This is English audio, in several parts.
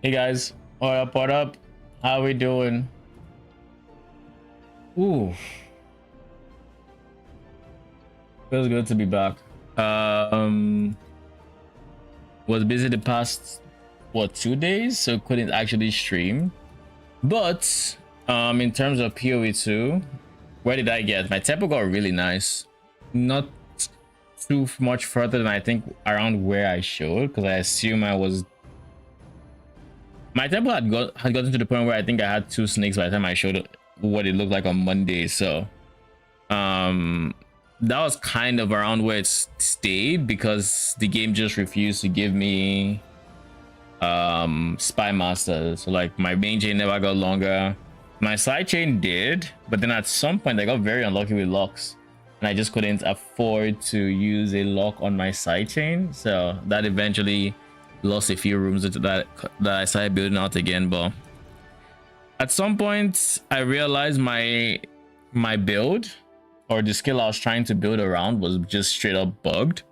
Hey guys, what up? What up? How we doing? Ooh, feels good to be back. Um, was busy the past 2 days, so couldn't actually stream. But in terms of PoE2, where did I get? My tempo got really nice. Not too much further than I think around where I showed, because I assume my tempo had gotten to the point where I think I had 2 snakes by the time I showed what it looked like on Monday. So um that was kind of around where it stayed because the game just refused to give me spy masters. So like my main chain never got longer, my side chain did, but then at some point I got very unlucky with locks and I just couldn't afford to use a lock on my side chain, so that eventually lost a few rooms that I started building out again. But at some point I realized my build, or the skill I was trying to build around, was just straight up bugged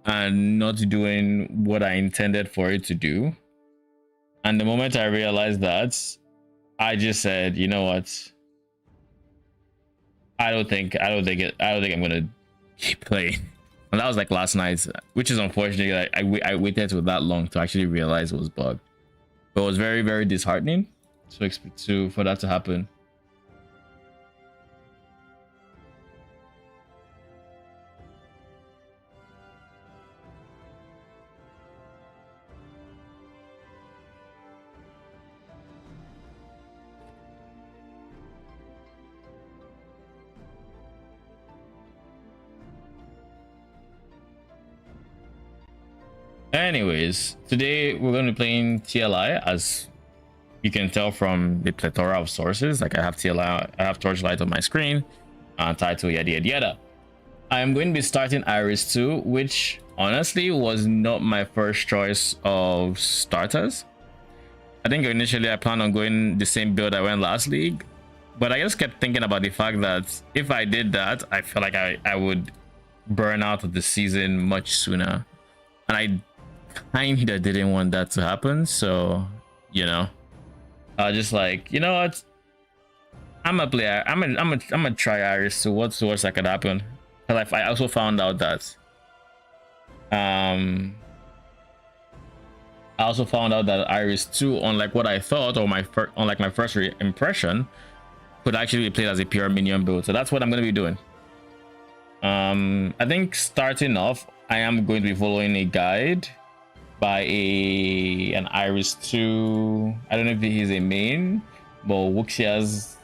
and not doing what I intended for it to do. And the moment I realized that, I just said, you know what? I don't think I'm gonna keep playing. And that was like last night, which is unfortunate. Like, I waited for that long to actually realize it was bugged. But it was very, very disheartening for that to happen. Anyways, today we're going to be playing TLI, as you can tell from the plethora of sources. Like I have TLI, I have Torchlight on my screen, title yada yada yada. I am going to be starting Iris 2, which honestly was not my first choice of starters. I think initially I planned on going the same build I went last league, but I just kept thinking about the fact that if I did that, I feel like I would burn out of the season much sooner, and I kind of didn't want that to happen. So you know, I was just like, you know what, I'm a player. I'm a try Iris. So what's the worst that could happen? Because I also found out that Iris 2, unlike what I thought, or unlike my first impression, could actually be played as a pure minion build. So that's what I'm going to be doing. I think starting off, I am going to be following a guide by an Iris 2. I don't know if he's a main, but Wuxia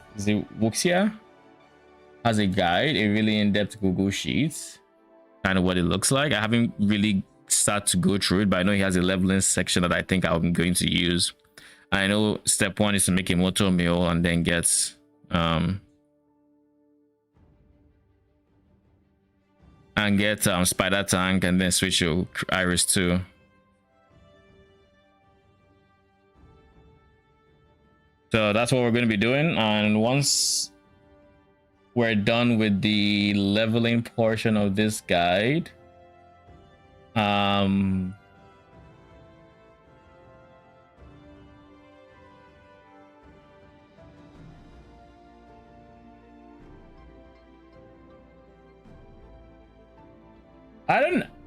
has a guide, a really in-depth Google Sheets, kind of what it looks like. I haven't really started to go through it, but I know he has a leveling section that I think I'm going to use. I know step 1 is to make a motor mill and then get spider tank and then switch to Iris 2. So that's what we're going to be doing. And once we're done with the leveling portion of this guide, I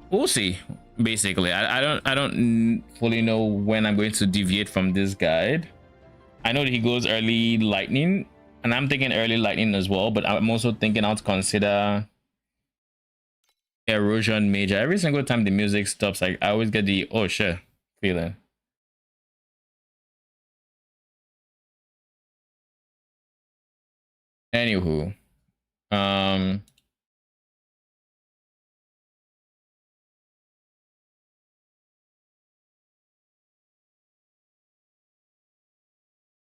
we'll see. Basically, I don't fully know when I'm going to deviate from this guide. I know that he goes early lightning, and I'm thinking early lightning as well, but I'm also thinking I'll consider erosion major. Every single time the music stops, like I always get the oh shit feeling. Anywho,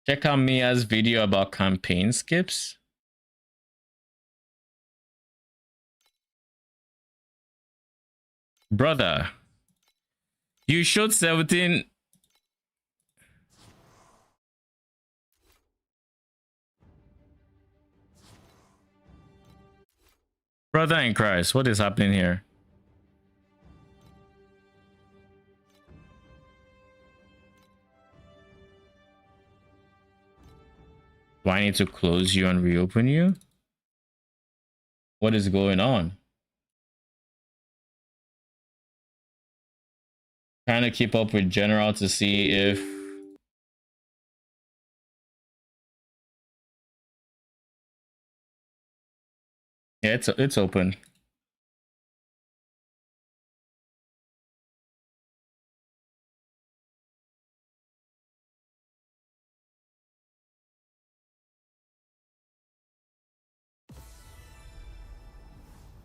check out Mia's video about campaign skips. Brother, you showed 17. Brother in Christ, what is happening here? Do I need to close you and reopen you? What is going on? Trying to keep up with general to see if yeah, it's open.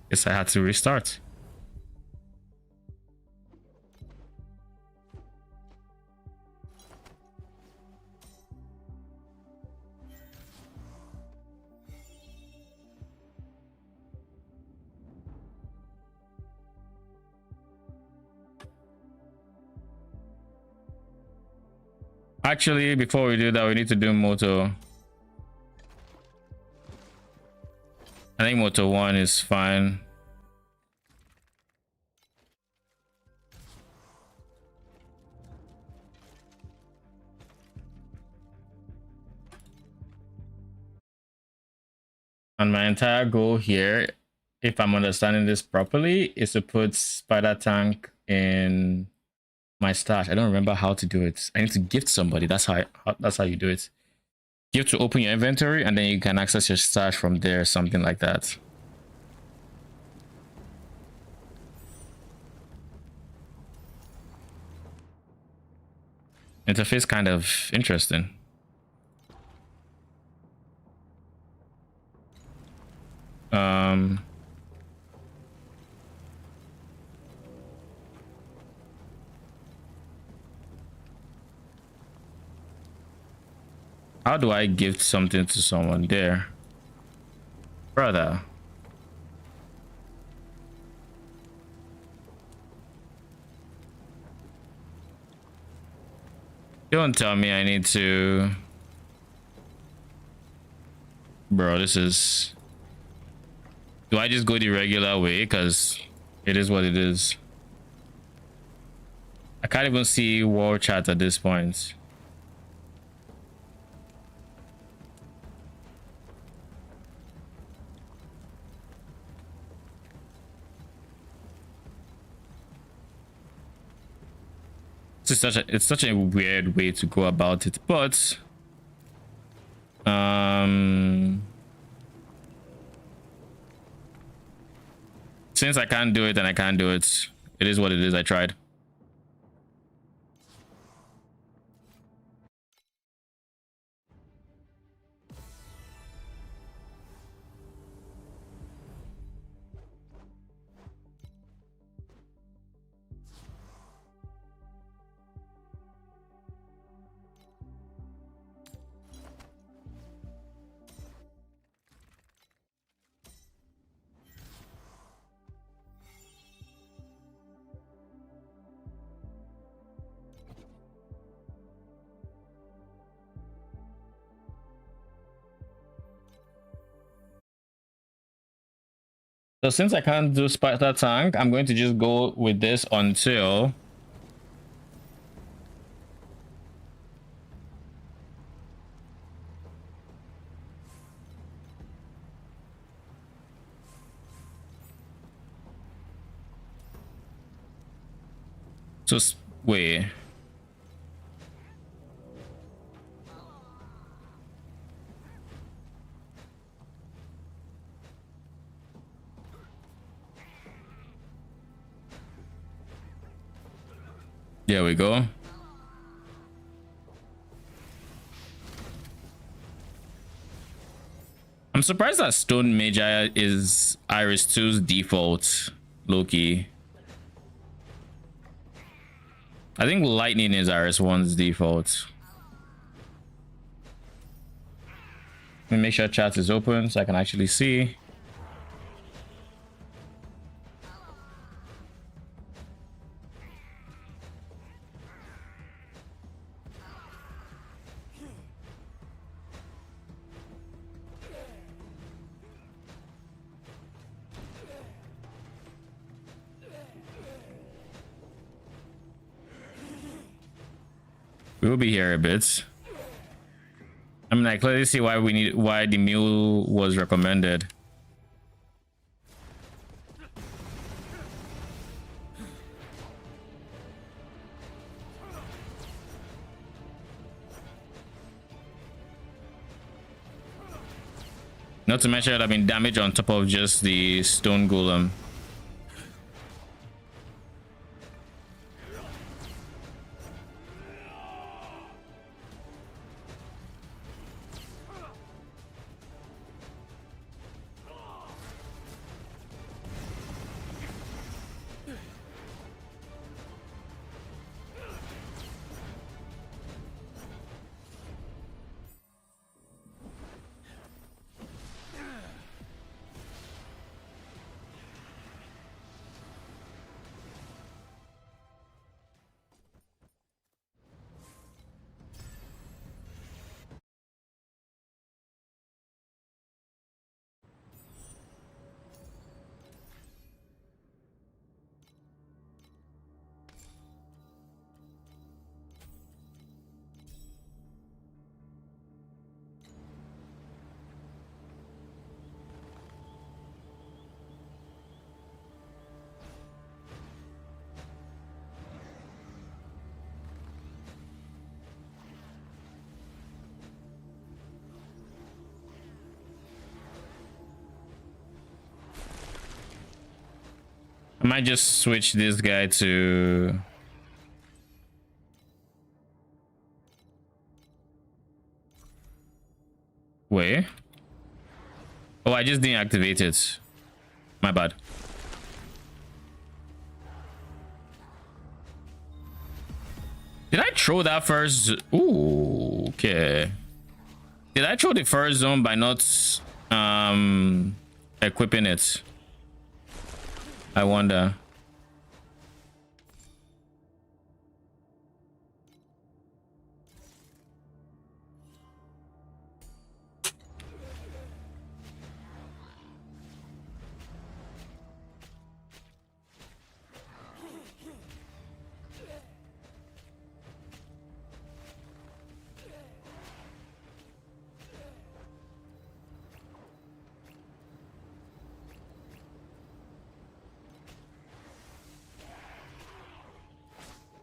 Guess I had to restart. Actually, before we do that, we need to do Moto. I think Moto 1 is fine. And my entire goal here, if I'm understanding this properly, is to put Spider Tank in my stash. I don't remember how to do it. I need to gift somebody. That's how you do it. You have to open your inventory and then you can access your stash from there, something like that. Interface kind of interesting. How do I gift something to someone there? Brother. Don't tell me I need to... Bro, this is... Do I just go the regular way? Because it is what it is. I can't even see war chat at this point. It's such a weird way to go about it, but since I can't do it and I can't do it, it is what it is. I tried. So since I can't do Spider Tank, I'm going to just go with this until just wait. There we go. I'm surprised that Stone Magi is Iris 2's default, Loki. I think Lightning is Iris 1's default. Let me make sure chat is open so I can actually see. We will be here a bit. I mean, I clearly see why the mule was recommended. Not to mention that I've been damaged on top of just the stone golem. I might just switch this guy to... Wait. Oh, I just didn't activate it. My bad. Did I throw that first? Ooh, okay. Did I throw the first zone by not equipping it? I wonder.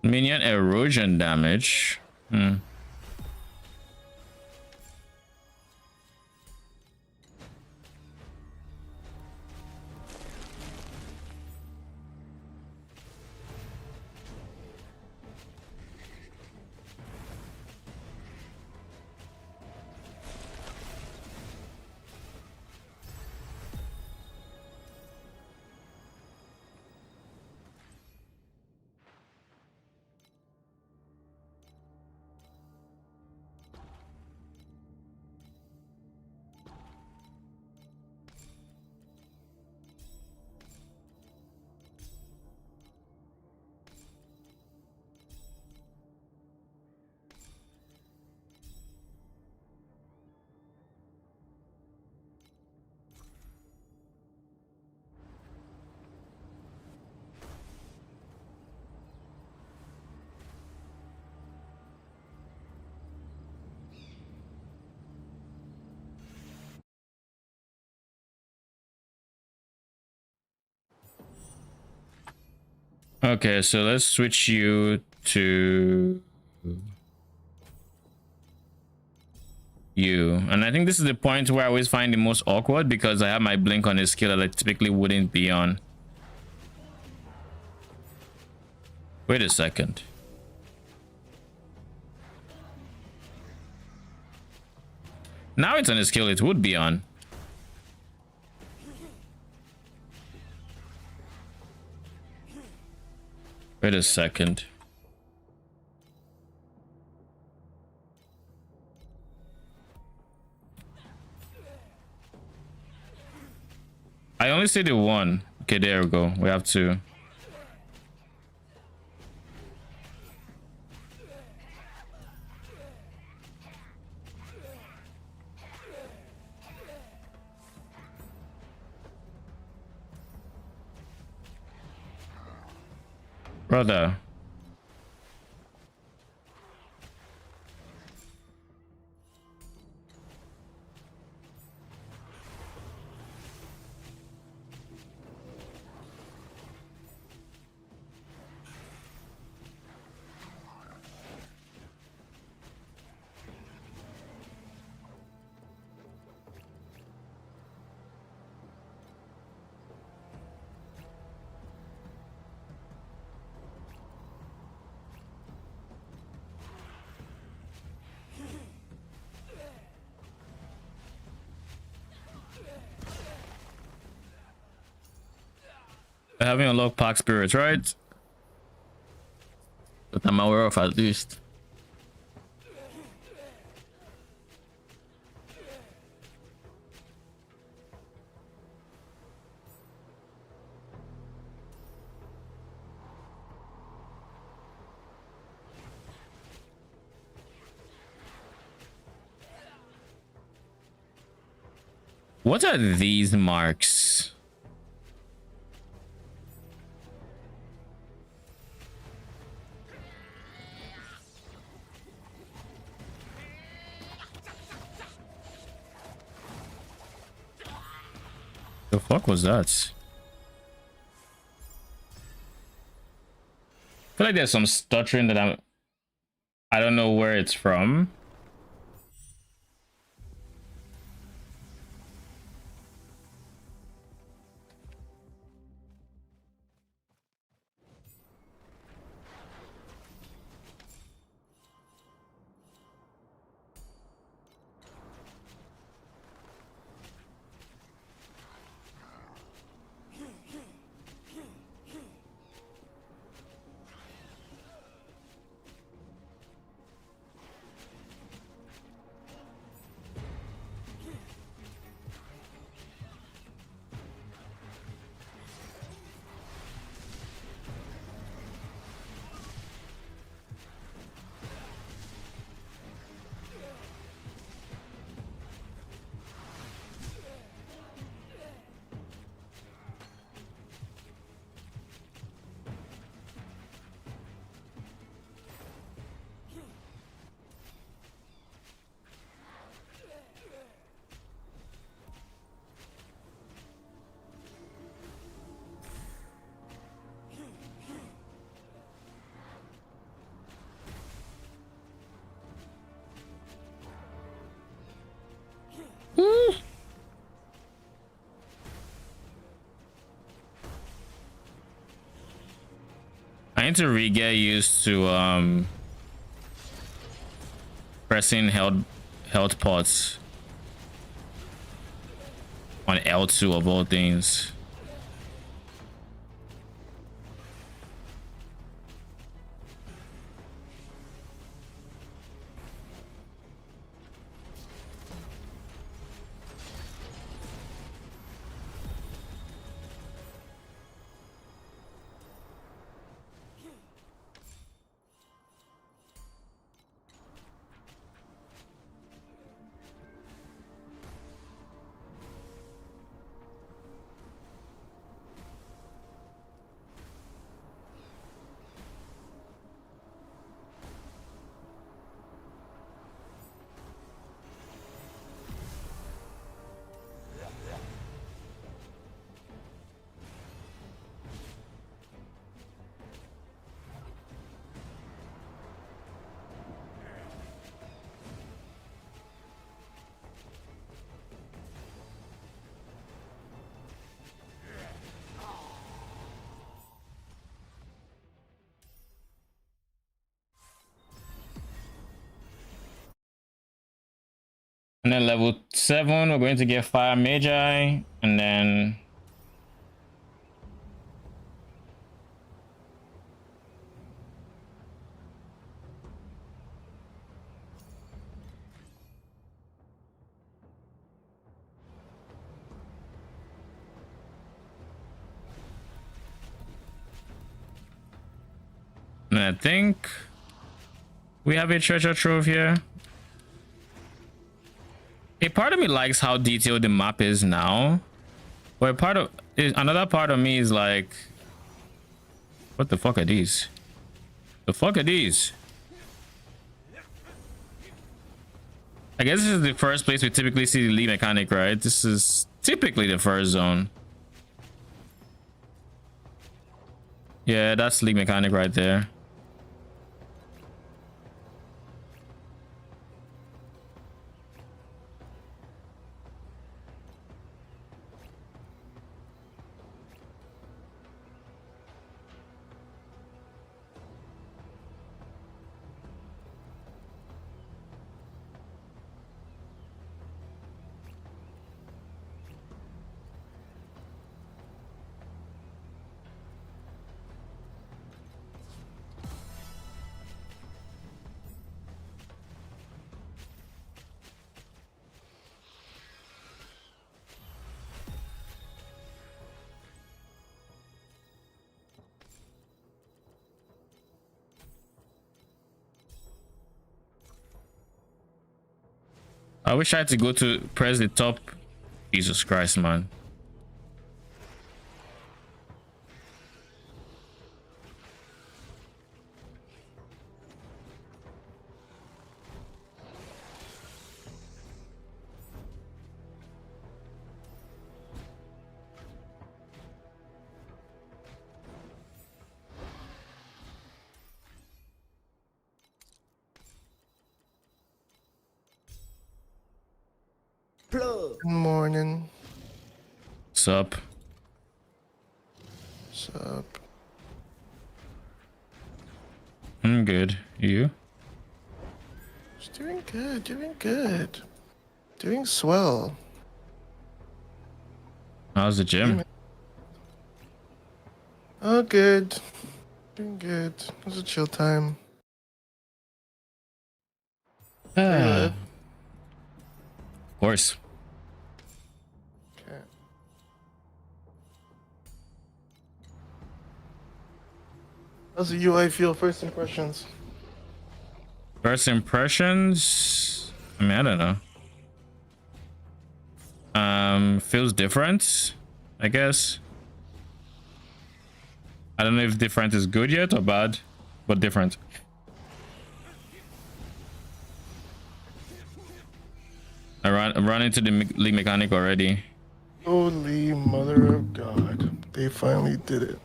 Minion erosion damage. Okay, so let's switch you to you. And I think this is the point where I always find the most awkward because I have my blink on his skill that I typically wouldn't be on. Wait a second. Now it's on his skill, it would be on. Wait a second. I only see the one. Okay, there we go. We have two. Brother. I haven't unlocked pack spirits, right? That I'm aware of, at least. What are these marks? The fuck was that? I feel like there's some stuttering that I don't know where it's from. I need to re-get used to pressing health pots on L2 of all things. And then level 7, we're going to get Fire Magi, and then I think we have a treasure trove here. A part of me likes how detailed the map is now, but another part of me is like, what the fuck are these? The fuck are these? I guess this is the first place we typically see the lead mechanic, right? This is typically the first zone. Yeah, that's lead mechanic right there. I wish I had to go to press the top. Jesus Christ, man. Good morning. Sup? What's up? I'm good. You? Just doing good, doing good. Doing swell. How's the gym? Oh, good. Doing good. It was a chill time. Of course. Okay. How's the UI feel? First impressions. First impressions. I mean, I don't know. Feels different, I guess. I don't know if different is good yet or bad, but different. I'm running into the league mechanic already. Holy mother of God. They finally did it.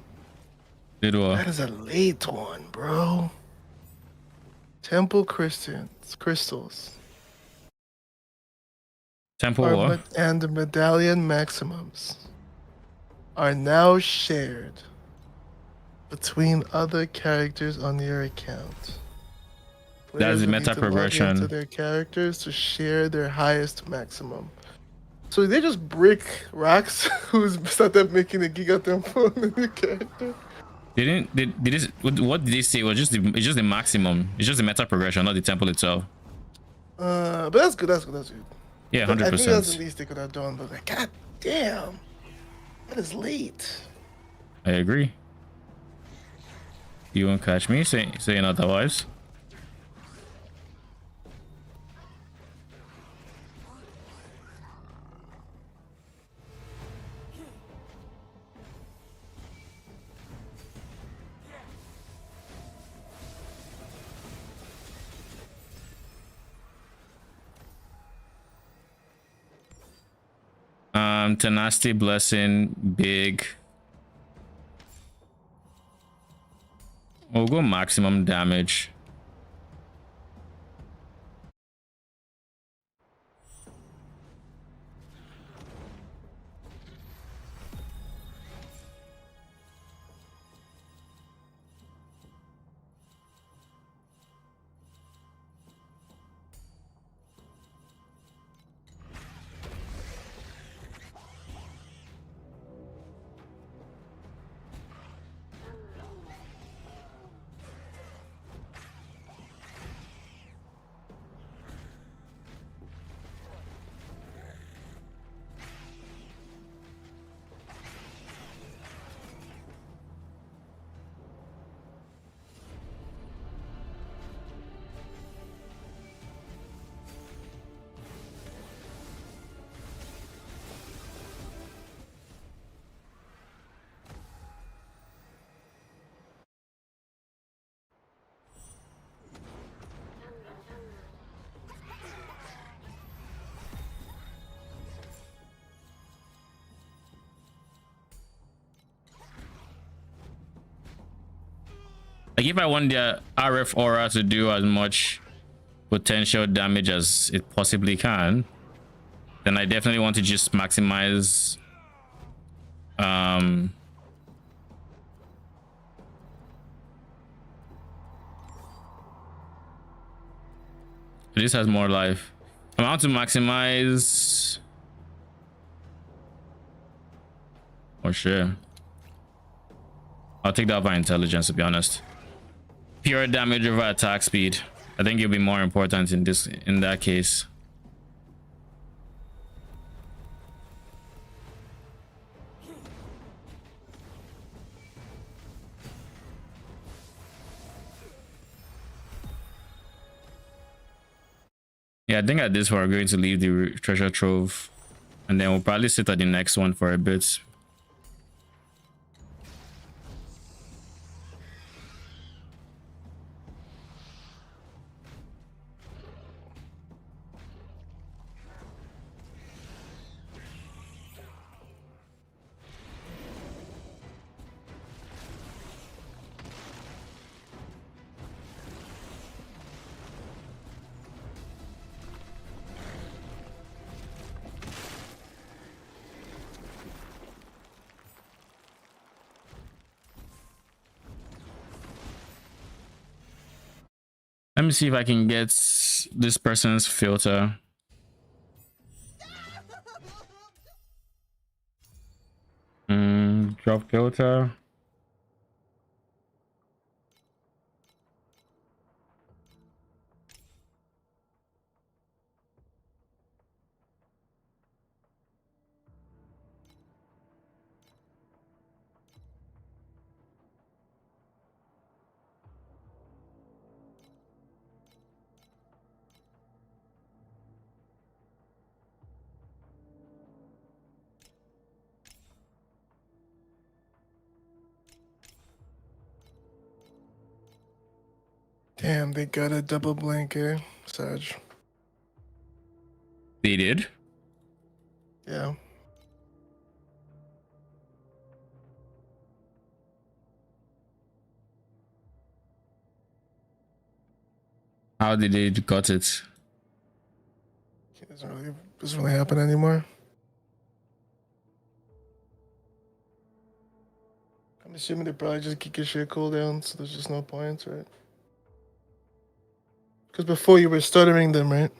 Did what? That is a late one, bro. Temple crystals. Temple what? And the medallion maximums are now shared between other characters on your account. That's the Players will meta need to log progression. into their characters to share their highest maximum. So they just break Rax, who's started making a Giga Temple on the new character. Did this? What did they say? It's just the maximum. It's just the meta progression, not the temple itself. But that's good. That's good. Yeah, I think that's the 100%. least they could have done. But like, god damn, that is late. I agree. You won't catch me saying otherwise. Tenacity blessing big. We'll go maximum damage. Like if I want the RF aura to do as much potential damage as it possibly can, then I definitely want to just maximize this has more life. I want to maximize for sure. I'll take that by intelligence, to be honest. Pure damage over attack speed. I think it'll be more important in that case. Yeah, I think at this one we're going to leave the treasure trove, and then we'll probably sit at the next one for a bit. Let me see if I can get this person's filter. Drop filter. Damn, they got a double blink, eh, Sag? They did. Yeah. How did they got it? It doesn't really happen anymore. I'm assuming they probably just kick your shit cooldown, so there's just no points, right? Because before you were stuttering them, right?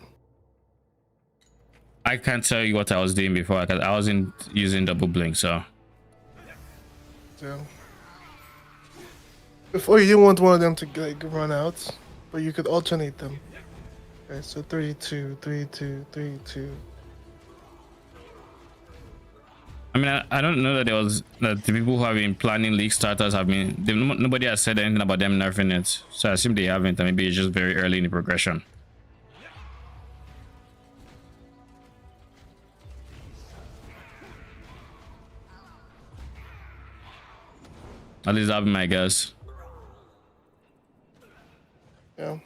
I can't tell you what I was doing before because I wasn't using double blink, so. Yeah. Before you didn't want one of them to like run out, but you could alternate them. Okay, so 32, 32, 32. I mean, I don't know that there was that the people who have been planning league starters have been. Nobody has said anything about them nerfing it, so I assume they haven't. And maybe it's just very early in the progression. At least that'd be my guess. Yeah.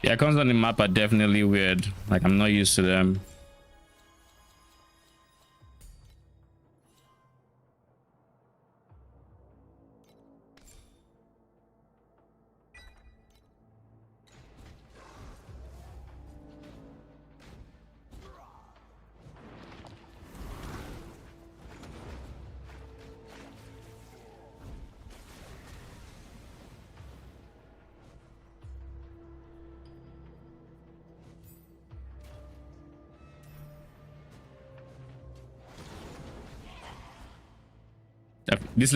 Yeah, comes on the map are definitely weird. Like I'm not used to them. This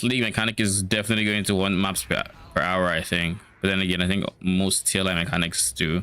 league mechanic is definitely going to want maps per hour, I think. But then again, I think most TLI mechanics do.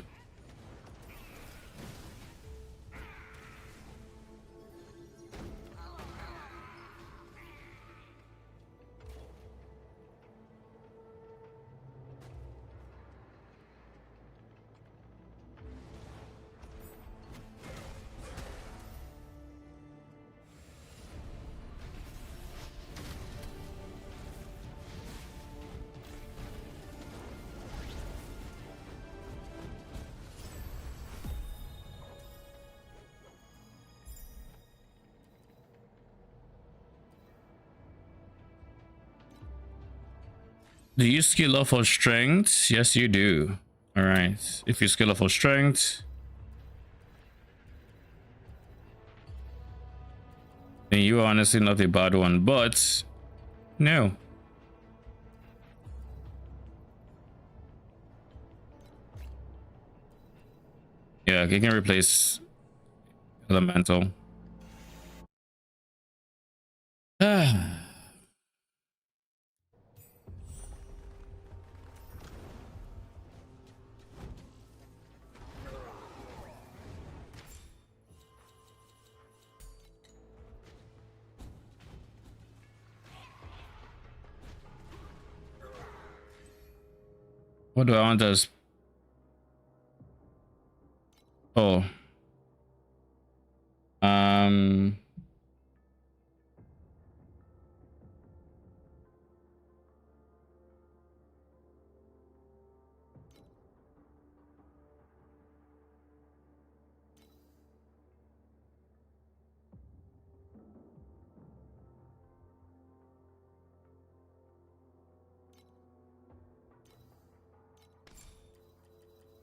Do you skill up for strength? Yes, you do. All right. If you skill up for strength, then you are honestly not a bad one. But no. Yeah, you can replace elemental. What do I want as? Oh. Um.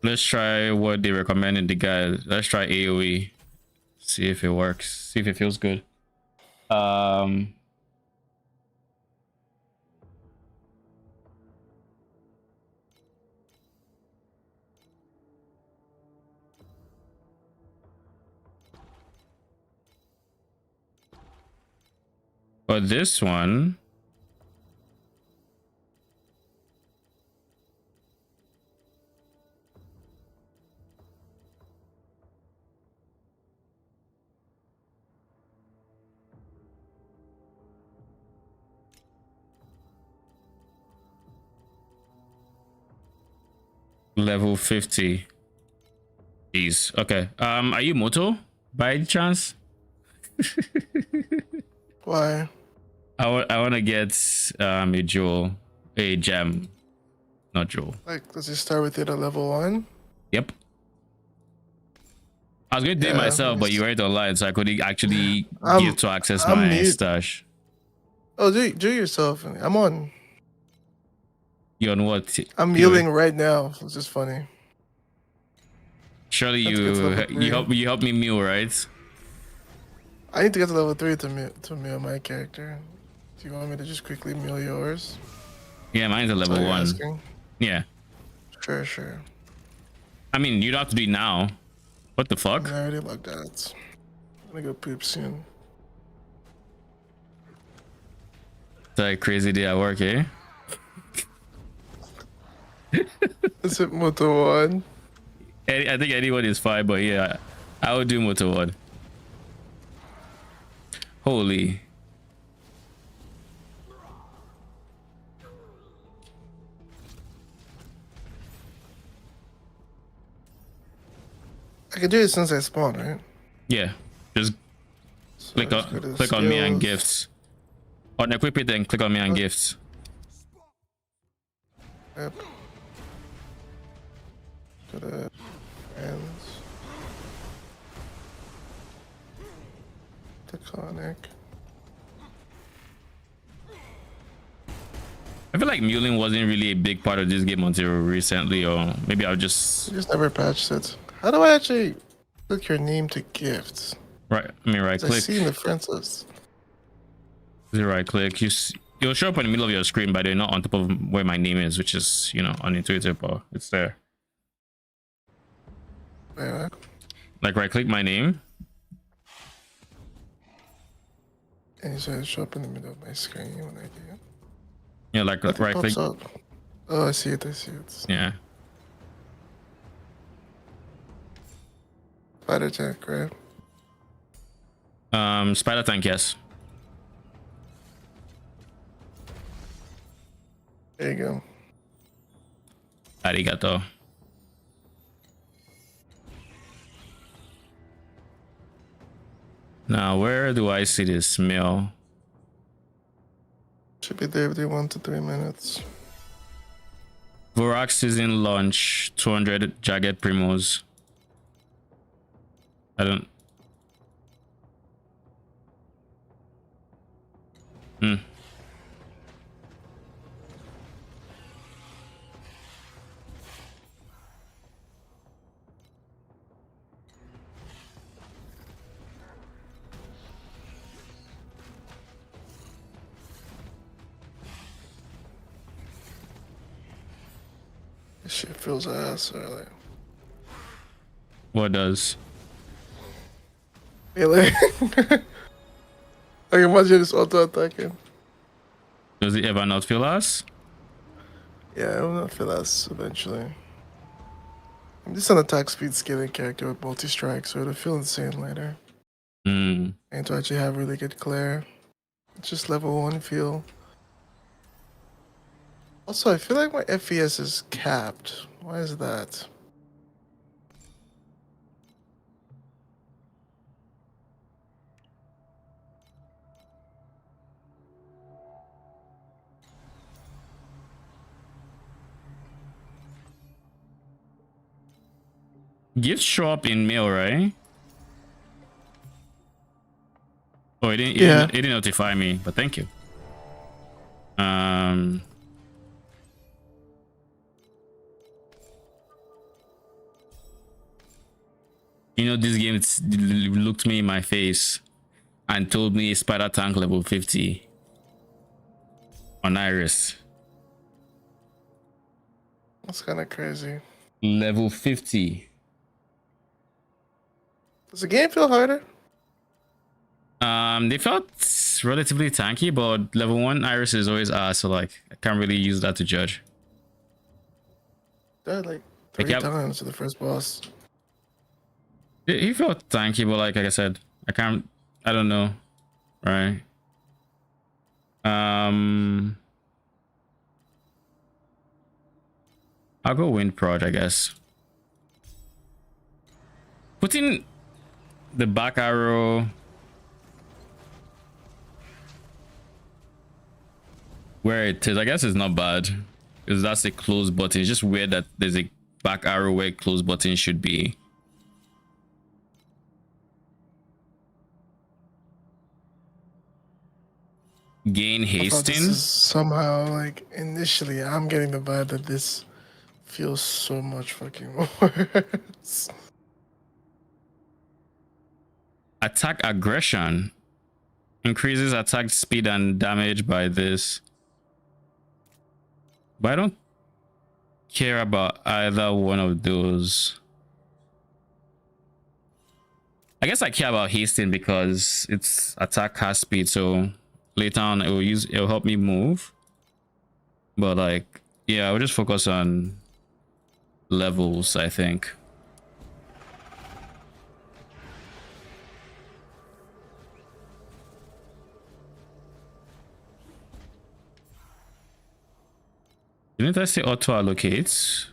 Let's try what they recommend in the guide. Let's try AoE. See if it works. See if it feels good. But this one, level 50. Jeez. Okay. Are you Moto by any chance? Why? I want to get a jewel, a gem, not jewel. Like, does it start with it at level 1? Yep. I was going to do it myself, but you weren't online, so I could actually get to access my stash. Oh, do it yourself. I'm on. You on what? I'm healing right now. It's just funny. Surely you help me meal, right? I need to get to level 3 to meal my character. Do you want me to just quickly meal yours? Yeah, mine's a level 1. Asking? Yeah. Sure. I mean, you don't have to do it now. What the fuck? I already logged out. I'm gonna go poop soon. It's like a crazy day at work, eh? Is it Moto 1? I think anyone is fine, but yeah, I would do Moto 1. Holy. I can do it since I spawn, right? Yeah, just click on me and gifts. Unequip it and click on me and gifts. Yep. Go to friends. Taconic. I feel like muling wasn't really a big part of this game until recently, or maybe I'll just never patched it. How do I actually click your name to gifts? Right, I mean right click. I see in the friends list. Right click. It'll show up in the middle of your screen, but they're not on top of where my name is, which is, you know, unintuitive, but it's there. Yeah. Like right click my name. And so it'll show up in the middle of my screen when I do. Yeah, like right click. Up. Oh, I see it. Yeah. Spider tank, right? Spider tank, yes. There you go. Arigato. Now, where do I see this mill? Should be there every 1 to 3 minutes. Vorax season launch, 200 jagged primos. I don't. This shit feels ass early. What does? Melee. Like imagine this auto attacking. Does it ever not feel us? Yeah, I will not feel ass eventually. I'm just an attack speed scaling character with multi-strike, so it'll feel insane later. Hmm. And to actually have really good clear. It's just level 1 feel. Also, I feel like my FES is capped. Why is that? Gifts show up in mail, right? Oh, it didn't notify me, but thank you. You know, this game looked me in my face and told me spider tank level 50 on Iris. That's kind of crazy. Level 50. Does the game feel harder? They felt relatively tanky, but level 1 Iris is always so like I can't really use that to judge. Died like 3 times to the first boss. He felt tanky, but like I said, I don't know, right? I'll go Wind Prod, I guess. Putting the back arrow where it is, I guess it's not bad. Because that's a close button. It's just weird that there's a back arrow where close button should be. Gain hasting. This is somehow like initially I'm getting the vibe that this feels so much fucking worse. Attack aggression increases attack speed and damage by this, but I don't care about either one of those. I guess I care about hasten because it's attack has speed, so later on it'll help me move. But like, yeah, I would just focus on levels, I think. Didn't I say auto allocates?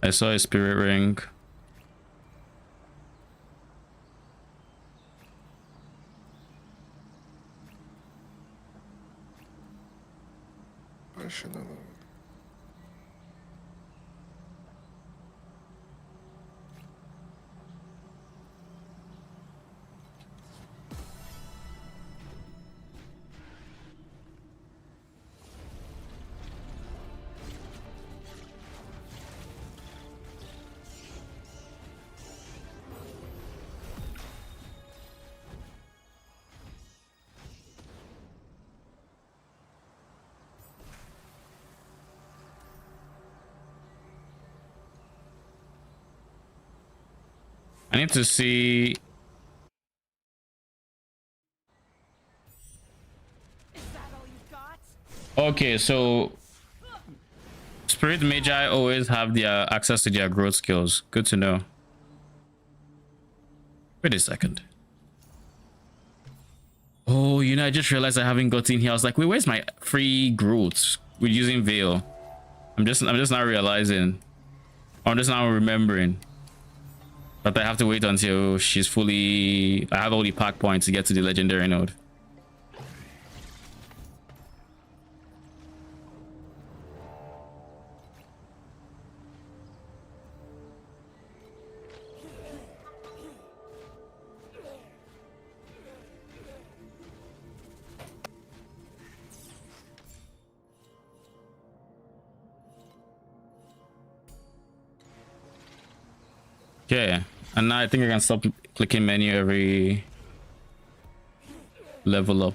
I saw a spirit ring. I should know. I need to see. Okay, so Spirit Magi always have their access to their growth skills. Good to know. Wait a second. Oh, you know, I just realized I haven't got in here. I was like, wait, where's my free growth with using Veil? I'm just not realizing. I'm just now remembering. But I have to wait until she's fully. I have all the pack points to get to the legendary node. shit. And now I think I can stop clicking menu every level up.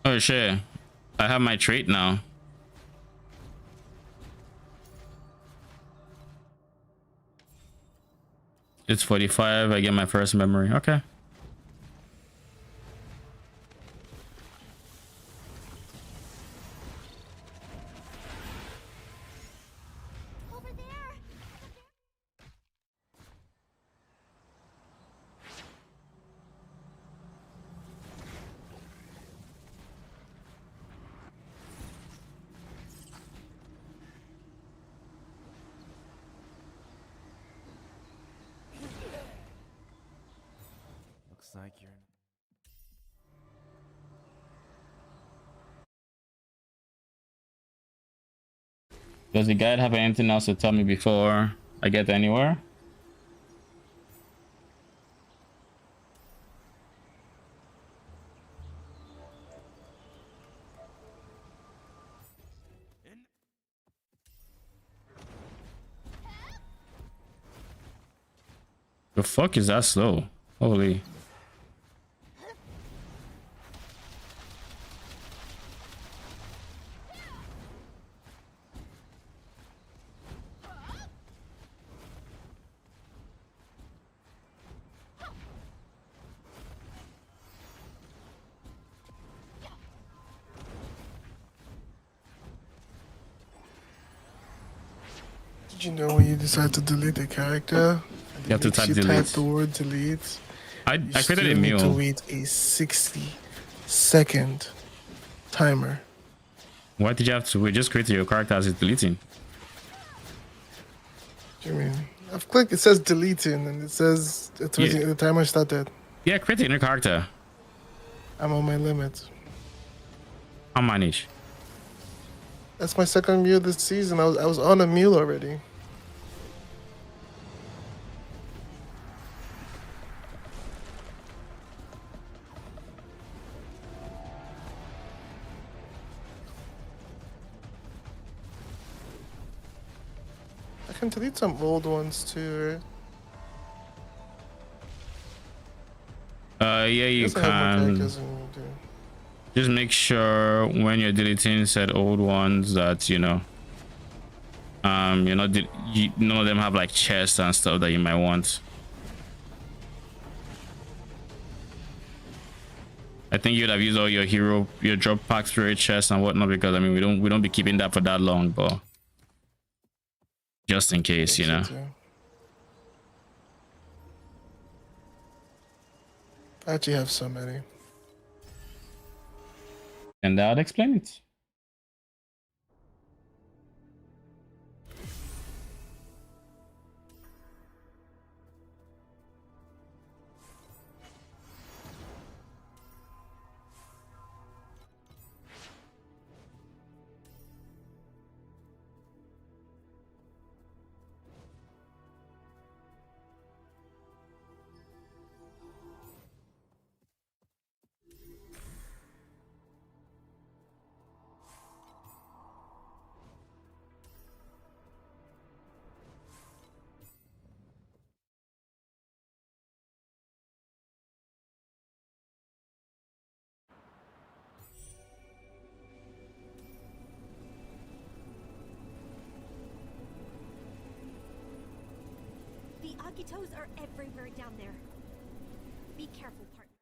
Oh shit. I have my trait now. It's 45. I get my first memory. Okay. Over there. Looks like you're. Does the guide have anything else to tell me before I get anywhere? The fuck is that slow? Holy. Did you know when you decide to delete a character, You have to type delete. type the word delete? I created a still need to mule. wait a 60-second timer. Why did you have to? We just created your character as it's deleting. What do you mean? I've clicked. It says deleting, and it says it's waiting, the timer started. Yeah, create a new character. I'm on my limit. I'll manage. That's my second mule this season. I was on a mule already. I can delete some old ones too, right? Yeah, you Guess I have more can. characters than you do. Just make sure when you're deleting said old ones that you're not none of them have like chests and stuff that you might want. I think you'd have used all your drop pack spirit chests and whatnot, because I mean we don't be keeping that for that long, but just in case, you know. I actually have so many. And that would explain it. The Agitos are everywhere down there. Be careful, partner.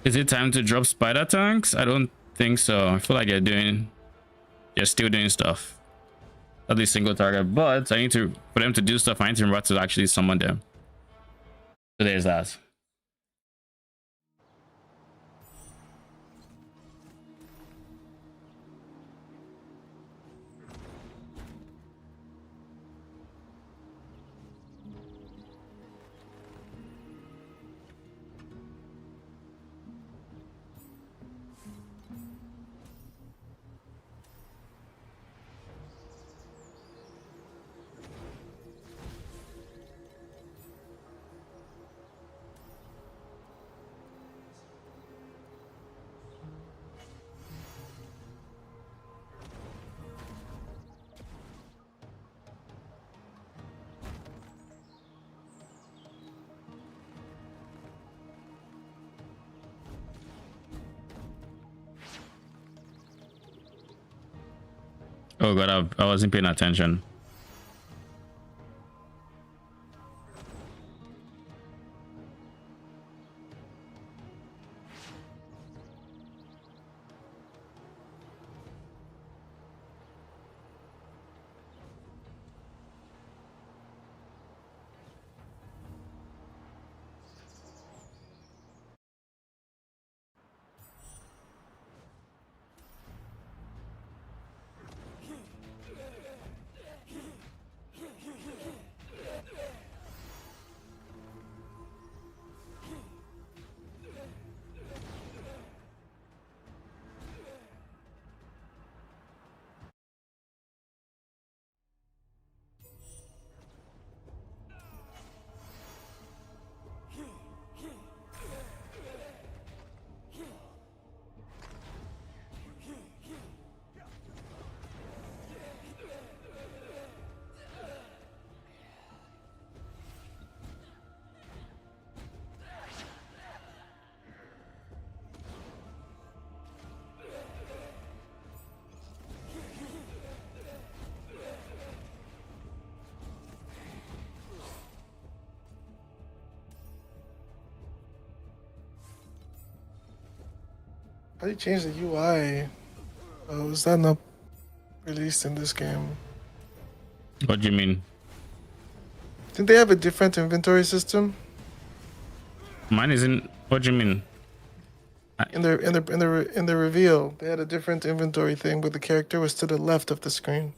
Is it time to drop spider tanks? I don't think so. I feel like they're still doing stuff. At least single target, but I need to, for them to do stuff, I need to remember to actually summon them. So there's that. Oh god, I wasn't paying attention. How do you change the UI? Oh, is that not released in this game? What do you mean? Didn't they have a different inventory system? Mine isn't. What do you mean? In the reveal, they had a different inventory thing, but the character was to the left of the screen.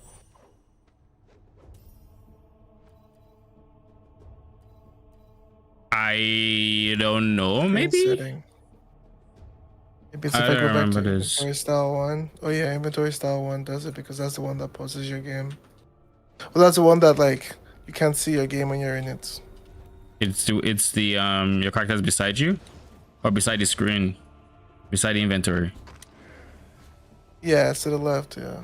I don't know. Screen Maybe. setting. Maybe it's if I I don't go back remember to this. inventory style 1. Oh yeah, inventory style 1 does it because that's the one that pauses your game. Well, that's the one that like you can't see your game when you're in it. It's the your character's beside you, or beside the screen, beside the inventory. Yeah, it's to the left. Yeah.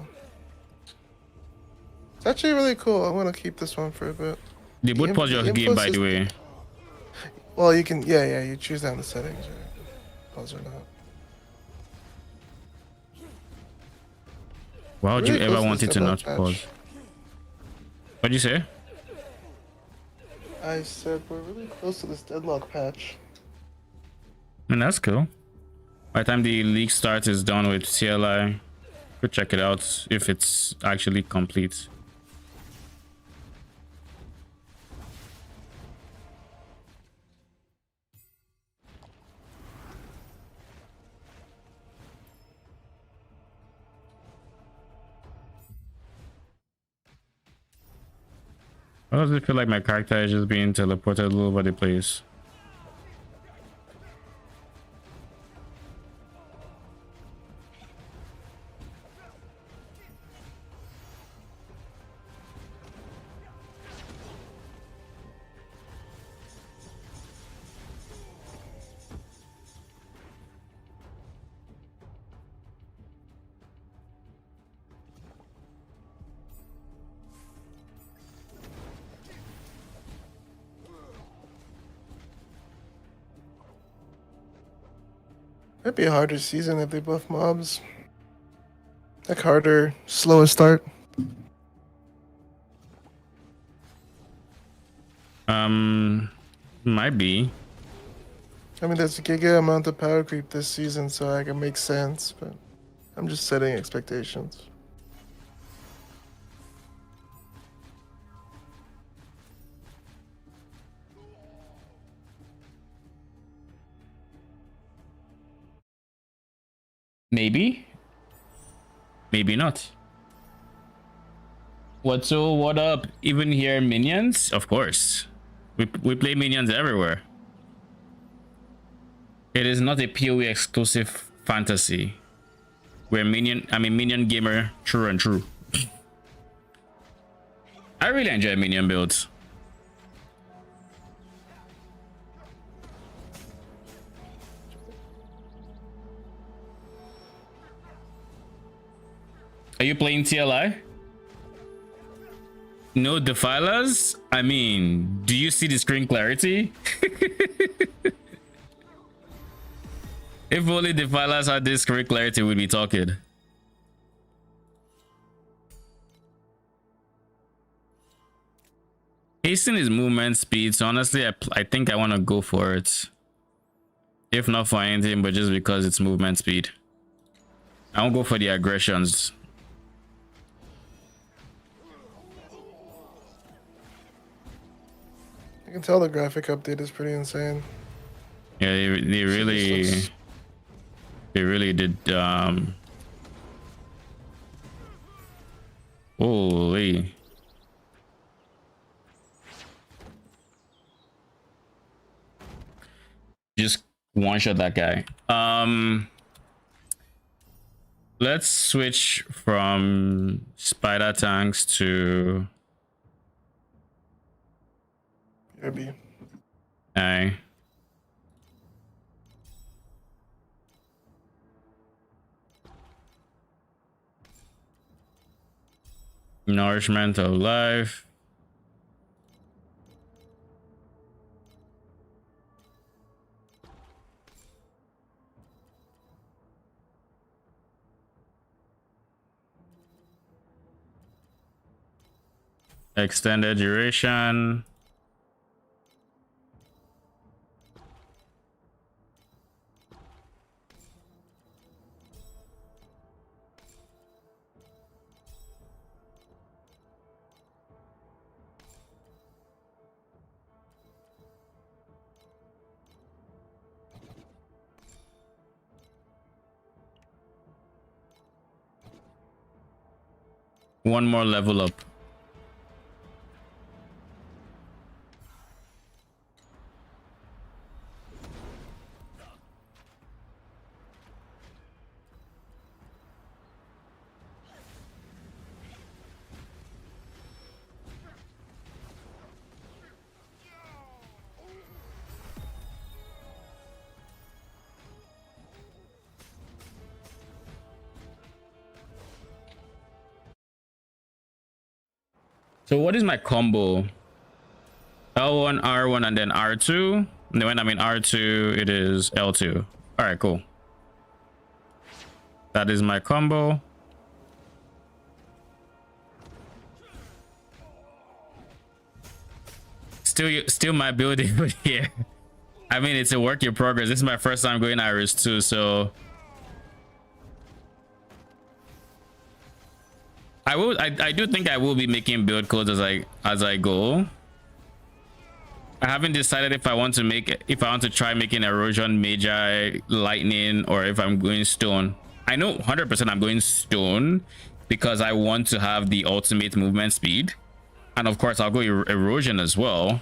It's actually really cool. I want to keep this one for a bit. They both pause your game, by the way. Well, you can. Yeah, you choose that in the settings. Right? Pause or not. Why would Really you ever close to want the it to not step-up pause? patch. What'd you say? I said we're really close to this deadlock patch. I mean, that's cool. By the time the league start is done with CLI, go check it out if it's actually complete. Why does it feel like my character is just being teleported all over the place? Might be a harder season if they buff mobs. Like harder, slower start. Might be. I mean, there's a giga amount of power creep this season, so like, it makes sense, but I'm just setting expectations. Maybe. Maybe not. What up? Even here, minions? Of course. We play minions everywhere. It is not a PoE exclusive fantasy. We're minion gamer true and true. I really enjoy minion builds. Are you playing TLI? No defilers? I mean, do you see the screen clarity? If only defilers had this screen clarity, we'd be talking. Hasten is movement speed, so honestly, I think I want to go for it. If not for anything, but just because it's movement speed. I won't go for the aggressions. You can tell the graphic update is pretty insane. Yeah, they really did. Holy. Just one shot that guy. Let's switch from spider tanks to BRB. Aye. Nourishment of life. Extended duration. One more level up. So what is my combo? L1, R1, and then R2. And then when I'm in R2, it is L2. All right, cool. That is my combo. Still my build here. I mean, it's a work in progress. This is my first time going Iris 2, so I do think I will be making build codes as I go. I haven't decided if I want to try making erosion, magi, lightning, or if I'm going stone. I know 100% I'm going stone because I want to have the ultimate movement speed, and of course I'll go erosion as well.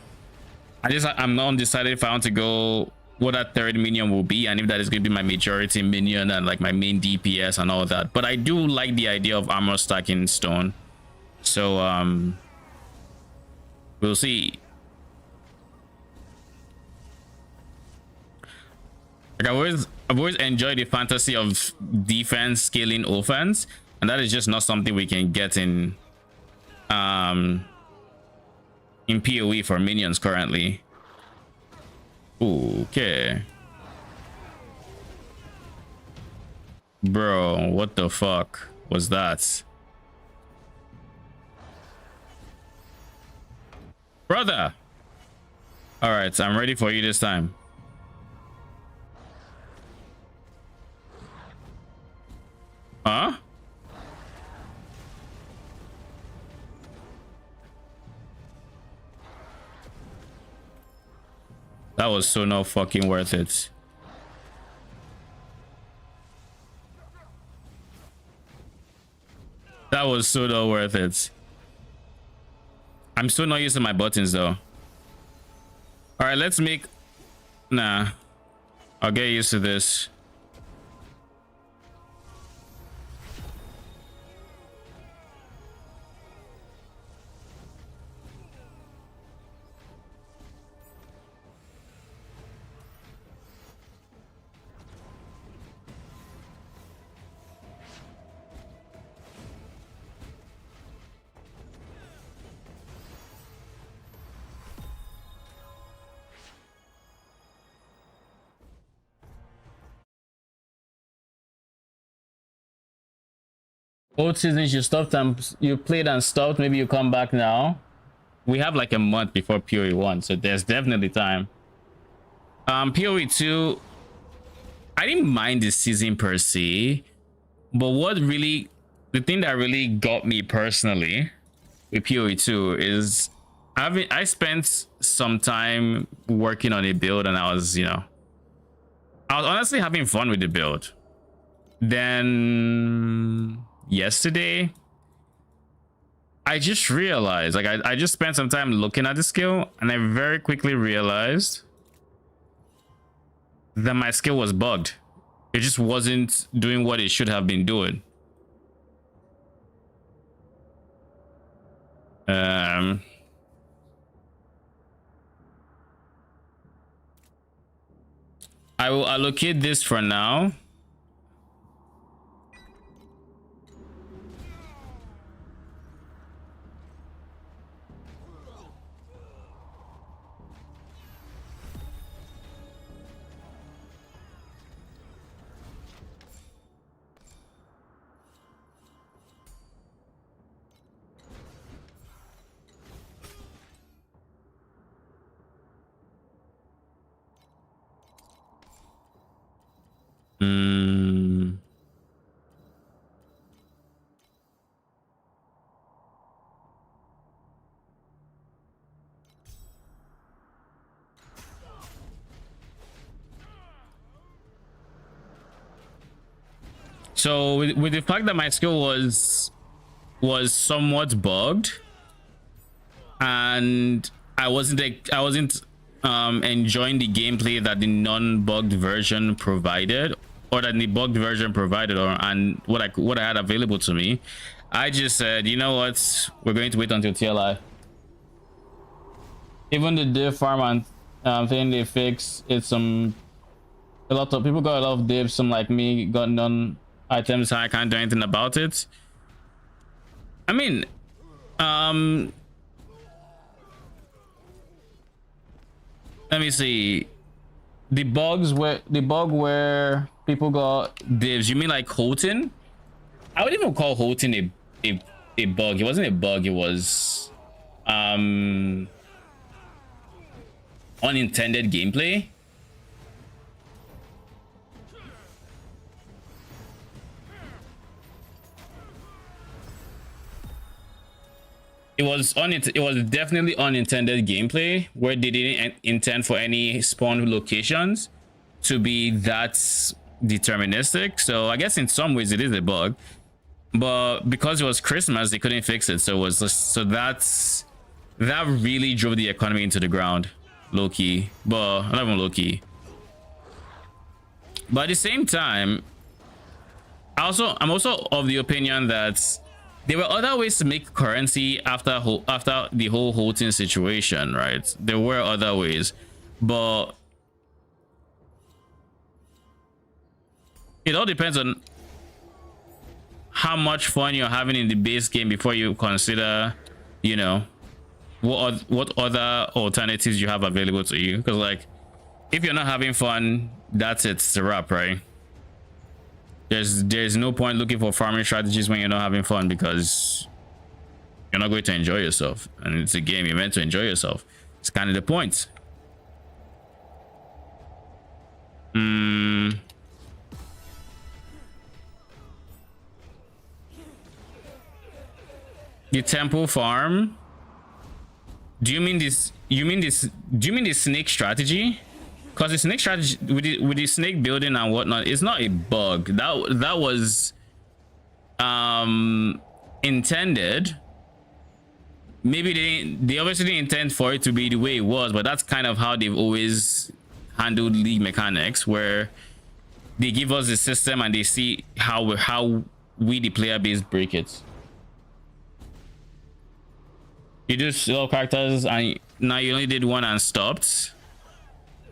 I'm not undecided if I want to go what that third minion will be, and if that is going to be my majority minion and like my main DPS and all that. But I do like the idea of armor stacking stone, so we'll see. Like I've always enjoyed the fantasy of defense scaling offense, and that is just not something we can get in PoE for minions currently. Okay. Bro, what the fuck was that? Brother! Alright, I'm ready for you this time. Huh? That was so not fucking worth it. That was so not worth it. I'm still not using my buttons though. All right, let's make... Nah. I'll get used to this. Old seasons you stopped and you played and stopped. Maybe you come back now. We have like a month before PoE 1, so there's definitely time. PoE 2, I didn't mind this season per se, but the thing that really got me personally with PoE 2 is I spent some time working on a build, and I was honestly having fun with the build. Then yesterday I just realized, like, I just spent some time looking at the skill, and I very quickly realized that my skill was bugged. It just wasn't doing what it should have been doing. I will allocate this for now. So with the fact that my skill was somewhat bugged, and I wasn't enjoying the gameplay that the non-bugged version provided, or that the bugged version provided, and what I had available to me, I just said, you know what, we're going to wait until TLI. Even the div farm and thing they fix, it's a lot of people got a lot of divs. Some like me got none items, so I can't do anything about it. I mean, let me see. The bug where people got divs, you mean like Houghton? I would even call Houghton a bug. It wasn't a bug, it was unintended gameplay. It was definitely unintended gameplay, where they didn't intend for any spawn locations to be that deterministic. So I guess in some ways it is a bug, but because it was Christmas, they couldn't fix it. So it was just, that really drove the economy into the ground, low key, but not even low key. But at the same time, I'm also of the opinion that there were other ways to make currency after the whole Houghton situation, right? There were other ways, but it all depends on how much fun you're having in the base game before you consider, what other alternatives you have available to you. Because, like, if you're not having fun, that's it, it's a wrap, right? There's no point looking for farming strategies when you're not having fun, because you're not going to enjoy yourself, and it's a game, you're meant to enjoy yourself. It's kind of the point. The temple farm. Do you mean this? You mean this? Do you mean the snake strategy? Because the snake strategy with the snake building and whatnot, it's not a bug. That was intended. Maybe they obviously didn't intend for it to be the way it was, but that's kind of how they've always handled league mechanics, where they give us the system and they see how we the player base break it. You do slow characters and now you only did one and stopped.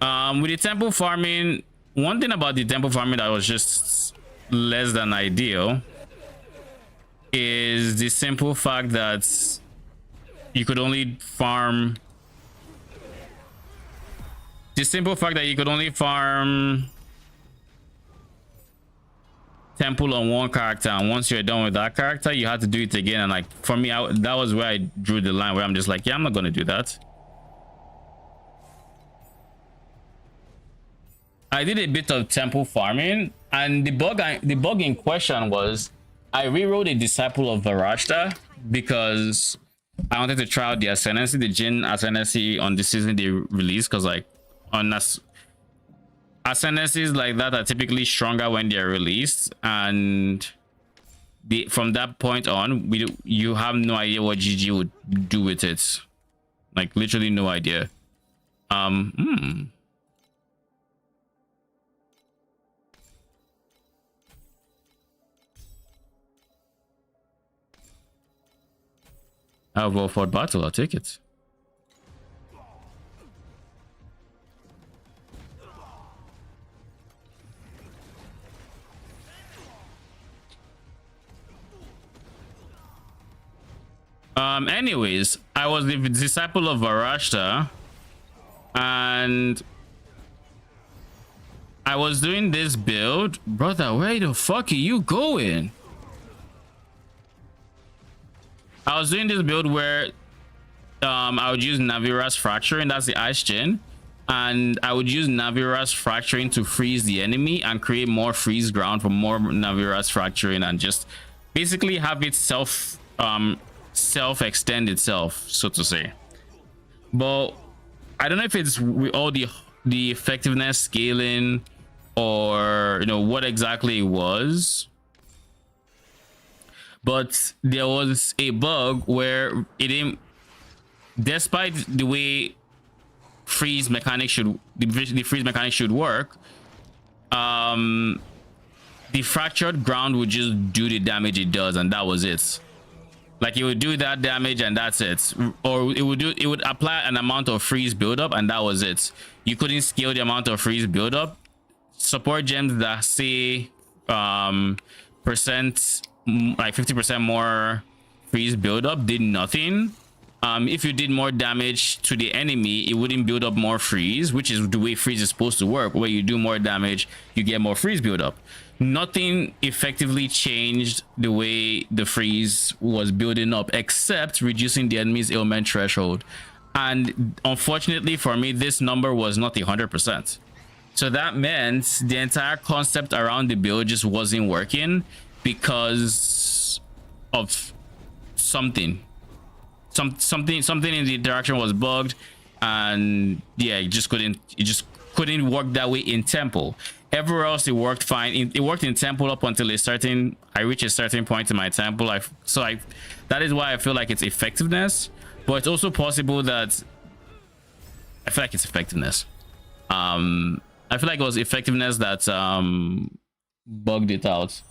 With the temple farming, one thing about the temple farming that was just less than ideal is the simple fact that you could only farm temple on one character, and once you're done with that character you had to do it again. And like for me, that was where I drew the line, where I'm just like, yeah, I'm not gonna do that. I did a bit of temple farming, and the bug in question was I rewrote a Disciple of Vorax because I wanted to try out the Ascendancy, the Jin Ascendancy on the season they released, because like on Ascendancies like that are typically stronger when they're released, and from that point on you have no idea what GG would do with it. Like literally no idea. I'll go for battle, I'll take it. Anyways, I was the Disciple of Vorax, and I was doing this build. Brother, where the fuck are you going? I was doing this build where I would use Navira's Fracturing, that's the Ice Gen, and I would use Navira's Fracturing to freeze the enemy and create more freeze ground for more Navira's Fracturing, and just basically have it self-extend itself, so to say. But I don't know if it's with all the effectiveness scaling or what exactly it was, but there was a bug where it didn't, despite the way freeze mechanics should the freeze mechanics should work, the fractured ground would just do the damage it does, and that was it. Like it would do that damage and that's it, or it would apply an amount of freeze buildup and that was it. You couldn't scale the amount of freeze buildup. Support gems that say percent, like 50% more freeze buildup did nothing. If you did more damage to the enemy, it wouldn't build up more freeze, which is the way freeze is supposed to work. Where you do more damage, you get more freeze buildup. Nothing effectively changed the way the freeze was building up, except reducing the enemy's ailment threshold. And unfortunately for me, this number was not 100%. So that meant the entire concept around the build just wasn't working because of something in the interaction was bugged, and yeah, it just couldn't work that way in temple. Everywhere else it worked fine. It worked in temple up until I reached a certain point in my temple. That is why I feel like it's effectiveness, but it's also possible that I feel like it's effectiveness. I feel like it was effectiveness that bugged it out.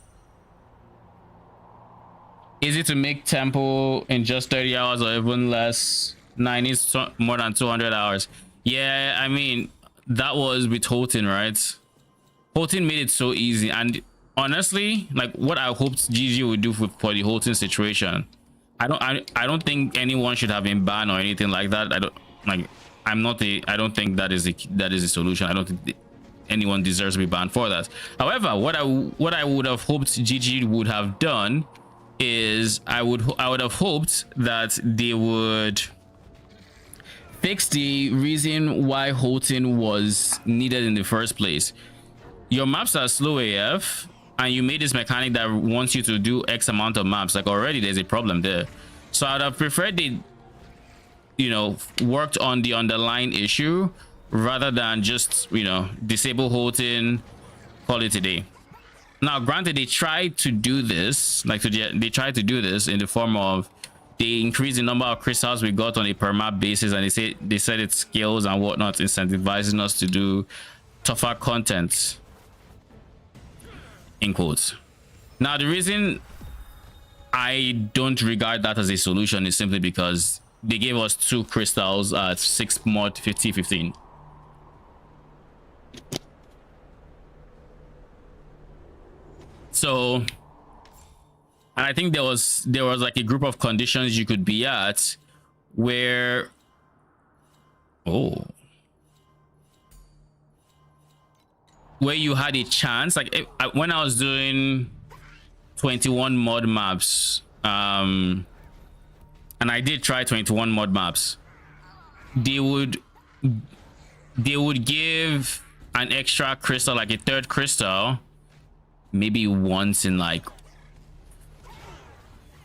Easy to make temple in just 30 hours or even less. 90 more than 200 hours. Yeah, I mean, that was with Houghton, right? Houghton made it so easy, and honestly, like what I hoped GG would do for the Houghton situation, I don't think anyone should have been banned or anything like that. I don't think that is the solution. I don't think anyone deserves to be banned for that. However, what I would have hoped GG would have done is I would have hoped that they would fix the reason why Houghton was needed in the first place. Your maps are slow AF, and you made this mechanic that wants you to do X amount of maps. Like already there's a problem there. So I'd have preferred they, you know, worked on the underlying issue rather than just, you know, disable Holton, call it a day. Now, granted, they tried to do this, like they tried to do this in the form of they increased the number of crystals we got on a per map basis, and they said it scales and whatnot, incentivizing us to do tougher content, in quotes. Now, the reason I don't regard that as a solution is simply because they gave us 2 crystals at 6 mod 50-15. So, and I think there was like a group of conditions you could be at where, where you had a chance, like when I was doing 21 mod maps, and I did try 21 mod maps, they would give an extra crystal, like a 3rd crystal, maybe once in like,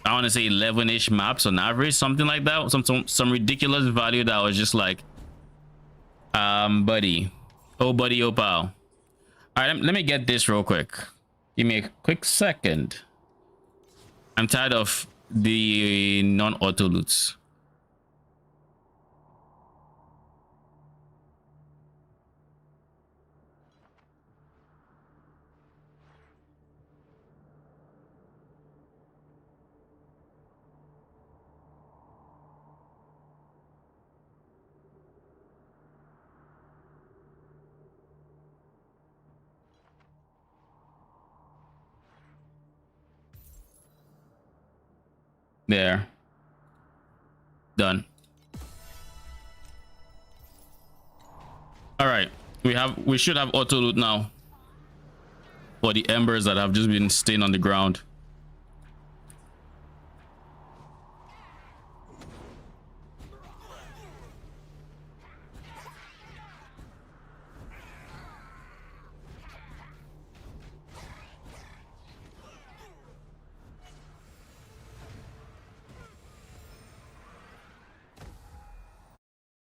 I want to say 11-ish maps on average, something like that. Some ridiculous value that was just like, buddy, oh pal. All right, let me get this real quick. Give me a quick second. I'm tired of the non-auto loots. There. Done. All right. We should have auto loot now for the embers that have just been staying on the ground.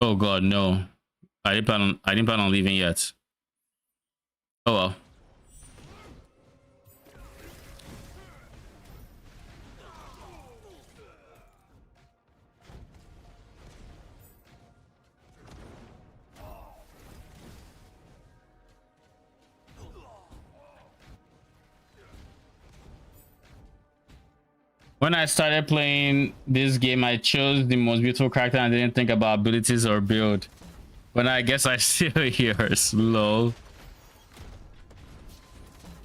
Oh god, no. I didn't plan on leaving yet. Oh well. When I started playing this game, I chose the most beautiful character and didn't think about abilities or build. But I guess I still hear slow.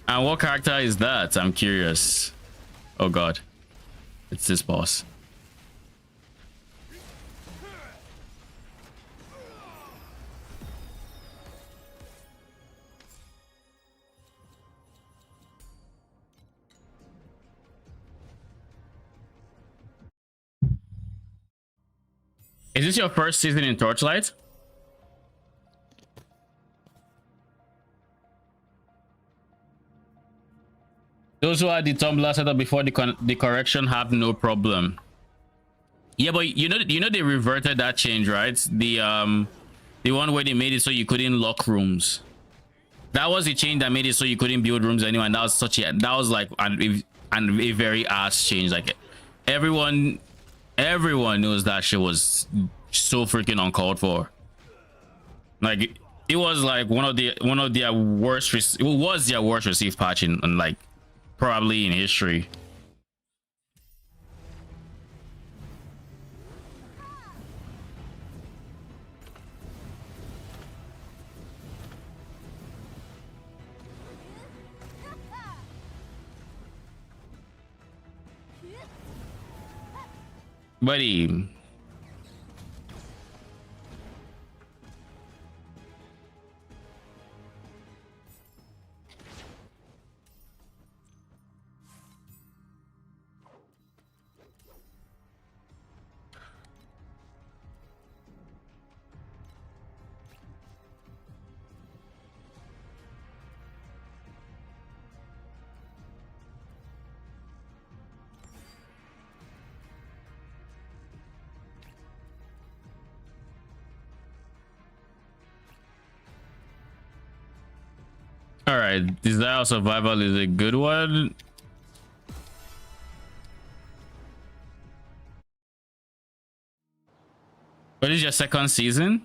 And what character is that? I'm curious. Oh god. It's this boss. Is this your first season in Torchlight? Those who had the Tumblr set up before the correction have no problem. Yeah, but you know they reverted that change, right? The one where they made it so you couldn't lock rooms. That was the change that made it so you couldn't build rooms anyway. And that was like a very ass change. Like everyone knows that shit was so freaking uncalled for. Like it was like one of their worst. It was their worst received patch in like probably in history. Buddy. All right, Desire of Survival is a good one. What is your second season?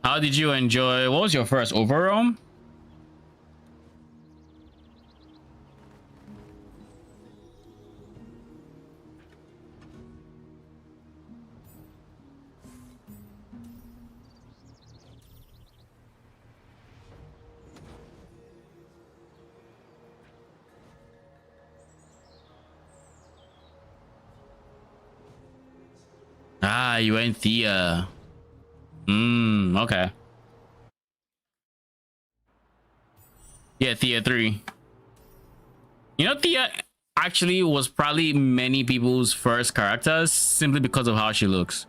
How did you enjoy? What was your first overall? Ah, you went Thea. Okay. Yeah, Thea 3. You know, Thea actually was probably many people's first characters simply because of how she looks.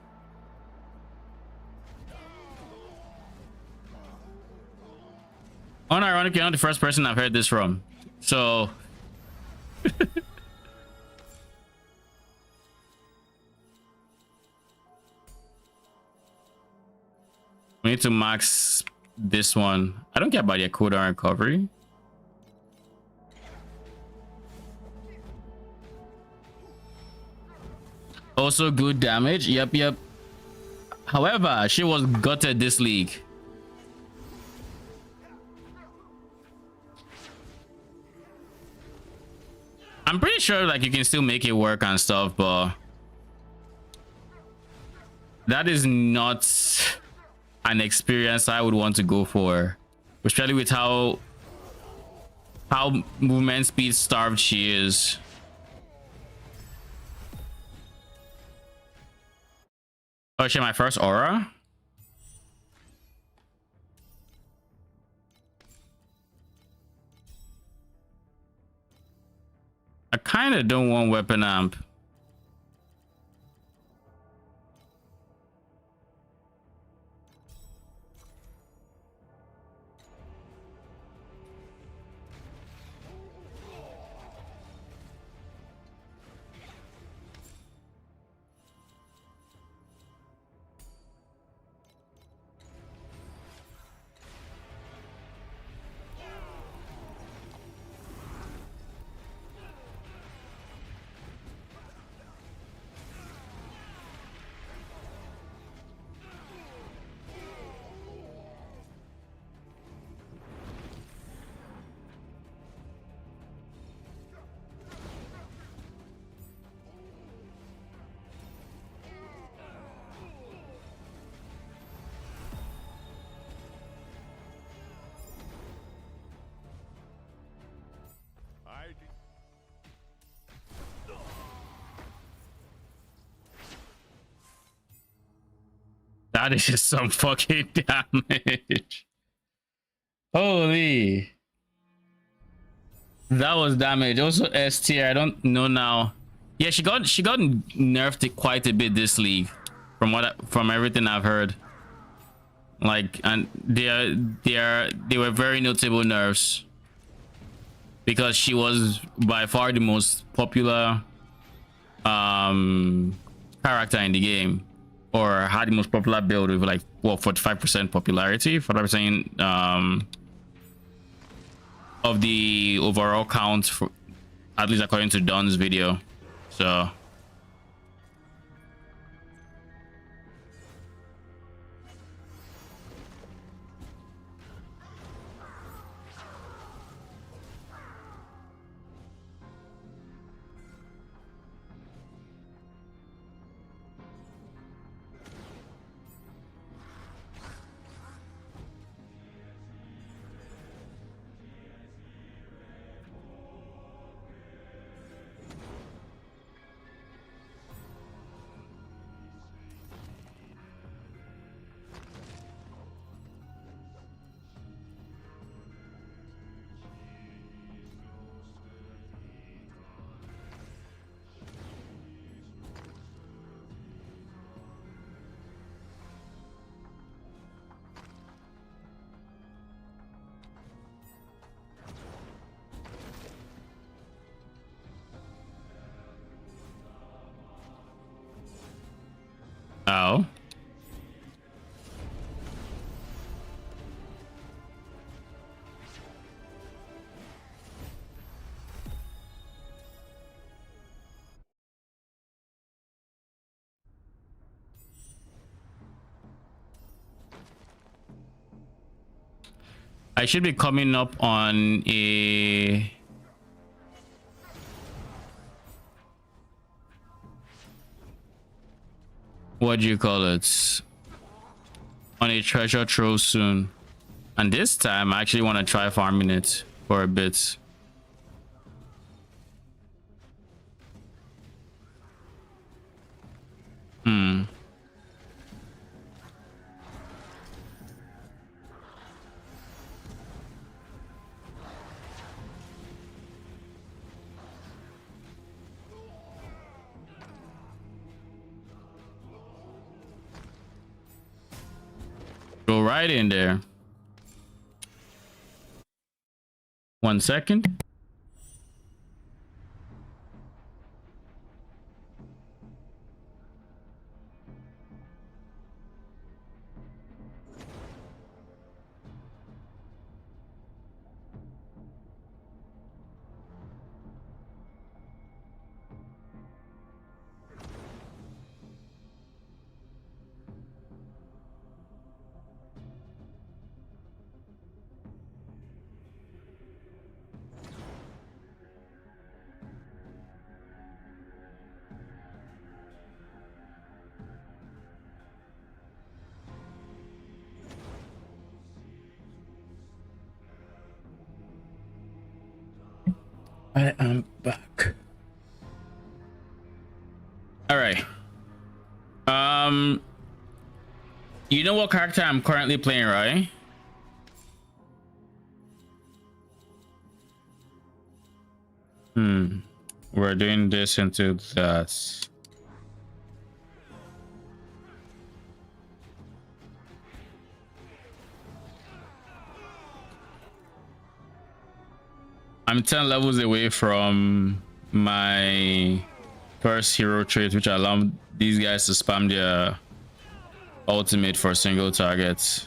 Unironically, you're not the first person I've heard this from. So we need to max this one. I don't care about your cooldown recovery. Also good damage. Yep. However, she was gutted this league. I'm pretty sure like you can still make it work and stuff, but that is not an experience I would want to go for, especially with how movement speed starved she is. Oh shit, my first aura. I kind of don't want weapon amp. That is just some fucking damage. Holy. That was damage. Also S tier. I don't know now. Yeah, she got nerfed quite a bit this league, from everything I've heard. Like, and they were very notable nerfs because she was by far the most popular character in the game, or had the most popular build with like, well, 45% popularity, 45% of the overall count, for, at least according to Don's video. So oh. I should be coming up on a what do you call it? On a treasure trove soon. And this time I actually want to try farming it for a bit. Go right in there. 1 second. I am back. All right. You know what character I'm currently playing, right? We're doing this into that. I'm 10 levels away from my first hero trait, which allow these guys to spam their ultimate for single targets.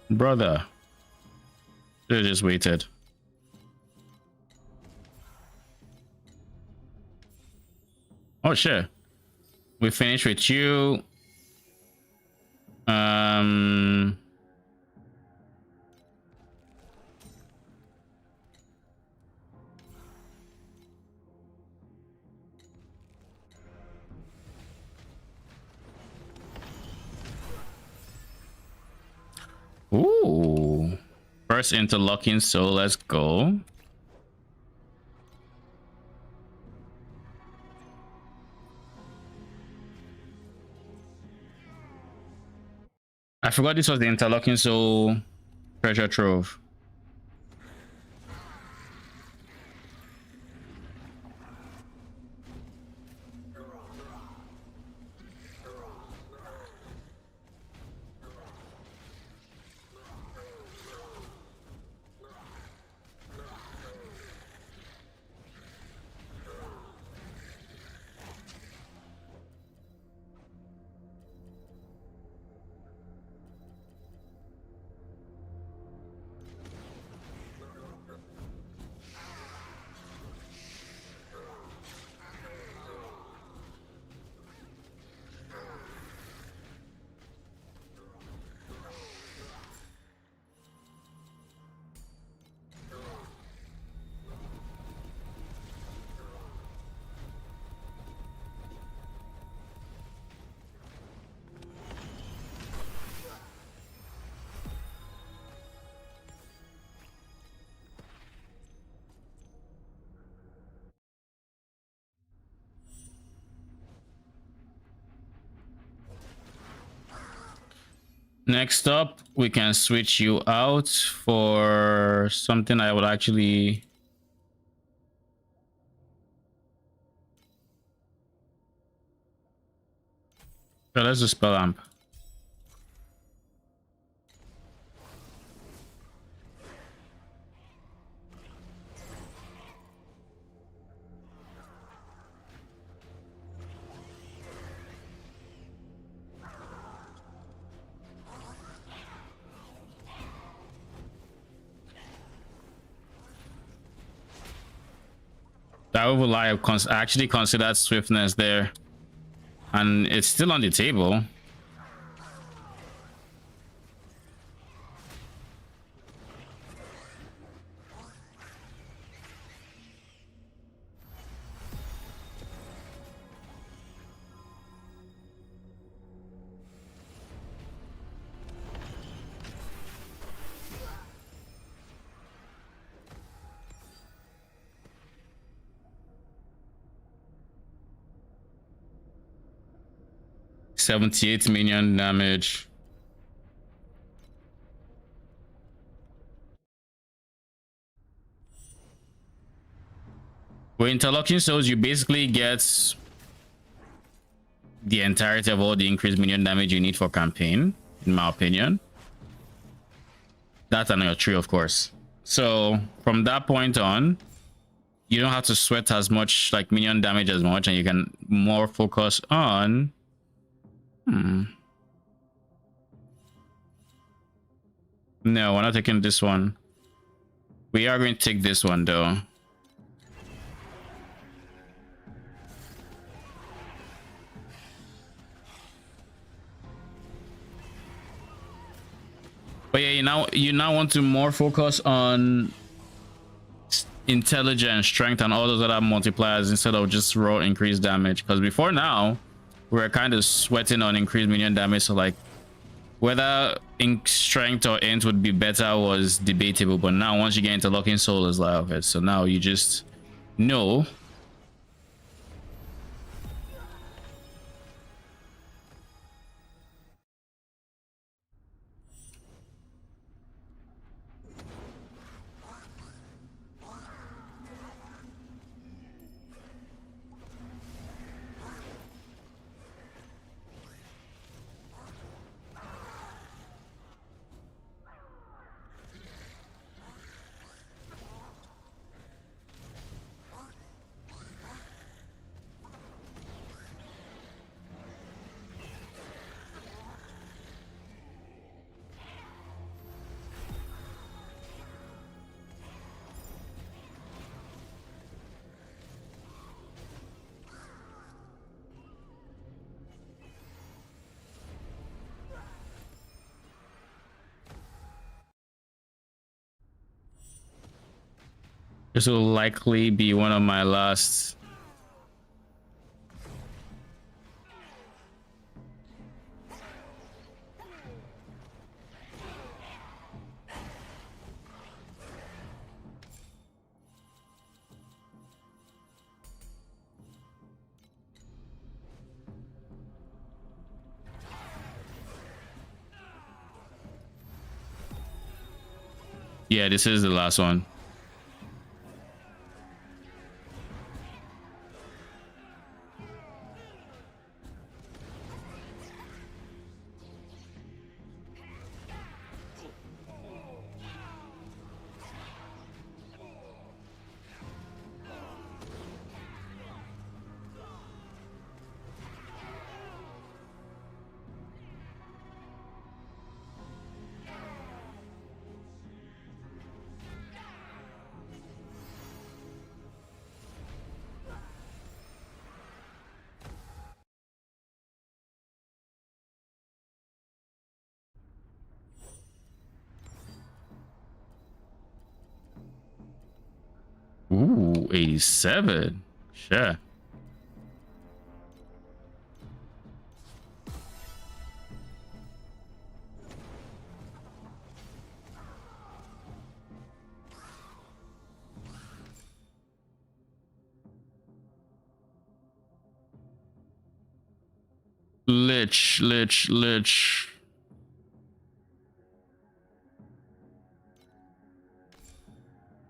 Brother, they just waited. Oh shit, we finished with you. Ooh, first interlocking soul, let's go. I forgot this was the interlocking soul treasure trove. Next up, we can switch you out for something I would actually... So let's just spell amp. That will I have actually considered swiftness there, and it's still on the table. $78 million damage. With interlocking souls, you basically get the entirety of all the increased minion damage you need for campaign, in my opinion. That's on your tree, of course. So from that point on, you don't have to sweat as much, like minion damage as much, and you can more focus on No, we're not taking this one. We are going to take this one though. But yeah, you now want to more focus on intelligence, strength, and all those other multipliers instead of just raw increased damage. Because before now, we were kind of sweating on increased minion damage. So like whether ink strength or int would be better was debatable. But now once you get into locking soul, is like okay, so now you just know. This will likely be one of my last. Yeah, this is the last one. Ooh, 87. Sure. Lich.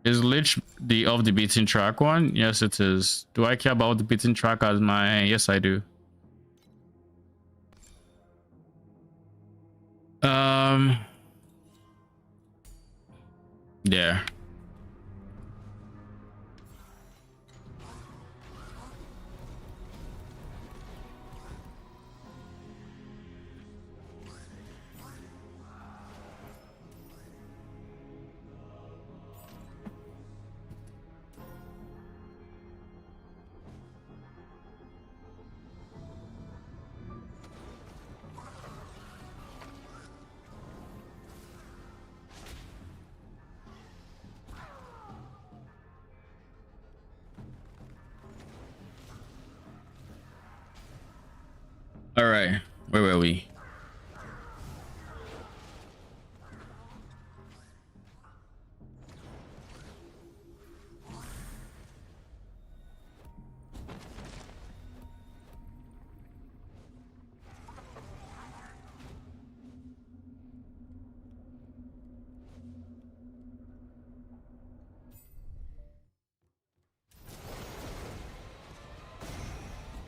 Is Lich the off the beaten track one? Yes, it is. Do I care about the beaten track as my? Yes, I do. There.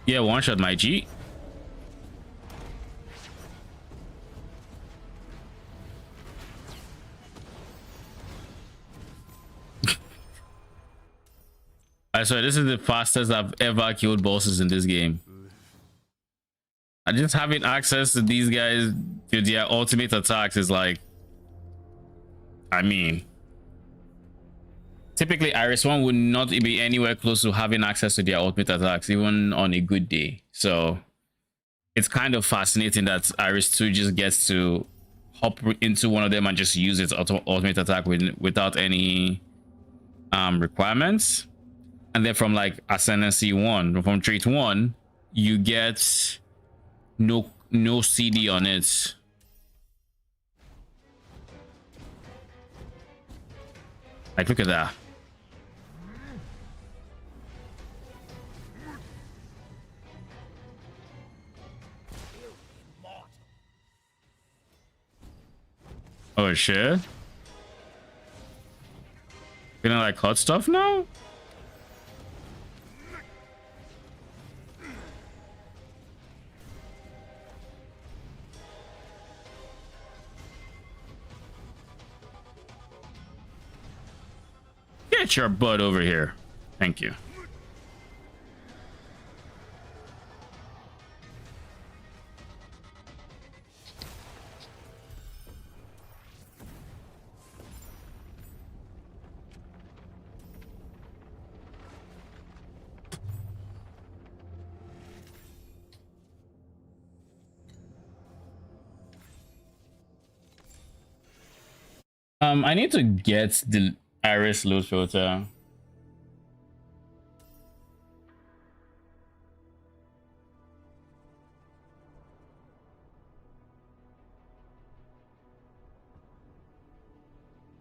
Yeah, one shot my G. I swear, this is the fastest I've ever killed bosses in this game. I just having access to these guys, to their ultimate attacks is like, I mean, typically Iris 1 would not be anywhere close to having access to their ultimate attacks, even on a good day. So it's kind of fascinating that Iris 2 just gets to hop into one of them and just use its ultimate attack without any requirements. And then from like Ascendancy 1, from trait 1, you get no CD on it. Like, look at that. Oh shit. Feeling like hot stuff now? Get your butt over here. Thank you. I need to get the Iris load filter.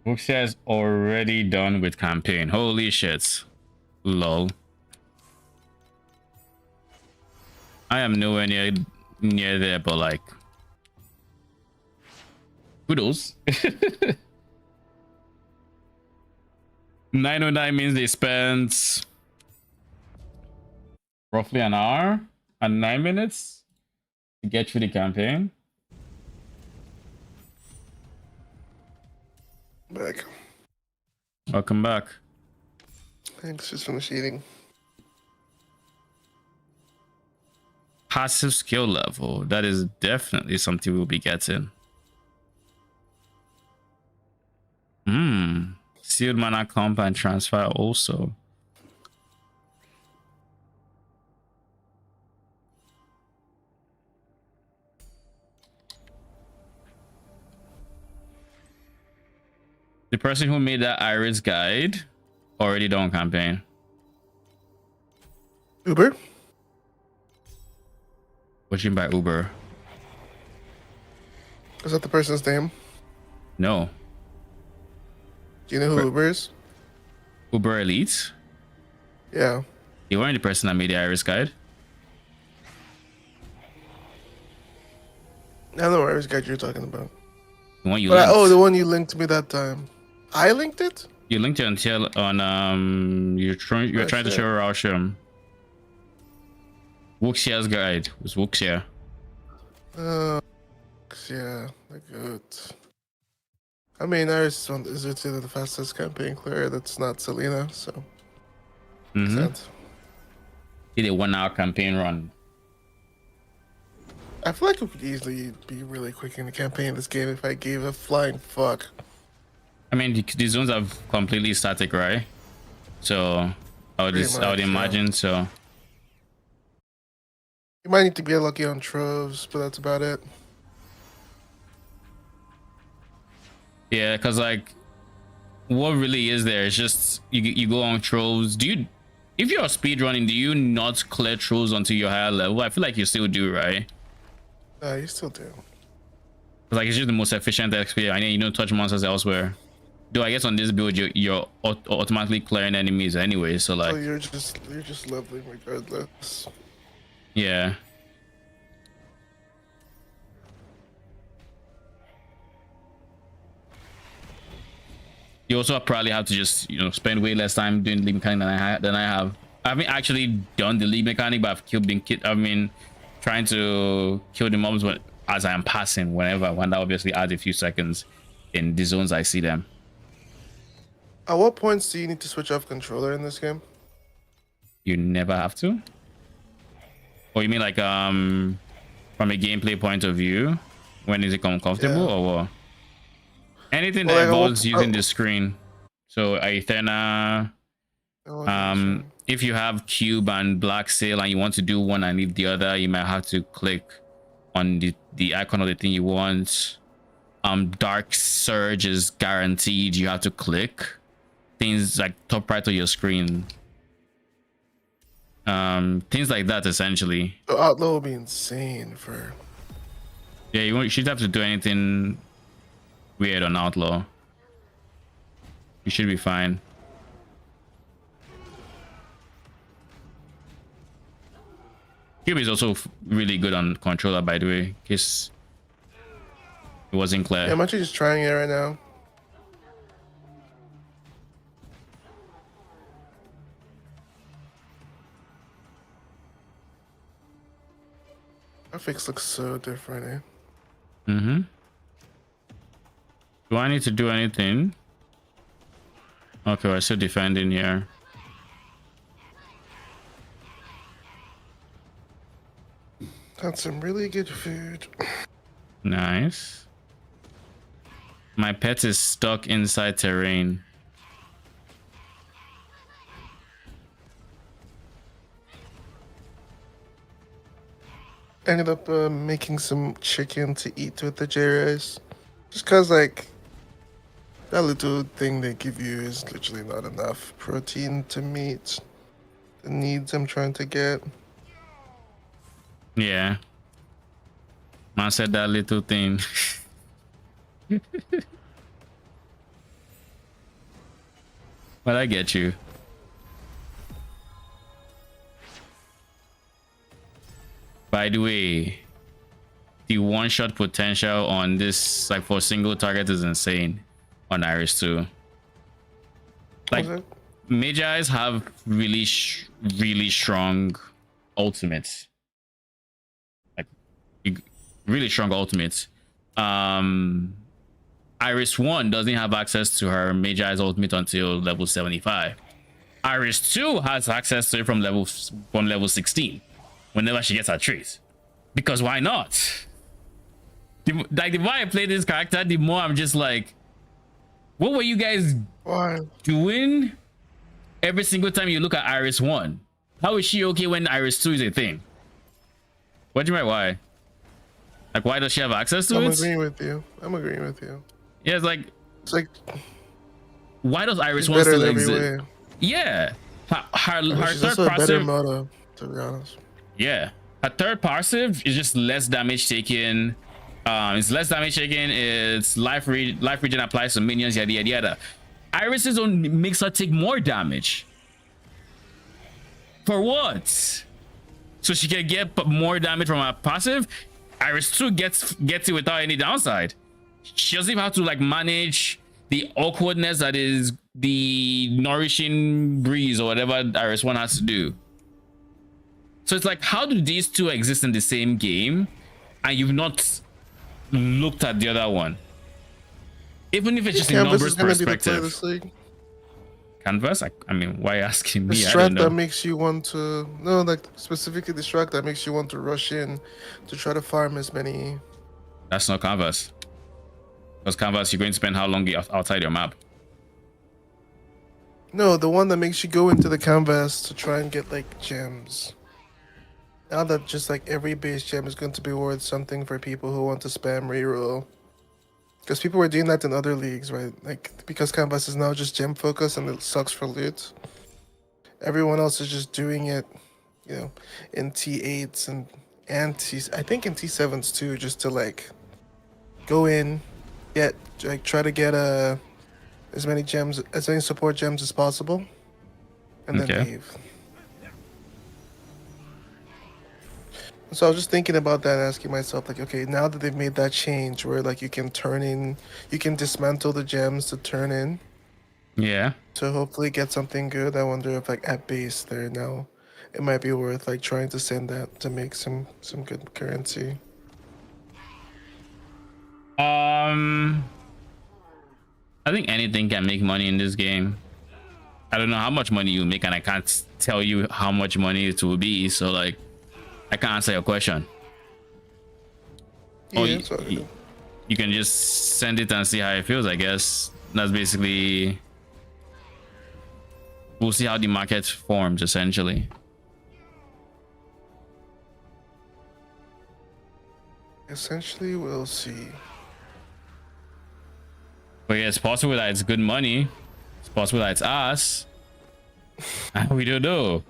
Wuxia is already done with campaign. Holy shit. Lol. I am nowhere near there, but like, kudos. 909 means they spent roughly an hour and 9 minutes to get through the campaign. Back. Welcome back. Thanks, just finished eating. Passive skill level. That is definitely something we'll be getting. Sealed mana comp and transfer also. The person who made that Iris guide already done campaign. Uber? What do you mean by Uber? Is that the person's name? No. Do you know who Uber is? Uber Elite? Yeah. You weren't the person that made the Iris guide? I don't know what Iris guide you're talking about. The one you But linked. oh, the one you linked to me that time. I linked it? You linked it until on you're trying to show Rausham. Wuxia's guide. It was Wuxia. Yeah, like good. I mean, Iris is the fastest campaign clear that's not Selena, so. Makes sense. Did a 1 hour campaign run. I feel like it could easily be really quick in the campaign in this game if I gave a flying fuck. I mean, the zones are completely static, right? So I would imagine so. You might need to get lucky on troves, but that's about it. Yeah, because like, what really is there? It's just you go on troves. If you're speedrunning, do you not clear troves until your higher level? I feel like you still do, right? You still do. Like, it's just the most efficient XP. I know you don't touch monsters elsewhere. Though I guess on this build you're automatically clearing enemies anyway, so like. So you're just leveling regardless. Yeah. You also probably have to just spend way less time doing the mechanic than I have. I haven't actually done the league mechanic, but I mean, trying to kill the mobs as I am passing whenever, when that obviously adds a few seconds in the zones I see them. At what points do you need to switch off controller in this game? You never have to. Or you mean like from a gameplay point of view, when is it uncomfortable or what? Anything that involves using the screen. So Aethena, if you have cube and black sail and you want to do one and leave the other, you might have to click on the icon of the thing you want. Dark surge is guaranteed, you have to click. Things like top right of your screen. Things like that essentially. The outlaw would be insane for. Yeah, you should have to do anything weird on outlaw. You should be fine. Cube is also really good on controller, by the way, in case it wasn't clear. Yeah, I'm actually just trying it right now. Graphics look so different, eh? Mm-hmm. Do I need to do anything? Okay, we're still defending here. Got some really good food. Nice. My pet is stuck inside terrain. Ended up making some chicken to eat with the J-Rice. Just cause like that little thing they give you is literally not enough protein to meet the needs I'm trying to get. Yeah. Man said that little thing. But I get you. By the way, the one-shot potential on this, like for single target, is insane on Iris 2. Like, Magi's have really strong ultimates. Like, really strong ultimates. Iris 1 doesn't have access to her Magi's ultimate until level 75. Iris 2 has access to it from level 16. Whenever she gets her traits, because why not? The more I play this character, the more I'm just like, what were you guys doing every single time you look at Iris 1? How is she okay when Iris 2 is a thing? What do you mean why? Like, why does she have access to it? I'm agreeing with you. Yeah, it's like why does Iris 1 better still every exist? way. Yeah, her She's third also a better passive. motto, to be honest. Yeah, her third passive is just less damage taken. It's less damage taken. It's life regen applies to minions. Yada yada yada. Iris's own makes her take more damage. For what? So she can get more damage from her passive. Iris 2 gets it without any downside. She doesn't even have to like manage the awkwardness that is the nourishing breeze or whatever Iris 1 has to do. So it's like, how do these two exist in the same game and you've not looked at the other one? Even if it's just a numbers perspective. Canvas? I mean, why asking me? The strat that makes you want to... No, like, specifically the strat that makes you want to rush in to try to farm as many... That's not Canvas. Because Canvas, you're going to spend how long outside your map? No, the one that makes you go into the canvas to try and get, like, gems. Now that just like every base gem is going to be worth something for people who want to spam reroll. Because people were doing that in other leagues, right? Like, because Canvas is now just gem focused and it sucks for loot. Everyone else is just doing it, you know, in T8s and I think in T7s too, just to like go in, try to get as many support gems as possible, and then leave. So I was just thinking about that and asking myself, like, okay, now that they've made that change where like you can dismantle the gems to turn in, Yeah. to hopefully get something good. I wonder if like at base there now, it might be worth like trying to send that to make some good currency. I think anything can make money in this game. I don't know how much money you make, and I can't tell you how much money it will be. So like, I can't answer your question. Yeah, Oh, it's all good. you can just send it and see how it feels. I guess that's basically. We'll see how the market forms essentially. Essentially, we'll see. But yeah, it's possible that it's good money. It's possible that it's us. We don't know.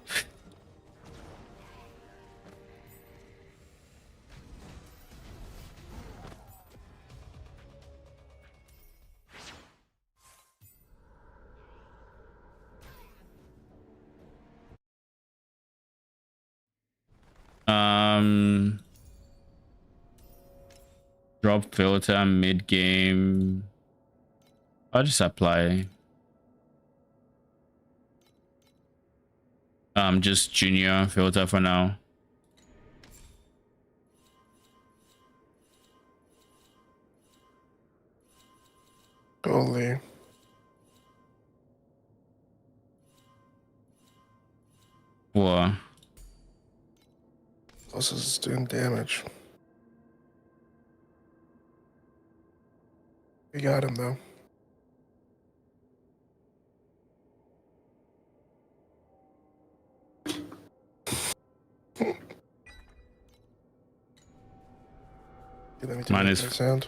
Drop filter mid game. I'll just apply. Just junior filter for now. Only. What? This is doing damage. We got him though. Let me do Man that is sound.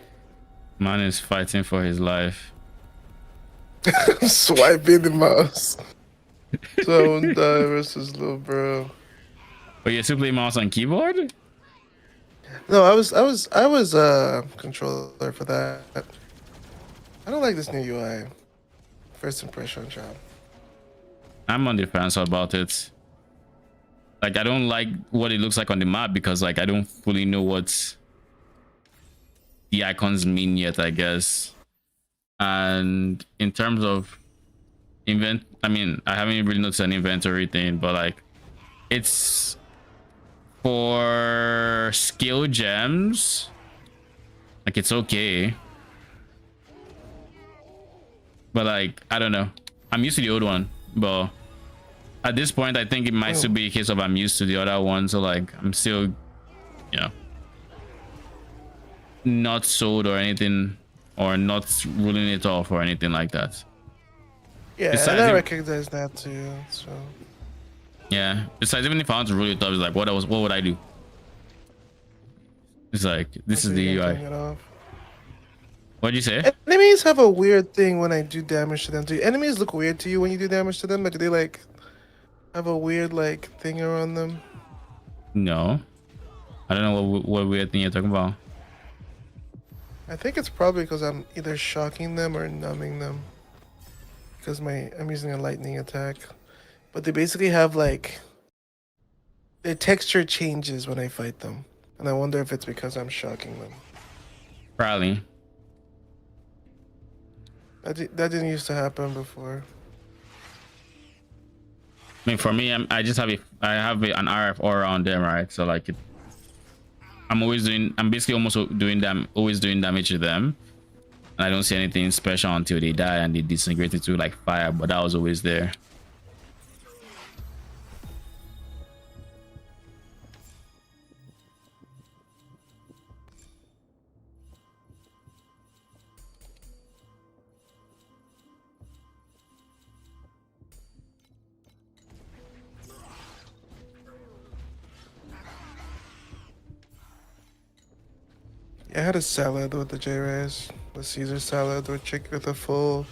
Man is fighting for his life. Swiping the mouse. Zone die versus little bro. But you still play mouse and keyboard? No, I was controller for that. I don't like this new UI. First impression job. I'm on the fence about it. Like, I don't like what it looks like on the map because like I don't fully know what the icons mean yet, I guess. And in terms of I mean, I haven't really noticed an inventory thing, but like it's for skill gems. Like, it's okay. But like, I don't know. I'm used to the old one, but at this point I think it might still be a case of I'm used to the other one, so like I'm still, you know, not sold or anything, or not ruling it off or anything like that. Yeah, Besides, and I recognize that too. So yeah, besides, even if I want to rule it off, it's like, what would I do? It's like, this is the UI. What'd you say? Enemies have a weird thing when I do damage to them. Do enemies look weird to you when you do damage to them? Like, do they like have a weird like thing around them? No, I don't know what weird thing you're talking about. I think it's probably because I'm either shocking them or numbing them. Because I'm using a lightning attack, but they basically have like their texture changes when I fight them, and I wonder if it's because I'm shocking them. Probably. That didn't used to happen before. I mean, for me, I just have an RF aura on them, right? So like, I'm basically always doing damage to them. And I don't see anything special until they die and they disintegrate into like fire, but that was always there. I had a salad with the J-Rays, the Caesar salad with a full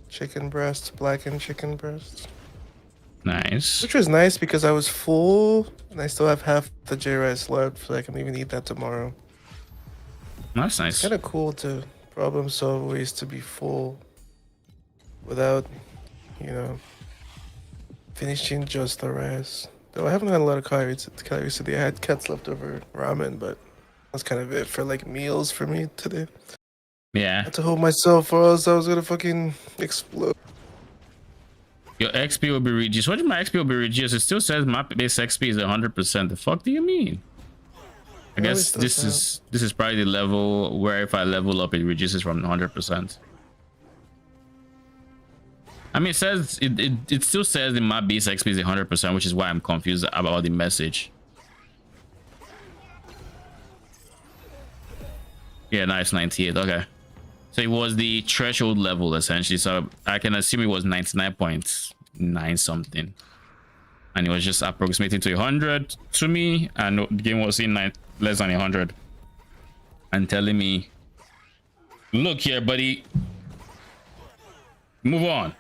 chicken breast, blackened chicken breast. Nice. Which was nice because I was full and I still have half the J-Rice left, so I can even eat that tomorrow. That's nice. It's kind of cool to problem solve ways to be full without, you know, finishing just the rice. Though I haven't had a lot of calories today. I had Cat's leftover ramen, but that's kind of it for like meals for me today. Yeah. I had to hold myself or else I was gonna fucking explode. Your XP will be reduced. What do my XP will be reduced? It still says my base XP is 100%. The fuck do you mean? I guess this is probably the level where if I level up, it reduces from 100%. I mean, it says it still says in my base XP is 100%, which is why I'm confused about the message. Yeah, nice, 98. Okay, so it was the threshold level essentially. So I can assume it was 99.9 something, and it was just approximating to 100 to me, and the game was in less than 100, and telling me, "Look here, buddy, move on."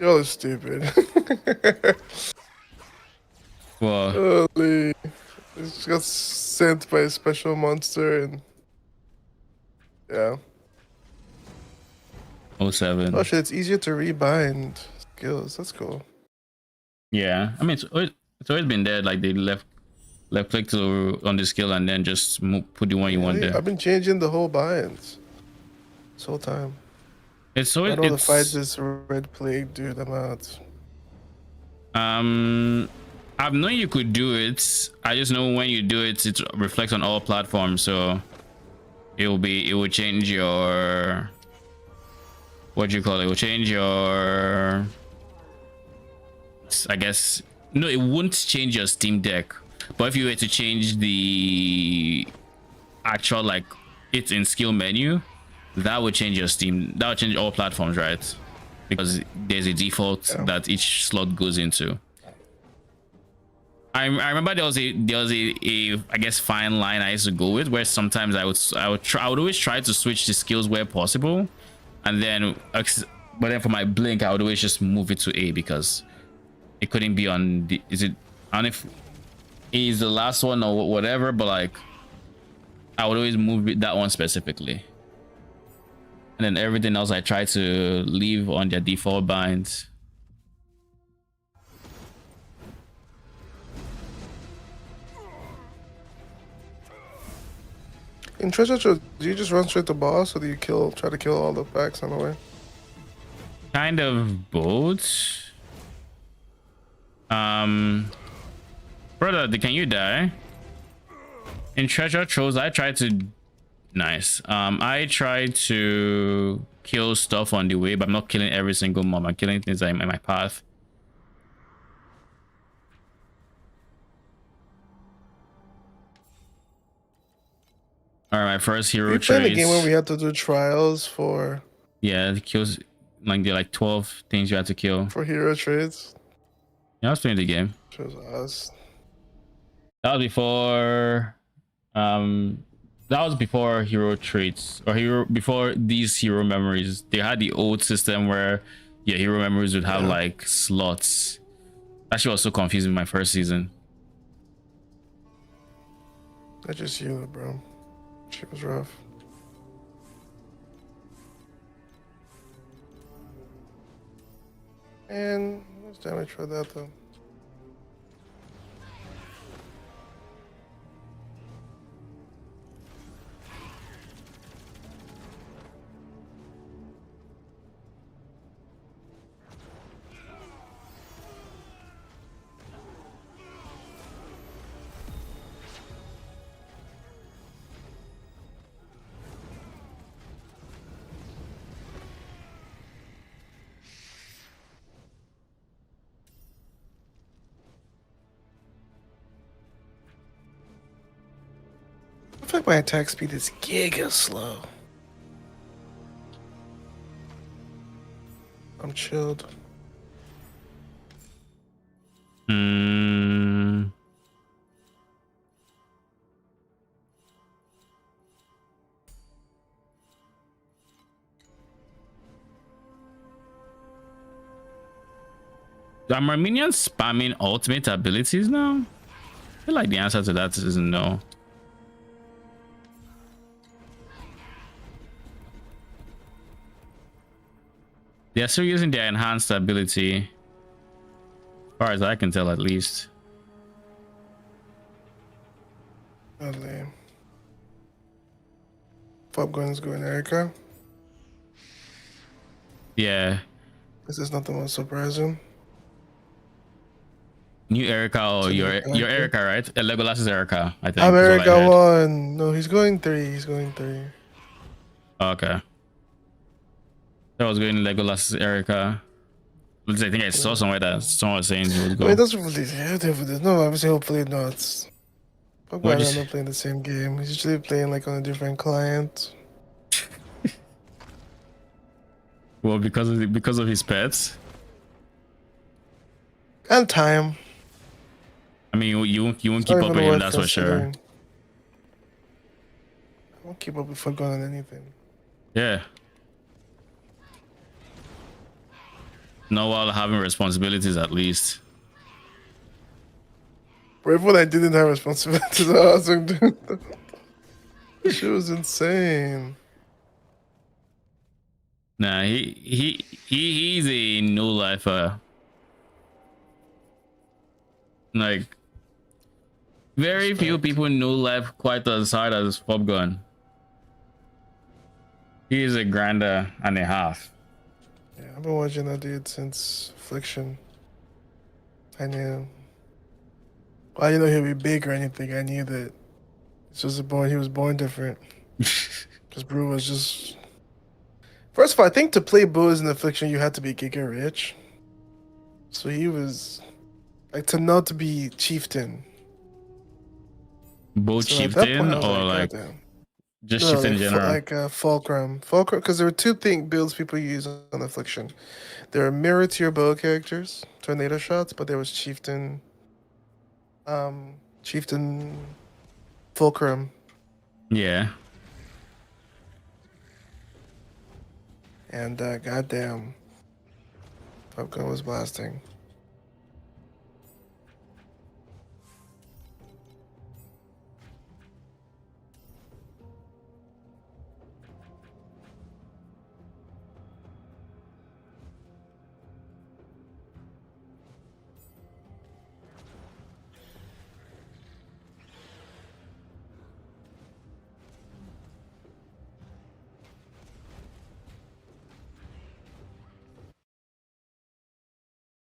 Y'all are stupid. Well, Holy. It just got sent by a special monster and yeah. 07. Oh shit, it's easier to rebind skills. That's cool. Yeah, I mean it's always been there. Like they left click to on the skill and then just put the one you want there. I've been changing the whole binds this whole time. It's always I don't know to fight this red plague dude. I'm out. I've known you could do it. I just know when you do it, it reflects on all platforms. So it will change your, what do you call it? It will change your, I guess, no, it won't change your Steam Deck. But if you were to change the actual, like, it's in skill menu, that would change your Steam. That would change all platforms, right? Because there's a default that each slot goes into. I remember there was a I guess fine line I used to go with, where sometimes I would always try to switch the skills where possible, and then but then for my blink I would always just move it to A because it couldn't be on the, is it, I don't know if A is the last one or whatever, but like I would always move that one specifically, and then everything else I try to leave on their default binds. In treasure trove, do you just run straight to boss, or do you try to kill all the packs on the way? Kind of both. Brother, can you die? In treasure troves, I try to, nice. I try to kill stuff on the way, but I'm not killing every single mob. I'm killing things in my path. All right, my first hero traits. Playing the game when we had to do trials for. Yeah, it kills like there are like 12 things you had to kill for hero traits. Yeah, I was playing the game. Shows us. That was before. That was before hero traits or before these hero memories. They had the old system where your hero memories would have like slots. That shit was so confusing in my first season. I just healed it, bro. Shit was rough. And what's damage for that though? I feel like my attack speed is giga slow. I'm chilled. Are my minions spamming ultimate abilities now? I feel like the answer to that is no. They're still using their enhanced ability, as far as I can tell, at least. Lovely. Fub guns going Erica. Yeah, This is not the most surprising. New Erica, oh, It's a new your character. Erica, right? Legolas is Erica, I think. is what I America heard. 1. No, he's going 3. He's going 3. Okay. I was going Legolas is Erica. I think I saw somewhere that someone was saying he was I mean, going. that's really no. Obviously, hopefully not. But What glad you I'm say? not playing the same game. He's usually playing like on a different client. Well, because of his pets. And time. I mean, you won't It's keep not up even with him, worth that's for sure. considering. I won't keep up with football on anything. Yeah. No, while having responsibilities at least. But even when I didn't have responsibilities, I wasn't doing that. This shit was insane. Nah, he's a no lifer. Like very few Respect. people know life quite as hard as Pop Gun. He is a grinder and a half. Yeah, I've been watching that dude since Affliction. I knew. Well, I didn't know he'd be big or anything. I knew that he was born different. Because Brew was just. First of all, I think to play Booz in Affliction, you had to be Giga Rich. So he was. Like, to not be Chieftain. Both So at that chieftain point, I was or like goddamn. just No, chieftain in like, general. Fulcrum. Fulcrum, because there were two builds people use on Affliction. There are mirror to your bow characters, tornado shots, but there was Chieftain Fulcrum. Yeah. And goddamn, Top Gun was blasting.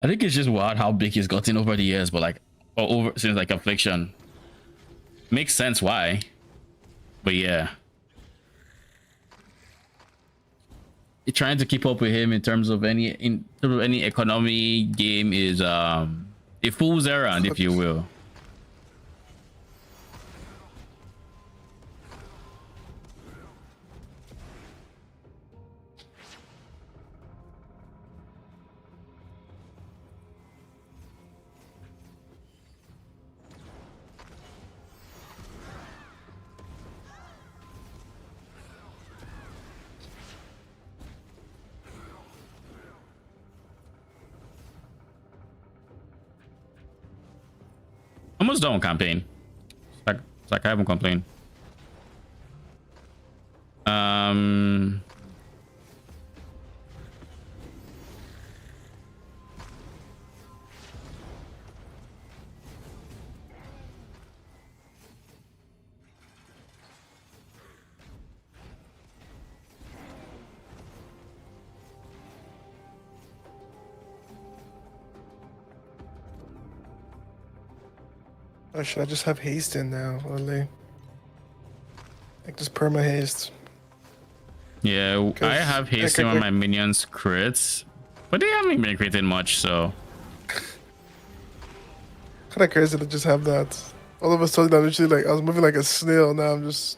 I think it's just wild how big he's gotten over the years, but like over since like Affliction. Makes sense why. But yeah. Trying to keep up with him in terms of any economy game is a fool's errand, if you will. Almost done with campaign. It's like I haven't complained. Or should I just have haste in now, only? Like just perma haste. Yeah, I have I hasting could, on like- my minions crits, but they haven't been creating much, so Kind of crazy to just have that. All of a sudden, I'm literally like I was moving like a snail. Now I'm just.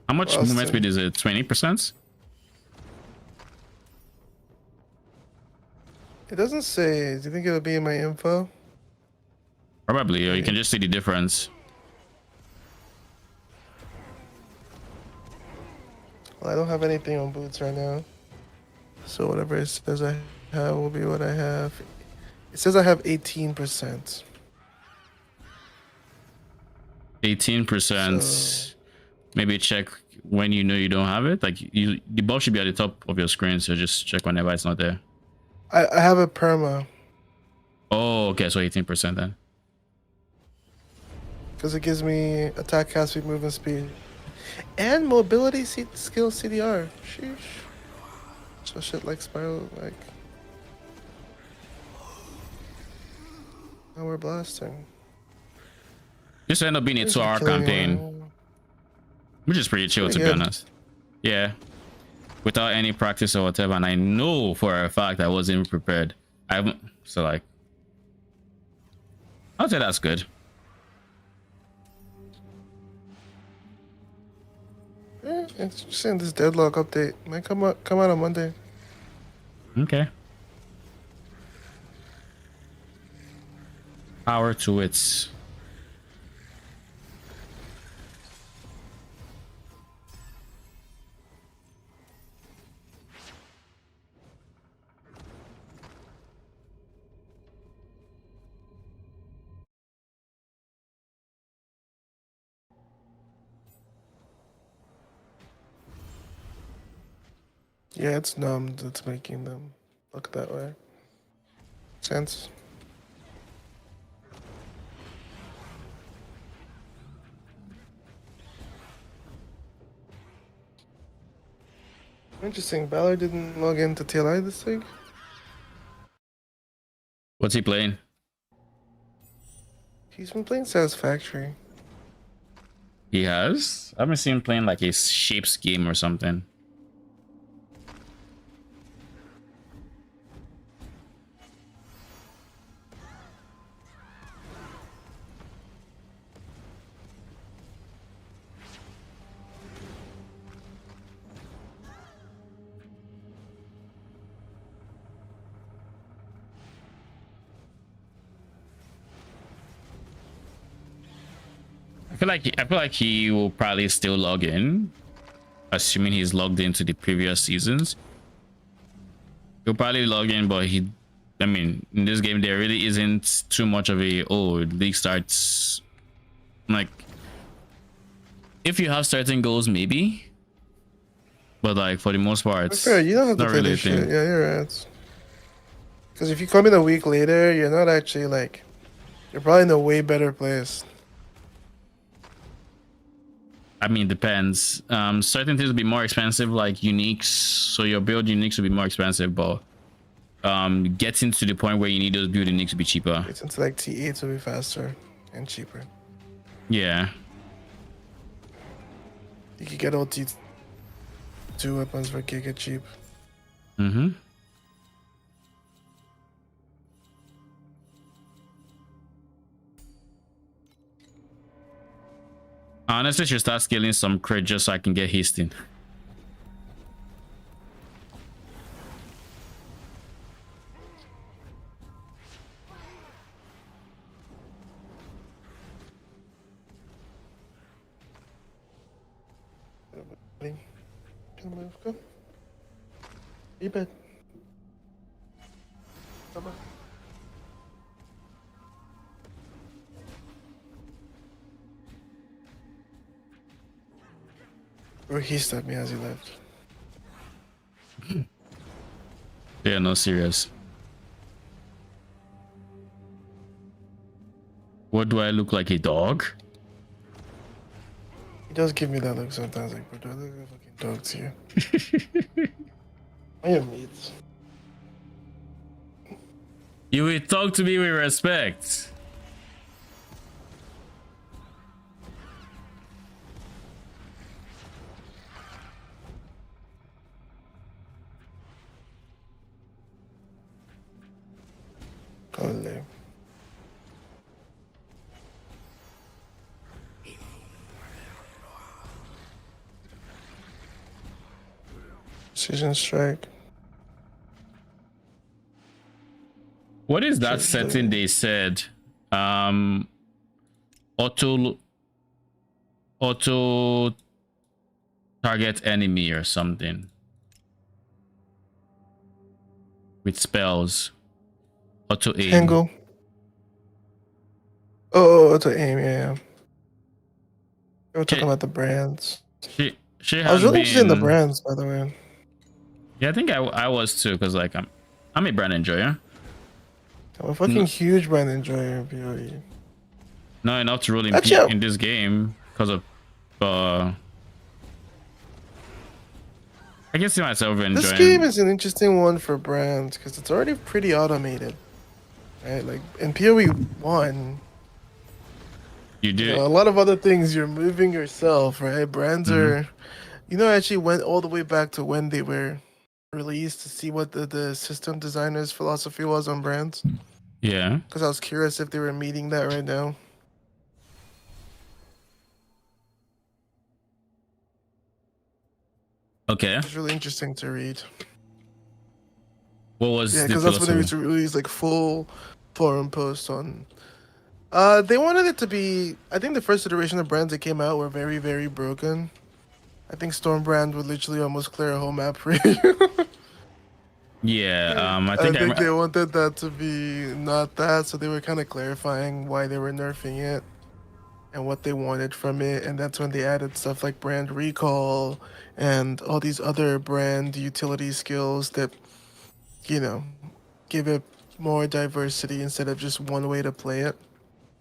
how much Awesome. movement speed is it? 20%? It doesn't say. Do you think it'll be in my info? Probably, or you can just see the difference. Well, I don't have anything on boots right now. So whatever it says I have will be what I have. It says I have 18%. 18%. So- Maybe check when you know you don't have it. Like the buff should be at the top of your screen, so just check whenever it's not there. I have a perma Oh, okay, so 18% then. because it gives me attack, cast speed, movement speed, and mobility skill CDR. Sheesh. So shit like Spiral, like. Now we're blasting. This ended up being a Things are 2-hour killing campaign, you. which is pretty chill, Pretty to be good. honest. Yeah, without any practice or whatever, and I know for a fact I wasn't prepared. I haven't, so like, I'll say that's good. Yeah, it's just saying this deadlock update might come out on Monday. Okay. Power to it. Yeah, it's numbed that's making them look that way. Sense. Interesting. Ballard didn't log into TLI this week. What's he playing? He's been playing Satisfactory. He has? I haven't seen him playing like a shapes game or something. I feel like he will probably still log in, assuming he's logged into the previous seasons. He'll probably log in, but I mean, in this game there really isn't too much of a league starts. Like, if you have certain goals, maybe, but like for the most part, it's Fair, you don't have to not play really a this shit. thing. Yeah, you're right. Because if you come in a week later, you're not actually like. You're probably in a way better place. I mean, depends. Certain things will be more expensive, like uniques. So your build uniques will be more expensive, but getting to the point where you need those build uniques to be cheaper. It's into like T8 will be faster and cheaper. Yeah. You could get all T2 weapons for giga cheap. Mm-hmm. Honestly, should start scaling some crit just so I can get hasting. Come on, go. You bet. Come on. Or he stabbed me as he left. Yeah, no, serious. What do I look like, a dog? He does give me that look sometimes, like, bro, do I look like a fucking dog to you? I am meat. You will talk to me with respect. Holy. Precision strike. What is that setting they said? Auto target enemy or something with spells. Auto aim. Angle. Oh, it's an aim, yeah. We were talking about the brands. She I was has really interested in the been- brands, by the way. Yeah, I think I was too, because like I'm a brand enjoyer. I'm a fucking huge brand enjoyer of PoE. Not enough to roll in, Actually, in this game because of I can see myself This game enjoying. is an interesting one for brands because it's already pretty automated, right? Like in PoE 1, You do it. a lot of other things you're moving yourself, right? Brands Hmm. are, I actually went all the way back to when they were released to see what the system designer's philosophy was on brands Yeah. because I was curious if they were meeting that right now. Okay. It's really interesting to read. What was Yeah, the because that's when they philosophy? used to release like full forum posts on. They wanted it to be. I think the first iteration of brands that came out were very, very broken. I think Stormbrand would literally almost clear a whole map for you. Yeah. I I think think I. they wanted that to be not that, so they were kind of clarifying why they were nerfing it and what they wanted from it, and that's when they added stuff like brand recall and all these other brand utility skills that you know give it more diversity instead of just one way to play it.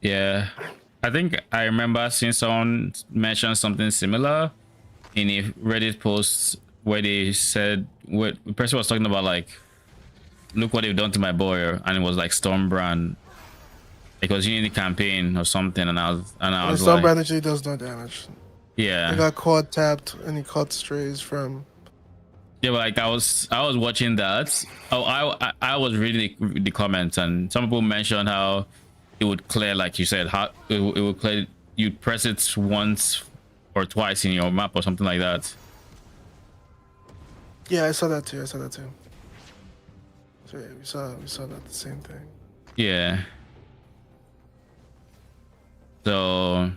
Yeah. I think I remember seeing someone mention something similar in a Reddit post where they said what the person was talking about, like, look what they've done to my boy, and it was like Stormbrand. It was Unity campaign or something, and I And was like, Stormbrand actually does no damage. It yeah. got quad tapped and he caught strays from. Yeah, but like I was watching that. Oh, I was reading the comments, and some people mentioned how it would clear, like you said, how it would clear. You press it once or twice in your map or something like that. Yeah, I saw that too. I saw that too. So yeah, we saw that the same thing. Yeah. So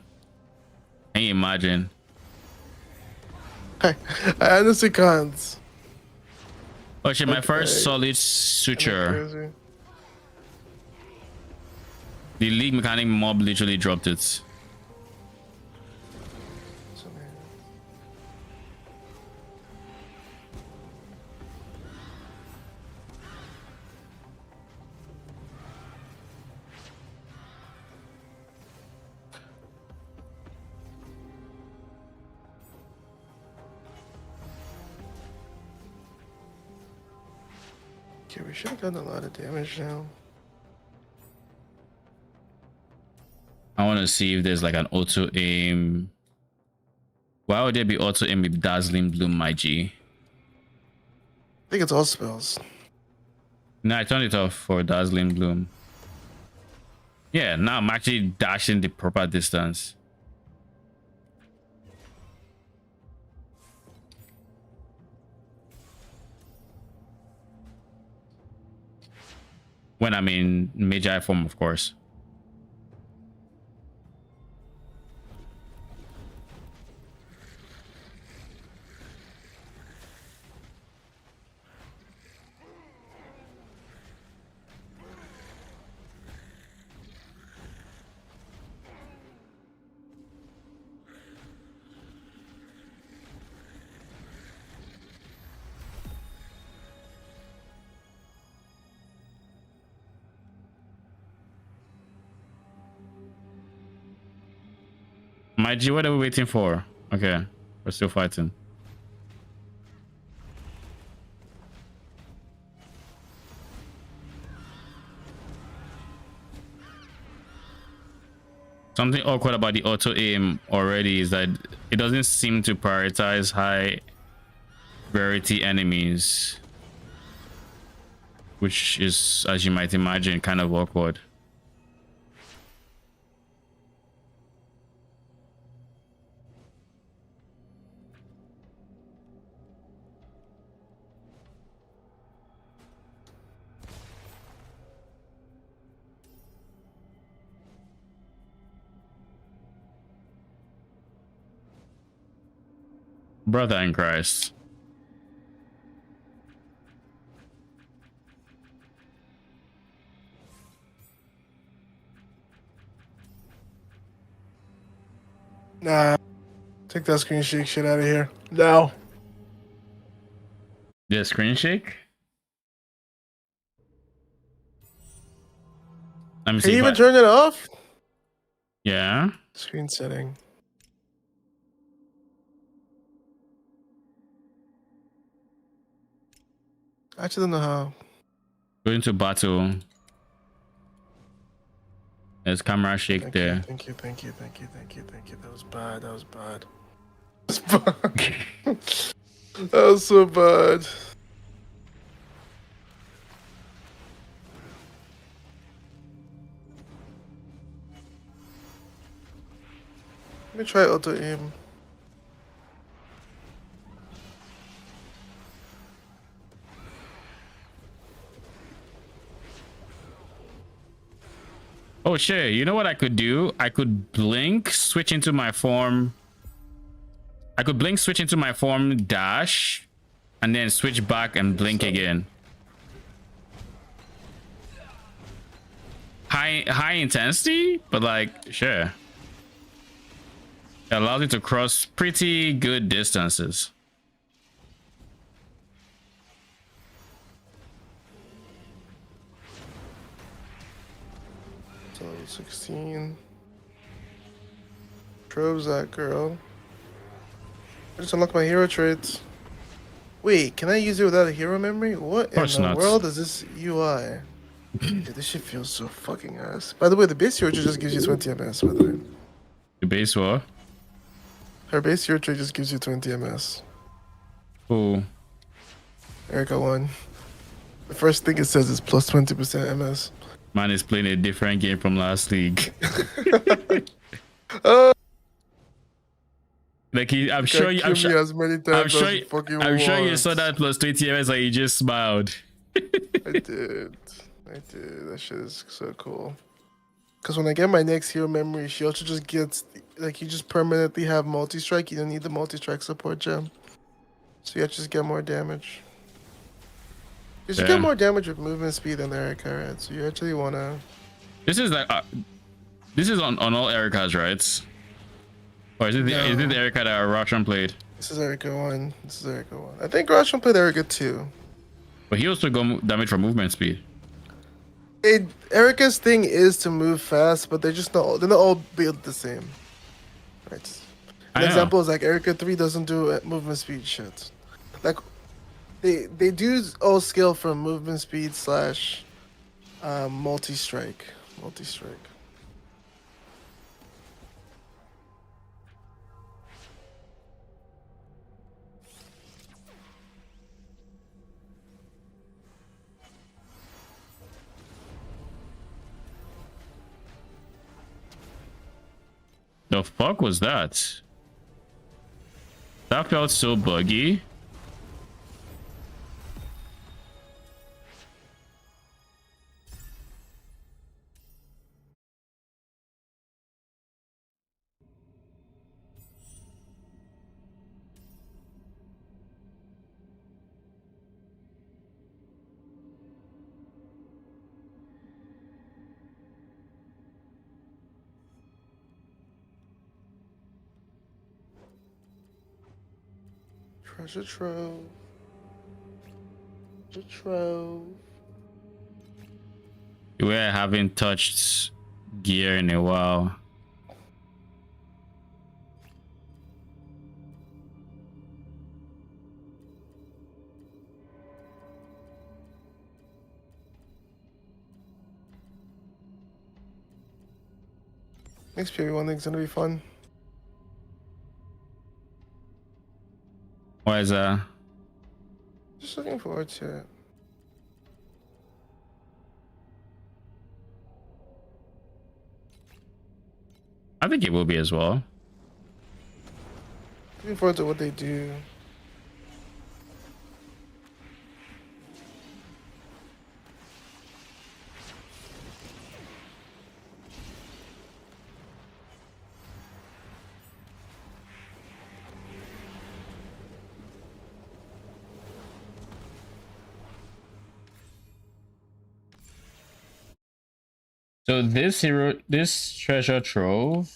can you imagine? I honestly can't. Oh shit! My Like first solid kind of suture. crazy. The league mechanic mob literally dropped it. So, man. Okay, we should have done a lot of damage now. I want to see if there's like an auto aim. Why would there be auto aim with Dazzling Bloom, my G? I think it's all spells. No, I turned it off for Dazzling Bloom. Yeah, now I'm actually dashing the proper distance. When I'm in Magi form, of course. My G, what are we waiting for? Okay, we're still fighting. Something awkward about the auto aim already is that it doesn't seem to prioritize high rarity enemies, which is, as you might imagine, kind of awkward. Brother in Christ. Nah, take that screen shake shit out of here. No. The screen shake? Let me Can see you if even I... turn it off? Yeah. Screen setting. I actually don't know how. Going to battle. There's camera shake Thank there. you, thank you, thank you, thank you, thank you, thank you. That was bad. That was bad. That was bad. That was so bad. Let me try auto aim. Oh shit, you know what I could do? I could blink, switch into my form. I could blink, switch into my form, dash, and then switch back and blink again. High intensity, but like, sure. It allows you to cross pretty good distances. So 16. Troves that girl. I just unlocked my hero traits. Wait, can I use it without a hero memory? What in course the not. world is this UI? Dude, this shit feels so fucking ass. By the way, the base hero trait just gives you 20 MS, by the way. The base war. Her base hero trait just gives you 20 MS. Oh, Erica 1. The first thing it says is plus 20% MS. man is playing a different game from last league. Like I'm sure you, I'm sure, as many times I'm sure, as fucking I'm sure you wants. saw that plus 20 MS and you just smiled. I did. That shit is so cool. Because when I get my next hero memory, she also just gets, like, you just permanently have multi-strike. You don't need the multi-strike support gem. So you just get more damage. You should Yeah. get more damage with movement speed than Erica, right? So you actually want to... This is like, this is on all Ericas, right? Or is it the, is it the Erica that Roshan played? This is Erica 1. This is Erica 1. I think Roshan played Erica 2. But he also got damage from movement speed. Erica's thing is to move fast, but they're not all built the same. Right. An example is like Erica 3 doesn't do movement speed shit. Like they do all scale from movement speed slash multi-strike. Multi-strike. The fuck was that? That felt so buggy. Treasure trove. Treasure trove. We haven't touched gear in a while. Next PV1 thing's gonna be fun. Why is that? Just looking forward to it. I think it will be as well. Looking forward to what they do. So this treasure trove.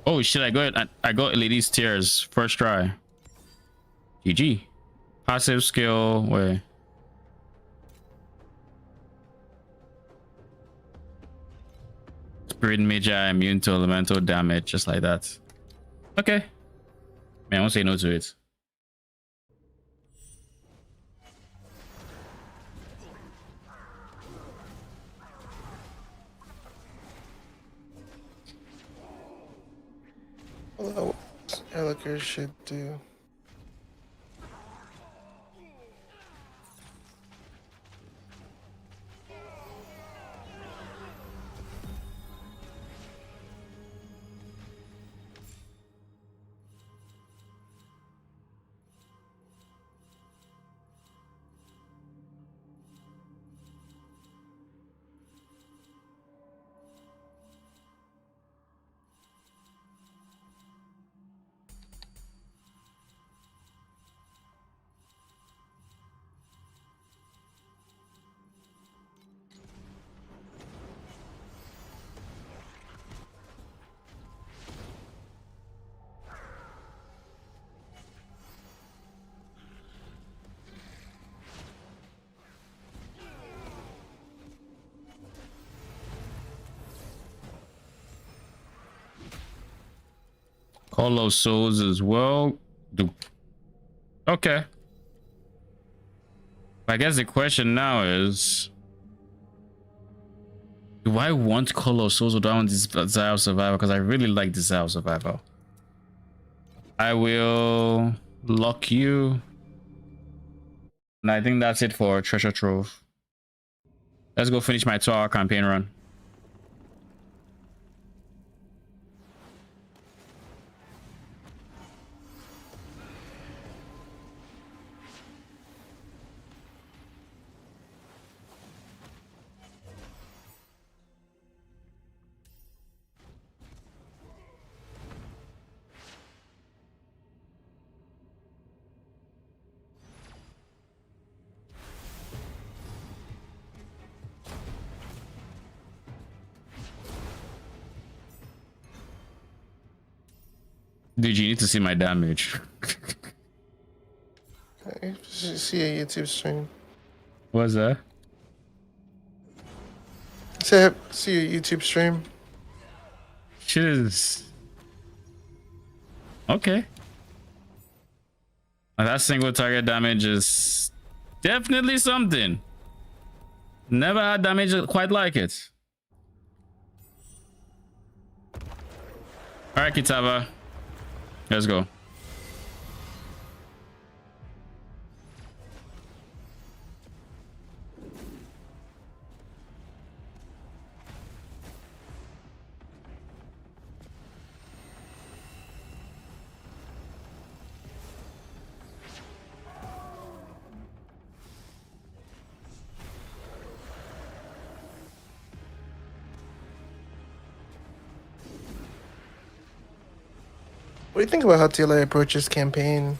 Oh shit! I got Lady's Tears first try. GG. Passive skill. Wait. Spirit Mage immune to elemental damage, just like that. Okay. Man, I won't say no to it. Well, Elliker should do. Call those souls as well. Okay. I guess the question now is, do I want Call of Souls or do I want this Desire of Survival? Because I really like Desire of Survival. I will lock you. And I think that's it for Treasure Trove. Let's go finish my 2-hour campaign run. Dude, you need to see my damage. Okay, see a YouTube stream. What's that? See a YouTube stream. Shit is... Okay. That single target damage is definitely something. Never had damage quite like it. All right, Kitava. Let's go. What do you think about how TLA approaches campaign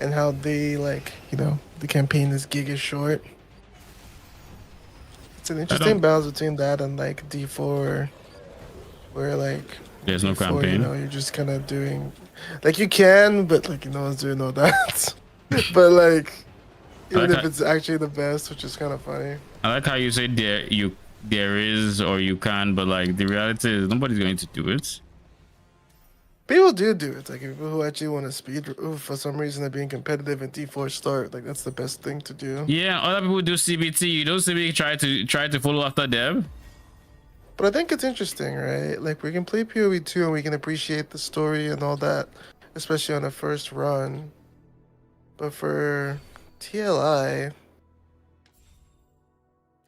and how they, like, you know, the campaign is giga short? It's an interesting balance between that and, like, D4, where, like, there's no D4, campaign. you know, you're just kind of doing, like, you can, but, like, no one's doing all that. But, like, even if it's actually the best, which is kind of funny. I like how you say there is or you can, but, like, the reality is nobody's going to do it. People do it. Like, people who actually want to speed, for some reason, they're being competitive in D4 start. Like, that's the best thing to do. Yeah, other people do CBT. You don't CBT try to follow after them. But I think it's interesting, right? Like, we can play PoE 2 and we can appreciate the story and all that, especially on the first run. But for TLI,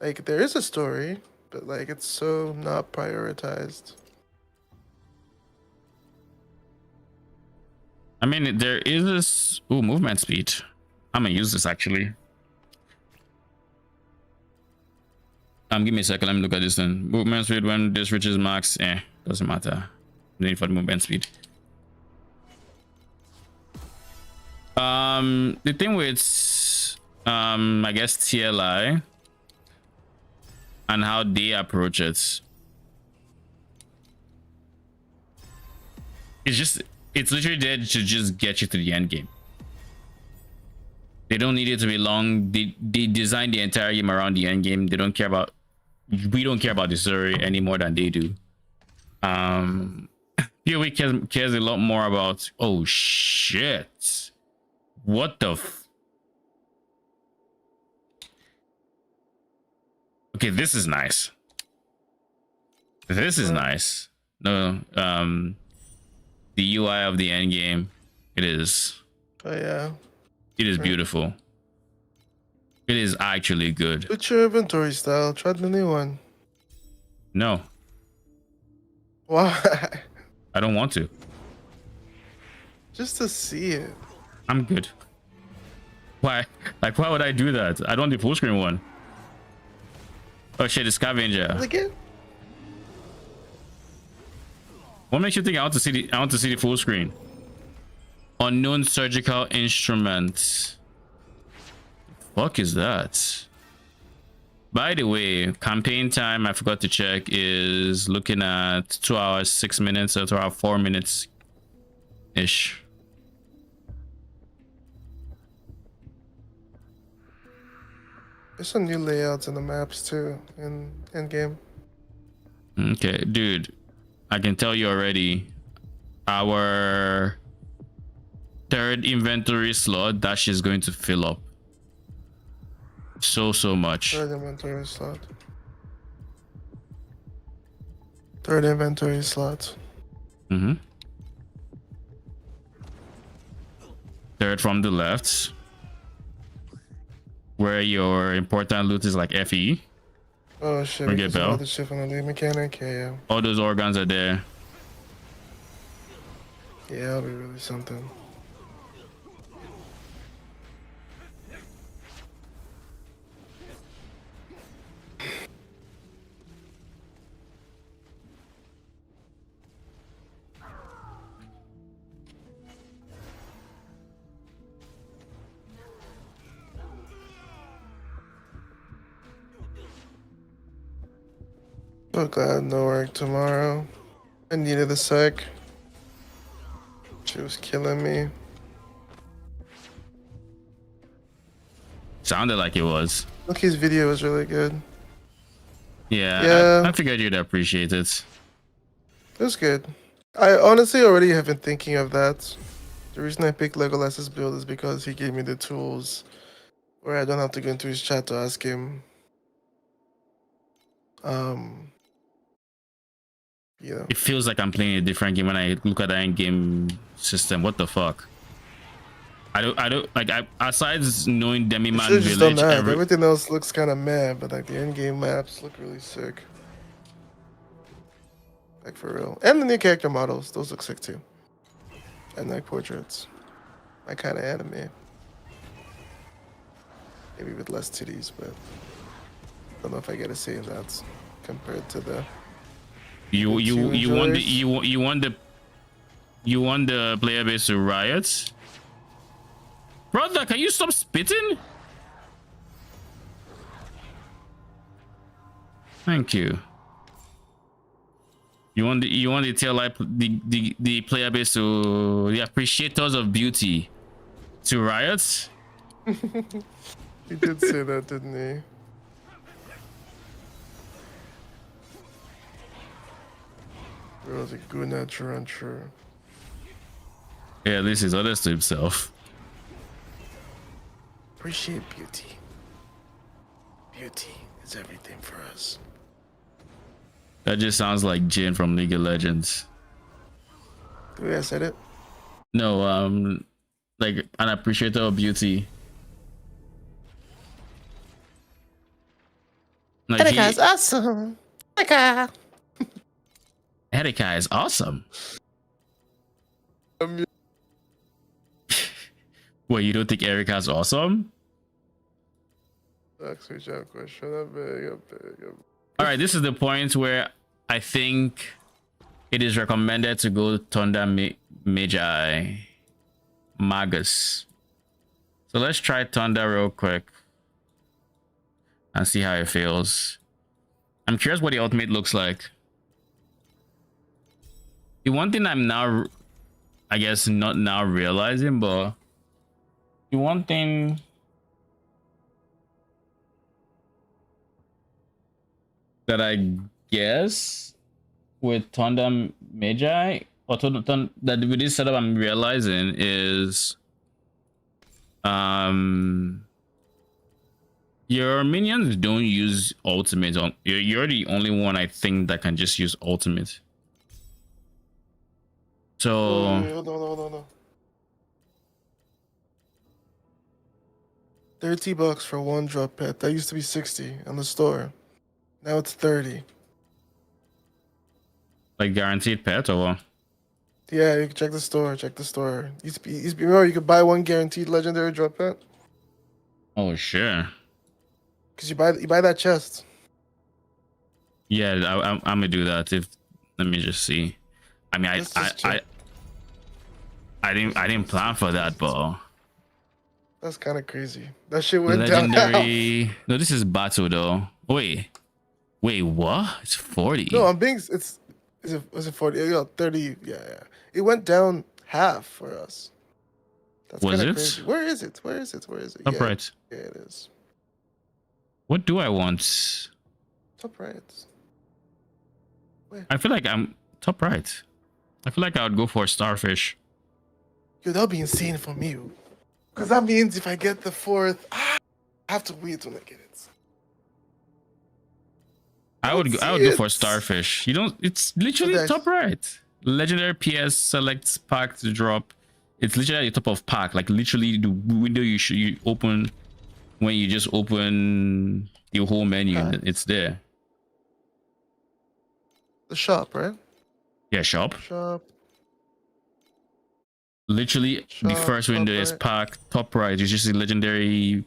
like, there is a story, but, like, it's so not prioritized. I mean, there is this movement speed. I'm gonna use this actually. Give me a second. Let me look at this then. Movement speed when this reaches max, doesn't matter. Need for the movement speed. The thing with I guess TLI and how they approach it. it's literally there to just get you to the end game. They don't need it to be long. They design the entire game around the end game. They don't care about, we don't care about the story any more than they do. PoE cares a lot more about, oh shit, what the okay, this is nice. This is nice. No, the UI of the end game, it is. Oh yeah. It is beautiful. It is actually good. Switch your inventory style. Try the new one. No, Why? I don't want to. Just to see it. I'm good. Why? Like, why would I do that? I don't want the full screen one. Oh shit, the scavenger. Again? What makes you think I want to see the full screen? Unknown surgical instruments. Fuck is that? By the way, campaign time, I forgot to check, is looking at 2 hours 6 minutes or 2 hours 4 minutes ish. There's some new layouts in the maps too in game. Okay, dude, I can tell you already, our third inventory slot, that shit's going to fill up so much. Third inventory slot. Third inventory slot. Third from the left, where your important loot is like FE. Oh shit! Ring a bell. All the shit from the lead mechanic. Yeah. All those organs are there. Yeah, that'll be really something. So glad no work tomorrow. I needed a sec. She was killing me. Sounded like it was. Lookie's video was really good. Yeah. I figured you'd appreciate it. It was good. I honestly already have been thinking of that. The reason I picked Legolas's build is because he gave me the tools where I don't have to go into his chat to ask him. You know. It feels like I'm playing a different game when I look at the end game system. What the fuck? I don't like. Aside knowing Demiman Should've just done Village, that. Everything else looks kind of mad, but like the end game maps look really sick. Like for real. And the new character models, those look sick too. And like portraits. My kind of anime. Maybe with less titties, but I don't know if I get a say in that compared to the. You want the player base to riot? Brother, can you stop spitting? Thank you. You want the tail light, the player base to, the appreciators of beauty to riot? He did say that, didn't he? It was a good nature, unsure. Yeah, at least he's honest to himself. Appreciate beauty. Beauty is everything for us. That just sounds like Jin from League of Legends. The way I said it? No, like an appreciator of beauty. Like Erika is awesome. Erika. Erika is awesome. What, you don't think Erika's awesome? Ask me a question. I'm big. All right, this is the point where I think it is recommended to go Thunder Magi Magus. So let's try Thunder real quick and see how it feels. I'm curious what the ultimate looks like. The one thing I'm now I guess not now realizing, but the one thing that I guess with Thunder Magi or that with this setup I'm realizing is your minions don't use ultimate on you're the only one I think that can just use ultimate. So No. $30 for one drop pet. That used to be 60 on the store. Now it's 30. like guaranteed pet or what? Yeah, you can check the store. Check the store. Remember you could buy one guaranteed legendary drop pet Oh sure. because you buy that chest. Yeah, I'm gonna do that. If let me just see. I mean, Let's just check. I didn't plan for that, but That's kind of crazy. That shit went down. legendary. No, this is battle though. Wait, what? It's 40. No, I'm being. Was it 40? Yeah, 30. Yeah. It went down half for us. That's Was kind it? of crazy. Where is it? Top Yeah, right. yeah, it is. What do I want? Top right. I feel like I'm top right. I feel like I would go for starfish. Yo, that'll be insane for me. Because that means if I get the fourth, I have to wait when I get it. I would go for starfish. You don't. It's literally Okay. top right. Legendary PS selects pack to drop. It's literally at the top of pack. Like literally the window you open when you just open the whole menu. It's there. The shop, right? Yeah, shop. Shop. Literally the Shop, first window top is right. pack. Top right is just a legendary.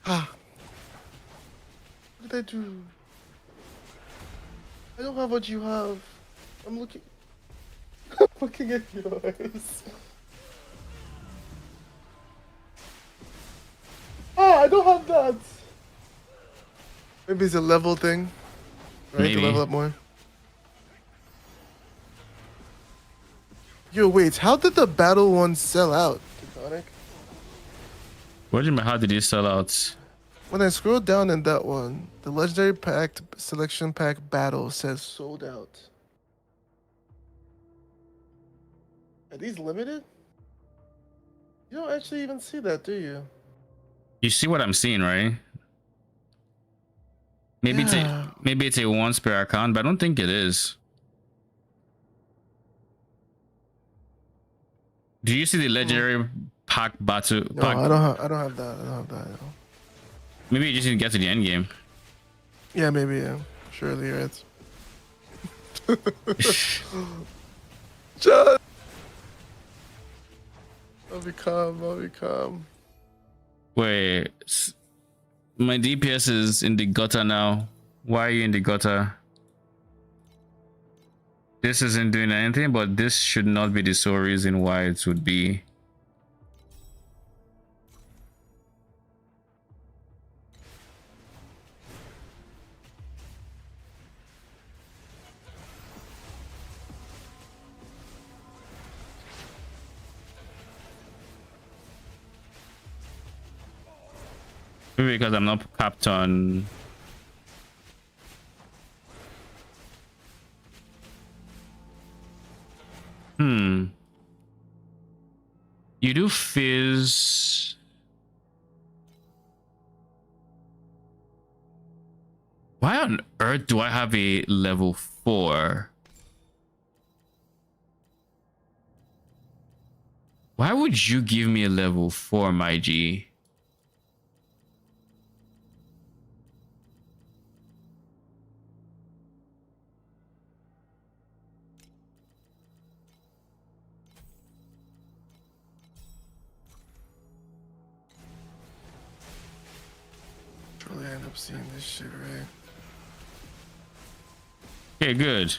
What did I do? I don't have what you have. I'm looking. I'm looking at yours. I don't have that. Maybe it's a level thing. Right? Maybe. To level up more. Yo, wait. How did the battle one sell out? Tectonic? What do you mean? How did it sell out? When I scroll down in that one, the legendary packed selection pack battle says sold out. Are these limited? You don't actually even see that, do you? You see what I'm seeing, right? Maybe Yeah. it's a once per account, but I don't think it is. Do you see the legendary pack battle? No, Pack? I don't have that. I don't have that. Maybe you just didn't get to the end game. Yeah, maybe. Yeah, surely you're right. John, I'll be calm. Wait, my DPS is in the gutter now. Why are you in the gutter? This isn't doing anything, but this should not be the sole reason why it would be. Maybe because I'm not capped on. You do fizz. Why on earth do I have a level 4? Why would you give me a level 4, my G? Surely I end up seeing this shit, right? Okay, good.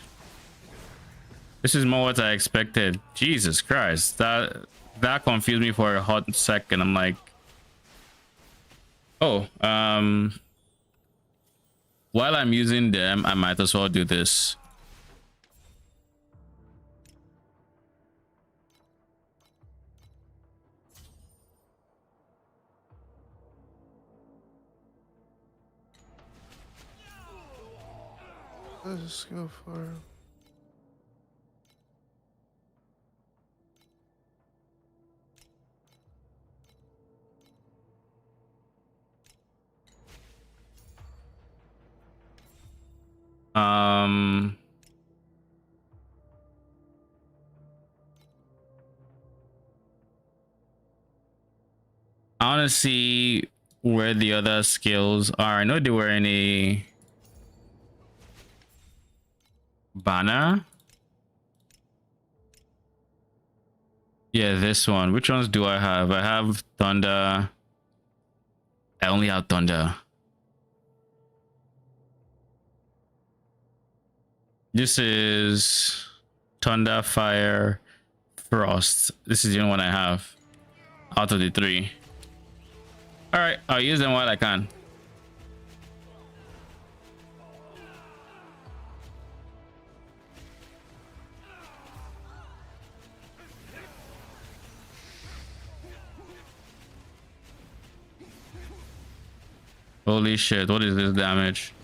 This is more what I expected. Jesus Christ, that confused me for a hot second. I'm like, oh, while I'm using them, I might as well do this. Let's go for. Um, I want to see where the other skills are. I know they were in a banner. Yeah, this one. Which ones do I have? I have Thunder. I only have Thunder. This is Thunder, Fire, Frost. This is the only one I have out of the three. All right, I'll use them while I can. Holy shit, what is this damage?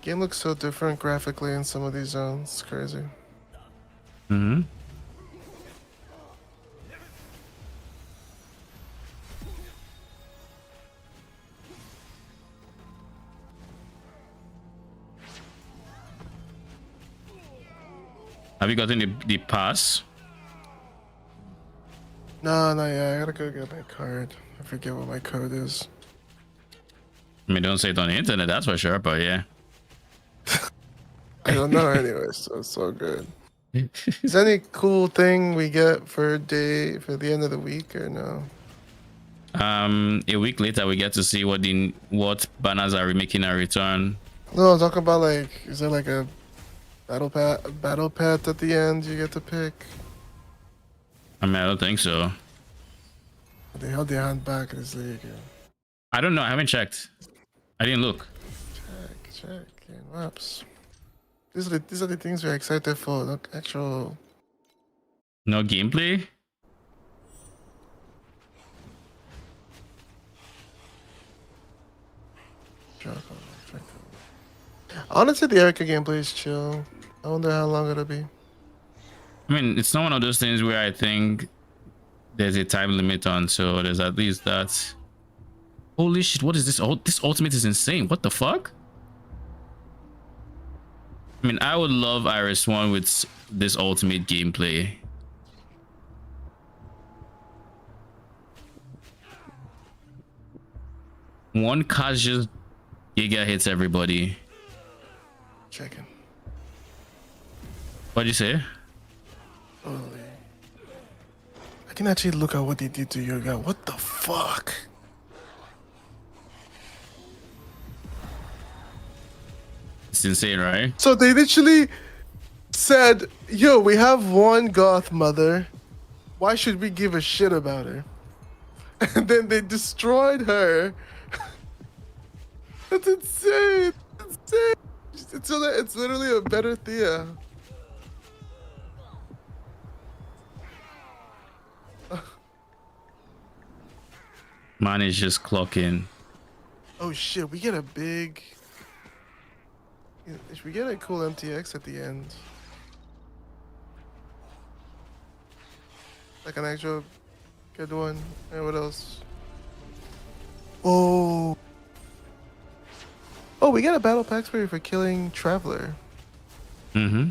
Game looks so different graphically in some of these zones. It's crazy. Mm-hmm. Have you gotten the pass? No, not yet. I gotta go get my card. I forget what my code is. I mean, don't say it on the internet, that's for sure, but yeah. I don't know anyway, so it's so good. Is there any cool thing we get for the end of the week or no? A week later we get to see what banners are making a return. No, I'm talking about like, is there like a battle path at the end you get to pick? I mean, I don't think so. They held their hand back in this league. I don't know, I haven't checked. I didn't look. Check. Game maps. These are the things we're excited for. Look, actual. No gameplay? Honestly, the Erica gameplay is chill. I wonder how long it'll be. I mean, it's not one of those things where I think there's a time limit on, so there's at least that. Holy shit, what is this? Oh, this ultimate is insane. What the fuck? I mean, I would love Iris 1 with this ultimate gameplay. One cast just giga hits everybody. Checking. What'd you say? Holy. I can actually look at what they did to Yoga. What the fuck? It's insane, right? So they literally said, yo, we have one goth mother. Why should we give a shit about her? And then they destroyed her. That's insane. That's insane. It's literally a better Thea. Man is just clocking. Oh shit, we get a big. We get a cool MTX at the end. Like an actual good one. And what else? Oh. Oh, we got a battle pack for killing Traveler. Mm-hmm.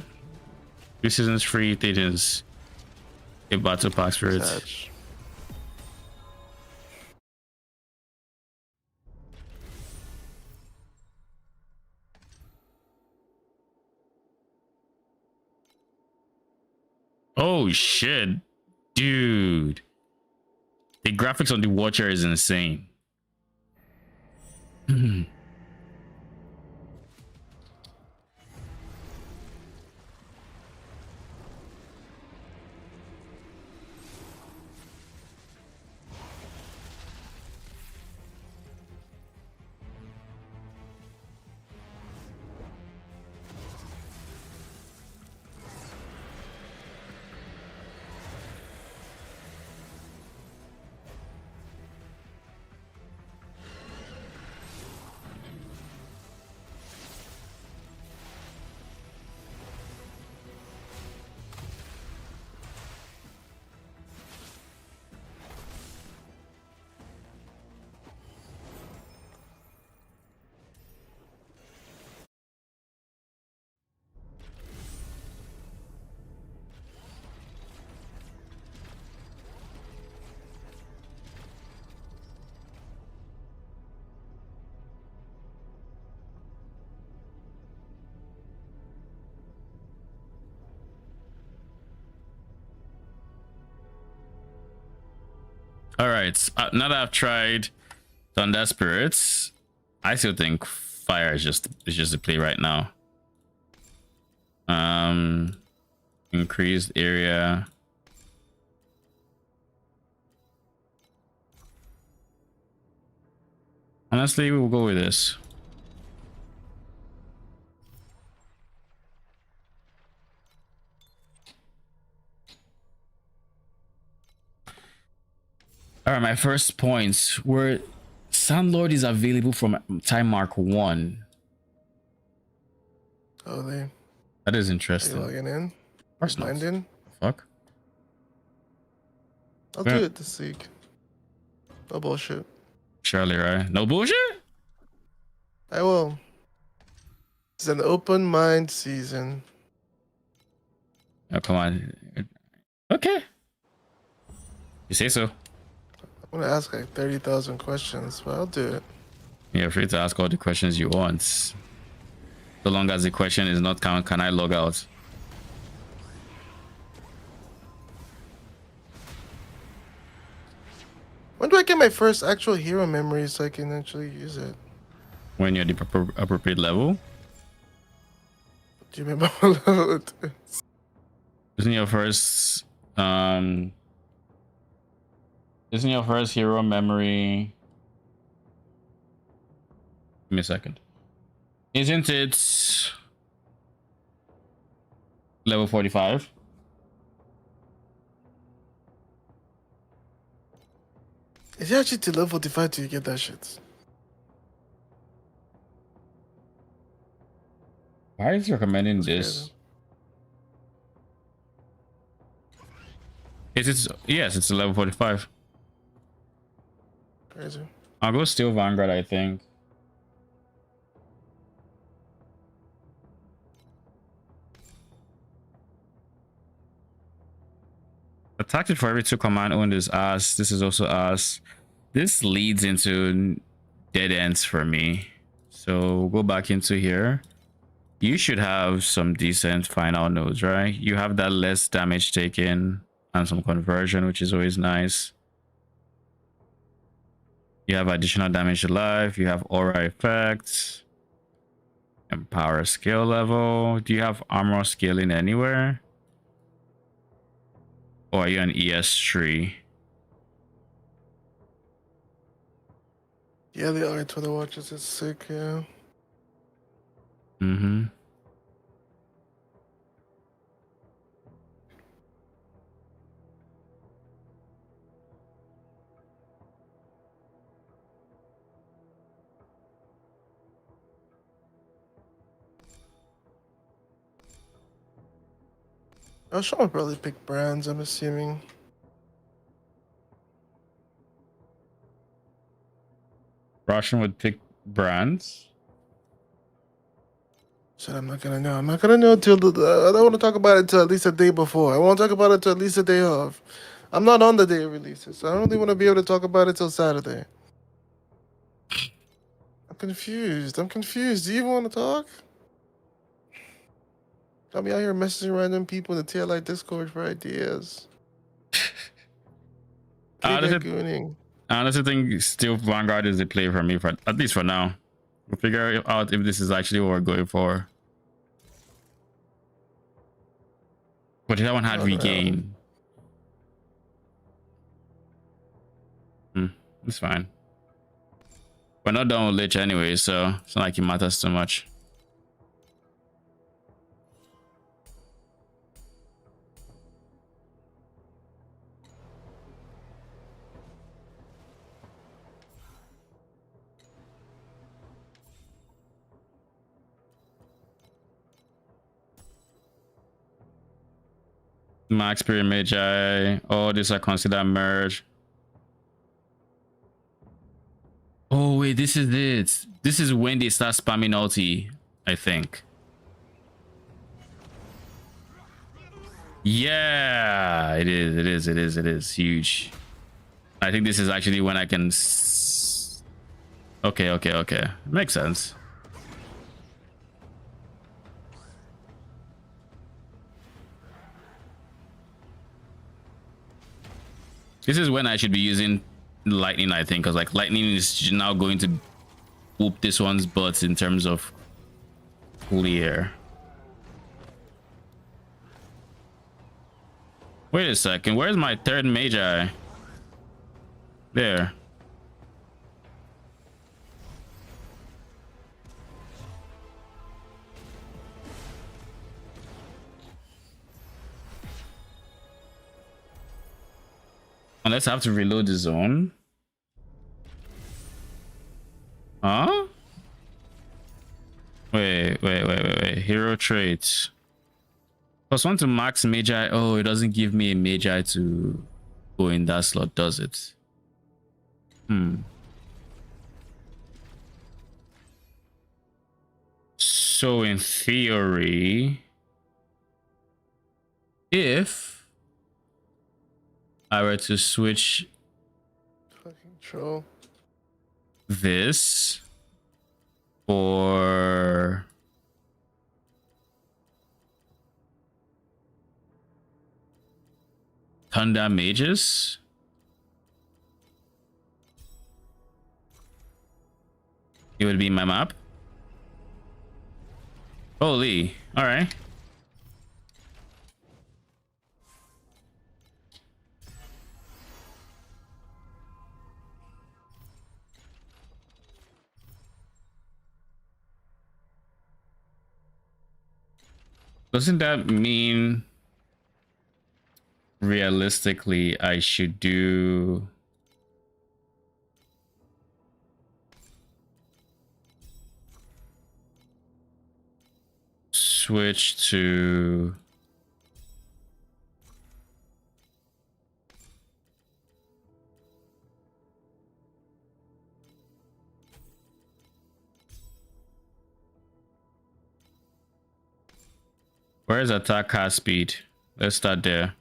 2 seasons free, Titans. A battle pack for it. Touch. Oh shit, dude. The graphics on the Watcher is insane. All right. Now that I've tried Thunder Spirits, I still think fire is just the play right now. Increased area. Honestly, we'll go with this. All right, my first points were Sandlord is available from time mark 1. Oh, they That is are you interesting. logging in? Of course not. Signed in? Fuck. I'll Yeah. do it this week. No bullshit. Surely, right? No bullshit? I will. It's an open mind season. Oh, come on. Okay. You say so. I'm gonna ask like 30,000 questions, but I'll do it. You're free to ask all the questions you want. So long as the question is not can I log out? When do I get my first actual hero memory so I can actually use it? When you're at the appropriate level. Do you remember what level it is? Isn't your first hero memory? Give me a second. Isn't it level 45? Is it actually to level 45 till you get that shit? Why is it recommending That's this? crazy. Is it? Yes, it's a level 45. Crazy. I'll go Steel Vanguard, I think. Attacked it for every 2 command owned is ass. This is also ass. This leads into dead ends for me. So we'll go back into here. You should have some decent final nodes, right? You have that less damage taken and some conversion, which is always nice. You have additional damage to life. You have aura effects. And power skill level. Do you have armor scaling anywhere? Or are you an ES3? Yeah, the art for the watches is sick, yeah. Mm-hmm. I was trying to probably pick brands, I'm assuming. Russian would pick brands. Said I'm not gonna know. I'm not gonna know till I don't want to talk about it till at least a day before. I won't talk about it till at least a day off. I'm not on the day of releases, so I don't really want to be able to talk about it till Saturday. I'm confused. I'm confused. Do you even want to talk? I'll be out here messaging random people in the TLI Discord for ideas. Gooning. I honestly think Steel Vanguard is the play for me, for at least for now. We'll figure out if this is actually what we're going for. But that one had regain. It's fine. We're not done with Lich anyway, so it's not like it matters too much. Max Spirit Magi. All these are considered merge. Oh wait, this is it. This is when they start spamming ulti, I think. Yeah, it is huge. I think this is actually when I can okay. Makes sense. This is when I should be using lightning, I think, because like lightning is now going to whoop this one's butts in terms of clear. Wait a second, where's my third magi? There. Unless I have to reload the zone. Huh? Wait. Hero traits. +1 to max magi. Oh, it doesn't give me a magi to go in that slot, does it? So in theory, if I were to switch Fucking troll. this for Thunder Mages, it would be my map. Holy, all right. Doesn't that mean realistically I should do switch to where's attack cast speed? Let's start there.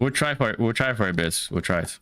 We'll try for it. We'll try for a bit. We'll try it.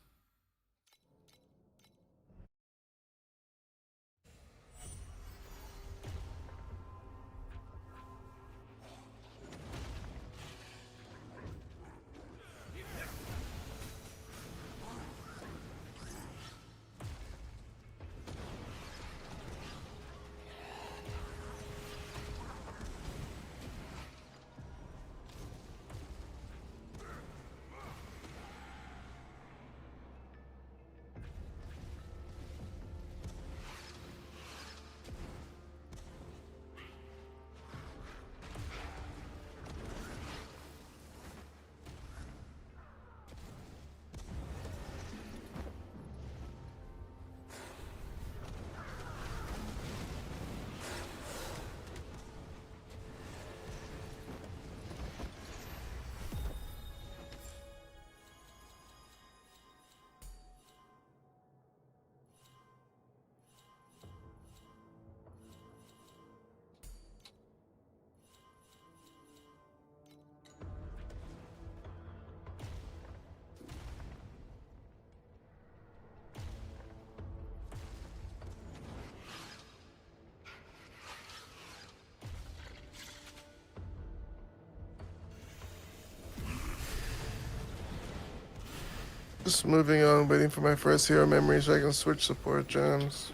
Just moving on, waiting for my first hero memory so I can switch support gems.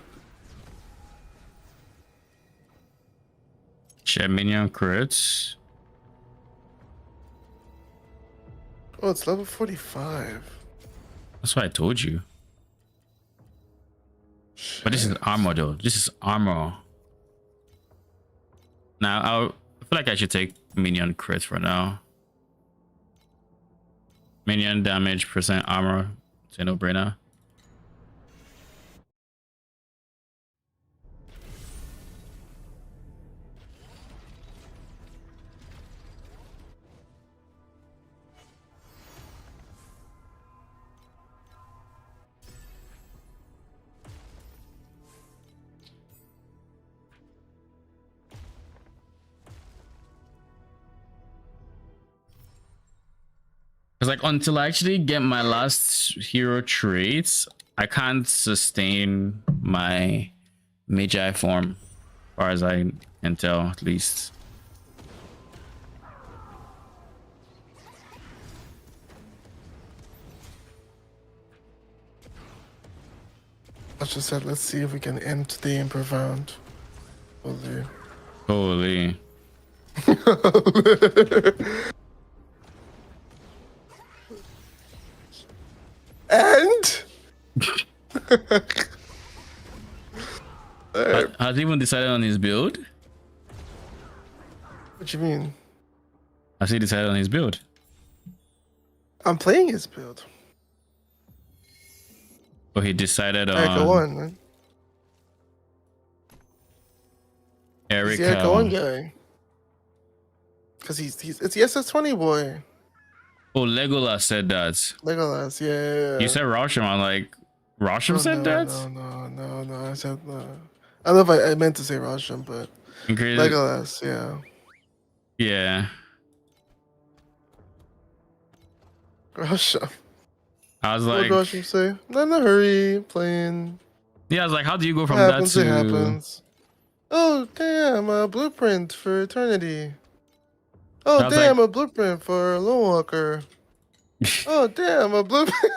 Share minion crits. Oh, it's level 45. That's what I told you. Shit. But this is armor though. This is armor. Now I feel like I should take minion crit for now. Minion damage, percent armor. It's a no-brainer. Because like until I actually get my last hero traits, I can't sustain my Magi form, as far as I can tell, at least. I just said, let's see if we can end the improv round. Holy. Holy. And Has he even decided on his build? what you mean? Has he decided on his build? I'm playing his build. Or he decided Erica on 1, man. He's the Erica 1 guy. Because it's the SS20 boy. Oh, Legolas said that. Legolas, yeah. You said Roshan. I'm like, Roshan said that? No. I said I don't know if I meant to say Roshan, but Legolas, yeah. Yeah. Roshan. I was What like, did Roshan say? Not in a hurry, playing. yeah, I was like, how do you go from It that happens, to it happens. Oh, damn, a blueprint for eternity. Oh, damn, like... a blueprint for Lone Walker. Oh, damn, a blueprint.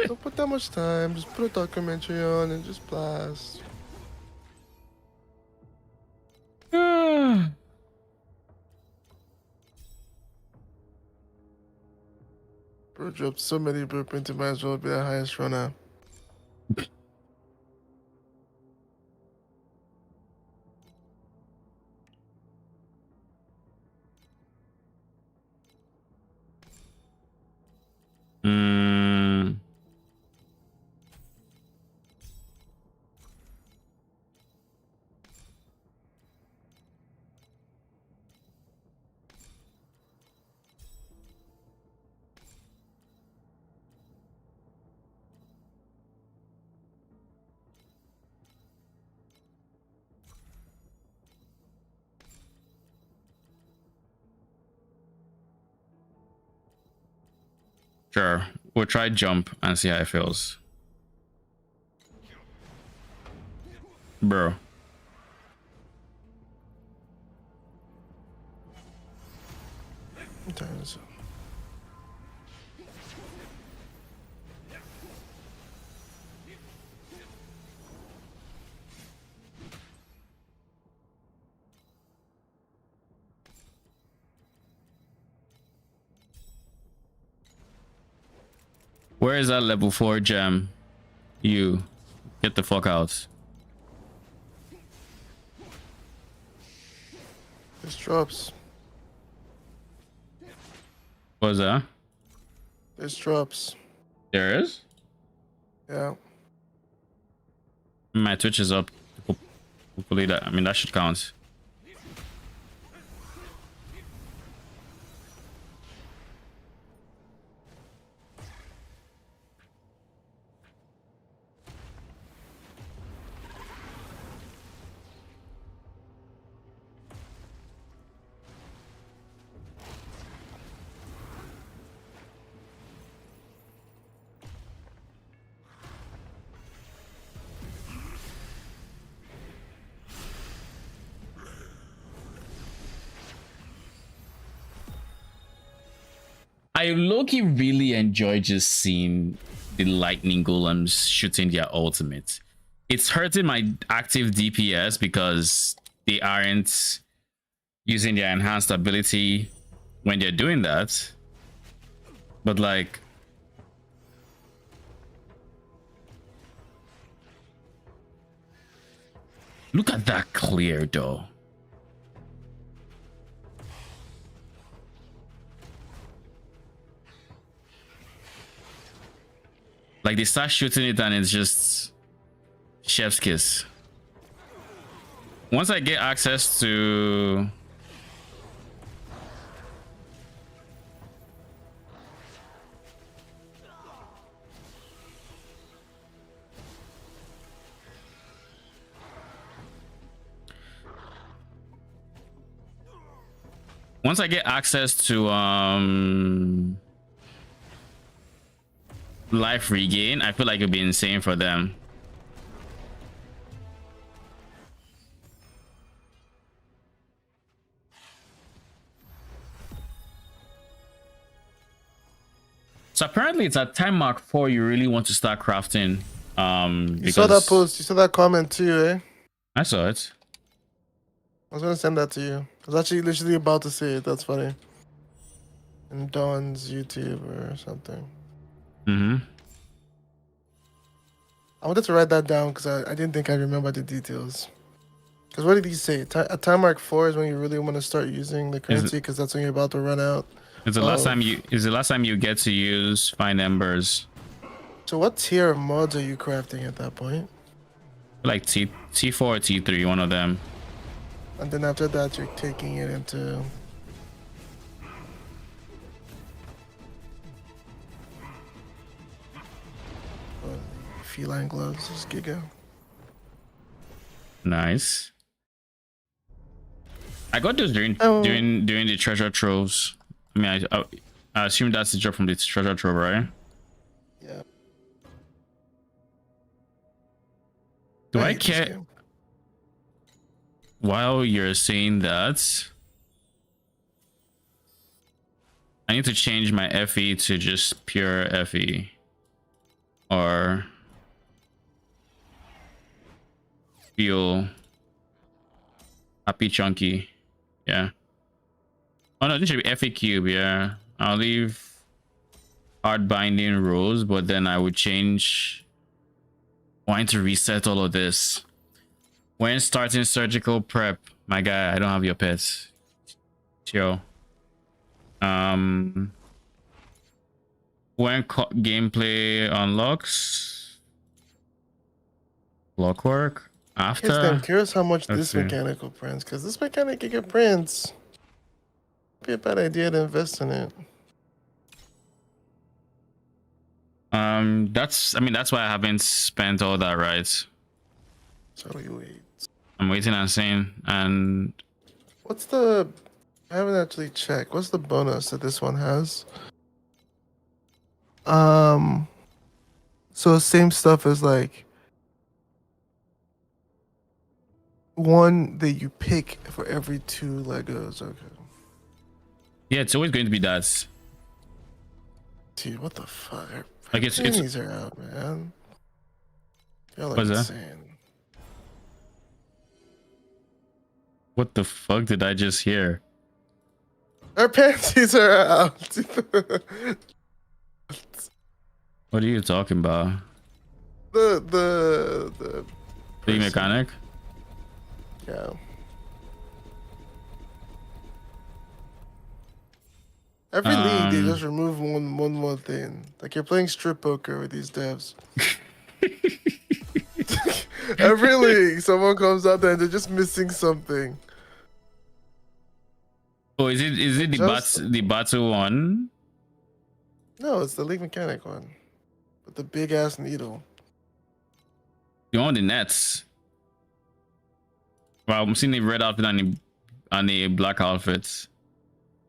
Don't put that much time. Just put a documentary on and just blast. Bro dropped so many blueprints, it might as well be the highest runner. Sure. We'll try jump and see how it feels. Bro. Where is that level 4 gem? You get the fuck out. This drops. What was that? This drops. There is? Yeah. My Twitch is up. Hopefully that, I mean, that should count. I low-key really enjoy just seeing the lightning golems shooting their ultimate. It's hurting my active DPS because they aren't using their enhanced ability when they're doing that. But like, look at that clear though. Like they start shooting it and it's just chef's kiss. Once I get access to Once I get access to life regain, I feel like it'd be insane for them. So apparently it's at time mark 4 you really want to start crafting. You saw that post, you saw that comment too, eh? I saw it. I was gonna send that to you. I was actually literally about to say it. That's funny. In Dawn's YouTube or something. Mm-hmm. I wanted to write that down because I didn't think I remember the details. Because what did he say? At time mark 4 is when you really want to start using the currency because that's when you're about to run out. It's the last time you get to use fine embers. So what tier of mods are you crafting at that point? Like T4 or T3, one of them. And then after that, you're taking it into... feline gloves is Giga. Nice. I got those during the treasure troves. I mean, I assume that's the drop from the treasure trove, right? Yeah. Do I care? While you're saying that, I need to change my FE to just pure FE. Or feel happy chunky. Yeah. Oh no, this should be FE cube. Yeah. I'll leave hard binding rules, but then I would change wanting to reset all of this. When starting surgical prep, my guy, I don't have your pets. Chill. When gameplay unlocks, clockwork after. I'm curious how much this mechanic will print, because this mechanic can get prints. Be a bad idea to invest in it. That's why I haven't spent all that, right? So you wait. I'm waiting and seeing. And what's the? I haven't actually checked. What's the bonus that this one has? So same stuff as like one that you pick for every 2 Legos. Okay. Yeah, it's always going to be that. Dude, what the fuck? Like it's Pennies are out, man. Y'all are insane. What the fuck did I just hear? Our panties are out. What are you talking about? The mechanic? Yeah. Every league they just remove one more thing. Like you're playing strip poker with these devs. Every league, someone comes out there and they're just missing something. Oh, is it the battle one? No, it's the league mechanic one. With the big ass needle. You want the nets? Well, I'm seeing the red outfit and the black outfits.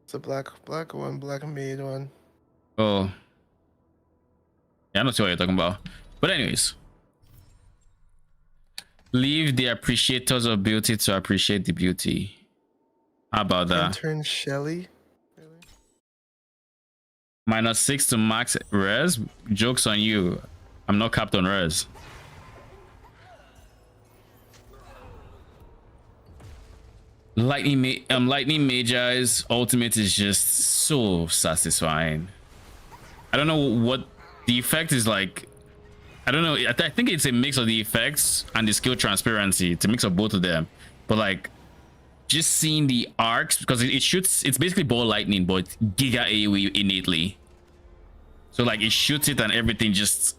It's a black one, black made one. Oh. Yeah, I'm not sure what you're talking about. But anyways. Leave the appreciators of beauty to appreciate the beauty. How about that? Intern Shelly? Really? -6 to max res? Joke's on you. I'm not capped on res. Lightning Magi's ultimate is just so satisfying. I don't know what the effect is like. I don't know. I think it's a mix of the effects and the skill transparency. It's a mix of both of them. But like, just seeing the arcs, because it shoots. It's basically ball lightning, but giga AoE innately. So like, it shoots it and everything just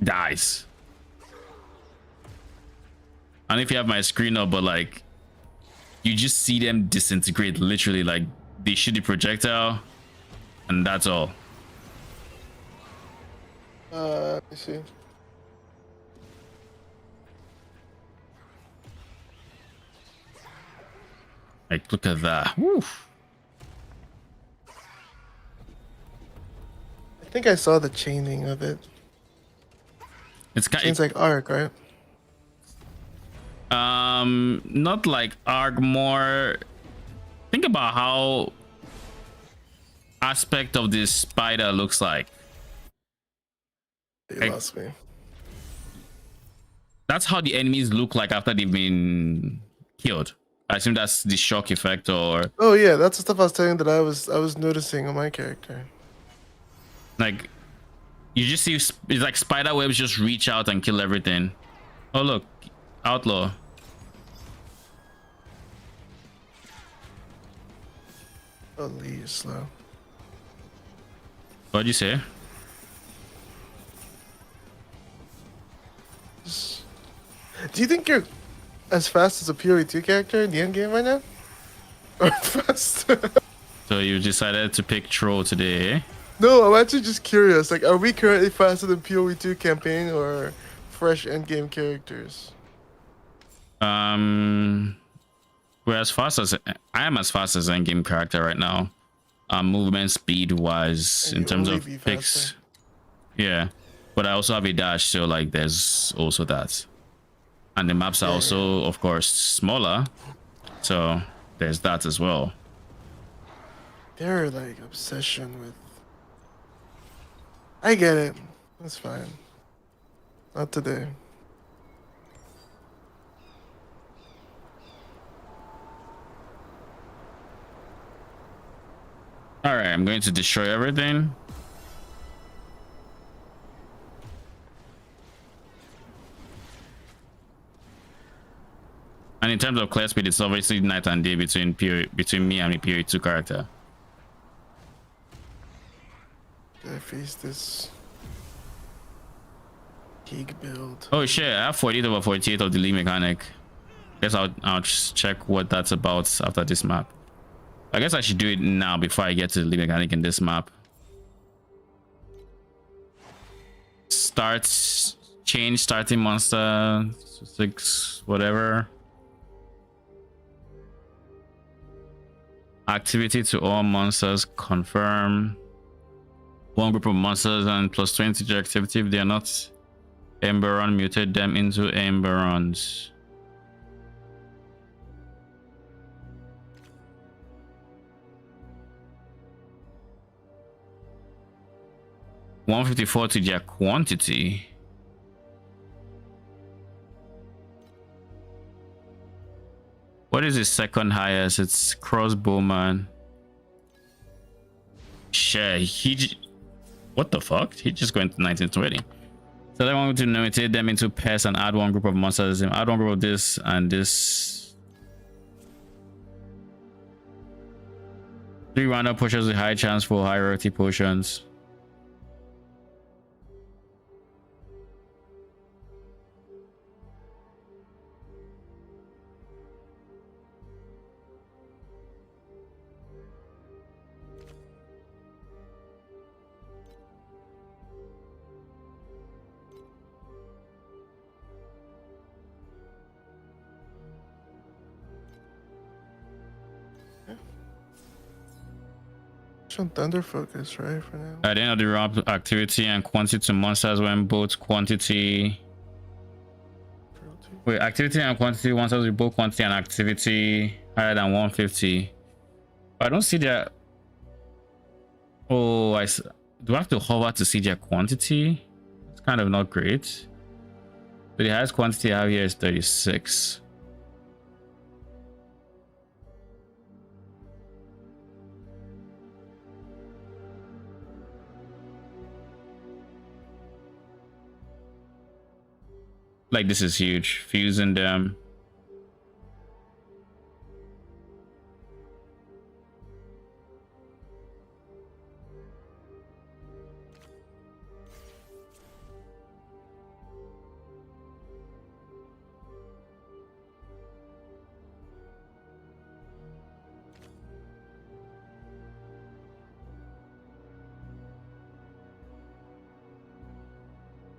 dies. And if you have my screen up, but like, you just see them disintegrate literally. Like, they shoot the projectile and that's all. Let me see. Like, look at that. Woo. think I saw the chaining of it. It's kind Chains like arc, right? not like arc, more think about how aspect of this spider looks like. You Like, lost me. that's how the enemies look like after they've been killed. I assume that's the shock effect, or Oh yeah, that's the stuff I was telling you that I was noticing on my character. like you just see it's like spider webs just reach out and kill everything. Oh look, outlaw. Oh, Lee is slow. What'd you say? Do you think you're as fast as a PoE2 character in the end game right now? Or fast? So you decided to pick troll today, eh? No, I'm actually just curious. Like, are we currently faster than PoE2 campaign or fresh endgame characters? We're as fast as I am as fast as an endgame character right now. Movement speed wise, And in you terms only of be picks. faster. Yeah, but I also have a dash, so like there's also that, and the maps are Yeah, also, of course, smaller, so there's that as well. Their like obsession with. I get it. That's fine. Not today. All right, I'm going to destroy everything. And in terms of clear speed, it's obviously night and day between me and the period 2 character. Did I face this Keeg build? Oh shit, I have 48 over 48 of the Lee mechanic. Guess I'll just check what that's about after this map. I guess I should do it now before I get to the Lee mechanic in this map. Change starting monster 6 whatever. Activity to all monsters, confirm. One group of monsters and plus 20 to activity. If they are not Emberon, mutate them into Emberons. $154 to their quantity. What is the second highest? It's crossbowman. Shit, what the fuck? He just went to 1920. So they want to mutate them into pests and add one group of monsters. Add one group of this and this. 3 random potions with high chance for high rarity potions. On Thunder Focus, right? For now. At the end of the round, activity and quantity to monsters when both quantity. Wait, activity and quantity monsters with both quantity and activity higher than 150. I don't see their. Oh, do I have to hover to see their quantity? It's kind of not great. But the highest quantity I have here is 36. Like, this is huge. Fusing them.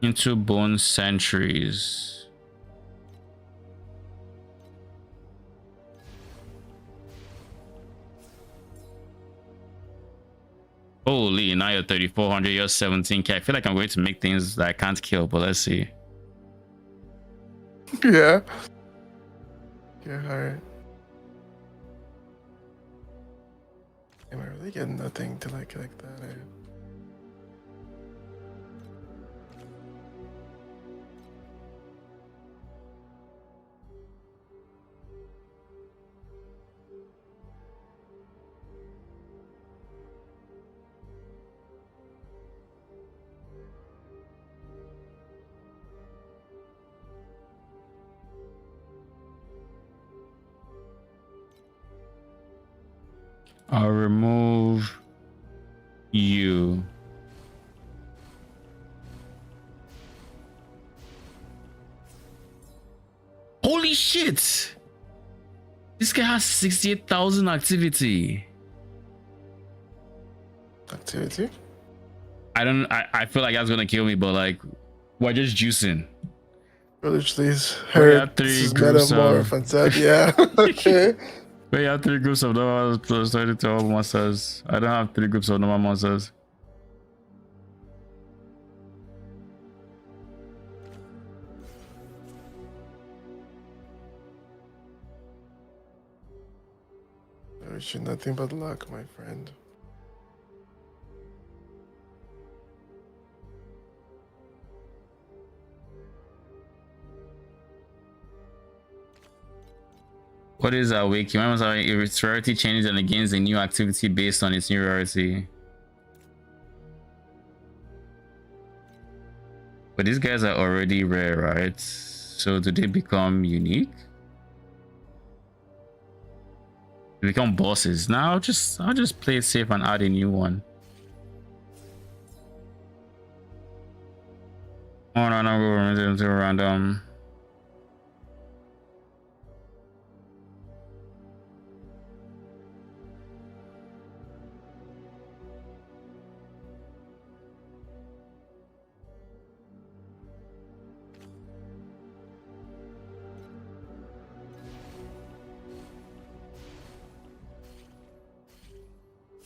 Into bone centuries. Holy, now you're 3,400, you're 17k. I feel like I'm going to make things that I can't kill, but let's see. Yeah. Yeah, alright. Am I really getting nothing to like that? I'll remove you. Holy shit! This guy has 68,000 activity. Activity? I feel like that's gonna kill me, but like, we're just juicing. Please. We Her. have 3 This is groups metamorph of... and said, yeah. Okay. We have 3 groups of normal plus 32 monsters. I don't have 3 groups of normal monsters. I wish you nothing but luck, my friend. What is a wiki? When was its rarity changes and it gains a new activity based on its new rarity? But these guys are already rare, right? So do they become unique? They become bosses. Now I'll just play it safe and add a new one. Oh no, no, go random.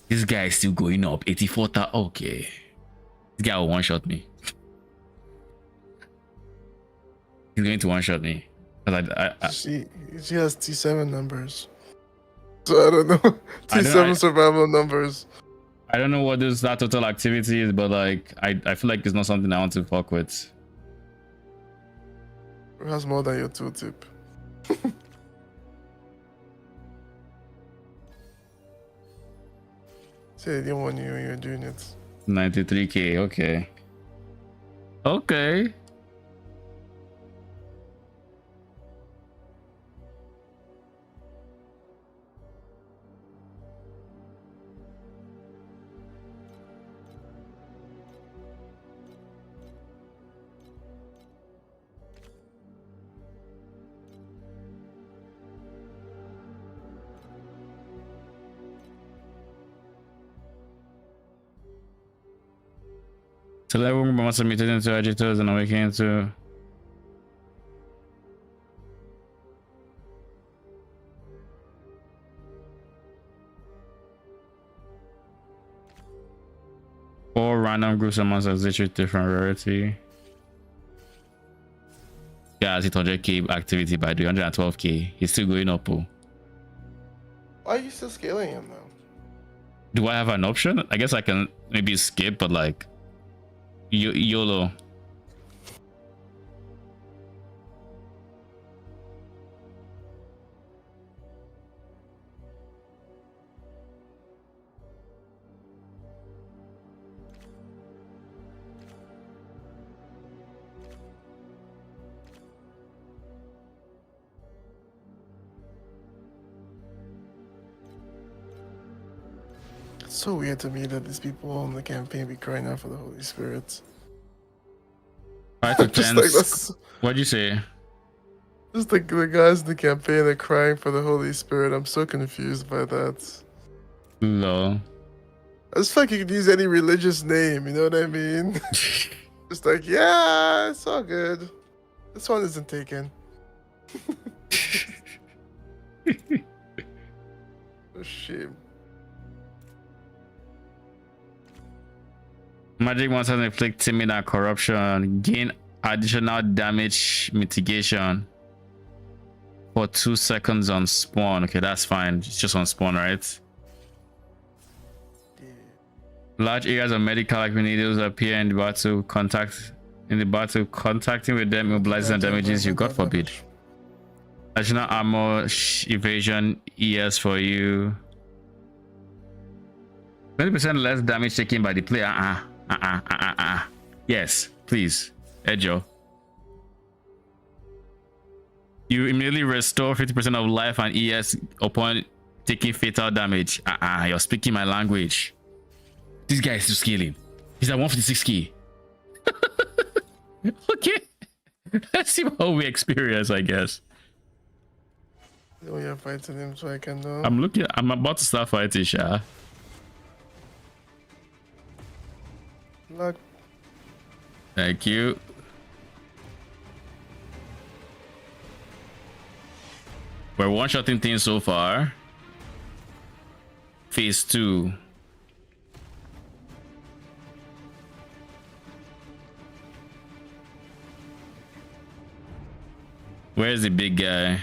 This guy is still going up. 84,000. Okay. This guy will one-shot me. He's going to one-shot me. She has T7 numbers. So I don't know. T7 survival numbers. I don't know what that total activity is, but like I feel like it's not something I want to fuck with. It has more than your tooltip. Say they didn't want you when you were doing it. 93k, okay. Okay. So that room must have muted into agitators and awakening to... Four random groups of monsters, each with different rarity. Yeah, it's 100k activity by 312k. He's still going up. Oh. Why are you still scaling him though? Do I have an option? I guess I can maybe skip, but like YOLO. It's so weird to me that these people on the campaign be crying out for the Holy Spirit. 5 to Just 10. like that's What'd you say? just like the guys in the campaign are crying for the Holy Spirit. I'm so confused by that. Lol. I just feel like you could use any religious name, you know what I mean? Just like, yeah, it's all good. This one isn't taken. Oh, shame. Magic monsters inflict timid and corruption. Gain additional damage mitigation for 2 seconds on spawn. Okay, that's fine. It's just on spawn, right? Large areas of medical needles appear in the battle. Contacting with them immobilizes and damages you. God forbid. Additional armor evasion ES for you. 20% less damage taken by the player. Yes, please. Ejo. You immediately restore 50% of life and ES upon taking fatal damage. You're speaking my language. This guy is still scaling. He's at 156 key. Okay. Let's see what we experience, I guess. Oh, you're fighting him so I can know. I'm about to start fighting Sha. Luck. Thank you. We're one-shotting things so far. Phase 2. Where's the big guy?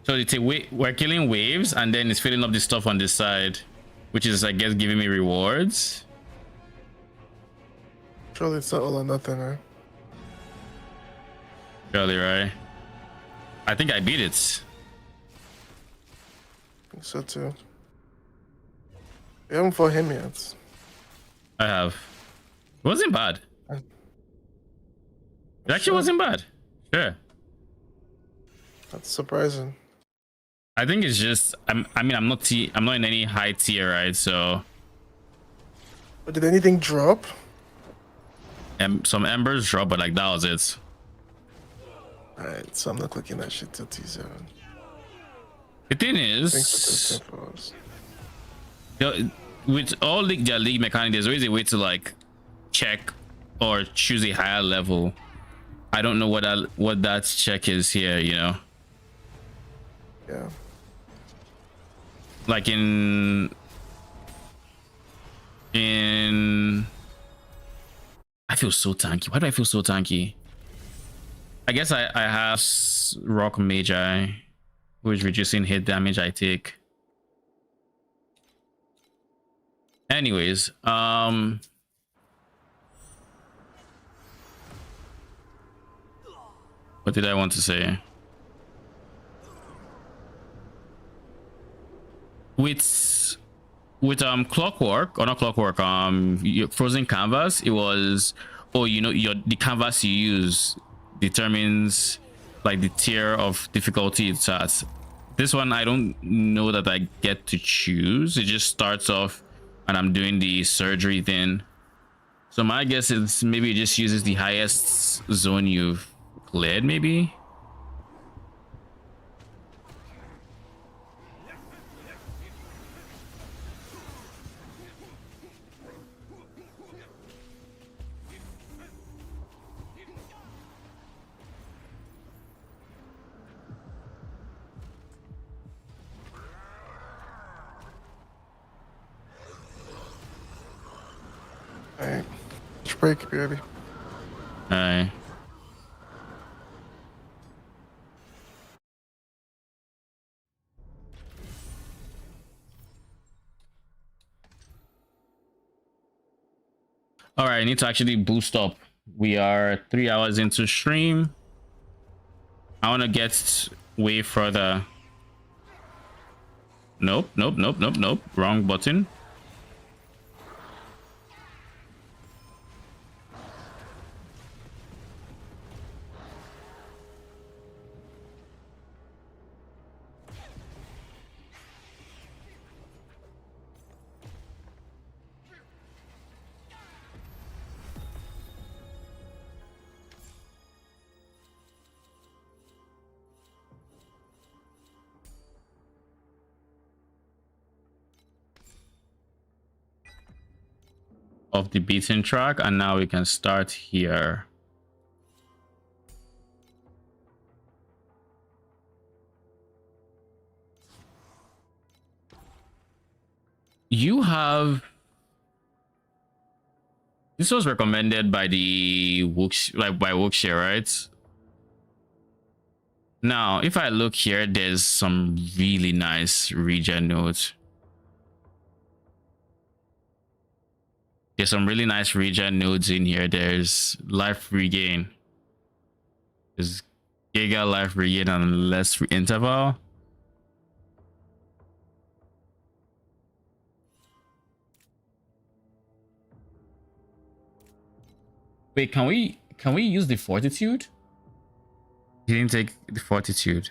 So we're killing waves and then it's filling up the stuff on this side, which is, I guess, giving me rewards. Surely it's not all or nothing, right? Surely, right? I think I beat it. I think so too. We haven't fought him yet. I have. It wasn't bad. It actually wasn't bad. Sure. That's surprising. I think it's just I'm not in any high tier, right? So But did anything drop? some embers drop, but like that was it. Alright, so I'm not clicking that shit till T7. The thing Thanks is, for this. with all their league mechanics, there's always a way to like check or choose a higher level. I don't know what that check is here, you know. Yeah. Like in I feel so tanky. Why do I feel so tanky? I guess I have rock magi, which is reducing hit damage I take. Anyways, what did I want to say? With clockwork, or not clockwork, frozen canvas, it was, oh, you know, the canvas you use determines like the tier of difficulty it's at. This one I don't know that I get to choose. It just starts off and I'm doing the surgery thing. So my guess is maybe it just uses the highest zone you've cleared, maybe. Alright. Break, baby. Alright. All right, I need to actually boost up. We are 3 hours into stream. I want to get way further. Nope. Wrong button. Of the beaten track, and now we can start here. have. This was recommended by the like by Wookshare, right? Now, if I look here, there's some really nice regen nodes. There's some really nice regen nodes in here. There's life regain. There's Giga life regain and less interval. Wait, can we use the fortitude? He didn't take the fortitude.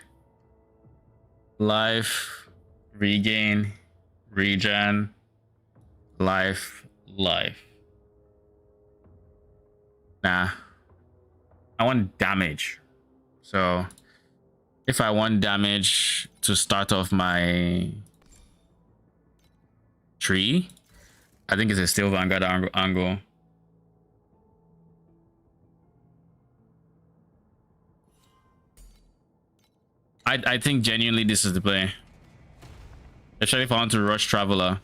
Life, regain, regen, life. Nah. I want damage. So if I want damage to start off my tree, I think it's a Steel Vanguard angle. I think genuinely this is the play. Especially if I want to rush Traveler.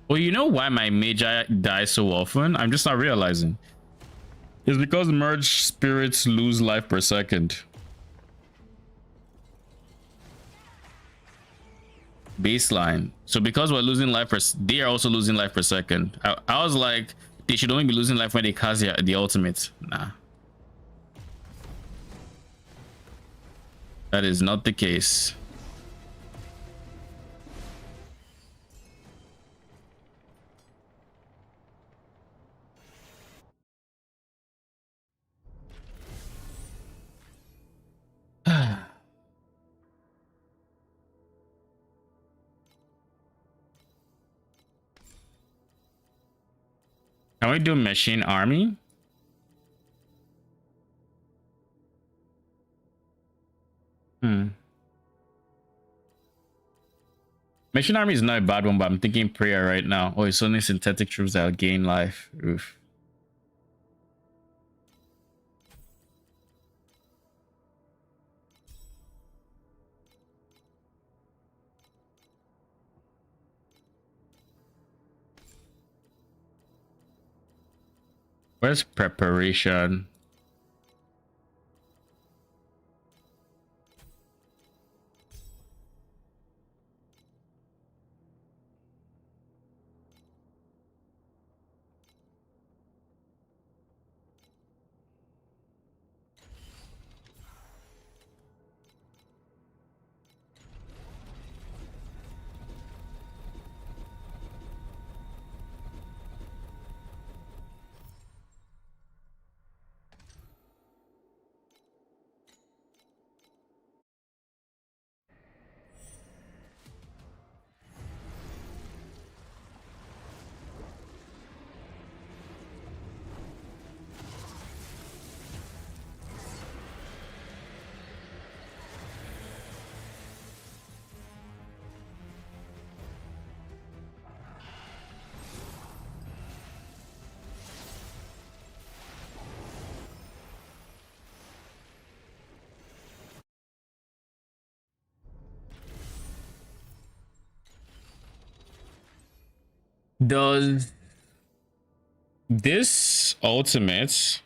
Well, you know why my Magi dies so often? I'm just not realizing. It's because merged spirits lose life per second. Baseline. So because we're losing life they are also losing life per second. I was like, they should only be losing life when they cast the ultimate. Nah. That is not the case. Can we do machine army? Machine army is not a bad one, but I'm thinking prayer right now. Oh, it's only synthetic troops that'll gain life. Oof. Where's preparation? Does this ultimate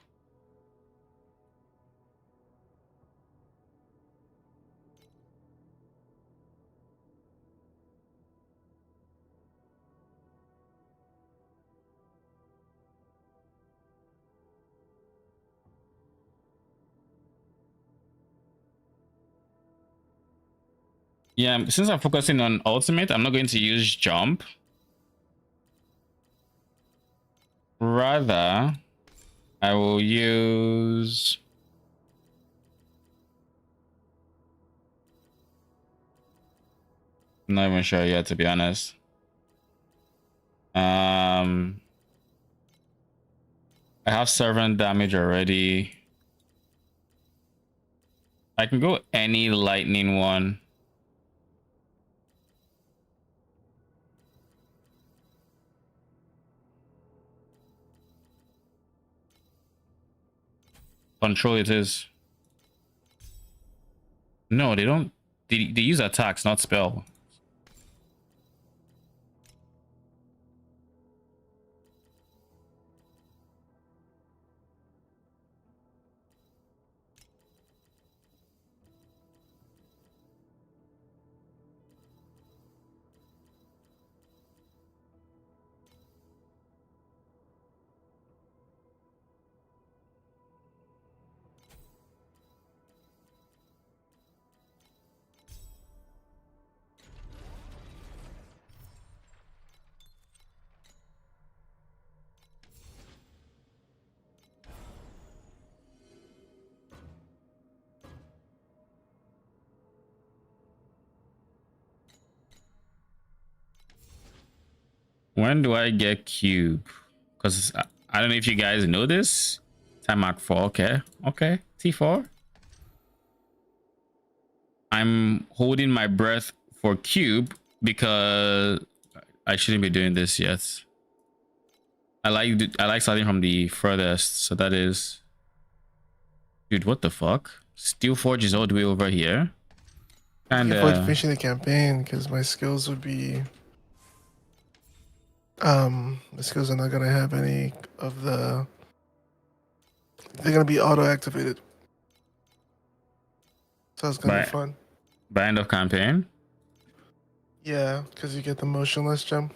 yeah, since I'm focusing on ultimate, I'm not going to use jump. Rather, I will use I'm not even sure yet, to be honest. I have servant damage already. I can go any lightning one. Control it is. No, they don't. They use attacks, not spell. When do I get cube? Because I don't know if you guys know this. Time mark 4. Okay. Okay. T4. I'm holding my breath for cube because I shouldn't be doing this yet. I like starting from the furthest. So that is... Dude, what the fuck? Steel Forge is all the way over here. And I avoid finishing the campaign because my skills would be the skills are not gonna have any of the, they're gonna be auto activated. So it's gonna be fun. by end of campaign? Yeah, because you get the motionless gem.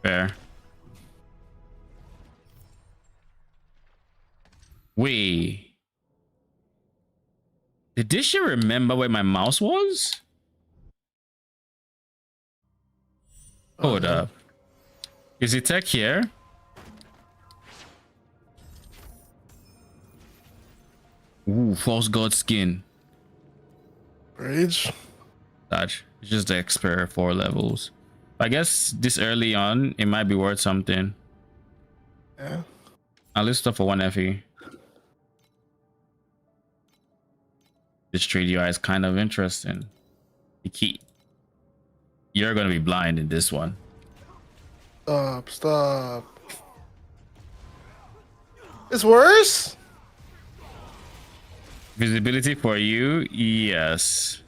Fair. Wait. Did this shit remember where my mouse was? Hold up. Is it tech here? Ooh, false god skin. Rage. That's just the expert 4 levels. I guess this early on, it might be worth something. Yeah. I'll list stuff for 1 FE. This trade UI is kind of interesting. The key. You're gonna be blind in this one. Stop. It's worse? Visibility for you, yes.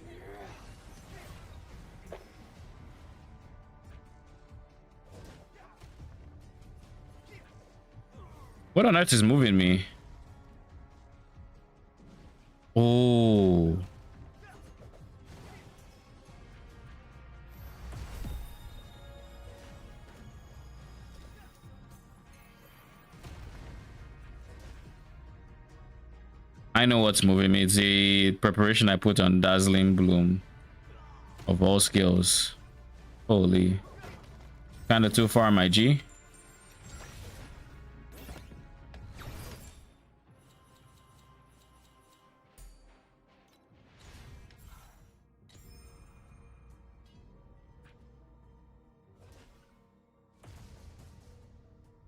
What on earth is moving me? Oh. I know what's moving me. It's the preparation I put on Dazzling Bloom of all skills. Holy. Kinda too far, my G.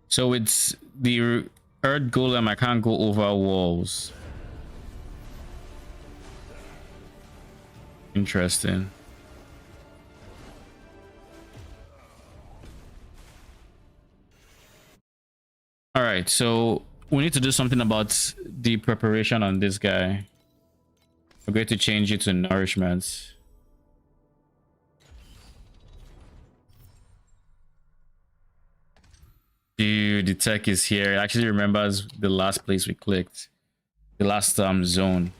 So it's the Earth Golem. I can't go over walls. Interesting. All right, so we need to do something about the preparation on this guy. We're going to change it to nourishment. Dude, the tech is here. It actually remembers the last place we clicked. The last zone.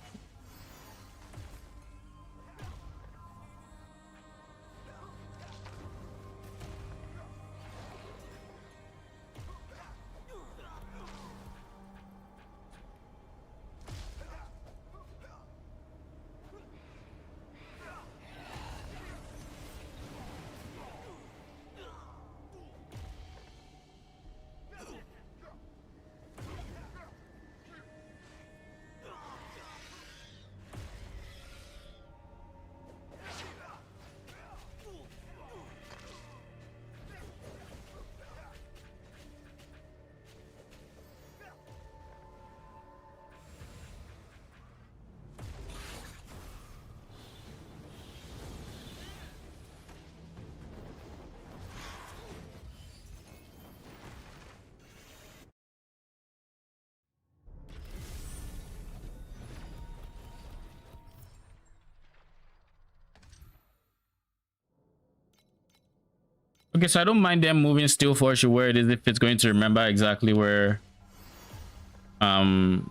Okay, so I don't mind them moving Steel Forge to where it is if it's going to remember exactly where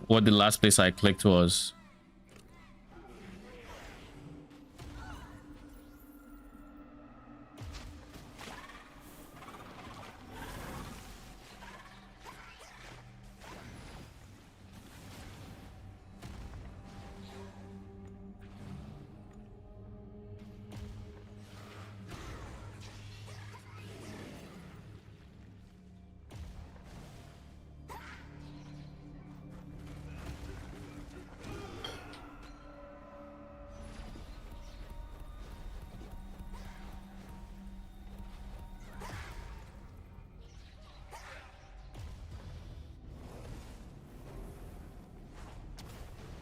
what the last place I clicked was.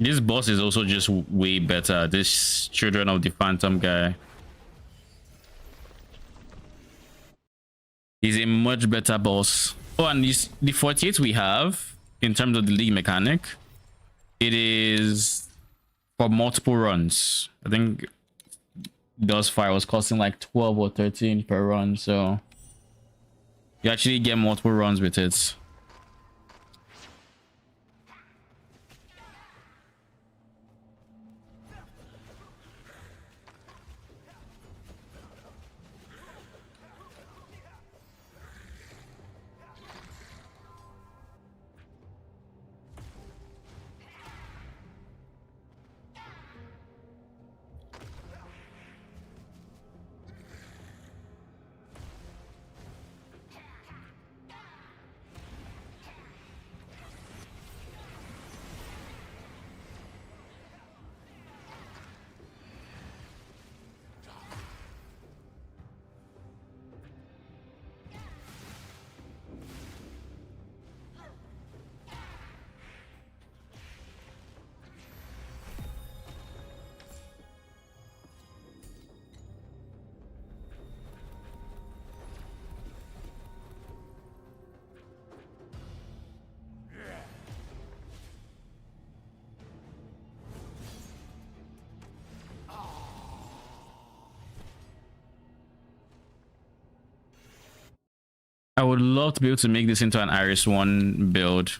This boss is also just way better. This Children of the Phantom guy. He's a much better boss. Oh, and this, the 48 we have, in terms of the league mechanic, it is for multiple runs. I think thus far it was costing like 12 or 13 per run. So you actually get multiple runs with it. I would love to be able to make this into an Iris 1 build.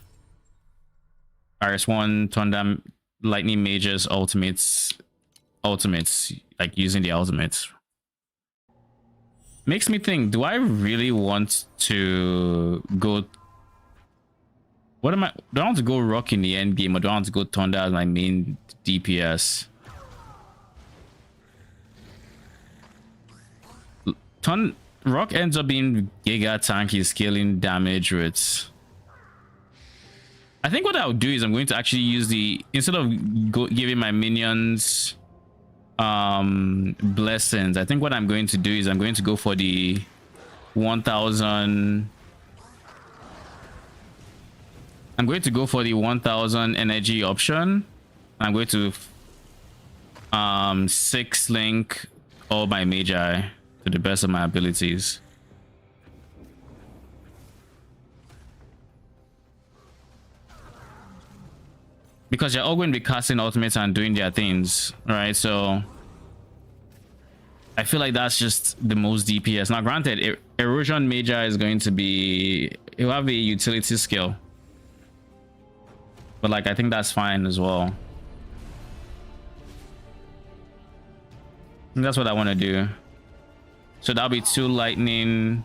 Iris 1 Thunder Lightning Mages ultimates, like using the ultimates. Makes me think, do I really want to go... What am I... Do I want to go Rock in the end game, or do I want to go Thunder as my main DPS? Rock ends up being giga tanky, scaling damage with... I think what I'll do is I'm going to actually use the... Instead of giving my minions blessings, I think what I'm going to do is I'm going to go for the 1000... I'm going to go for the 1000 energy option. I'm going to 6 link all my Magi to the best of my abilities. Because they're all going to be casting ultimates and doing their things, right? So I feel like that's just the most DPS. Now granted, Erosion Magi is going to be... He'll have a utility skill. But like, I think that's fine as well. And that's what I want to do. So that'll be 2 lightning.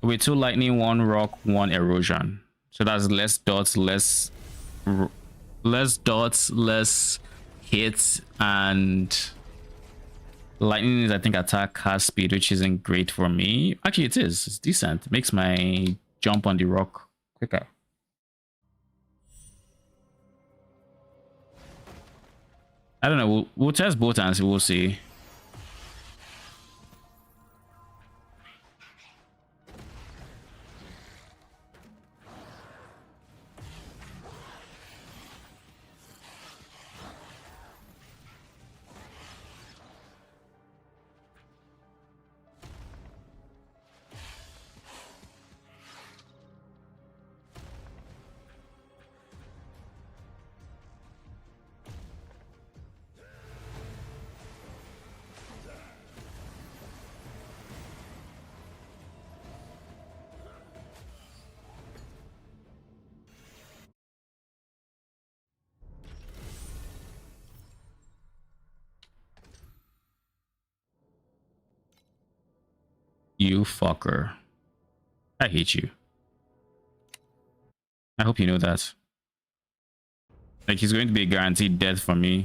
With 2 lightning, 1 rock, 1 erosion. So that's less dots, less dots, less hits, and lightning is, I think, attack cast speed, which isn't great for me. Actually, it is. It's decent. It makes my jump on the rock quicker. I don't know. We'll test both and we'll see. You fucker. I hate you. I hope you know that. Like, he's going to be a guaranteed death for me.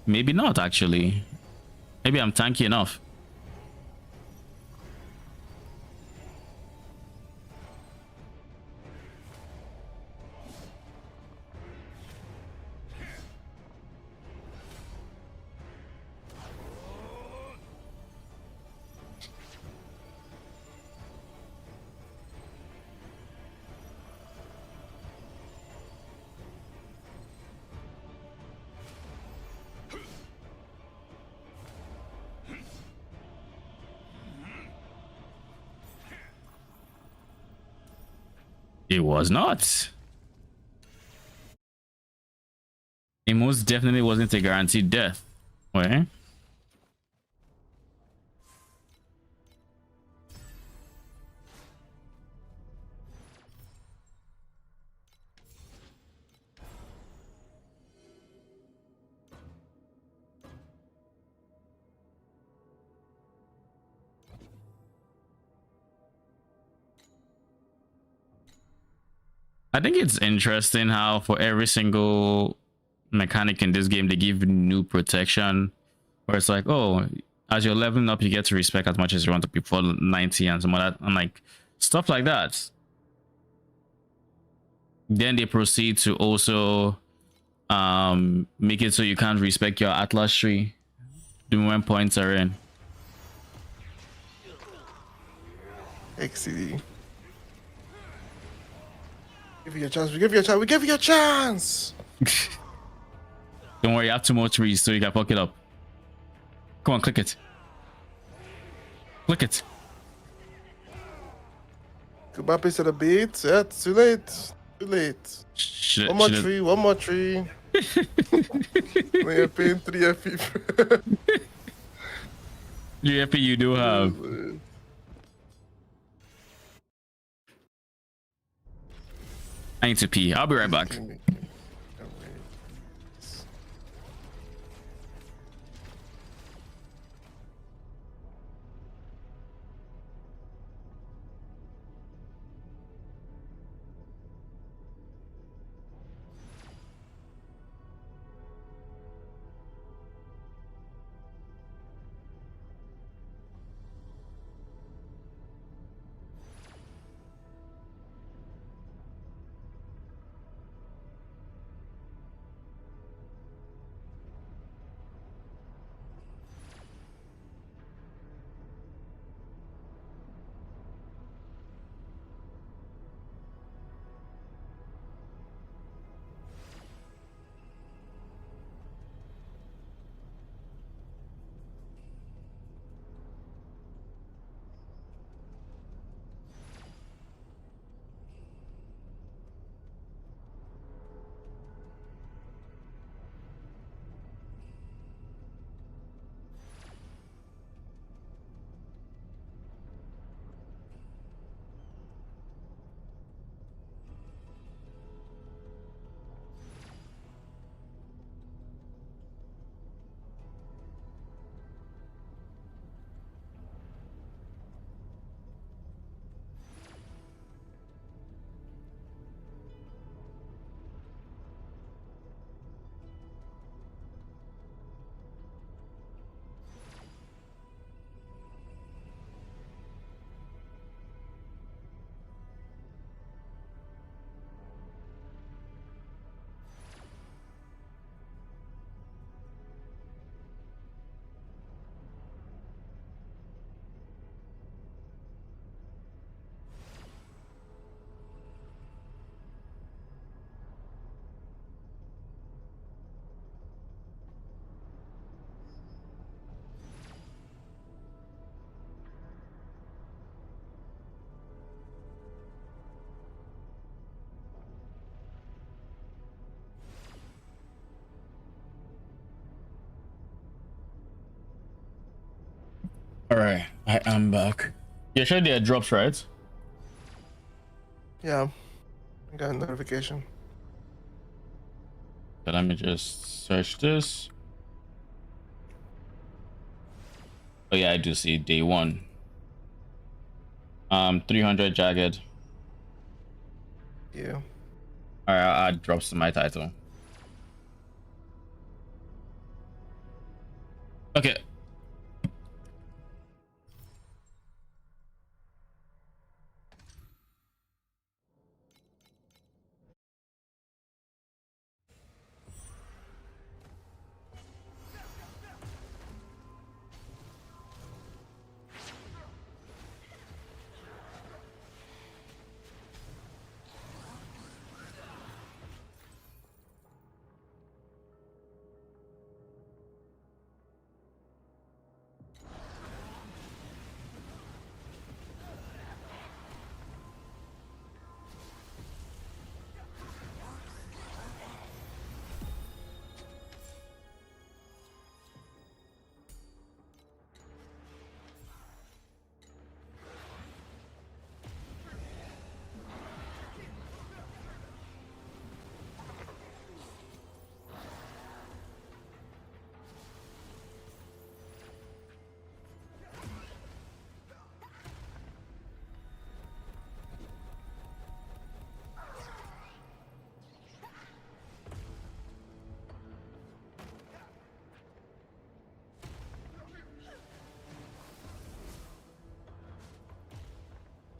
Maybe not, actually. Maybe I'm tanky enough. It was not. It most definitely wasn't a guaranteed death. Wait. I think it's interesting how for every single mechanic in this game they give new protection, where it's like, oh, as you're leveling up you get to respec as much as you want to before 90 and some of that, and like stuff like that. Then they proceed to also make it so you can't respec your Atlas tree the moment points are in. XCD. Give you a chance. We give you a chance. We give you a chance. Don't worry, I have 2 more trees so you can fuck it up. Come on, click it. Click it. Goodbye, piece of the beat. Yeah, it's too late. Too late. One more tree. One more tree. We're paying 3 FP. 3 FP you do have. I need to pee. I'll be right back. All right, I am back. Yeah, sure there are drops, right? Yeah, I got a notification. So let me just search this. Oh yeah, I do see day 1. 300 jagged. Yeah. All right, I'll add drops to my title. Okay.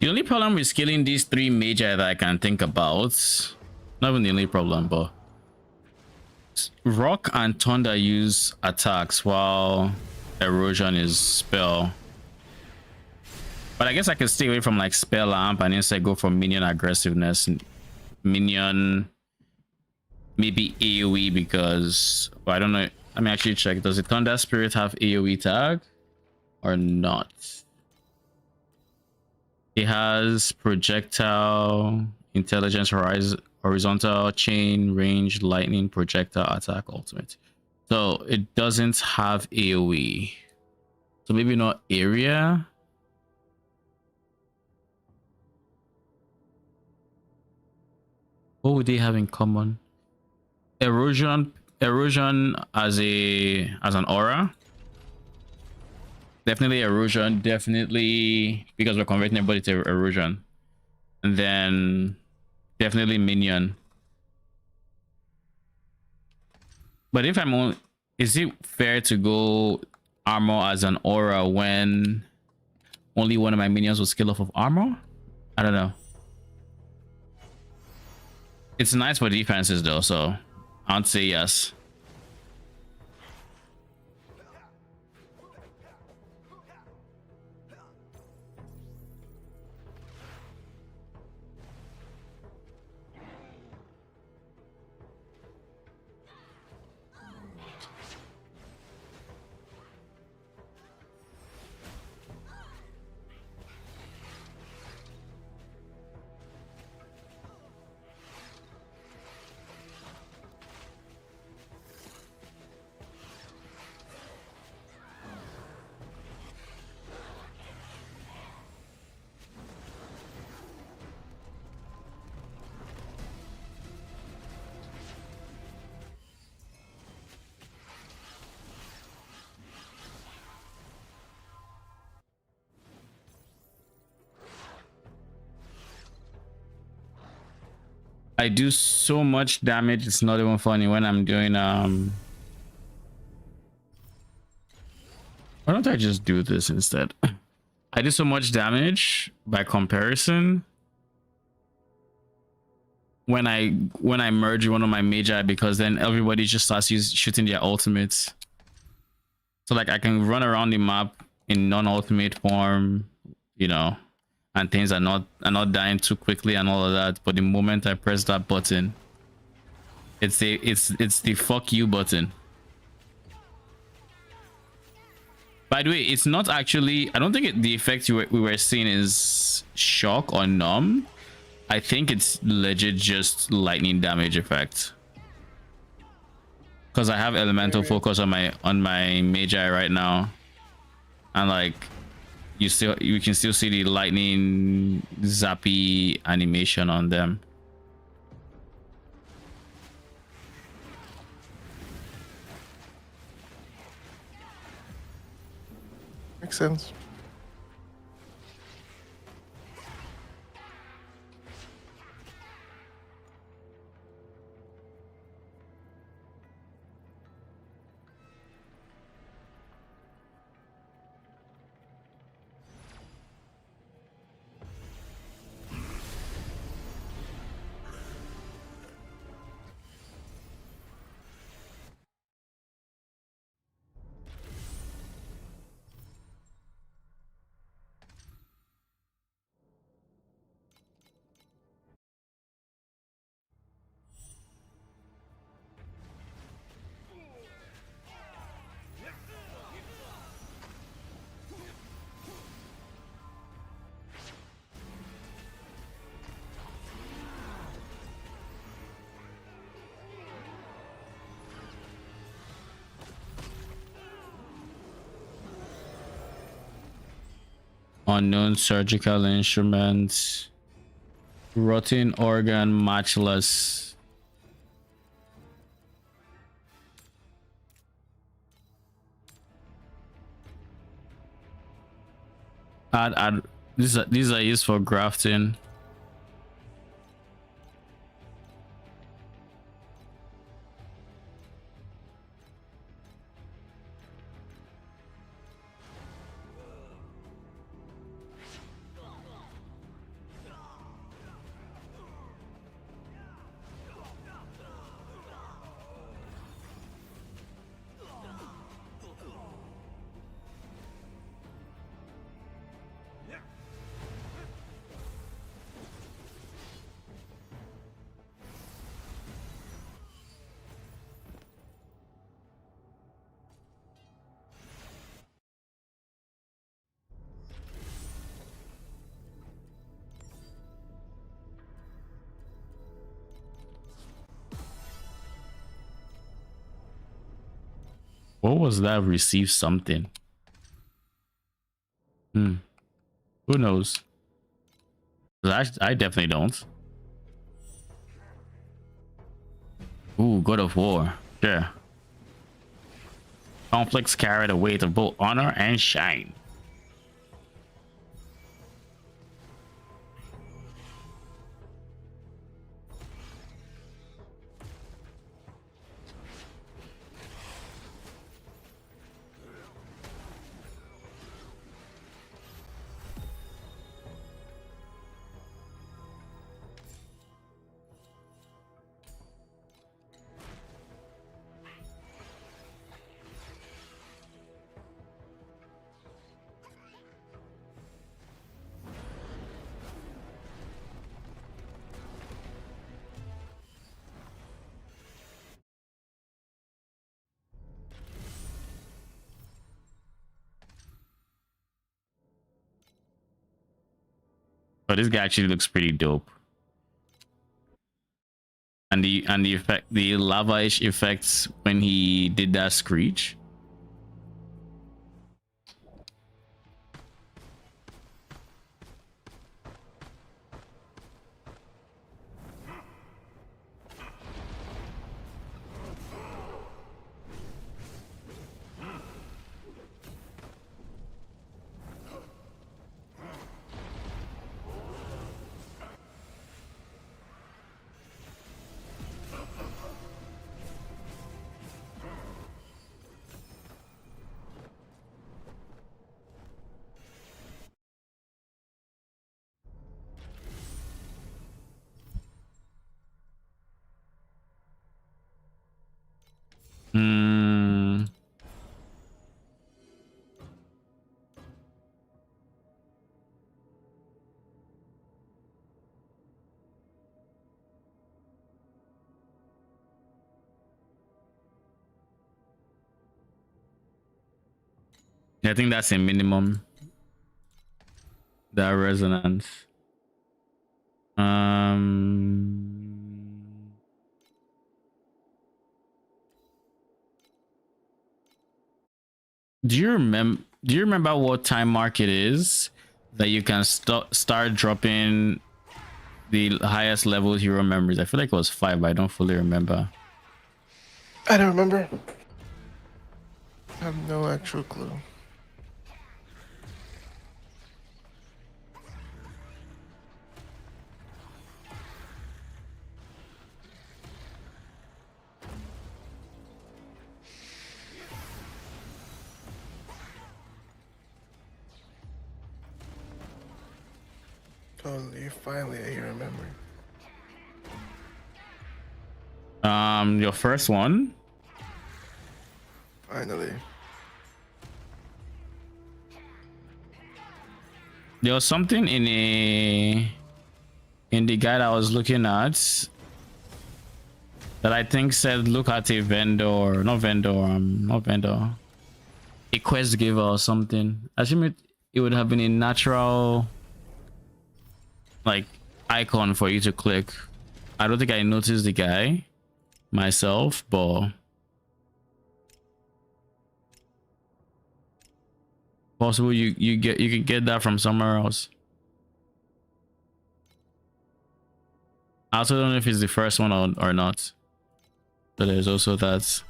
The only problem with scaling these 3 major that I can think about, not even the only problem, but rock and thunder use attacks while erosion is spell. But I guess I can stay away from like spell lamp and instead go for minion aggressiveness, minion maybe AoE, because well, I don't know. Let me actually check. Does the thunder spirit have AoE tag or not? It has projectile, intelligence, horizontal, chain, range, lightning, projectile, attack, ultimate. So it doesn't have AoE. So maybe not area. What would they have in common? Erosion as an aura. Definitely erosion, definitely, because we're converting everybody to erosion. And then definitely minion. But if I'm on, is it fair to go armor as an aura when only one of my minions will scale off of armor? I don't know. It's nice for defenses though, so I'd say yes. I do so much damage, it's not even funny when I'm doing why don't I just do this instead? I do so much damage by comparison when I merge one of my magi, because then everybody just starts shooting their ultimates. So like I can run around the map in non-ultimate form, you know, and things are not dying too quickly and all of that. But the moment I press that button, it's the fuck you button. By the way, it's not actually, I don't think the effect we were seeing is shock or numb. I think it's legit just lightning damage effect, because I have elemental focus on my magi right now, and like you can still see the lightning zappy animation on them. Makes sense. Unknown surgical instruments, rotten organ, matchless. Add these are used for grafting. What was that? Receive something. Who knows? I definitely don't. Ooh, God of War. Sure. Conflicts carry the weight of both honor and shine. But this guy actually looks pretty dope. And the effect, the lava-ish effects when he did that screech. I think that's a minimum. That resonance. Do you Do you remember what time mark it is that you can start dropping the highest level hero memories? I feel like it was 5, but I don't fully remember. I don't remember. I have no actual clue. Totally, finally I remember. Your first one. Finally. There was something in the guide I was looking at that I think said look at a vendor, not vendor, a quest giver or something. I assume it would have been a natural like icon for you to click. I don't think I noticed the guy myself, but possible you can get that from somewhere else. I also don't know if it's the first one or not. But there's also that.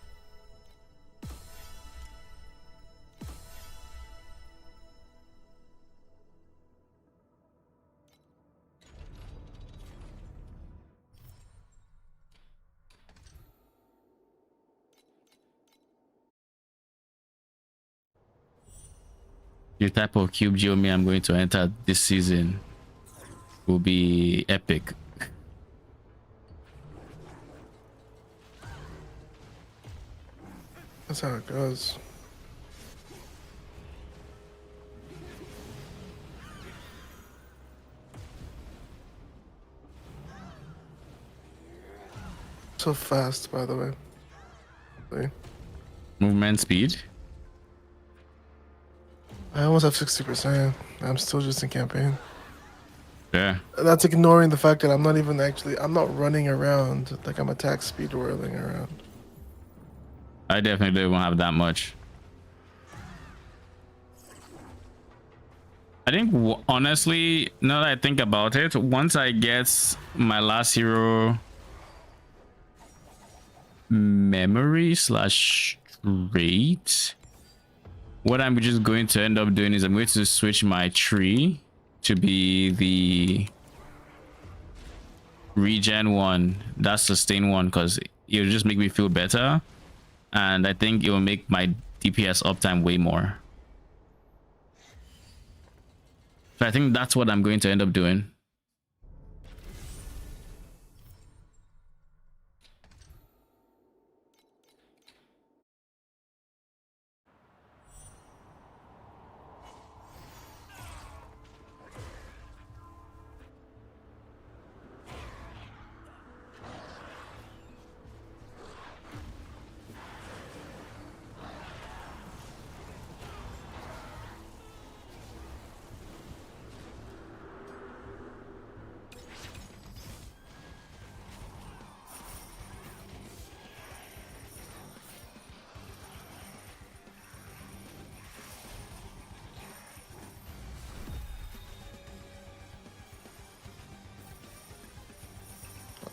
The type of cube geometry I'm going to enter this season will be epic. That's how it goes. So fast, by the way. See? Movement speed. I almost have 60%. I'm still just in campaign. Yeah. That's ignoring the fact that I'm not running around. Like I'm attack speed whirling around. I definitely won't have that much. I think honestly, now that I think about it, once I get my last hero memory slash trait, what I'm just going to end up doing is I'm going to switch my tree to be the regen one, that sustain one, because it'll just make me feel better, and I think it will make my DPS uptime way more. So I think that's what I'm going to end up doing.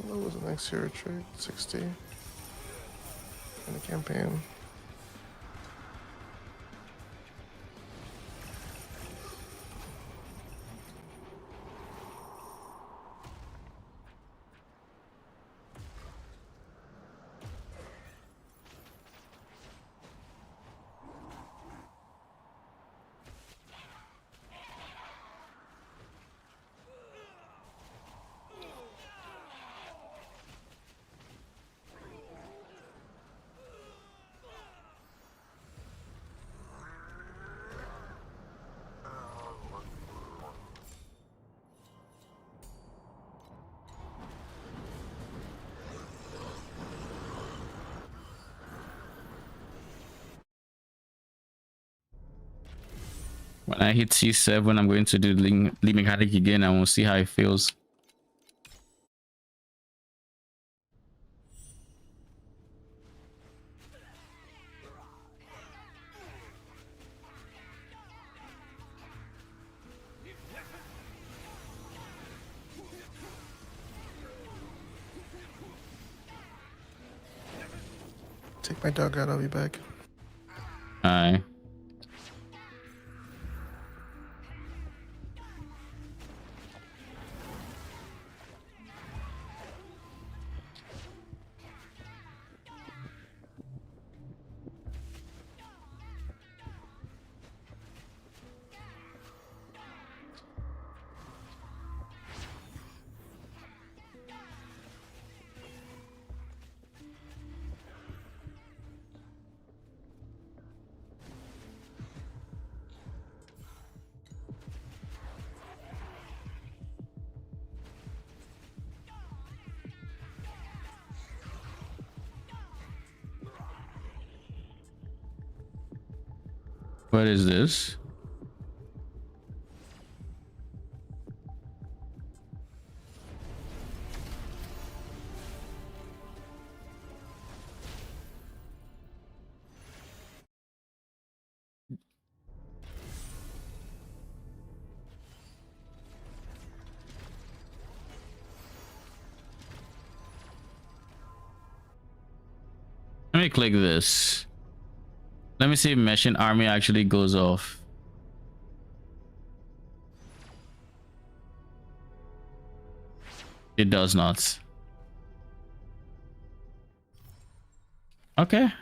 What was the next hero trait? 60 in the campaign. When I hit C7, I'm going to do Leaving Havoc again, and we'll see how it feels. Take my dog out. I'll be back. Alright. What is this? Let me click this. Let me see if Machine Army actually goes off. It does not. Okay.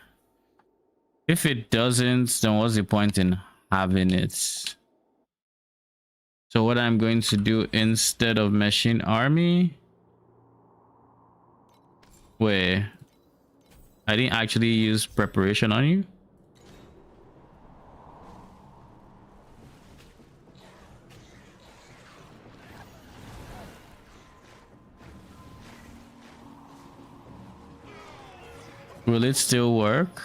If it doesn't, then what's the point in having it? So what I'm going to do instead of Machine Army... Wait. I didn't actually use preparation on you? Will it still work?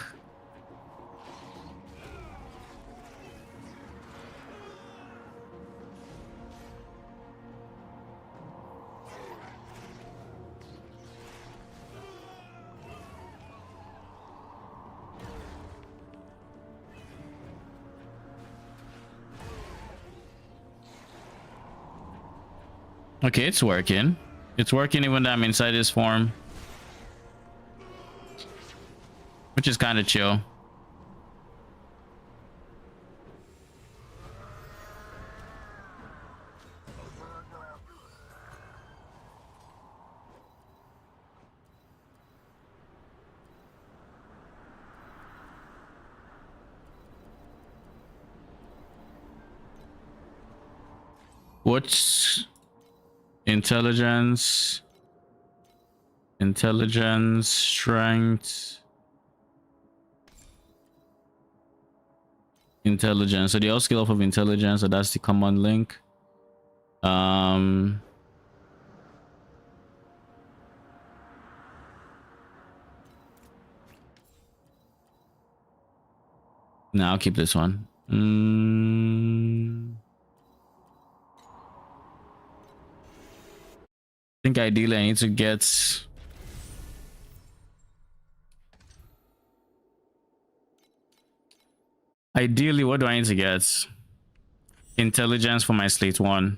Okay, it's working. It's working even though I'm inside this form. Which is kind of chill. What's intelligence? Intelligence, strength. Intelligence. So they all scale off of intelligence, so that's the common link. Now I'll keep this one. I think ideally I need to get ideally, what do I need to get? Intelligence for my slate 1.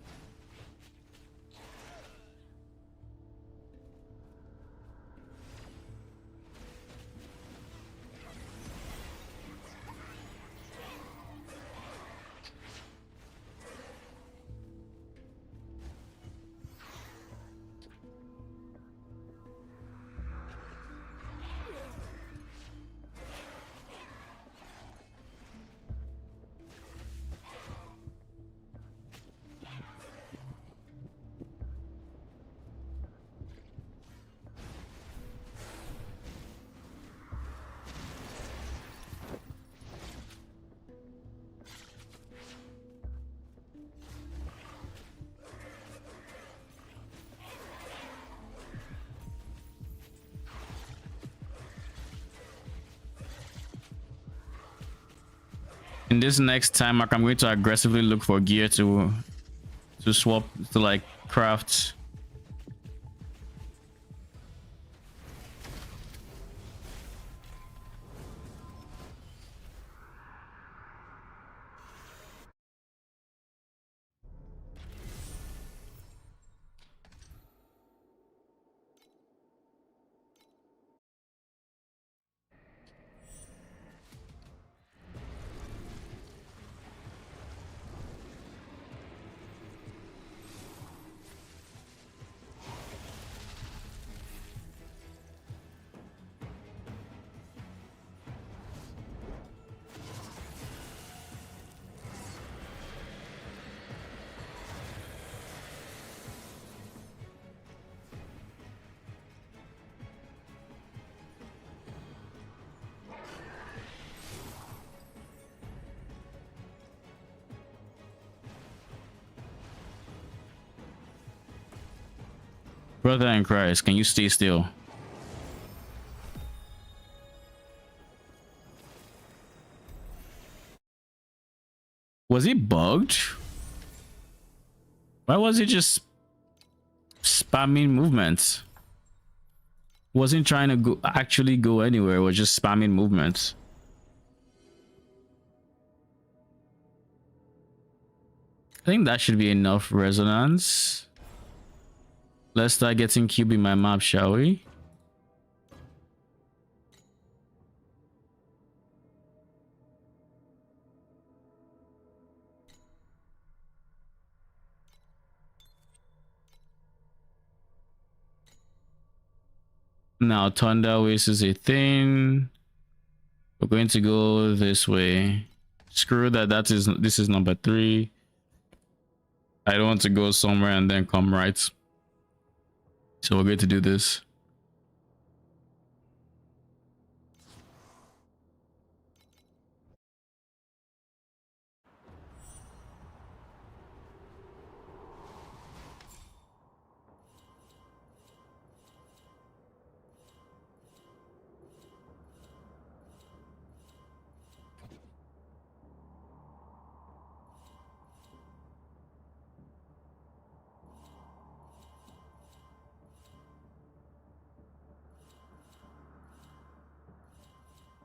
In this next time mark, I'm going to aggressively look for gear to swap to like craft. Brother in Christ, can you stay still? Was he bugged? Why was he just spamming movements? Wasn't trying to actually go anywhere, was just spamming movements. I think that should be enough resonance. Let's start getting cube in my map, shall we? Now thunder waste is a thing. We're going to go this way. Screw that. This is number 3. I don't want to go somewhere and then come right. So we're going to do this.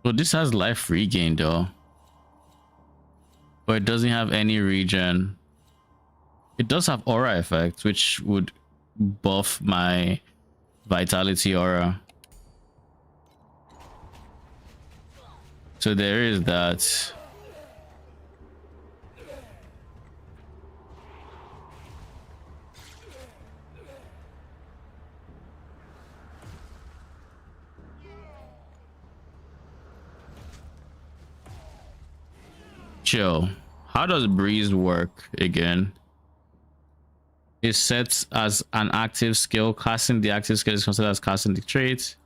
So this has life regain though, but it doesn't have any regen. It does have aura effect, which would buff my vitality aura. So there is that. Chill. How does breeze work again? It sets as an active skill. Casting the active skill is considered as casting the trait.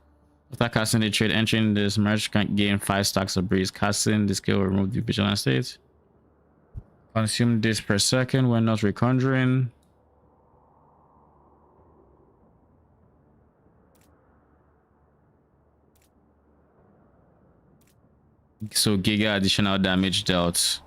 After casting the trait, entering this merge can gain 5 stacks of breeze. Casting the skill will remove the vigilant state. Consume this per second when not reconjuring. So giga additional damage dealt.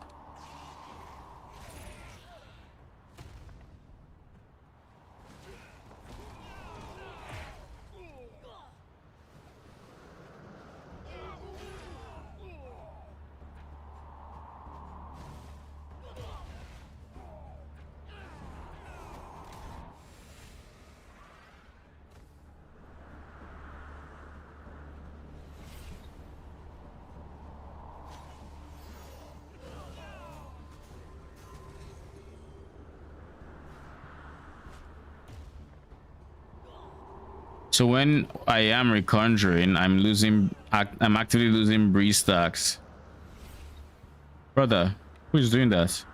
So when I am reconjuring, I'm actively losing breeze stacks. Brother, who is doing that?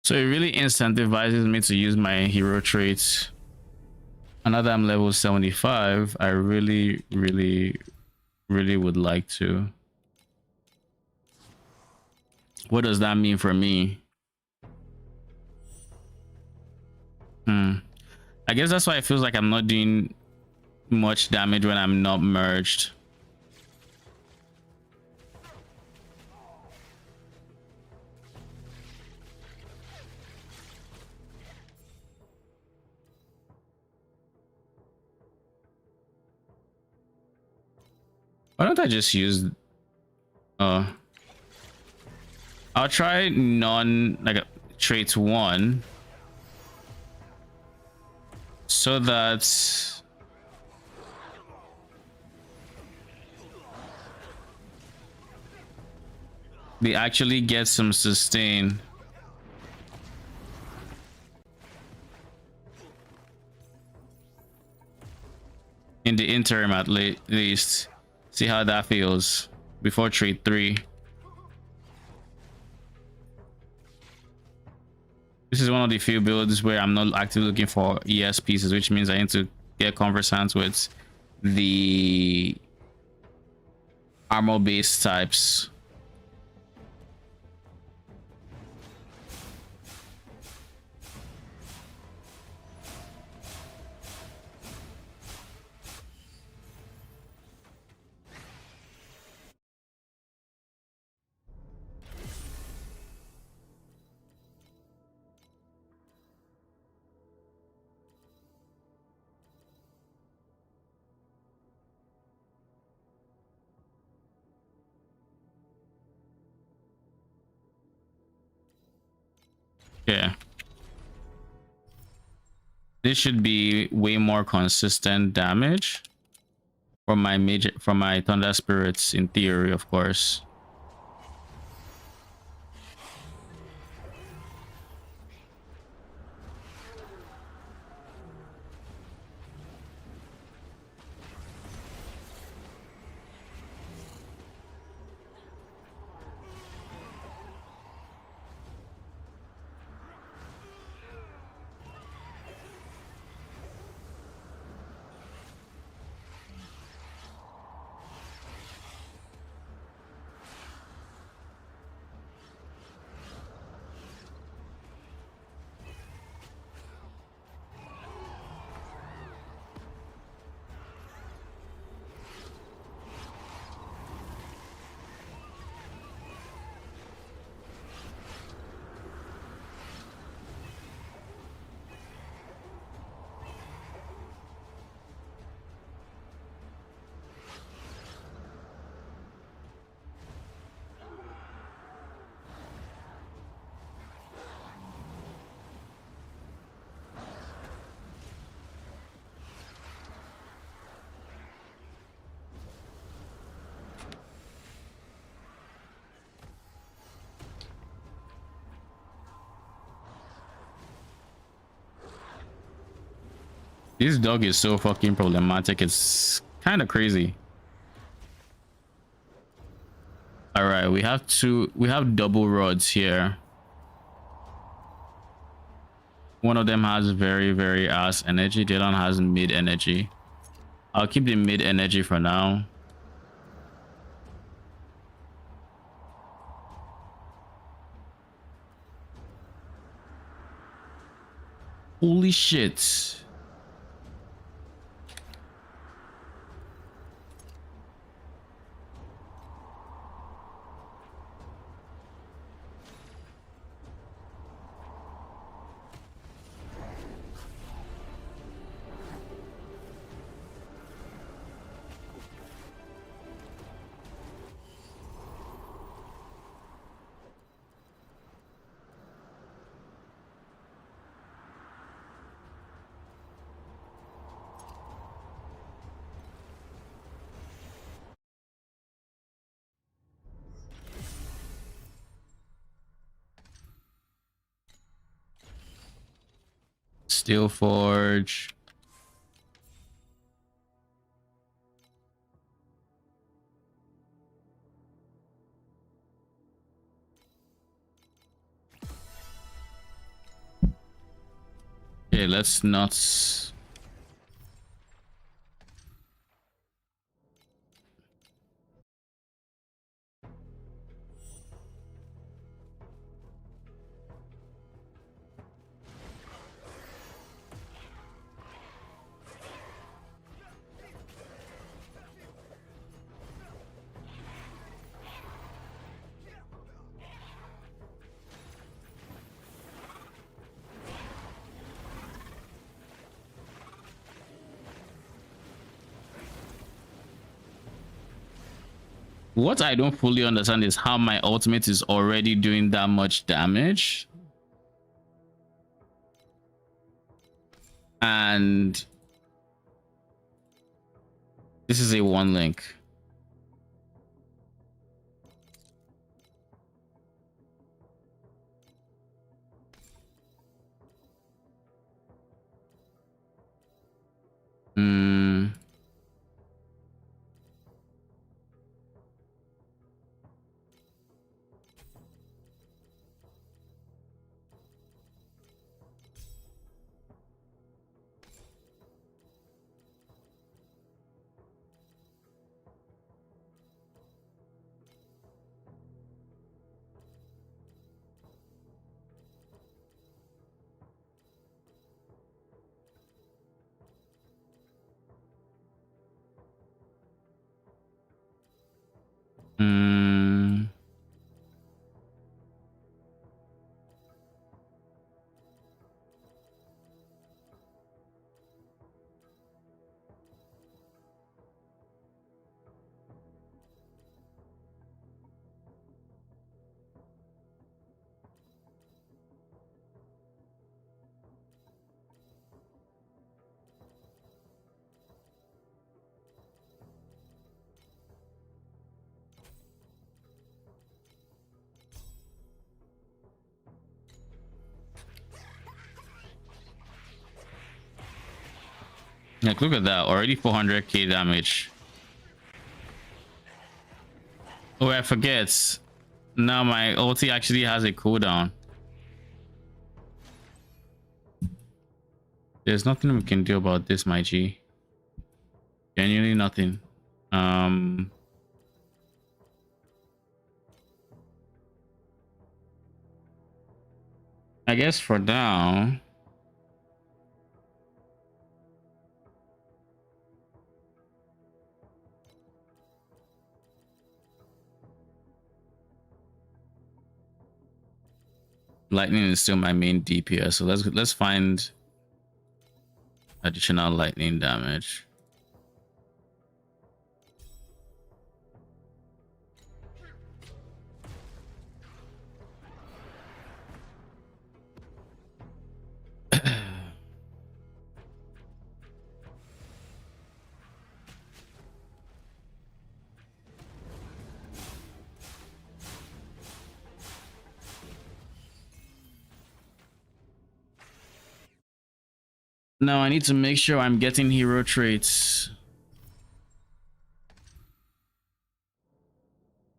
So it really incentivizes me to use my hero traits. And now that I'm level 75, I really would like to. What does that mean for me? I guess that's why it feels like I'm not doing much damage when I'm not merged. Why don't I just use I'll try traits 1 so that they actually get some sustain. In the interim, at least. See how that feels before trade 3. This is one of the few builds where I'm not actively looking for ES pieces, which means I need to get conversant with the armor based types. Yeah, this should be way more consistent damage from my thunder spirits, in theory, of course. This dog is so fucking problematic. It's kind of crazy. All right, we have double rods here. One of them has very ass energy. The other one has mid energy. I'll keep the mid energy for now. Holy shit. Steel Forge. Okay, let's not. What I don't fully understand is how my ultimate is already doing that much damage. And this is a 1 link. Like, look at that, already 400k damage. Oh, I forget. Now my ulti actually has a cooldown. There's nothing we can do about this, my G. Genuinely nothing. I guess for now, lightning is still my main DPS, so let's find additional lightning damage. Now I need to make sure I'm getting hero traits.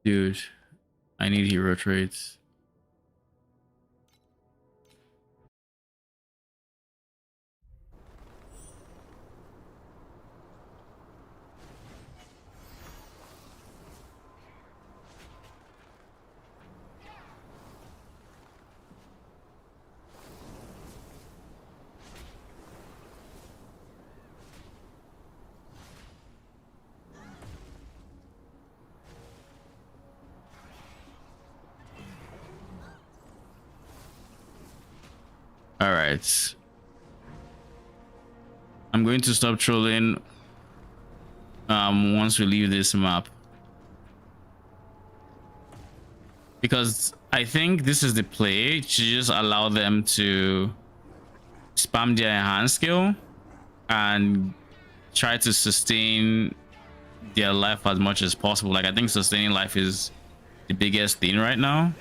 Dude, I need hero traits. All right. I'm going to stop trolling once we leave this map, because I think this is the play to just allow them to spam their enhance skill and try to sustain their life as much as possible. Like, I think sustaining life is the biggest thing right now.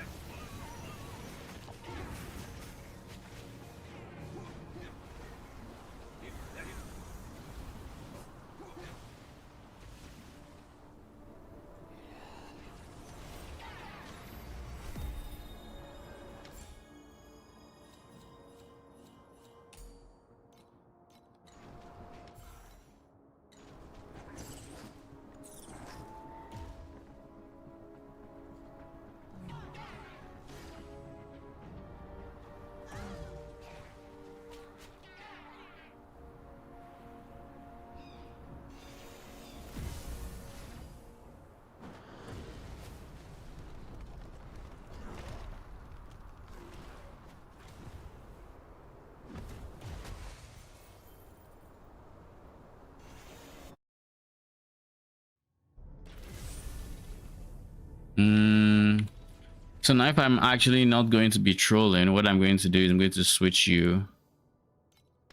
So now if I'm actually not going to be trolling, what I'm going to do is I'm going to switch you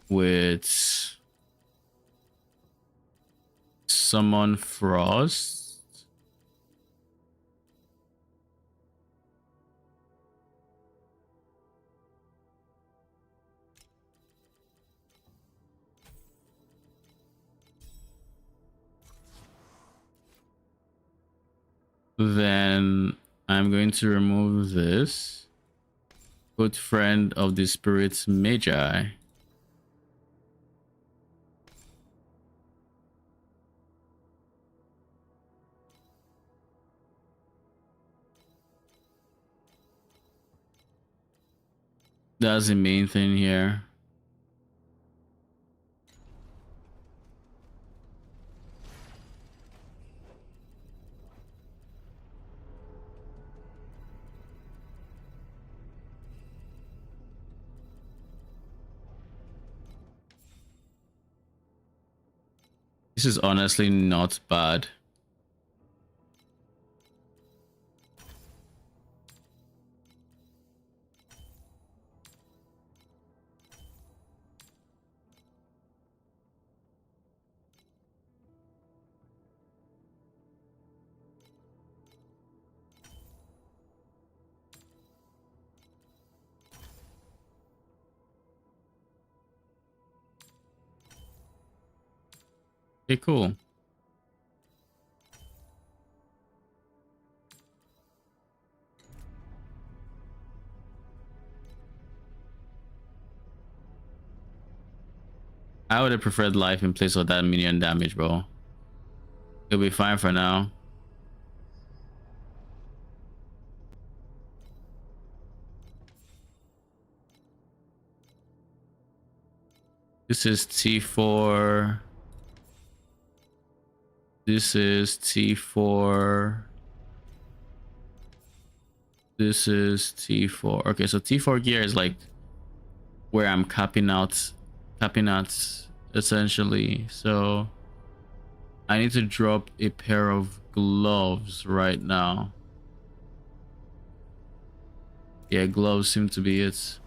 with Summon Frost. Then I'm going to remove this. Put Friend of the Spirits Magi. That's the main thing here. This is honestly not bad. Okay, cool. I would have preferred life in place of that minion damage, bro. It'll be fine for now. This is T4. This is T4. This is T4. Okay, so T4 gear is like where I'm capping out essentially. So I need to drop a pair of gloves right now. Yeah, gloves seem to be it.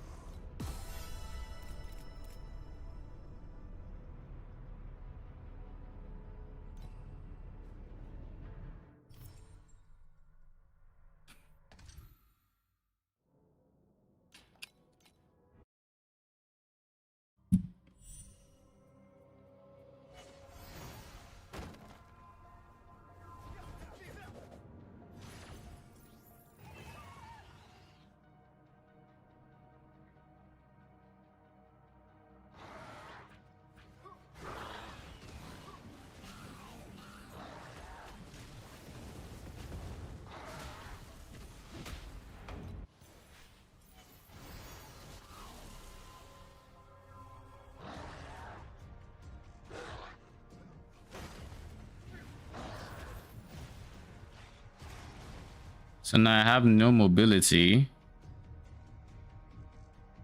So now I have no mobility,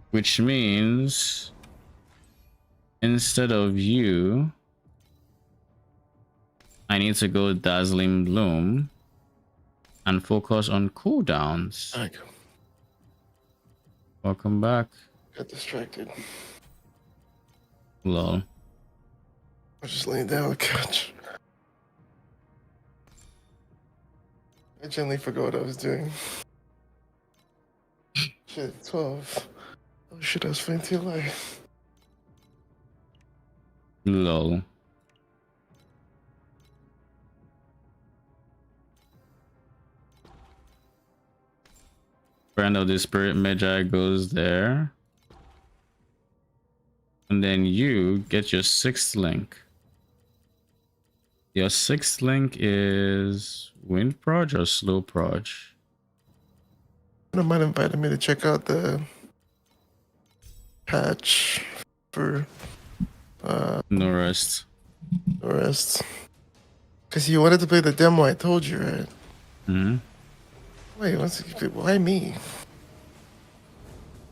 which means instead of you, I need to go Dazzling Bloom and focus on cooldowns. Okay. Welcome back. Got distracted. Lol. I was just laying down on the couch. I generally forgot what I was doing. Shit, 12. Oh shit, I was fighting till life. Lol. Friend of the Spirit Magi goes there. And then you get your 6th link. Your 6th link is Wind Proj or Slow Proj? I might invited me to check out the patch for No rest. the rest. Cause you wanted to play the demo, I told you, right? Mm-hmm. Wait, why me?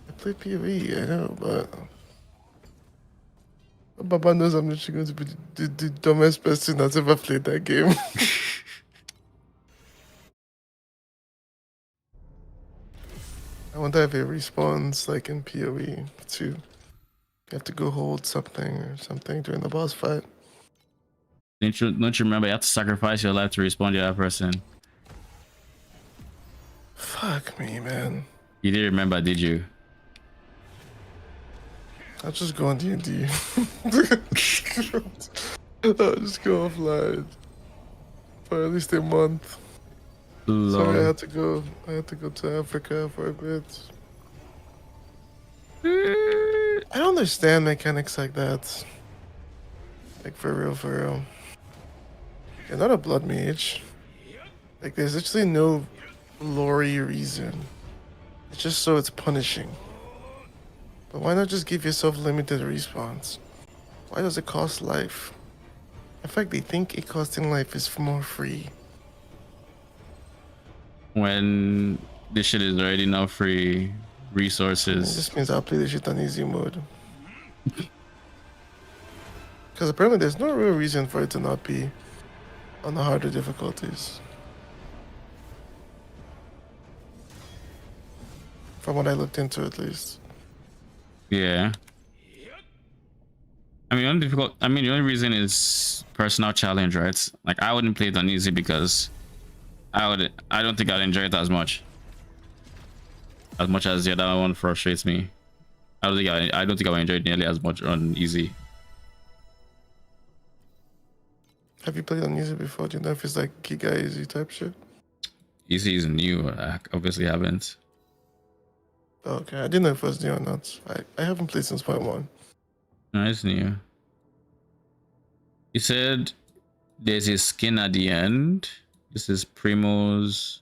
I play PvE, I know, but Baba knows I'm literally going to be the dumbest person that's ever played that game. I wonder if it respawns like in PoE too. You have to go hold something or something during the boss fight. Don't you remember you have to sacrifice your life to respawn the other person? Fuck me, man. You didn't remember, did you? I'll just go on D&D. I'll just go offline for at least a month. Sorry, I had to go. I had to go to Africa for a bit. I don't understand mechanics like that. Like for real, for real. You're not a blood mage. Like there's actually no lore-y reason. It's just so it's punishing. But why not just give yourself limited respawns? Why does it cost life? In fact, they think it costing life is more free. When this shit is already not free resources. This means I'll play this shit on easy mode. Because apparently there's no real reason for it to not be on the harder difficulties. From what I looked into, at least. Yeah. I mean, the only reason is personal challenge, right? Like I wouldn't play it on easy because I don't think I'd enjoy it as much as the other one frustrates me. I don't think I would enjoy it nearly as much on easy. Have you played on easy before? Do you know if it's like Giga easy type shit? Easy is new. I obviously haven't. Okay, I didn't know if it was new or not. I haven't played since point 1. No, it's new. You said there's a skin at the end. This is Primo's.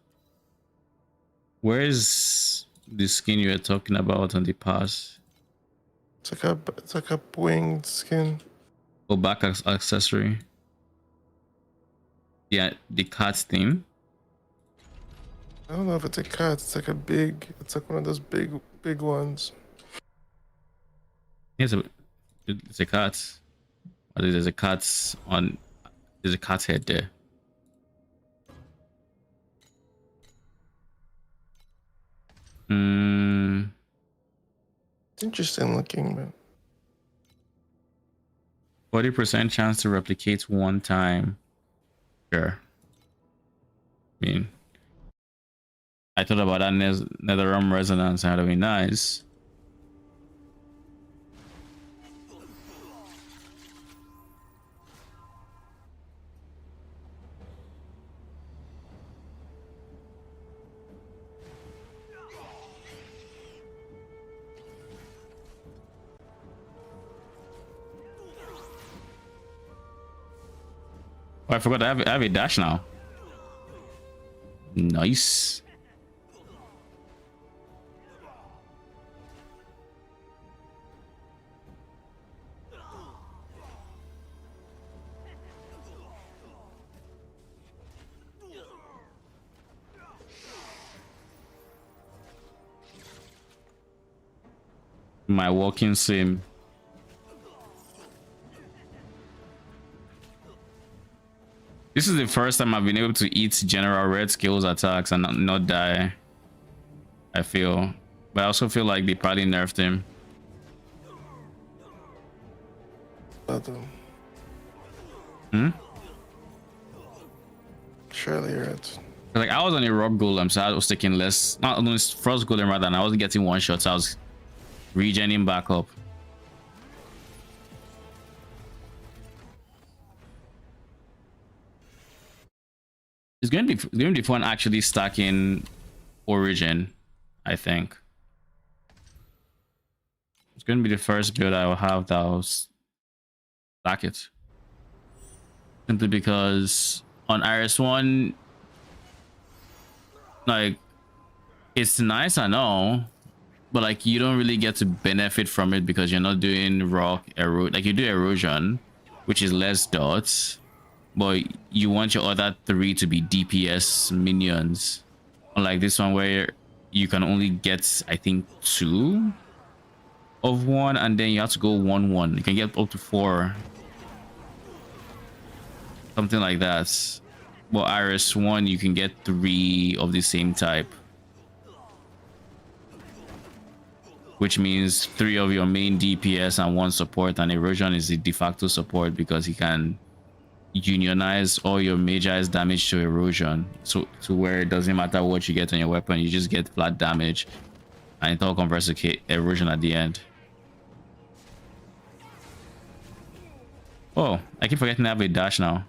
Where is the skin you were talking about on the pass? It's like a winged skin. Oh, back accessory. Yeah, the cat theme. I don't know if it's a cat. It's like it's like one of those big ones. It's a cat. There's a cat's head there. It's interesting looking, man. 40% chance to replicate one time. Sure. I mean, I thought about that Netherrealm resonance. That'd be nice. Oh, I forgot I have a dash now. Nice. My walking sim. This is the first time I've been able to eat general red skills attacks and not die. I feel, but I also feel like they probably nerfed him. Surely you're right. Like I was on a rock golem, so I was taking less, not only frost golem rather, and I wasn't getting one shot, so I was regenning back up. It's going to be fun actually stacking Origin, I think. It's going to be the first build I will have that will stack it. Simply because on Iris-1, like, it's nice, I know, but like you don't really get to benefit from it because you're not doing rock like you do erosion, which is less dots, but you want your other 3 to be DPS minions, unlike this one where you can only get I think 2 of one, and then you have to go 1-1. You can get up to 4, something like that. Well, Iris-1 you can get 3 of the same type. which means 3 of your main DPS and 1 support, and erosion is the de facto support because he can unionize all your major damage to erosion, so to where it doesn't matter what you get on your weapon, you just get flat damage, and it all converts to erosion at the end. Oh, I keep forgetting to have a dash now.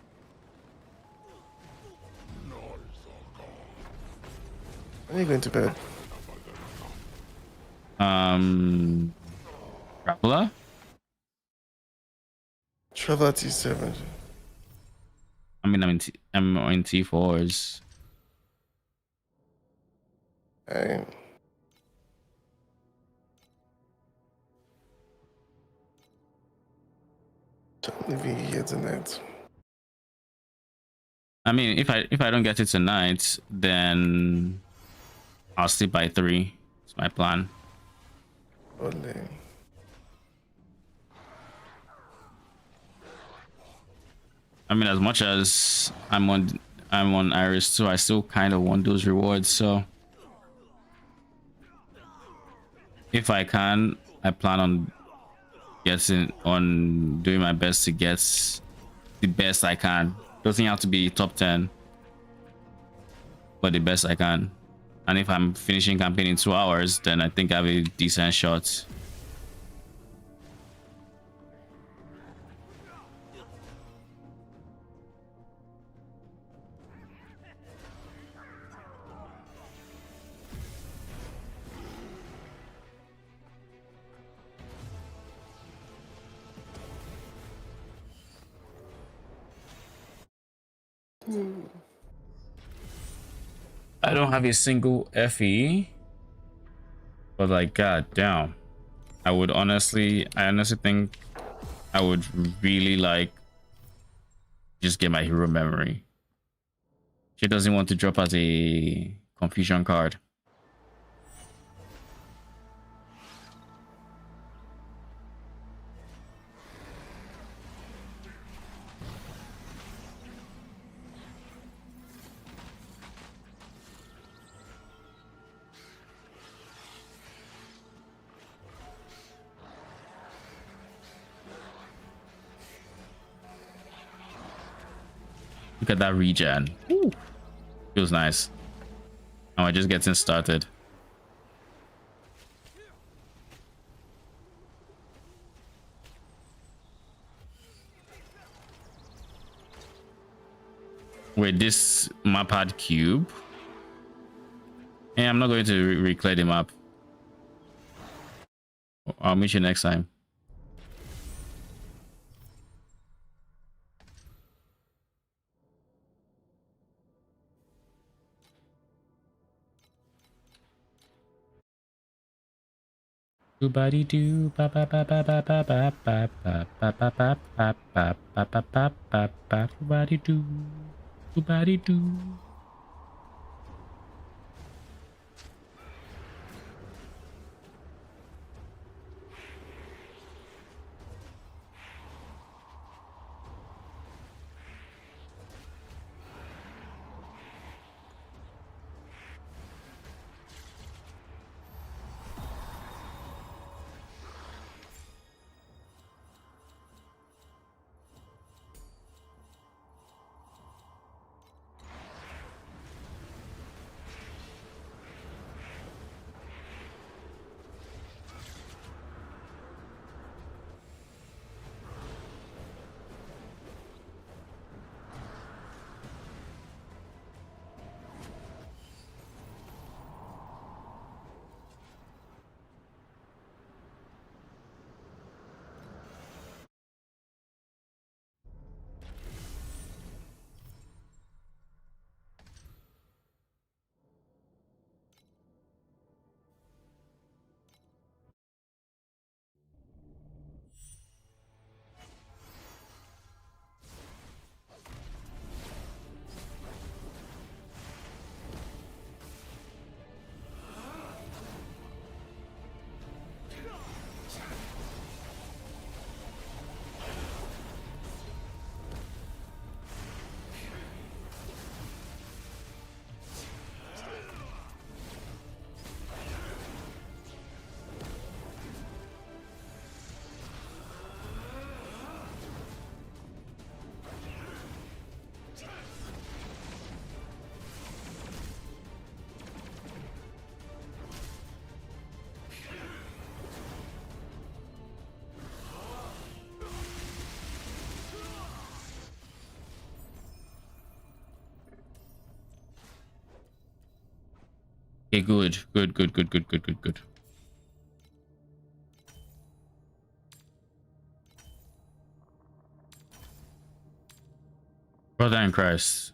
When are you going to bed? Grappler? Travel at T7. I mean, I'm in T4s. Alright. Don't leave you here tonight. I mean, if I don't get it tonight, then I'll sleep by 3. It's my plan. Only. I mean, as much as I'm on Iris 2, I still kind of want those rewards, so if I can, I plan on doing my best to get the best I can. Doesn't have to be top 10, but the best I can. And if I'm finishing campaign in 2 hours, then I think I have a decent shot. I don't have a single FE, but like, god damn, I honestly think I would really like just get my hero memory. She doesn't want to drop as a confusion card. Look at that regen. Ooh. Feels nice. And we're just getting started. Wait, this map had cube? Hey, I'm not going to reclear the map. I'll meet you next time. Doobody doo ba ba ba ba ba ba ba ba ba ba ba ba ba ba ba ba ba ba ba doobady doo doobady doo. Okay, good, good, good, good, good, good, good, good. Brother in Christ.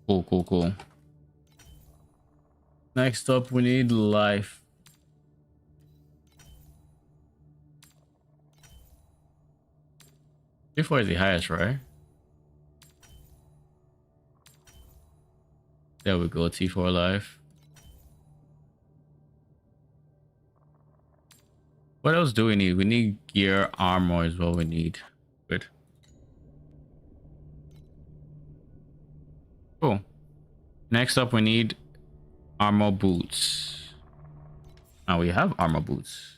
Cool, cool, cool. Next up, we need life. T4 is the highest, right? There we go, T4 life. What else do we need? We need gear, armor is what we need. Good. Cool. Next up, we need armor boots. Now we have armor boots.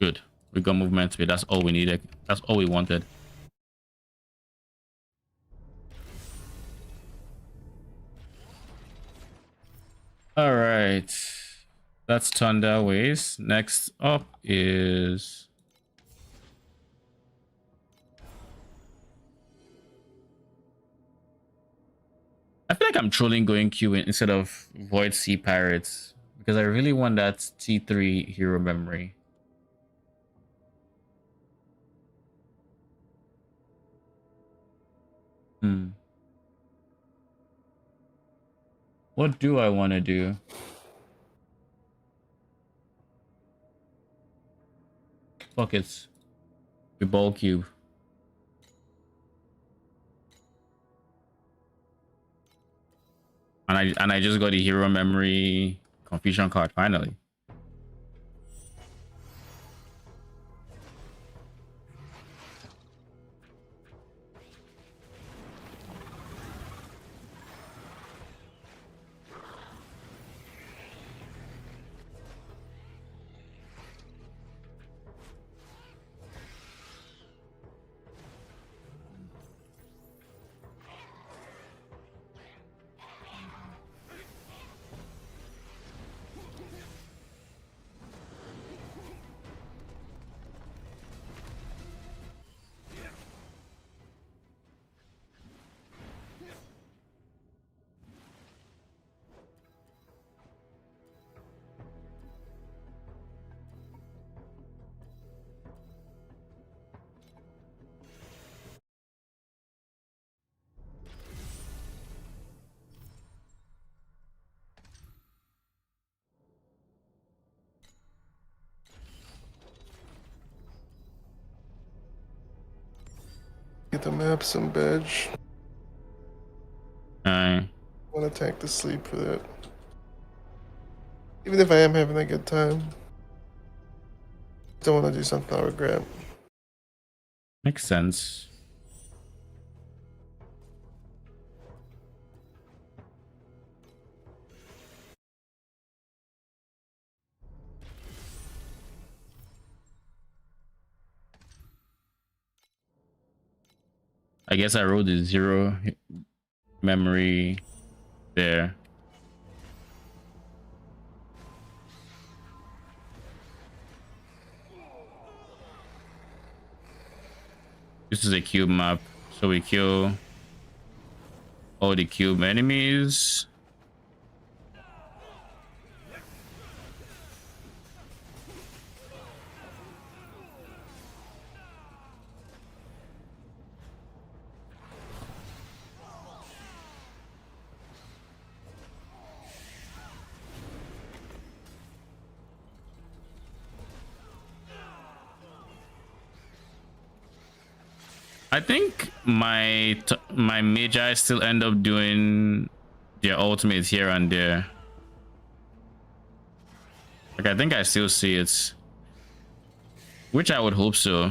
Good. We got movement speed. That's all we needed. That's all we wanted. All right. That's Thunder Ways. Next up is I feel like I'm trolling going Q instead of Void Sea Pirates because I really want that T3 hero memory. What do I want to do? Fuck it. The ball cube. And I just got the hero memory confusion card finally. Get the map some badge. I Want to tank the sleep for that. Even if I am having a good time. Don't want to do something I'll regret. makes sense. I guess I wrote the 0 memory there. This is a cube map, so we kill all the cube enemies. I think my magi still end up doing their ultimates here and there. Like, I think I still see it, which I would hope so.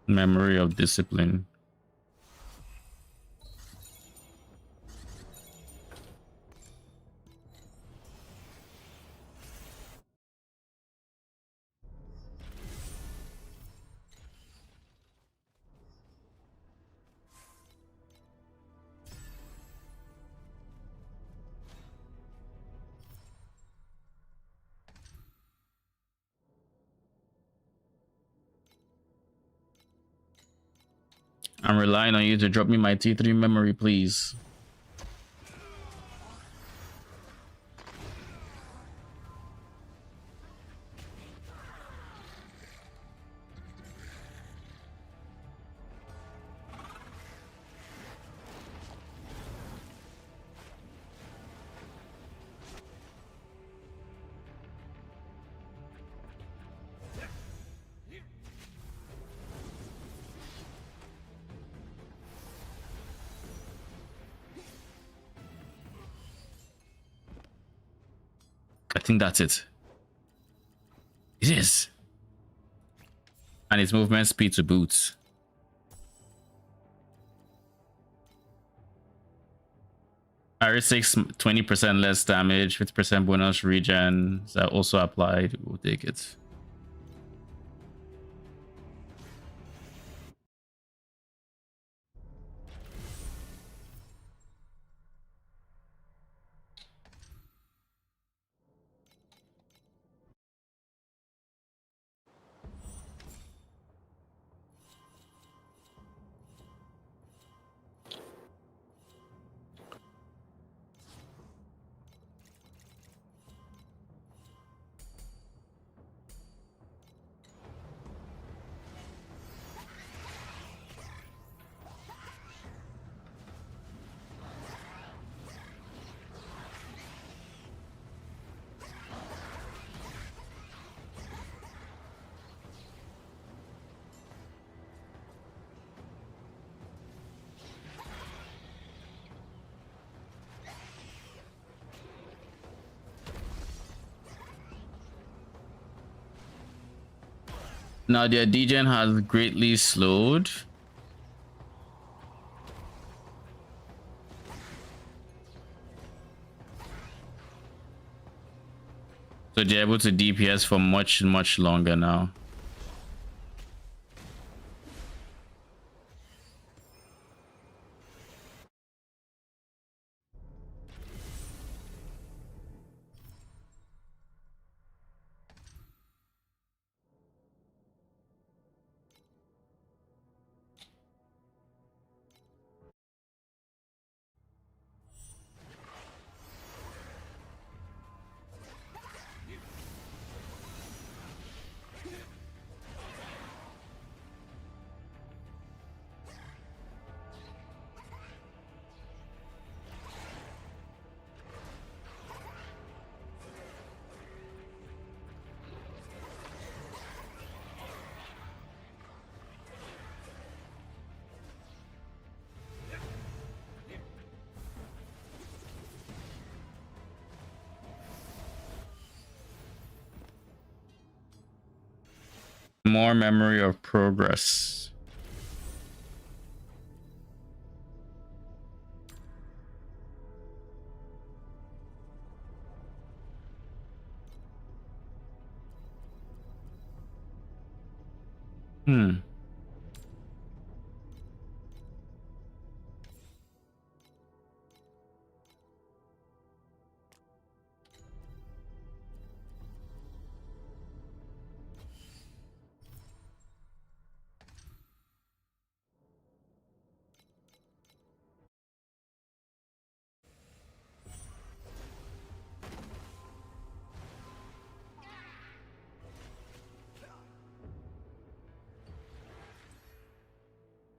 Memory of discipline. I'm relying on you to drop me my T3 memory, please. I think that's it. It is. And its movement speed to boots. Iris 6, 20% less damage, 50% bonus regen. Is that also applied? We'll take it. Now their degen has greatly slowed. So they're able to DPS for much longer now. More memory of progress.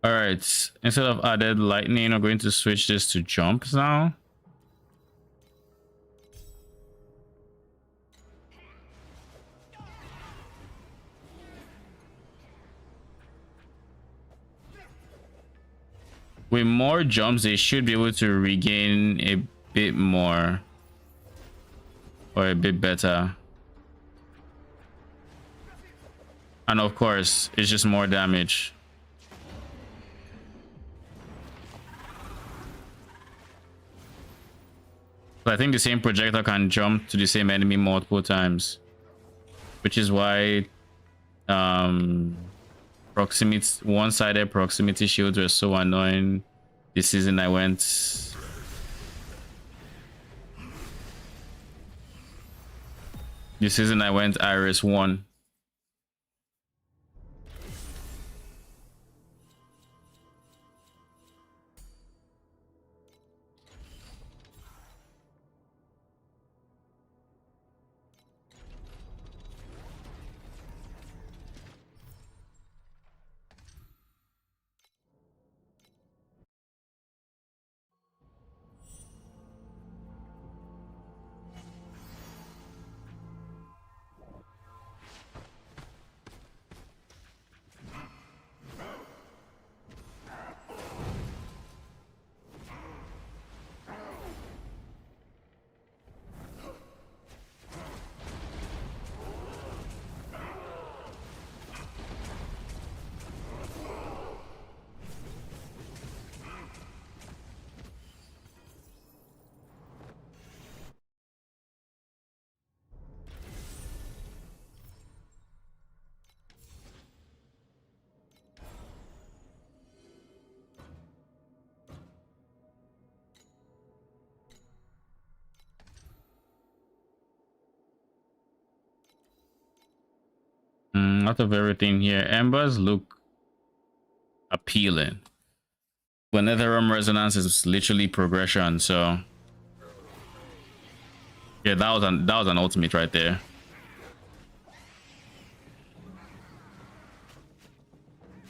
All right, instead of added lightning, I'm going to switch this to jumps now. With more jumps, they should be able to regain a bit more or a bit better. And of course, it's just more damage. So I think the same projectile can jump to the same enemy multiple times, which is why proximity, one-sided proximity shields were so annoying this season. I went Iris 1. Out of everything here, embers look appealing. But Netherrealm Resonance is literally progression, so yeah, that was an ultimate right there.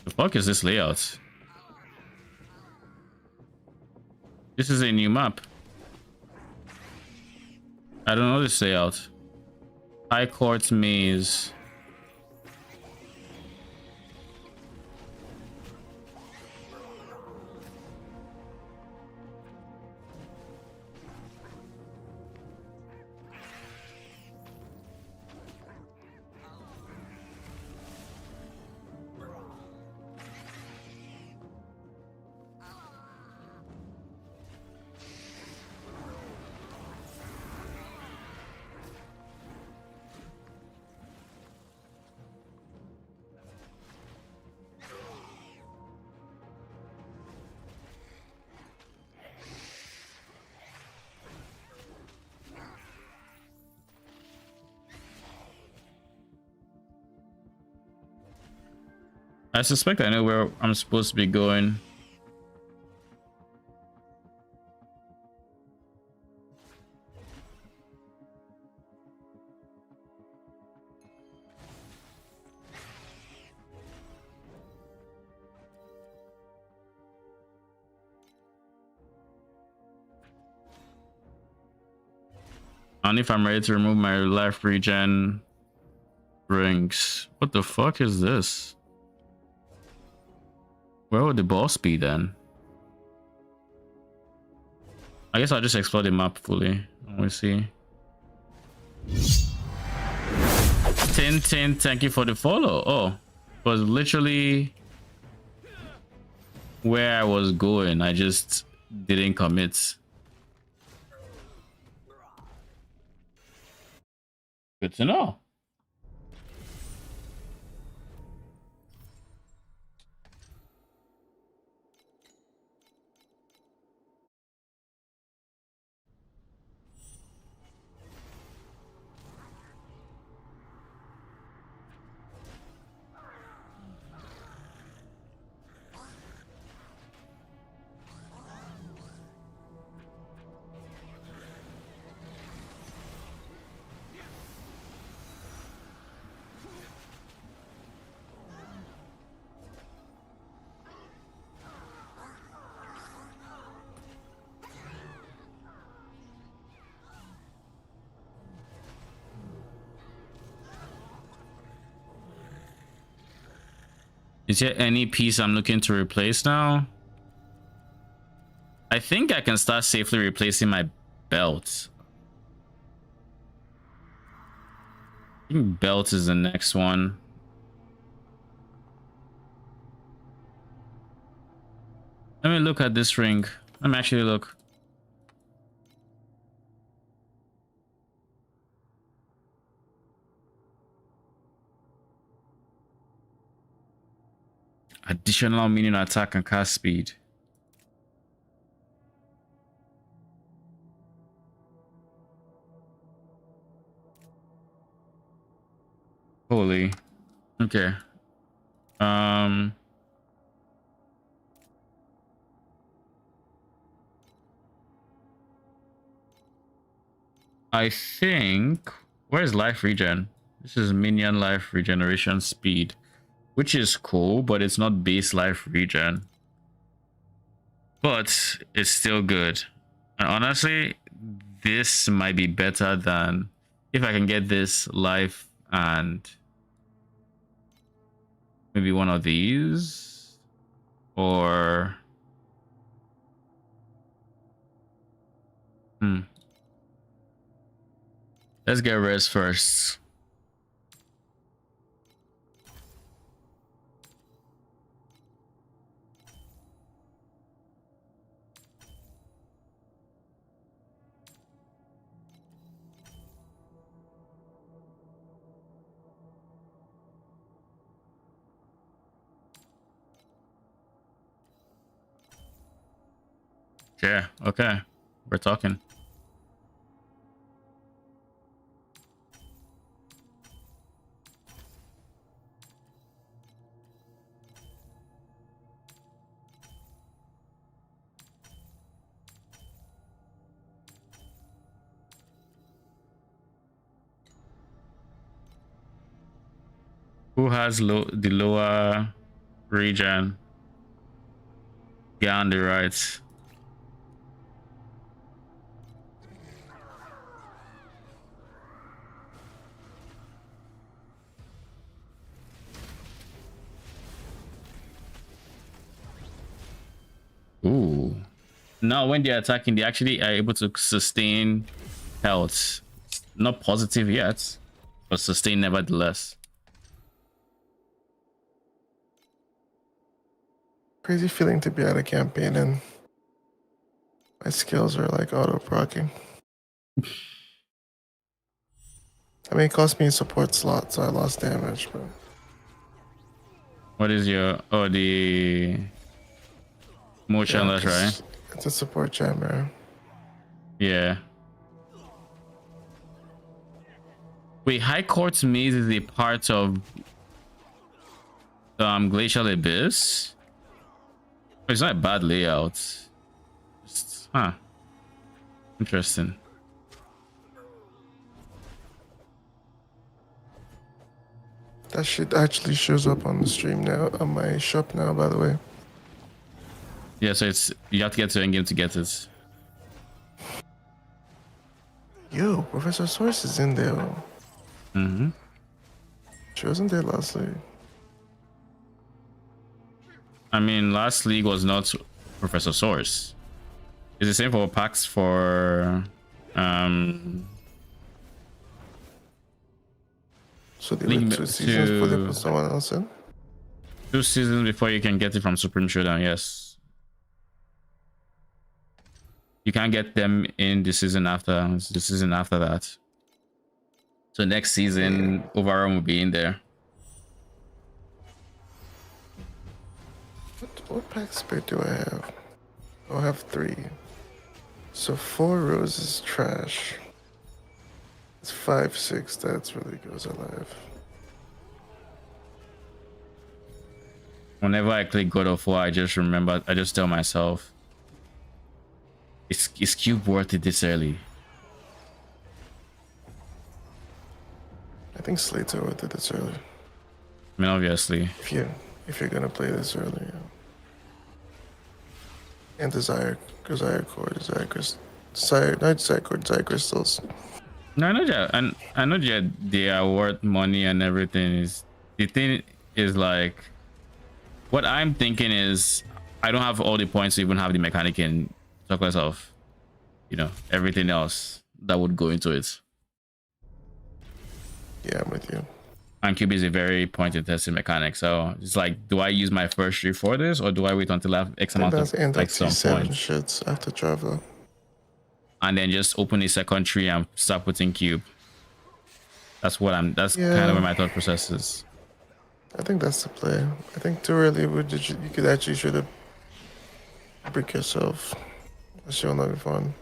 The fuck is this layout? This is a new map. I don't know this layout. High Court Maze. I suspect I know where I'm supposed to be going. And if I'm ready to remove my life regen rings. What the fuck is this? Where would the boss be then? I guess I'll just explore the map fully. We'll see. Tintin, thank you for the follow. Oh, it was literally where I was going. I just didn't commit. Good to know. Is there any piece I'm looking to replace now? I think I can start safely replacing my belt. I think belt is the next one. Let me look at this ring. Let me actually look. Additional minion attack and cast speed. Holy. Okay. I think, where's life regen? This is minion life regeneration speed, which is cool, but it's not base life regen. But it's still good. And honestly, this might be better than if I can get this life and maybe one of these, or let's get res first. Yeah, okay. We're talking. Who has the lower region? Yeah, on the right. Ooh. Now when they're attacking, they actually are able to sustain health. Not positive yet, but sustain nevertheless. Crazy feeling to be at a campaign and my skills are like auto-procking. I mean, it cost me a support slot, so I lost damage, but... What is your... Oh, the... motionless, right? It's a support chamber. Yeah. Wait, High Court's maze is a part of Glacial Abyss? It's not a bad layout. Just, interesting. That shit actually shows up on the stream now, on my shop now, by the way. Yeah, so it's, you have to get to endgame to get it. Yo, Professor Source is in there. Mm-hmm. She wasn't there last week. I mean, last league was not Professor Source. It's the same for packs for So they went 2 seasons before they put someone else in? 2 seasons before you can get it from Supreme Showdown, yes. You can't get them in the season after. It's the season after that. So next season, Overarm will be in there. What pack spirit do I have? Oh, I have 3. So 4 rows is trash. It's 5, 6. That's really goes alive. Whenever I click God of War, I just tell myself, is Cube worth it this early? I think Slates are worth it this early. I mean, obviously. If you're gonna play this early, yeah. And Desire Core, Desire Crystals. No, I know that, and I know that they are worth money and everything. Is the thing is like, What I'm thinking is I don't have all the points to even have the mechanic in, talk less of, you know, everything else that would go into it. Yeah, I'm with you. And QB is a very point intensive mechanic, so it's like, do I use my first tree for this, or do I wait until I have X I think amount that's of end like at some T7 points shits after travel. and then just open a second tree and start putting cube? That's what I'm. That's kind of where Yeah, my thought process is. I think that's the play. I think too early you could actually shoot a brick yourself. That's still not fun.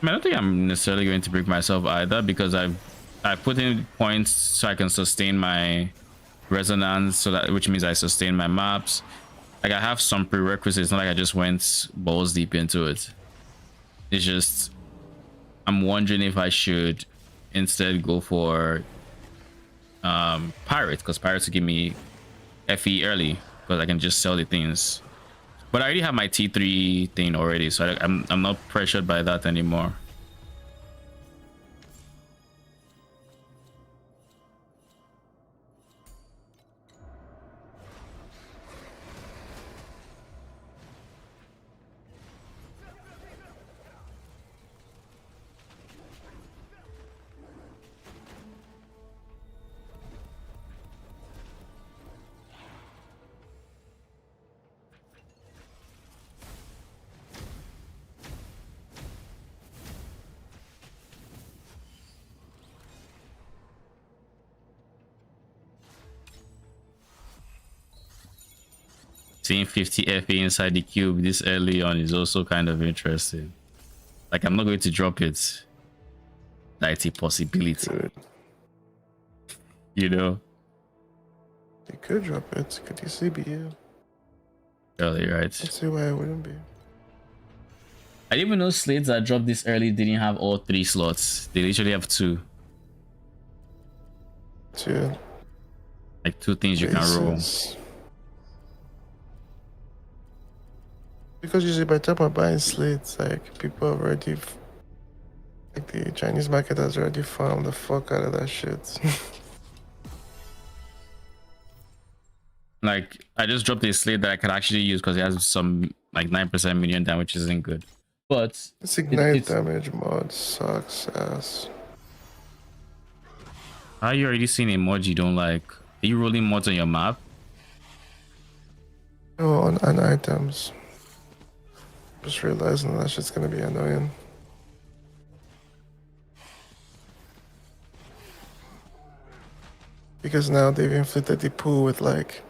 I mean, I don't think I'm necessarily going to break myself either, because I put in points so I can sustain my resonance, so that, which means I sustain my maps. Like, I have some prerequisites. Not like I just went balls deep into it. It's just I'm wondering if I should instead go for pirates, because pirates will give me FE early, because I can just sell the things. But I already have my T3 thing already, so I'm not pressured by that anymore. Seeing 50 FA inside the cube this early on is also kind of interesting. Like, I'm not going to drop it. That's a possibility, Good. you know, You could drop it. Could easily be you. early, right? Let's see why it wouldn't be. I didn't even know slates that dropped this early didn't have all 3 slots. They literally have 2. Two Like 2 things you can roll. bases. Because usually by the time I'm buying slates, like people have already, like the Chinese market has already farmed the fuck out of that shit. Like, I just dropped a slate that I could actually use because it has some like 9% minion damage, which isn't good. But This ignite it's damage mod sucks ass. how you already seen a mod you don't like. Are you rolling mods on your map? Oh, on items. Just realizing that shit's gonna be annoying. Because now they've inflated the pool with like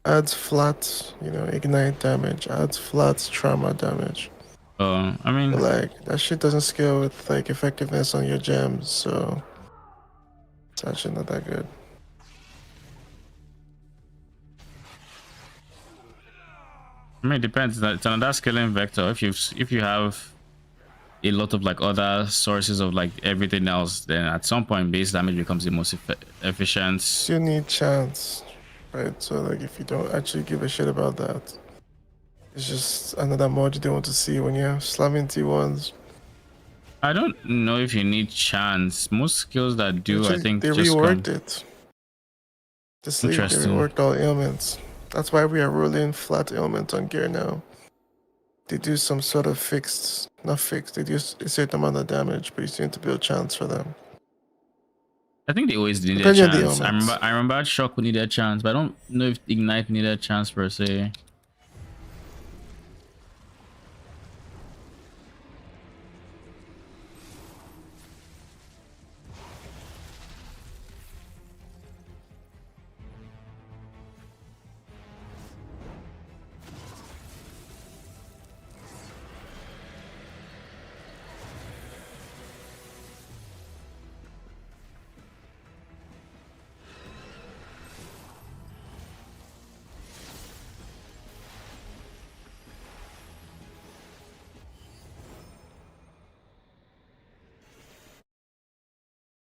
adds flat, you know, ignite damage, adds flat trauma damage. I mean, But like that shit doesn't scale with like effectiveness on your gems, so it's actually not that good. it depends. It's another scaling vector. If you have a lot of like other sources of like everything else, then at some point base damage becomes the most efficient. Still need chance, right? So like if you don't actually give a shit about that, it's just another mod you don't want to see when you're slamming T1s. I don't know if you need chance. Most skills that do, I think, They just come. reworked it. The sleeve, they Interesting. reworked all ailments. That's why we are rolling flat ailment on gear now. They do some sort of fixed, not fixed, they do a certain amount of damage, but you still need to build chance for them. I think they always need a Depending on the chance. ailments. I remember Shock would need a chance, but I don't know if Ignite needed a chance per se.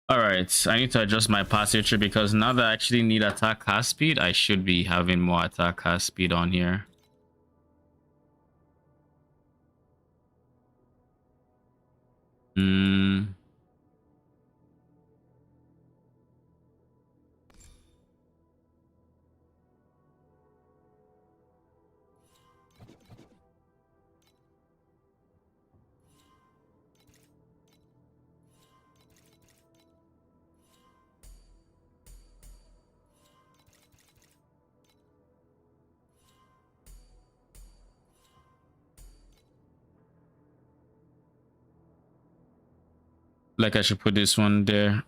All right, I need to adjust my passive tree because now that I actually need attack cast speed, I should be having more attack cast speed on here. Hmm. Like I should put this one there.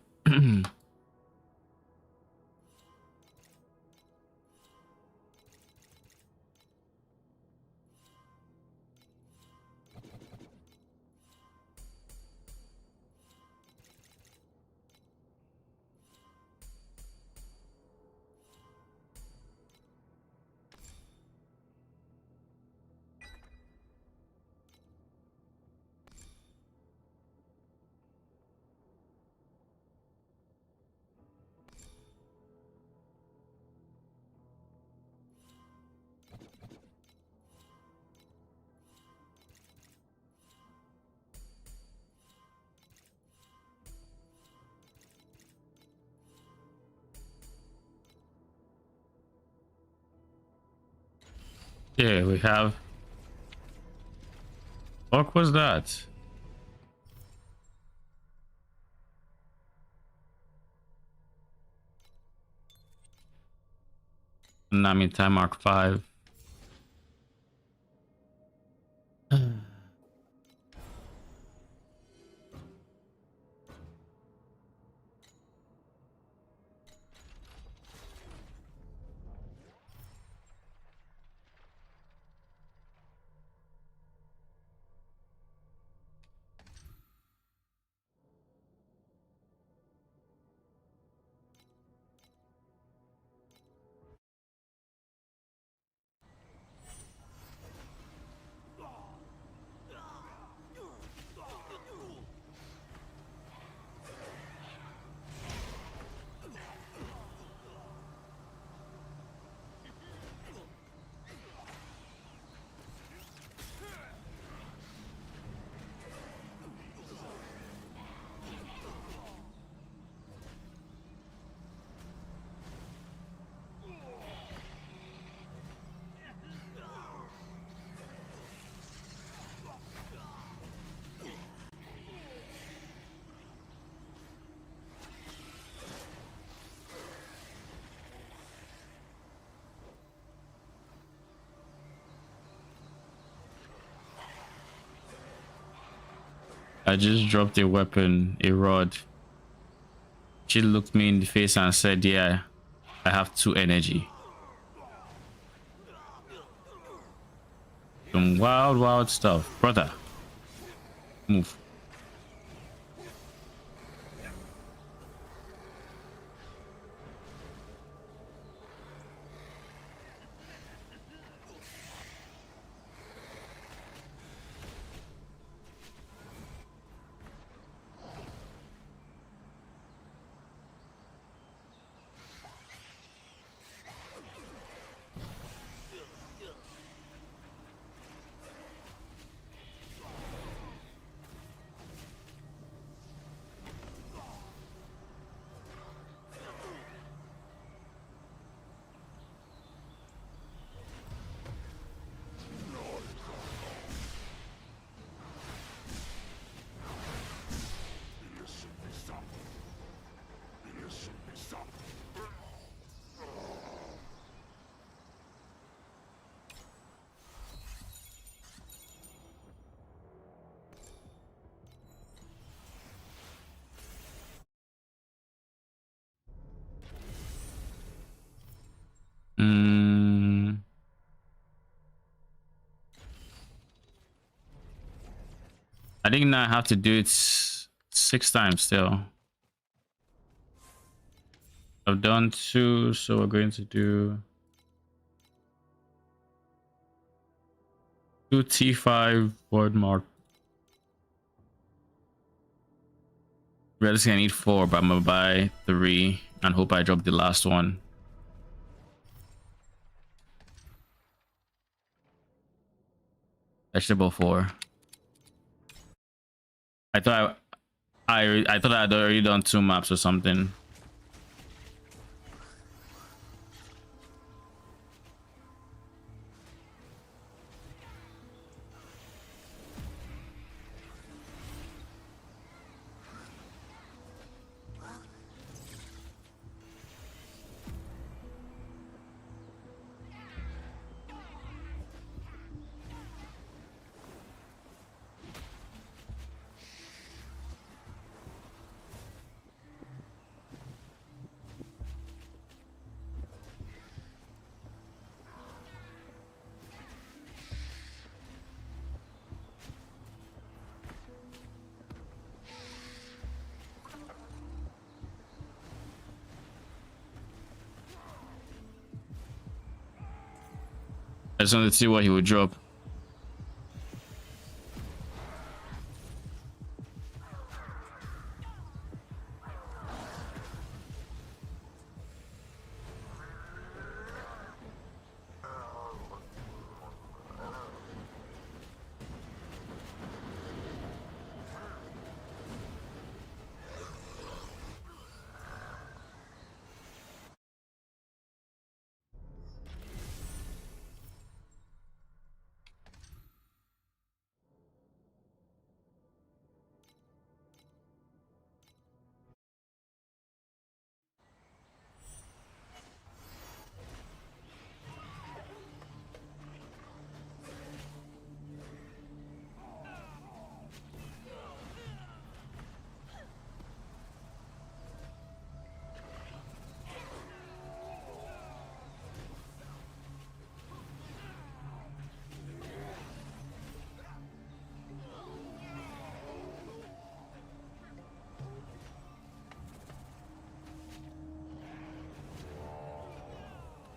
Yeah, we have. What was that? Nami time mark 5. I just dropped a weapon, a rod. She looked me in the face and said, yeah, I have 2 energy. Some wild stuff. Brother, move. I think now I have to do it 6 times still. I've done 2, so we're going to do 2 T5 word mark. Realistically, I need 4, but I'm gonna buy 3 and hope I drop the last one. Vegetable 4. I thought I thought I'd already done 2 maps or something. just wanted to see what he would drop.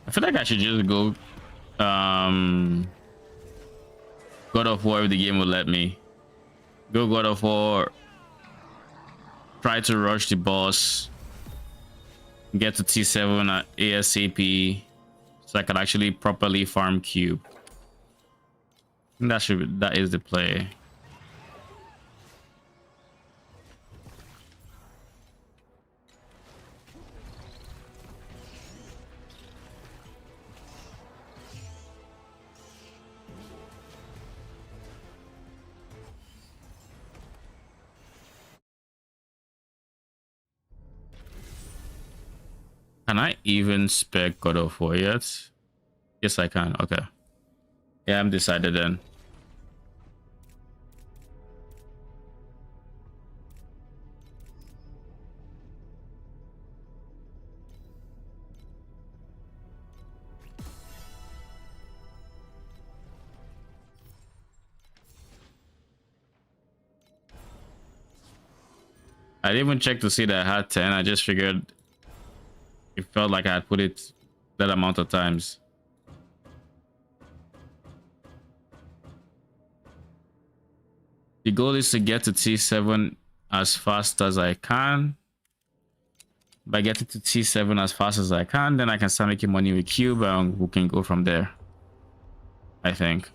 I feel like I should just go God of War if the game will let me. Go God of War. Try to rush the boss. Get to T7 at ASAP so I can actually properly farm cube. That is the play. Can I even spec God of War yet? Yes, I can. Okay. Yeah, I'm decided then. I didn't even check to see that I had 10. I just figured it felt like I had put it that amount of times. The goal is to get to T7 as fast as I can. By getting to T7 as fast as I can, then I can start making money with cube and we can go from there, I think.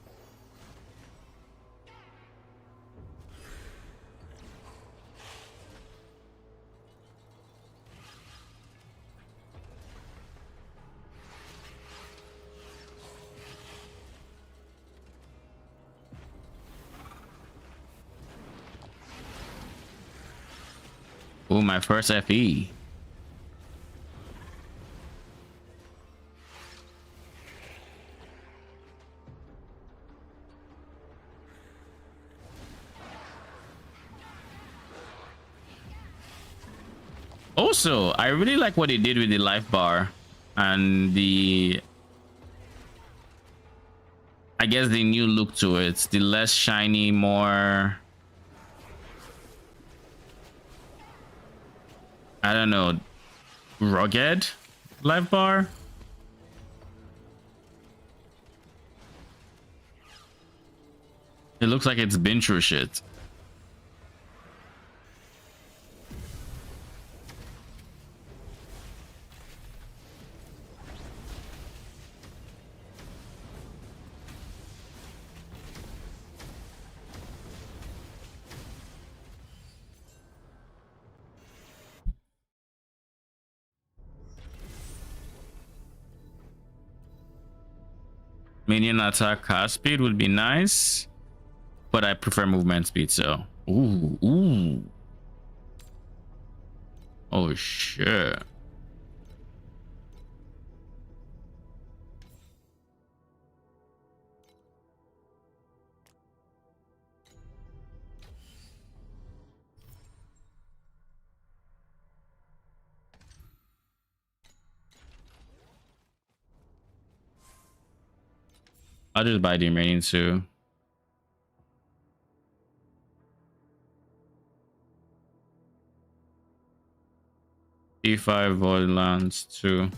Oh, my first FE. Also, I really like what they did with the life bar and I guess the new look to it. The less shiny, more, I don't know, rugged life bar. It looks like it's been through shit. Minion attack cast speed would be nice, but I prefer movement speed, so. Ooh. Oh, shit. I'll just buy the remaining two. E5 Voidlands 2.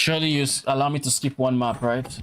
Surely you allow me to skip one map, right?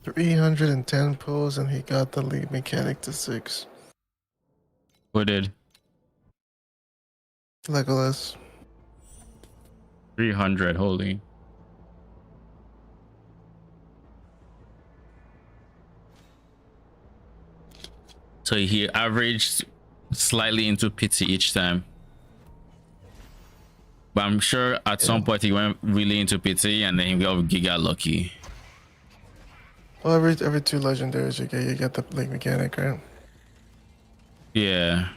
$310 pulls, and he got the lead mechanic to 6. Who did? Legolas. 300, holy. So he averaged slightly into pity each time. But I'm sure at some point he went really into pity and then he got giga lucky. Well, every 2 legendaries you get the league mechanic, right? Yeah.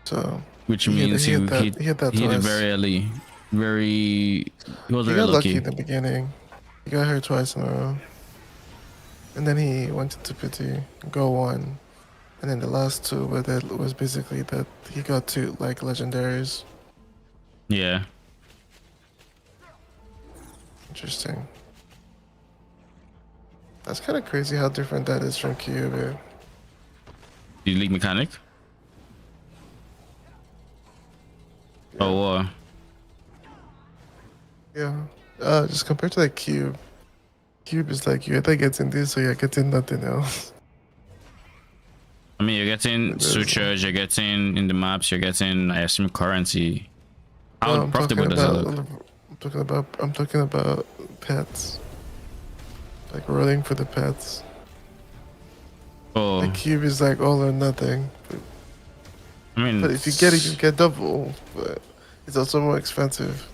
So Which means he hit that he hit it twice. very early. He was He very got lucky lucky. in the beginning. He got hurt twice in a row. And then he went into pity, go 1. And then the last 2 with it was basically that he got 2 like legendaries. Yeah. Interesting. That's kind of crazy how different that is from Cube. The league mechanic? Yeah. Oh, Yeah. Just compared to like Cube. Cube is like you either getting this or you're getting nothing else. I mean, you're getting It is. sutures, you're getting in the maps, you're getting, I assume, currency. How I'm profitable talking does it about, look? I'm talking about pets. Like rolling for the pets. Oh, The Cube is like all or nothing. I mean, But if you get it, you get double. But it's also more expensive.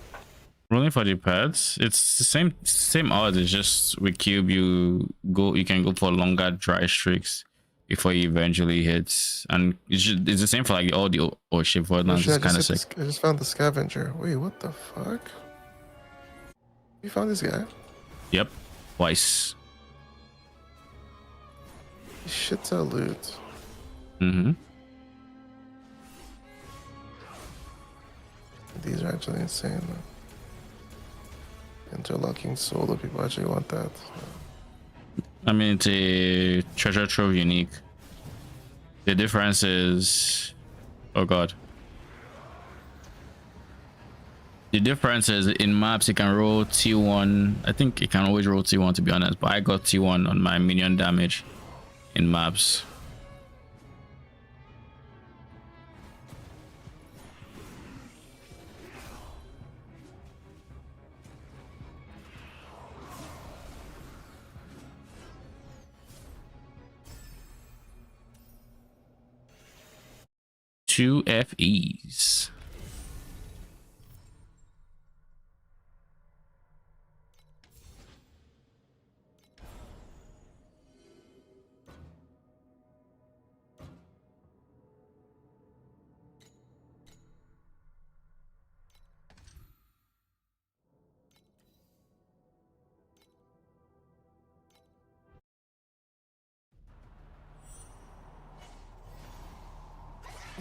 rolling for the pads, it's the same odds. It's just with cube, you can go for longer dry streaks before you eventually hit, and it's the same for like all the ship Oh wordlands. shit, It's kind of sick. I just found the scavenger. Wait, what the fuck? You found this guy? Yep, twice. He shits out loot. Mm-hmm. These are actually insane. Interlocking solo, people actually want that. I mean, it's a treasure trove unique. The difference is, oh god. The difference is in maps you can roll T1. I think you can always roll T1 to be honest, but I got T1 on my minion damage in maps. Two FEs.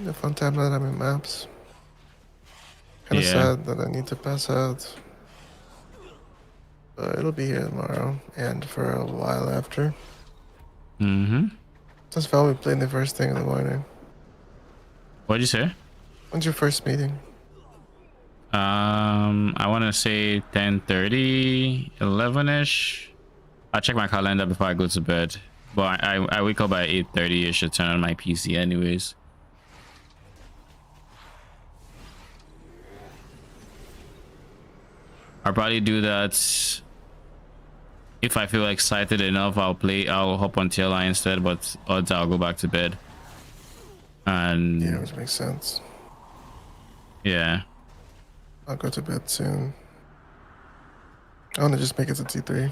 The fun time that I'm in maps. Kinda Yeah. sad that I need to pass out. But it'll be here tomorrow and for a while after. Mm-hmm. That's why we playing the first thing in the morning. What'd you say? When's your first meeting? I want to say 10:30, 11ish. I'll check my calendar before I go to bed. But I wake up at 8:30 ish to turn on my PC anyways. I'll probably do that if I feel excited enough, I'll hop on TLI instead, but odds I'll go back to bed. And Yeah, which makes sense. yeah. I'll go to bed soon. I want to just make it to T3.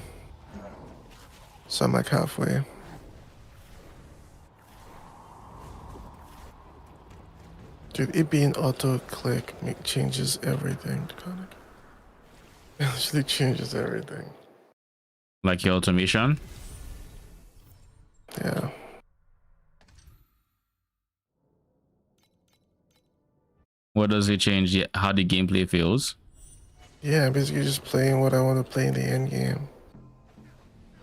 So I'm like halfway. Dude, it being auto click changes everything, Conic. It actually changes everything. Like your automation. Yeah. What does it change? How the gameplay feels? Yeah, basically just playing what I want to play in the end game.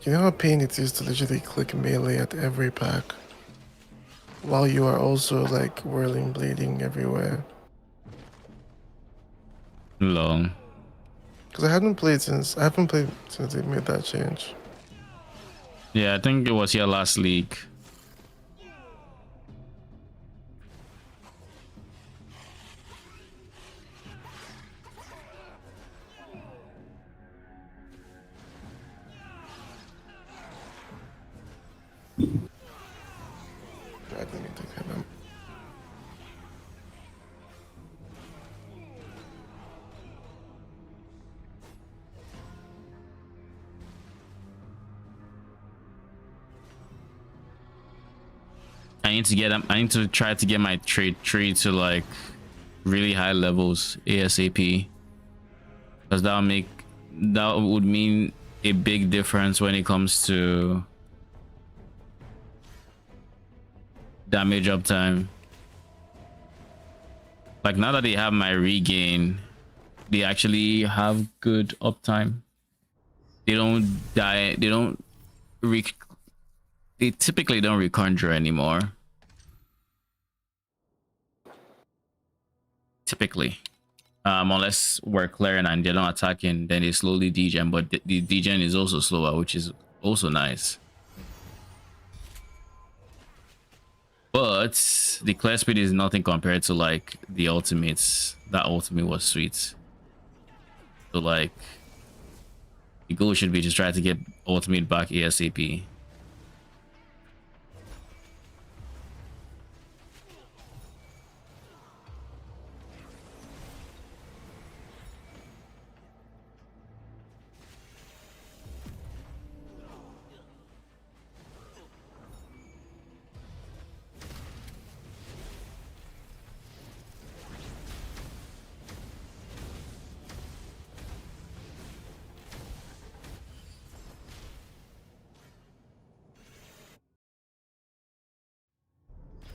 You know how pain it is to literally click melee at every pack? While you are also like whirling, bleeding everywhere. Long. Because I haven't played since they made that change. Yeah, I think it was your last league. I didn't even think of them. I need to try to get my trade tree to like really high levels ASAP. Because that would mean a big difference when it comes to damage uptime. Like now that they have my regain, they actually have good uptime. They don't die, they typically don't reconjure anymore. Typically. Unless we're clearing and they're not attacking, then they slowly degen, but the degen is also slower, which is also nice. But the clear speed is nothing compared to like the ultimates. That ultimate was sweet. So like the goal should be to try to get ultimate back ASAP.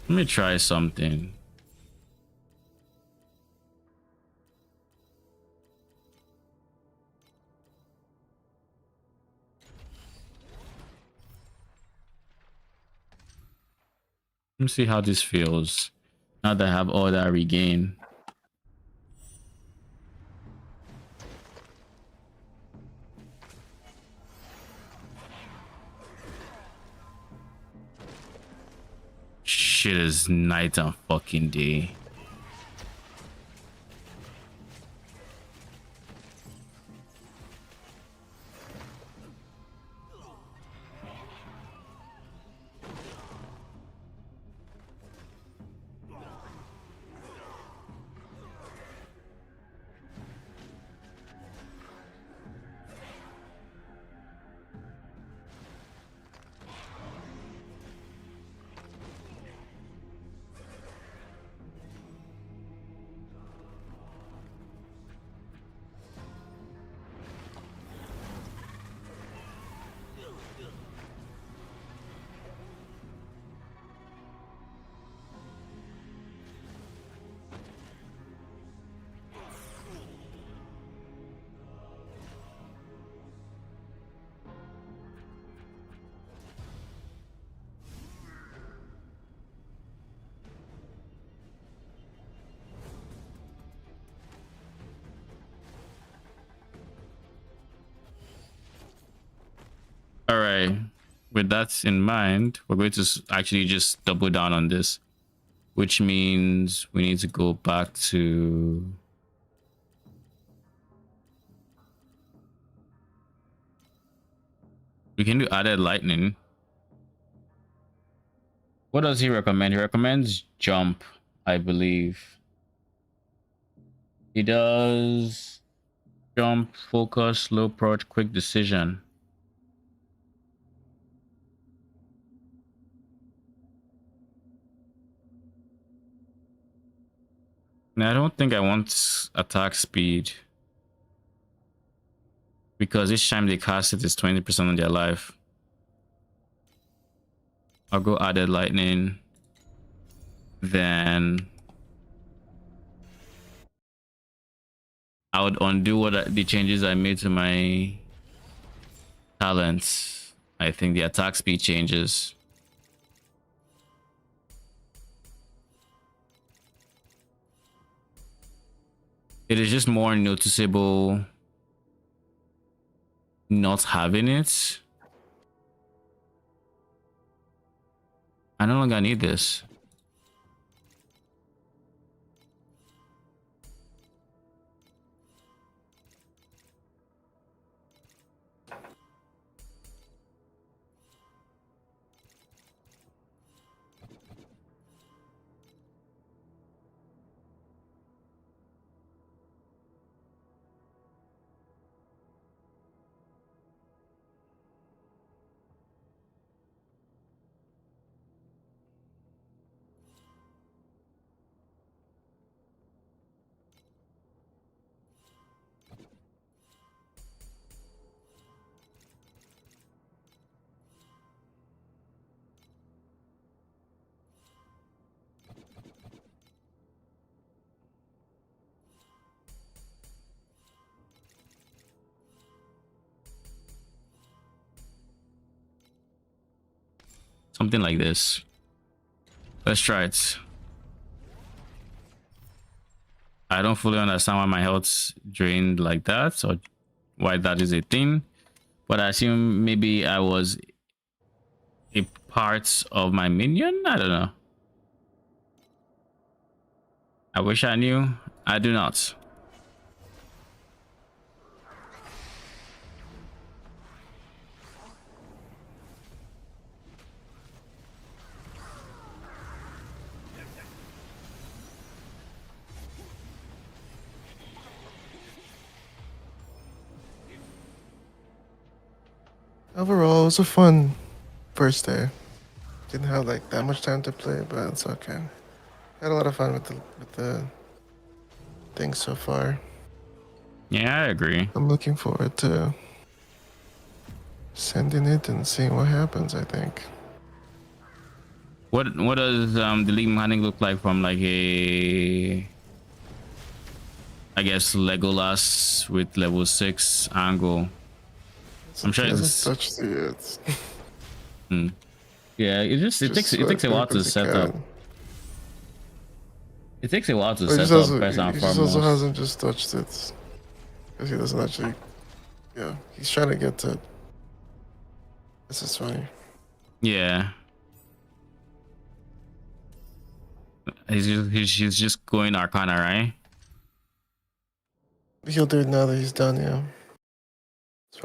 Let me try something. Let me see how this feels now that I have all that regain. Shit is night and fucking day. All right, with that in mind, we're going to actually just double down on this, which means we need to go back to We can do added lightning. What does he recommend? He recommends jump, I believe. He does jump, focus, slow approach, quick decision. Now, I don't think I want attack speed because each time they cast it is 20% on their life. I'll go added lightning. Then I would undo the changes I made to my talents. I think the attack speed changes. It is just more noticeable not having it. I no longer need this. Something like this. Let's try it. I don't fully understand why my health's drained like that, or why that is a thing, but I assume maybe I was a part of my minion. I don't know. I wish I knew. I do not. Overall, it was a fun first day. Didn't have like that much time to play, but it's okay. Had a lot of fun with the things so far. Yeah, I agree. I'm looking forward to sending it and seeing what happens. I think. What does the league mechanic look like from like a, I guess, Legolas with level 6 angle? I'm sure He hasn't it's touched it yet. yeah. It takes a while to set up. It takes a while to set up first and He just also foremost. hasn't just touched it because he doesn't actually. Yeah, he's trying to get to. This is funny. Yeah. He's just going Arcana, right? He'll do it now that he's done. Yeah.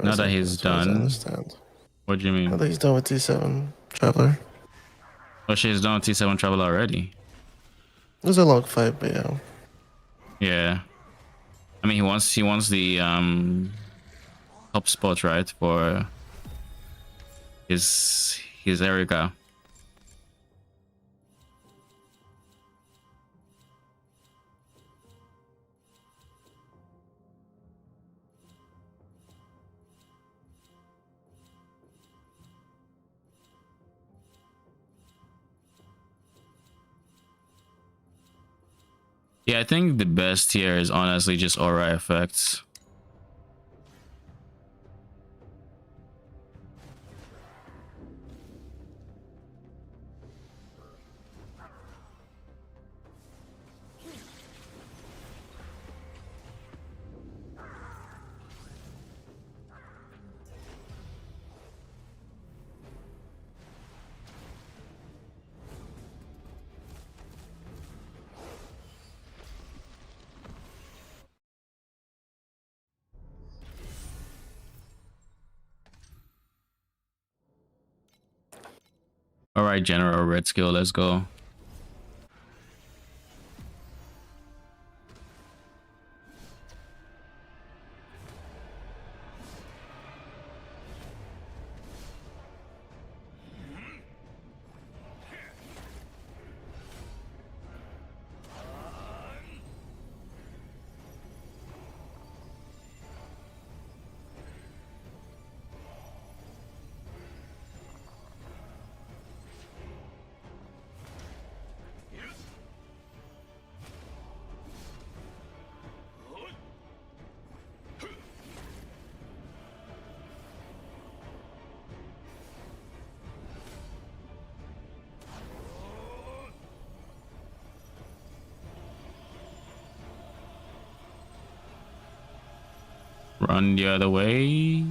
Now that he's As far as I done. understand. What do you Now mean? that he's done with T7 Traveler. Oh, she's done T7 travel already. It was a long fight, but yeah. Yeah. I mean, he wants the top spot, right, for his Erica. Yeah, I think the best here is honestly just aura effects. All right, General Red Skill, let's go. Run the other way.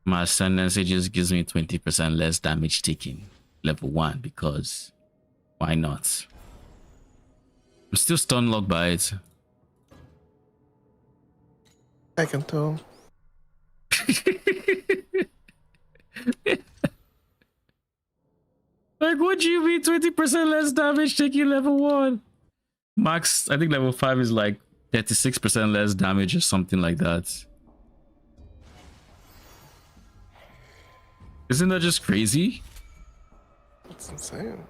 My ascendancy just gives me 20% less damage taken level 1 because why not? I'm still stun locked by it. I can tell. Like, what do you mean 20% less damage taking level 1? Max, I think level 5 is like 36% less damage or something like that. Isn't that just crazy? That's insane.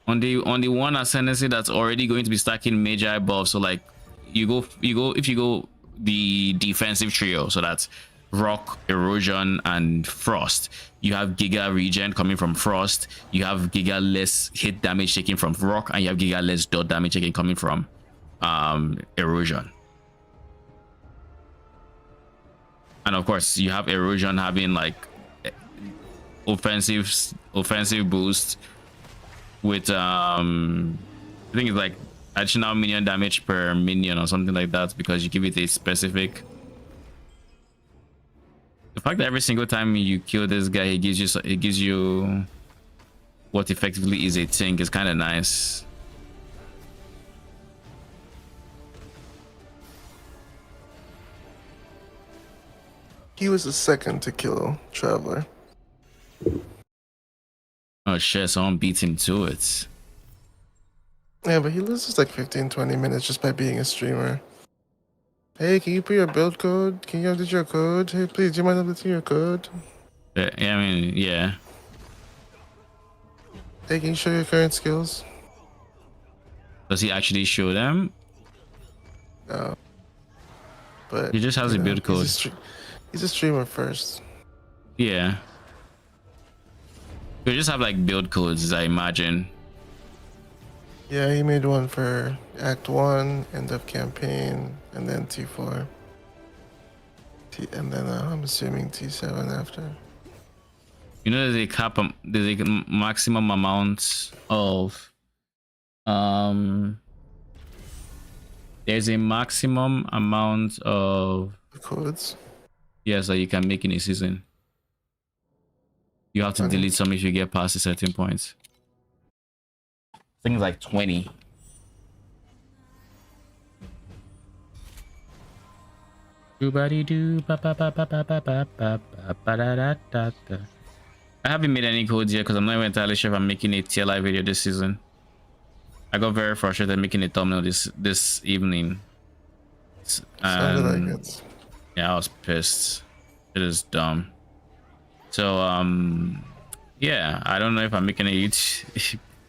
On the one ascendancy that's already going to be stacking magi buffs, so like you go if you go the defensive trio, so that's rock, erosion, and frost. You have giga regen coming from frost, you have giga less hit damage taken from rock, and you have giga less dot damage taken coming from erosion. And of course you have erosion having like offensive boost with I think it's like additional minion damage per minion or something like that, because you give it a specific. The fact that every single time you kill this guy he gives you what effectively is a thing is kind of nice. He was the second to kill Traveler. Oh shit, someone beat him to it. Yeah, but he loses like 15-20 minutes just by being a streamer. Hey, can you put your build code? Can you update your code? Hey, please, do you mind updating your code? Yeah, I mean, yeah. Hey, can you show your current skills? Does he actually show them? No. But He just has a build code. He's a streamer first. Yeah. We just have like build codes, I imagine. Yeah, he made one for Act 1, end of campaign, and then T4. And then I'm assuming T7 after. You know, there's a cap, there's a maximum amount of there's a maximum amount of codes. Yes, that you can make in a season. You have to delete some if you get past a certain point. Things like 20. I haven't made any codes yet because I'm not even entirely sure if I'm making a TLI video this season. I got very frustrated making a thumbnail this evening. Sounded like it. Yeah, I was pissed. It is dumb. So yeah, I don't know if I'm making a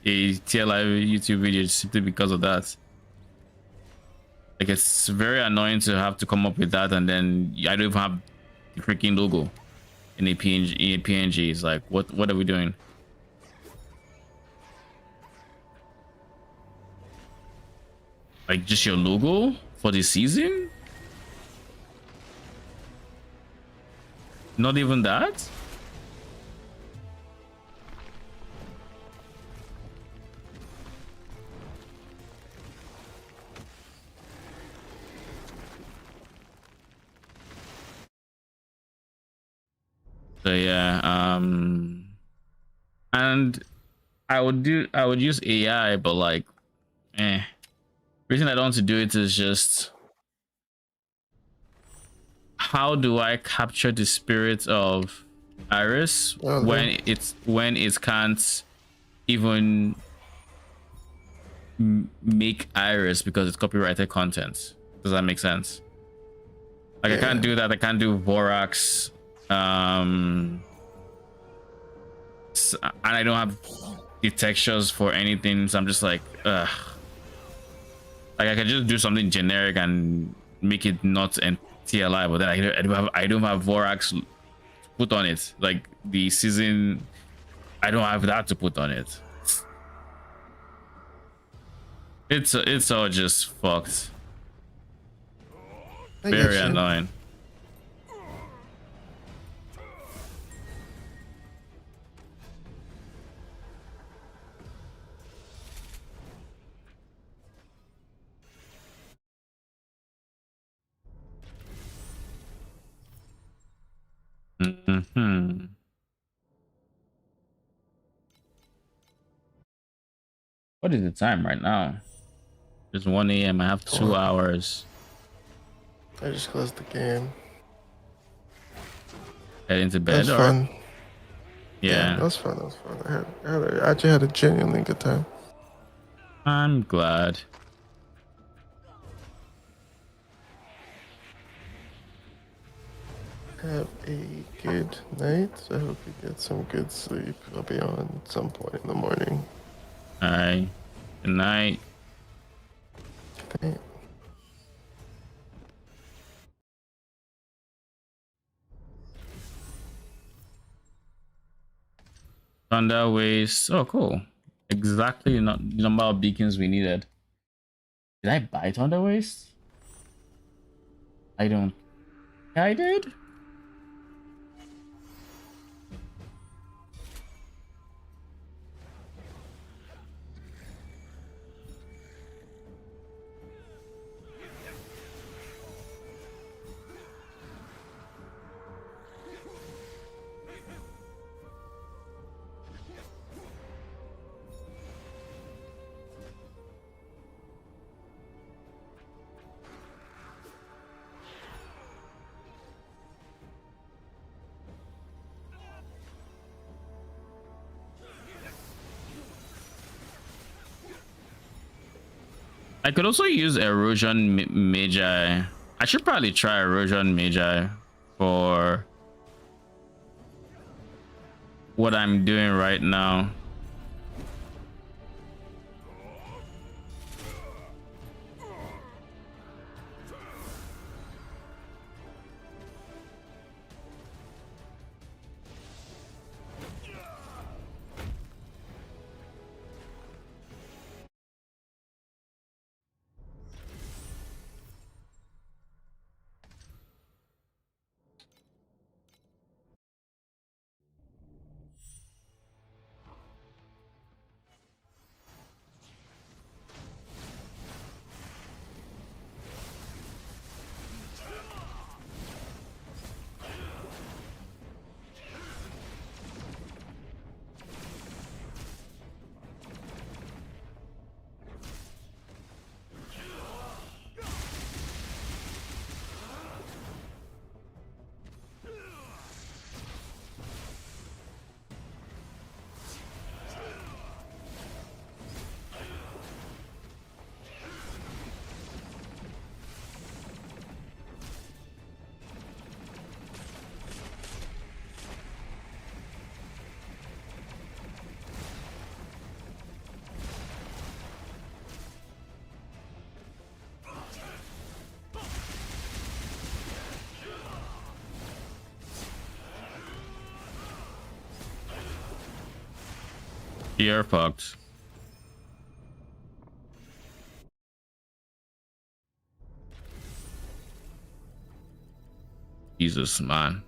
TLI YouTube video simply because of that. Like, it's very annoying to have to come up with that, and then I don't even have the freaking logo in a PNG. It's like, what are we doing? Like, just your logo for the season? Not even that? So yeah, and I would use AI, but like, reason I don't want to do it is just how do I capture the spirit of Iris Oh, when it can't even make Iris because it's copyrighted content? Does that make sense? Like, I can't do that. I can't do Vorax, and I don't have the textures for anything. So I'm just like, ugh. Like, I can just do something generic and make it not TLI, but then I don't have Vorax put on it. Like the season, I don't have that to put on it. It's all just fucked. I Very get you. annoying. What is the time right now? It's 1 a.m. I have 2 hours. I just closed the game. Head into That bed, was or fun. yeah. That was fun. That was fun. I actually had a genuinely good time. I'm glad. Have a good night. I hope you get some good sleep. I'll be on at some point in the morning. All right. Good night. Thanks. Thunder Waste. Oh, cool. Exactly the number of beacons we needed. Did I buy Thunder Waste? I don't. I did. I could also use Erosion Magi. I should probably try Erosion Magi for what I'm doing right now. You're fucked. Jesus, man.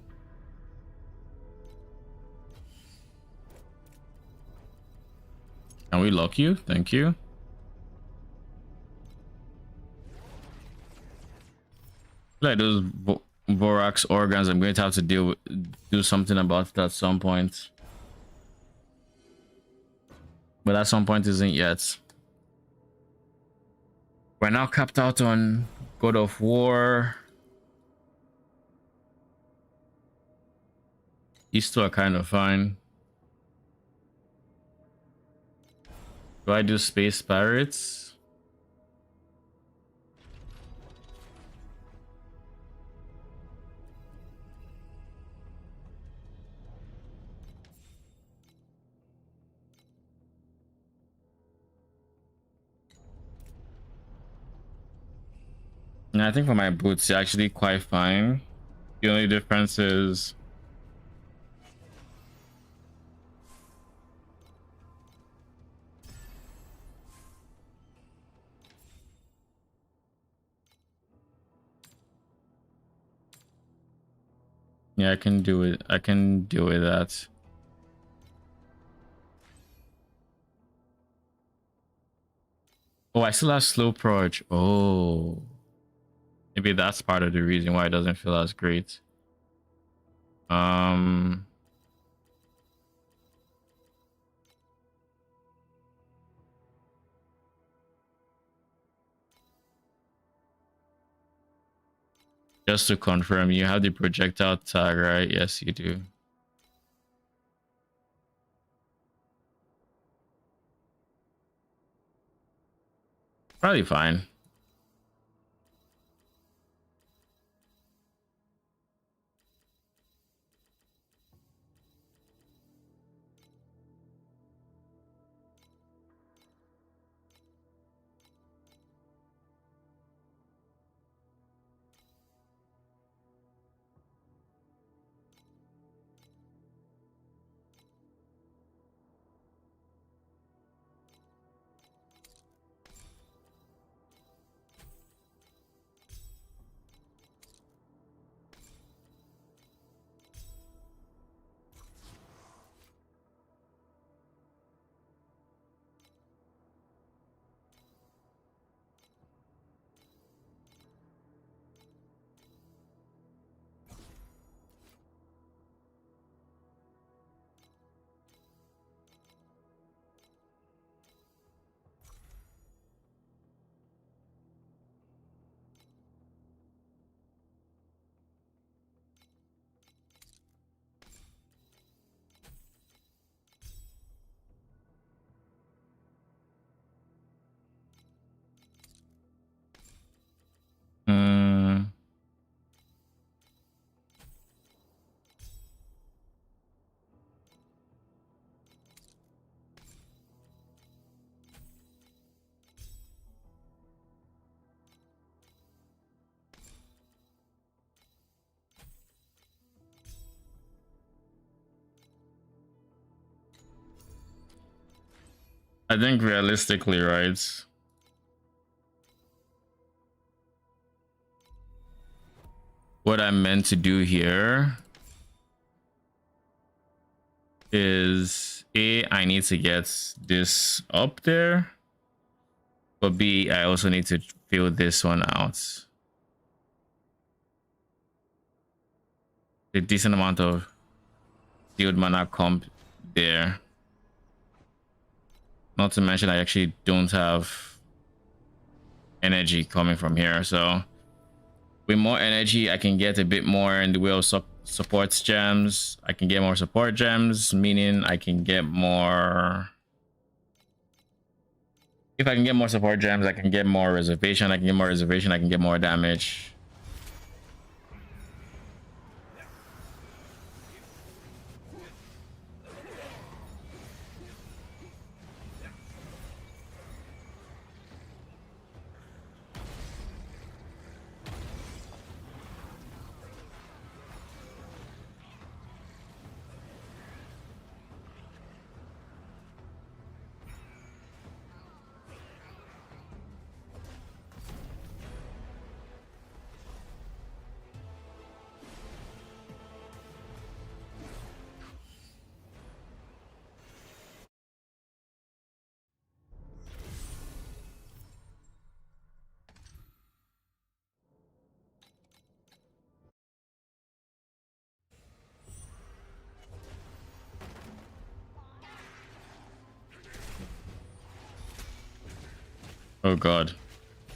Can we lock you? Thank you. Like those Vorax organs. I'm going to have to do something about it at some point. But at some point isn't yet. We're now capped out on God of War. These two are kind of fine. Do I do Space Pirates? And I think for my boots, they're actually quite fine. The only difference is yeah, I can do it. I can deal with that. Oh, I still have slow proj. Oh, maybe that's part of the reason why it doesn't feel as great. Just to confirm, you have the projectile tag, right? Yes, you do. Probably fine. I think realistically, right? What I'm meant to do here is A, I need to get this up there, but B, I also need to fill this one out. A decent amount of field mana comp there. Not to mention I actually don't have energy coming from here, so with more energy I can get a bit more in the way of supports gems. I can get more support gems, meaning I can get more. If I can get more support gems, I can get more reservation. I can get more reservation, I can get more damage. Oh god.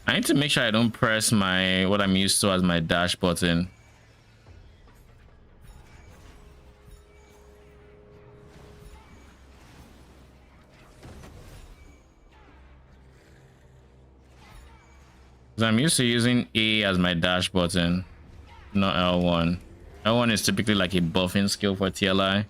I need to make sure I don't press my what I'm used to as my dash button. Because I'm used to using A as my dash button, not L1. L1 is typically like a buffing skill for TLI.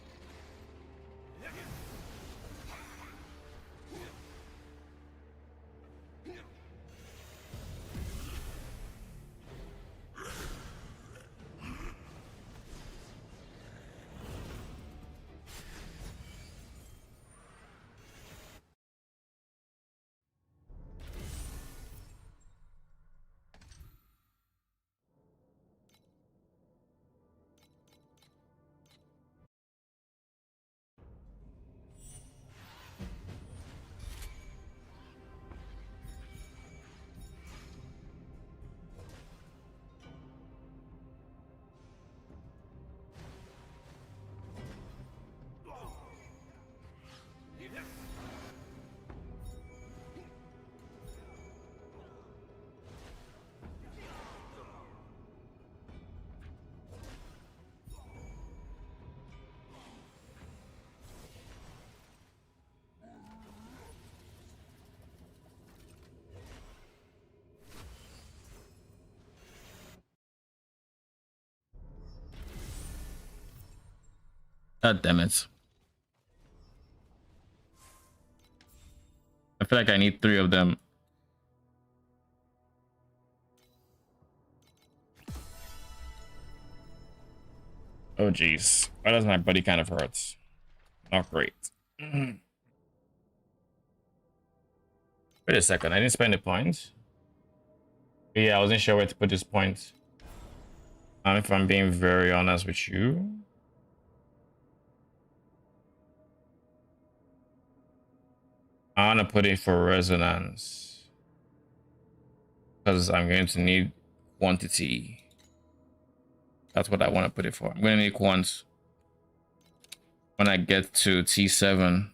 God damn it. I feel like I need 3 of them. Oh jeez. Why does my body kind of hurt? Not great. Wait a second, I didn't spend a point. Yeah, I wasn't sure where to put this point. If I'm being very honest with you. I want to put it for resonance. Because I'm going to need quantity. That's what I want to put it for. I'm going to need quant when I get to T7.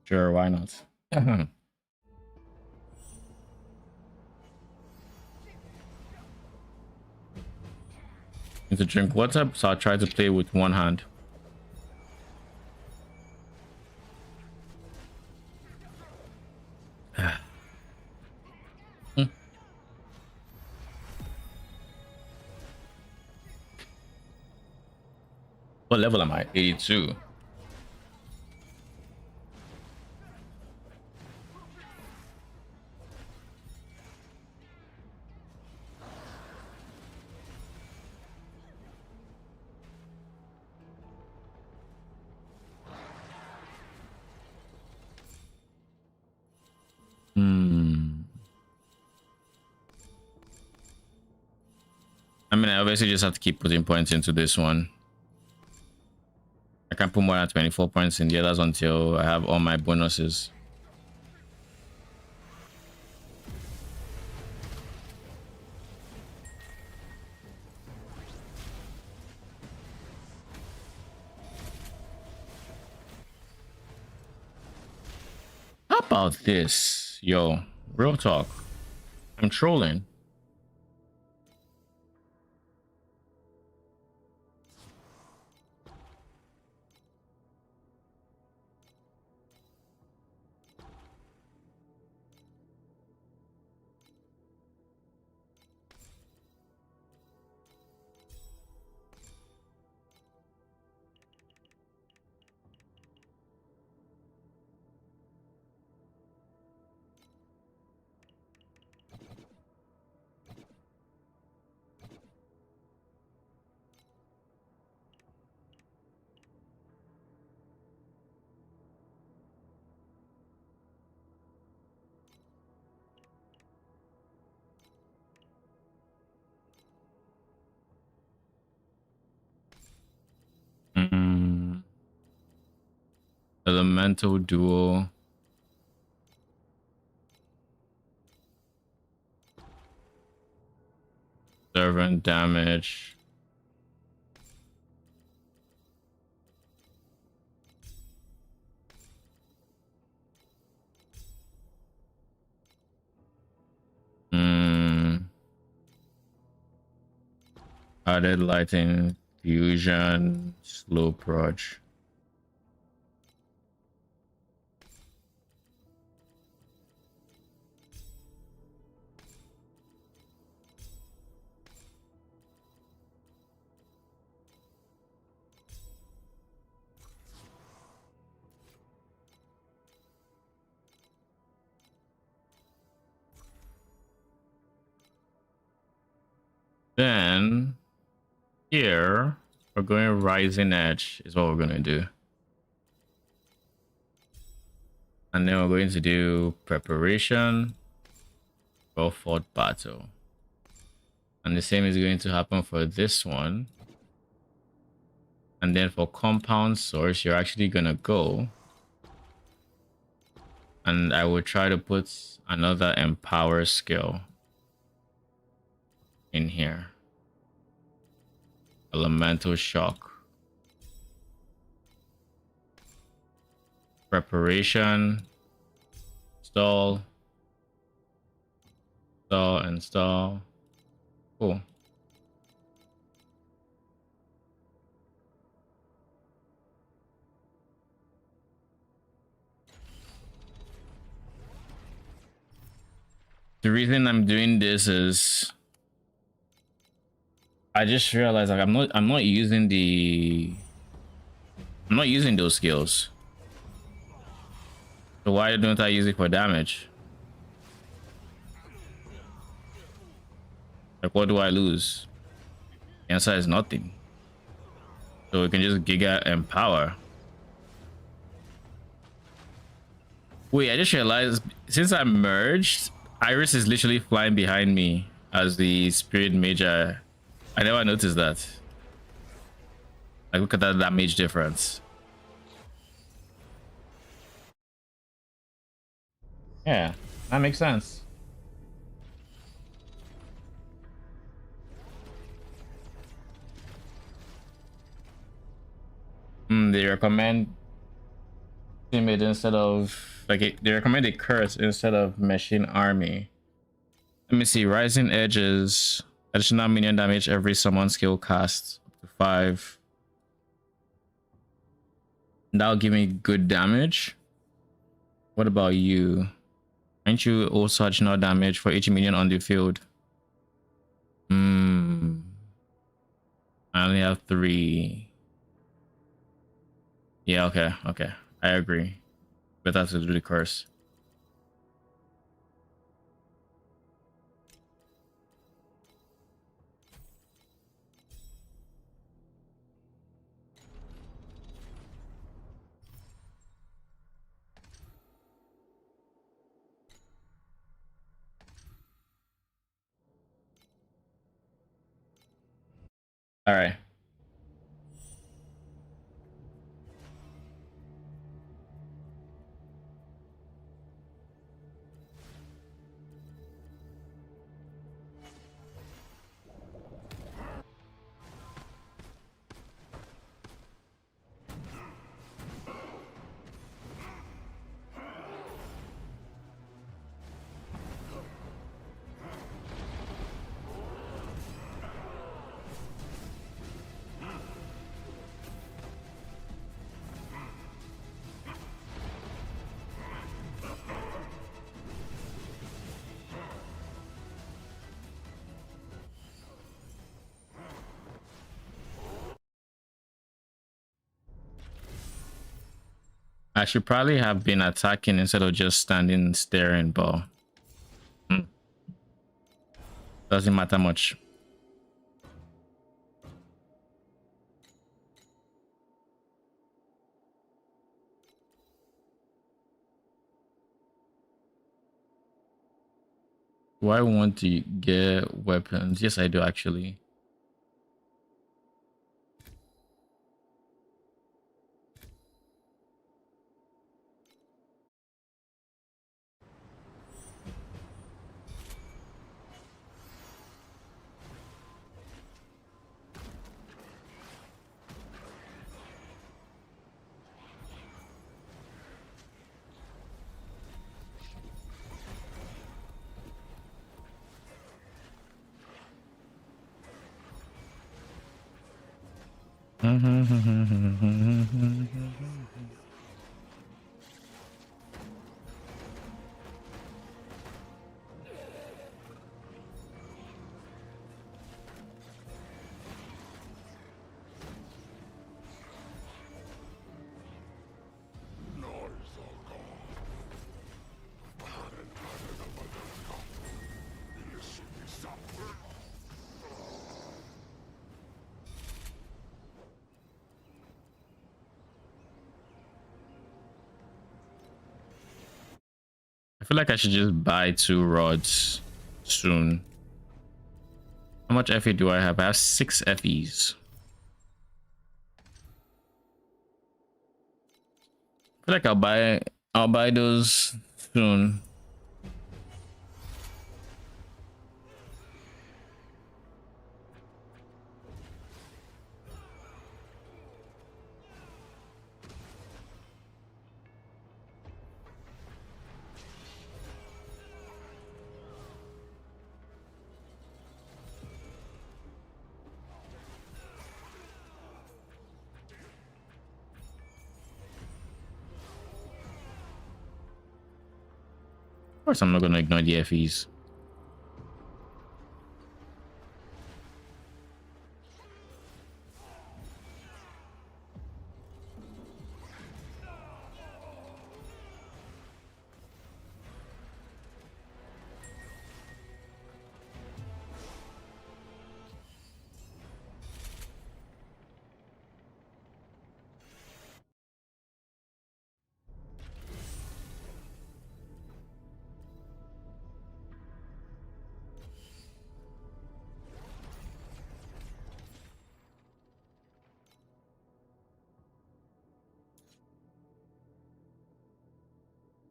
Sure, why not? Need to drink water, so I'll try to play with one hand. What level am I? 82. I mean, I obviously just have to keep putting points into this one. I can put more than 24 points in the others until I have all my bonuses. How about this? Yo, real talk. I'm trolling. Elemental duo. Servant damage. Added lighting, fusion, slow proj. Then here we're going rising edge is what we're going to do. And then we're going to do preparation for fourth battle. And the same is going to happen for this one. And then for compound source, you're actually going to go. And I will try to put another empower skill in here. Elemental shock. Preparation. Stall. Stall and stall. Cool. The reason I'm doing this is I just realized like I'm not using those skills. So why don't I use it for damage? Like what do I lose? The answer is nothing. So we can just giga empower. Wait, I just realized since I merged, Iris is literally flying behind me as the spirit major. I never noticed that. Like look at that damage difference. Yeah, that makes sense. They recommend timid instead of they recommend a curse instead of machine army. Let me see. Rising edges, additional minion damage every summon skill cast up to 5. That'll give me good damage. What about you? Aren't you also additional damage for each minion on the field? I only have 3. Yeah, okay. I agree. But that's a really curse. All right. I should probably have been attacking instead of just standing staring, but doesn't matter much. Do I want to get weapons? Yes, I do actually. I feel like I should just buy 2 rods soon. How much FE do I have? I have 6 FEs. I feel like I'll buy those soon. Of course I'm not gonna ignore the FEs.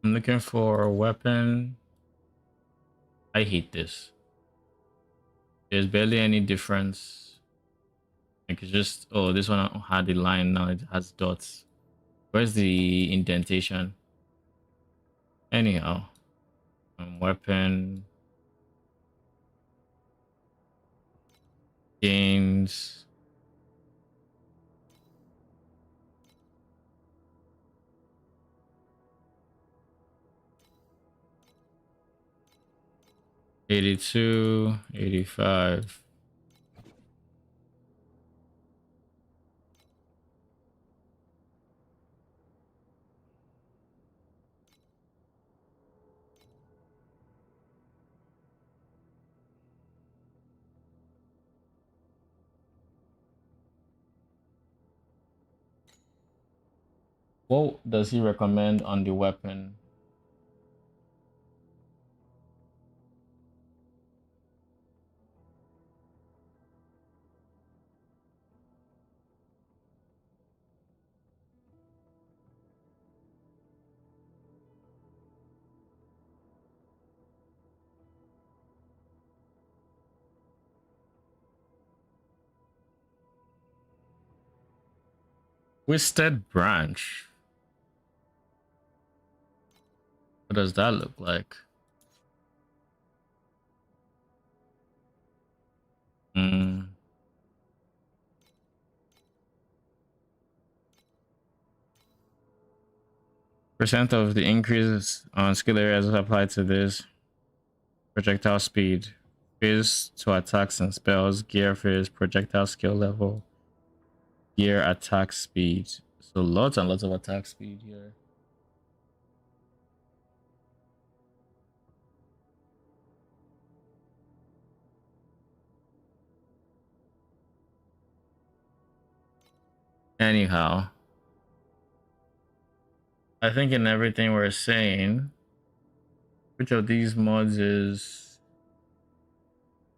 I'm looking for a weapon. I hate this. There's barely any difference. Like it's just, oh, this one had the line, now it has dots. Where's the indentation? Anyhow, weapon gains. $82, $85. What does he recommend on the weapon? Twisted branch. What does that look like? Percent of the increase on skill areas is applied to this. Projectile speed, phase to attacks and spells, gear phase, projectile skill level, gear attack speed. So lots and lots of attack speed here. Anyhow, I think in everything we're saying, which of these mods is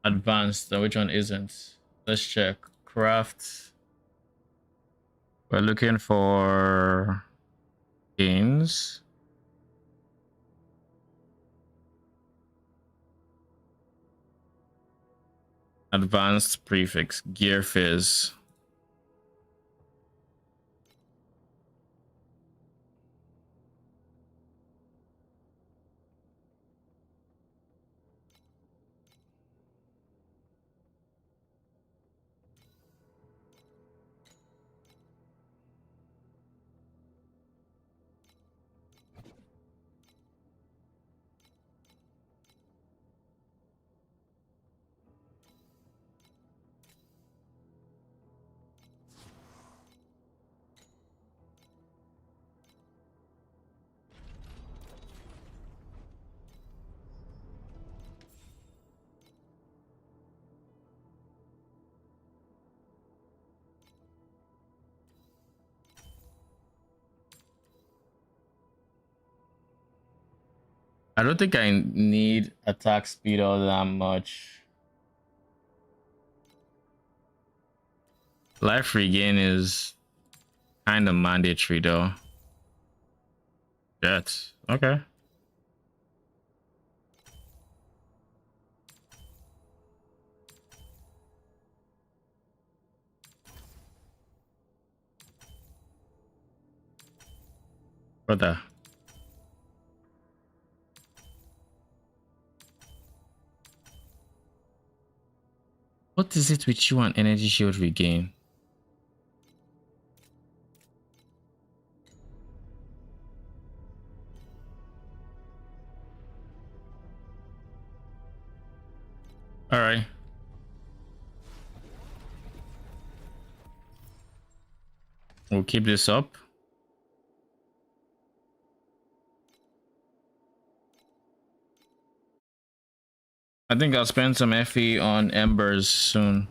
advanced and which one isn't? Let's check. Craft. We're looking for gains. Advanced prefix, gear fizz. I don't think I need attack speed all that much. Life regain is kind of mandatory though. Jets. Okay. Brother. What is it with you and energy shield regain? All right. We'll keep this up. I think I'll spend some FE on Embers soon.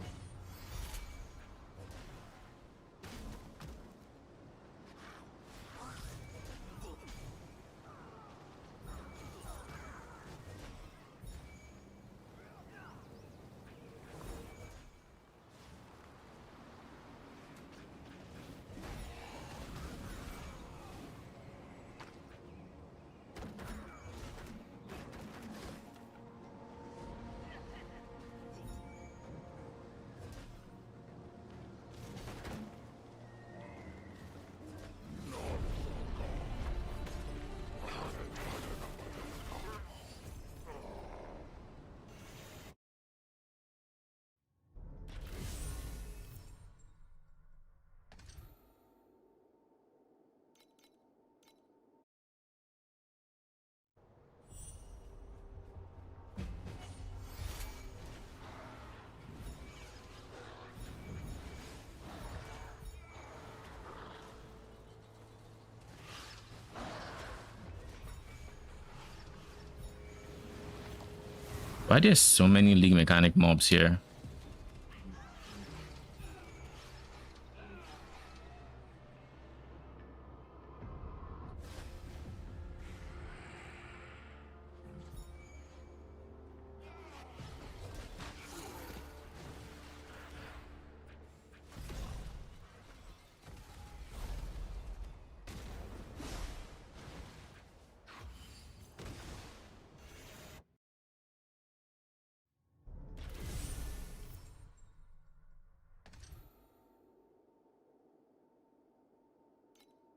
Why are there so many League Mechanic mobs here?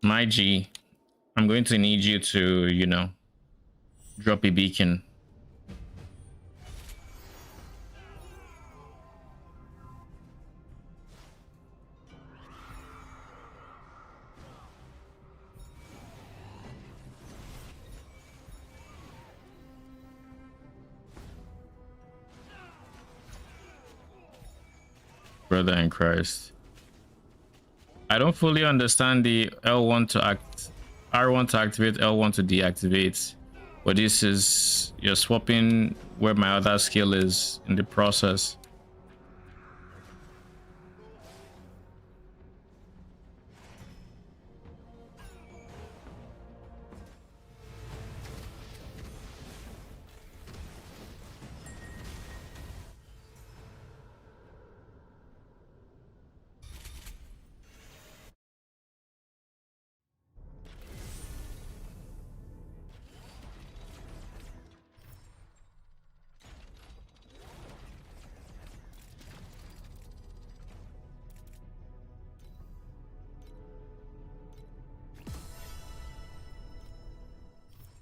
My G, I'm going to need you to, you know, drop a beacon. Brother in Christ. I don't fully understand the L1 to act, R1 to activate, L1 to deactivate. But this is, you're swapping where my other skill is in the process.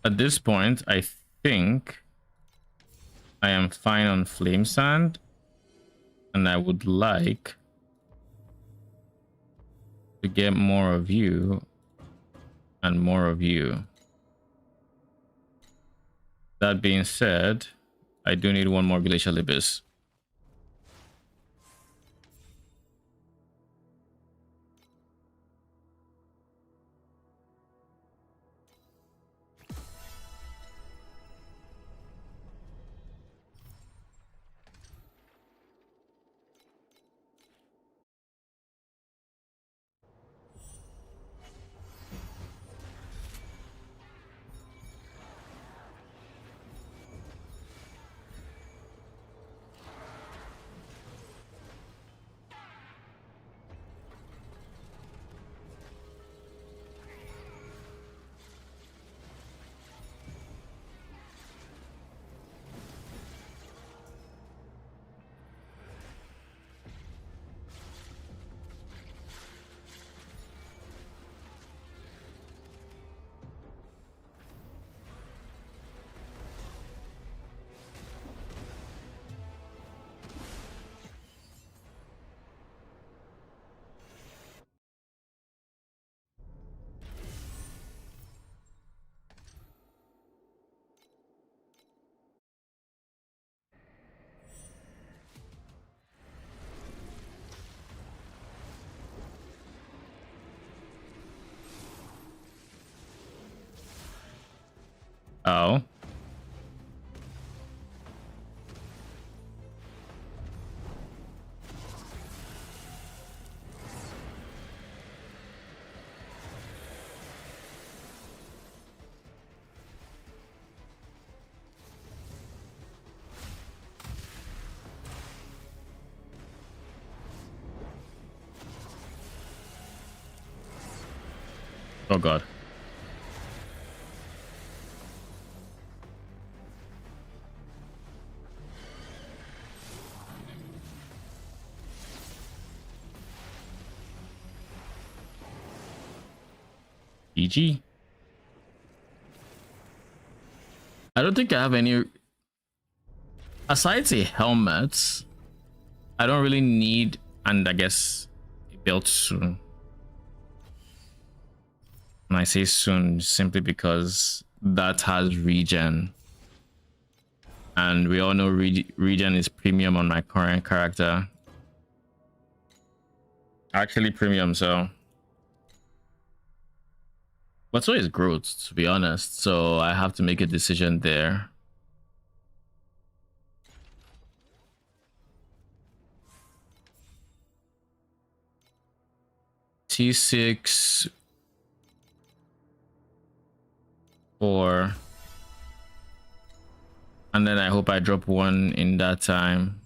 At this point, I think I am fine on Flame Sand, and I would like to get more of you and more of you. That being said, I do need one more Glacial Abyss. Oh. Oh god. GG. I don't think I have any aside the helmets. I don't really need, and I guess built soon. And I say soon simply because that has regen. And we all know regen is premium on my current character. Actually premium, so. But so is growth, to be honest. So I have to make a decision there. T6 4, and then I hope I drop one in that time.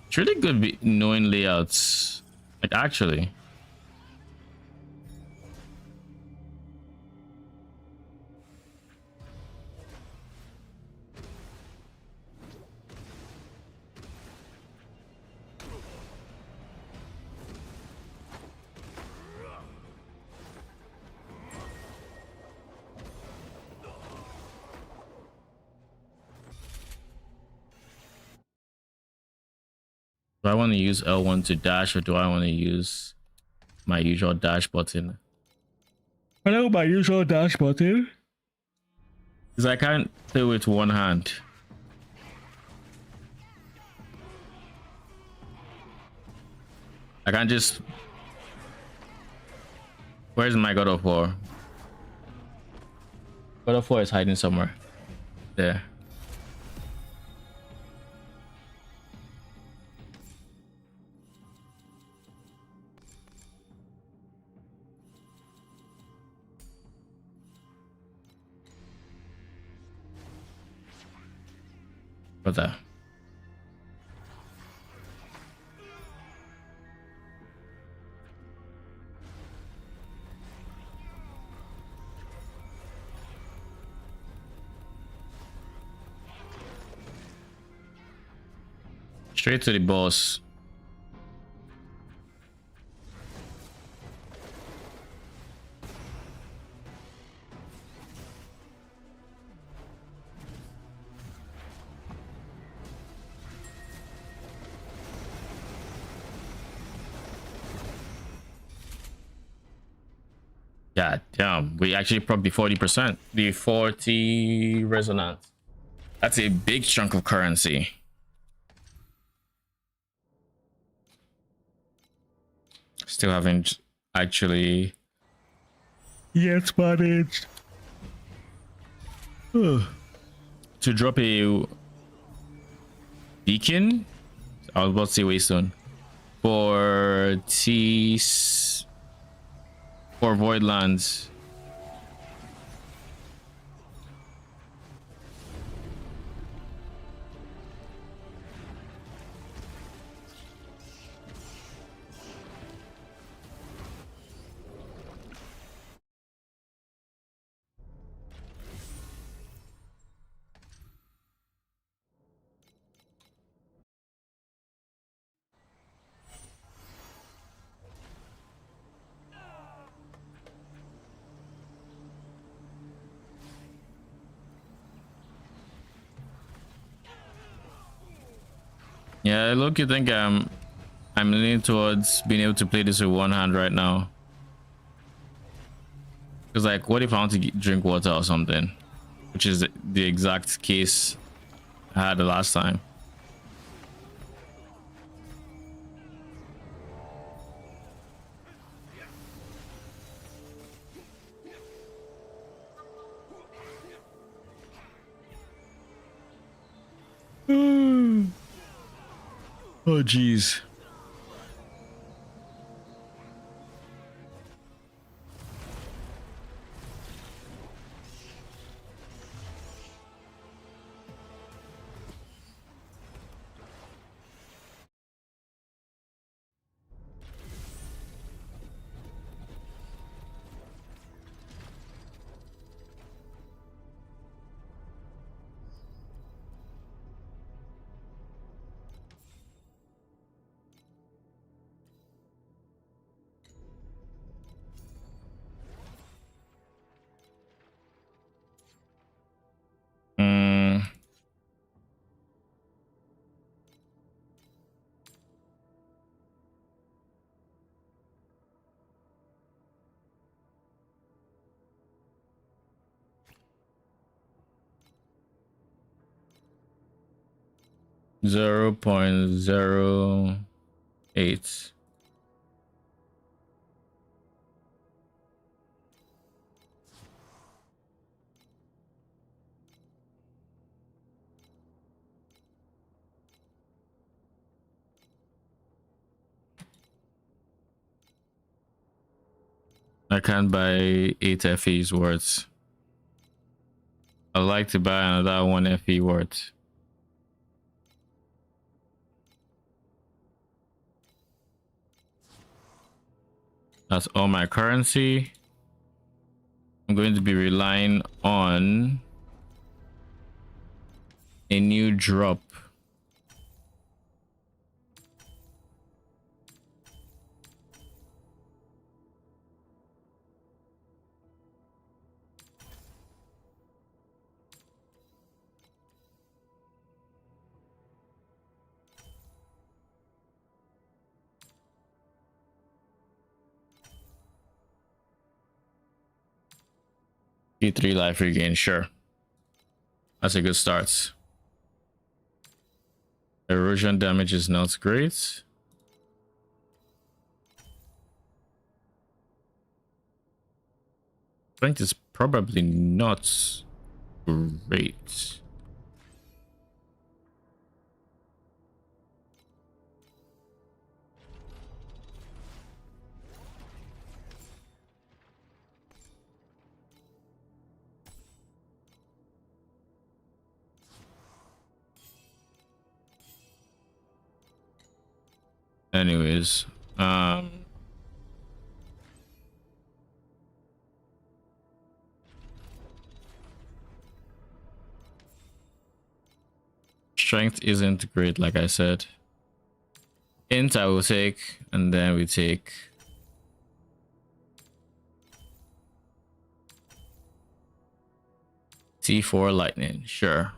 It's really good knowing layouts, like actually. Do I want to use L1 to dash, or do I want to use my usual dash button? I know my usual dash button, because I can't play with one hand. I can't just. Where's my God of War? God of War is hiding somewhere. There. Brother. Straight to the boss. God damn, we actually proc the 40%. The 40 resonance. That's a big chunk of currency. Still haven't actually yet managed to drop a beacon. I was about to say Waystone for for Voidlands. Yeah, look, you think I'm leaning towards being able to play this with one hand right now. Because like, what if I want to drink water or something? Which is the exact case I had the last time. Oh, geez. Mm. 0.08. I can't buy 8 FE's worth. I'd like to buy another 1 FE worth. That's all my currency. I'm going to be relying on a new drop. P3 life regain, sure. That's a good start. Erosion damage is not great. Strength is probably not great. Anyways, strength isn't great, like I said. Int I will take, and then we take T4 lightning, sure.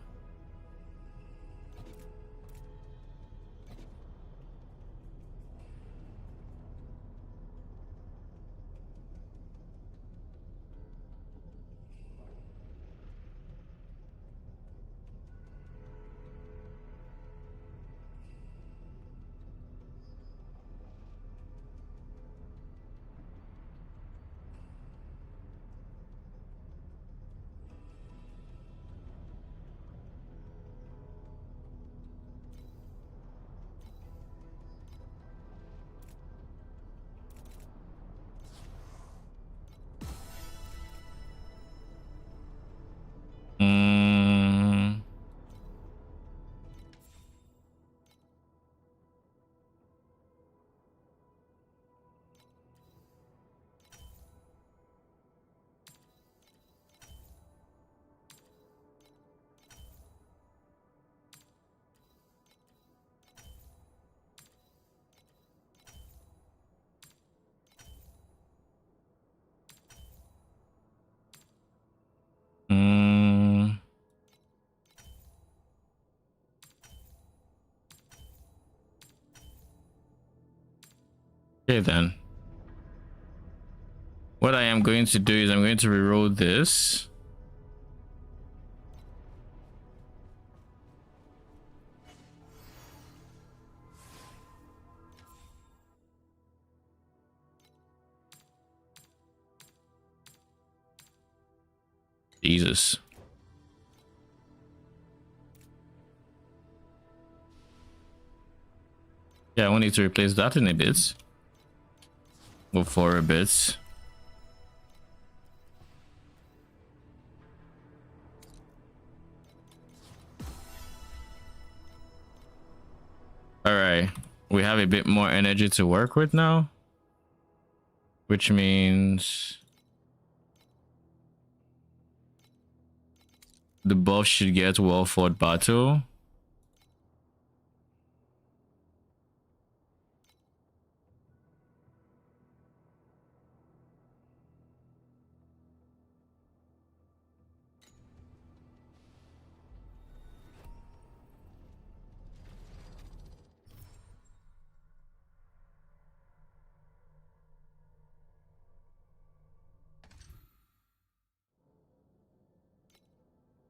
Okay then. What I am going to do is I'm going to reroll this. Jesus. Yeah, I will need to replace that in a bit. Or for a bit. Alright. We have a bit more energy to work with now. Which means the buff should get well fought battle.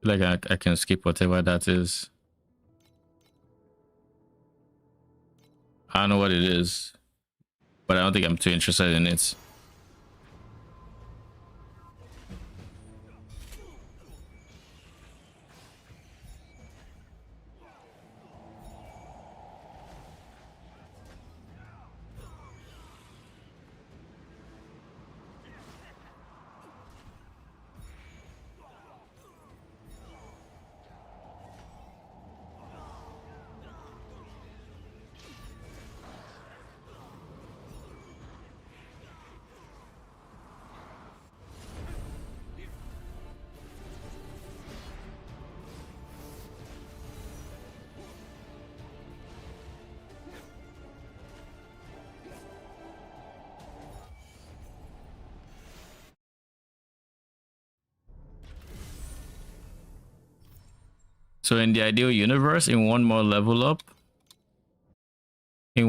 Like I can skip whatever that is. I don't know what it is, but I don't think I'm too interested in it. So in the ideal universe, in one more level up, I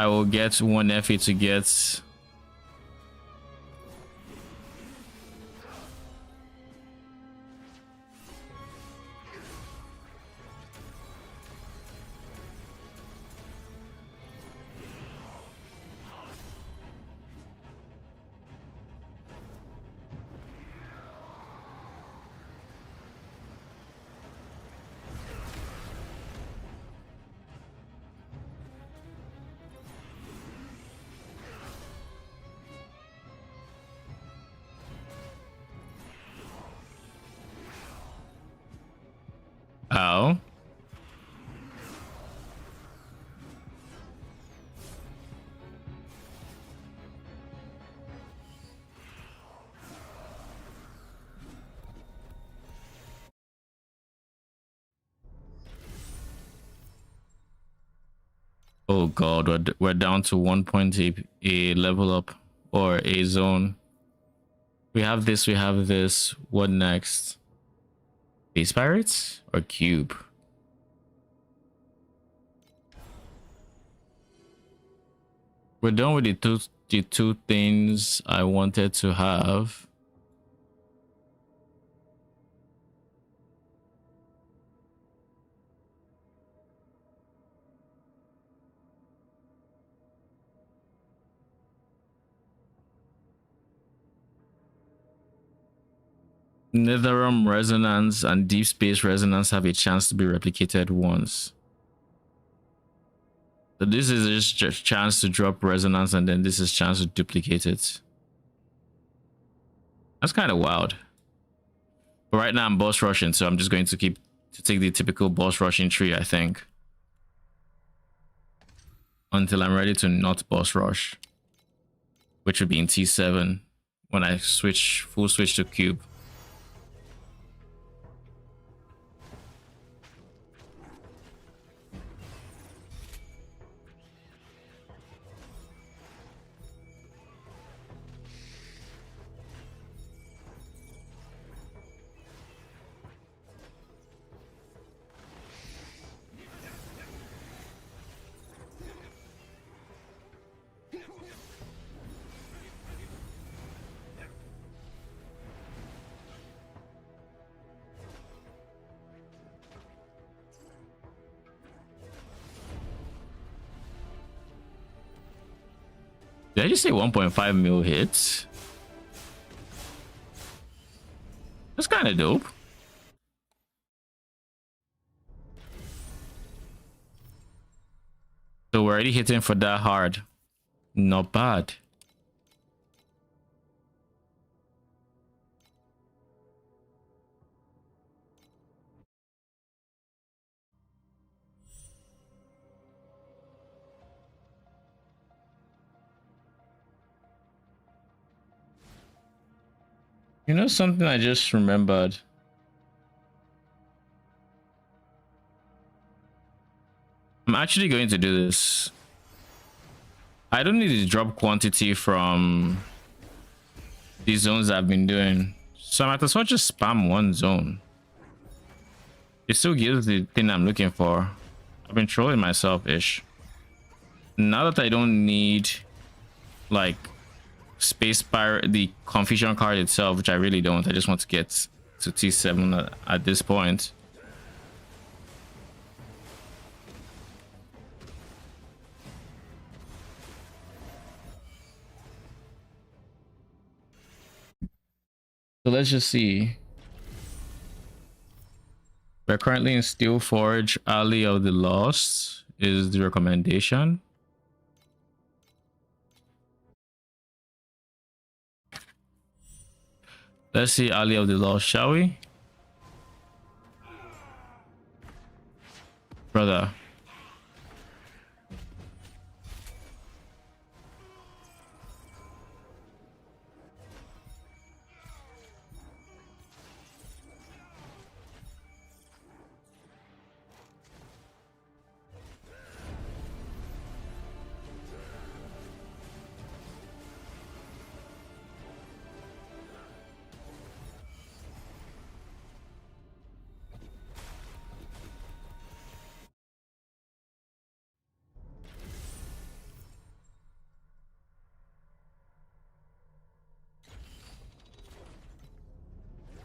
will get one Effie to get ow. Oh god, we're down to 1 point a level up or a zone. We have this, we have this. What next? Base pirates or cube? We're done with the two things I wanted to have. Netherum resonance and deep space resonance have a chance to be replicated once. So this is just chance to drop resonance, and then this is chance to duplicate it. That's kind of wild. But right now I'm boss rushing, so I'm just going to take the typical boss rushing tree, I think, until I'm ready to not boss rush, which would be in T7 when I full switch to cube. Did I just say 1.5 mil hits? That's kind of dope. So we're already hitting for that hard. Not bad. You know something I just remembered? I'm actually going to do this. I don't need to drop quantity from these zones I've been doing. So I might as well just spam one zone. It still gives the thing I'm looking for. I've been trolling myself-ish. Now that I don't need like space pirate, the confusion card itself, which I really don't. I just want to get to T7 at this point. So let's just see. We're currently in Steel Forge. Alley of the Lost is the recommendation. Let's see Alley of the Lost, shall we? Brother.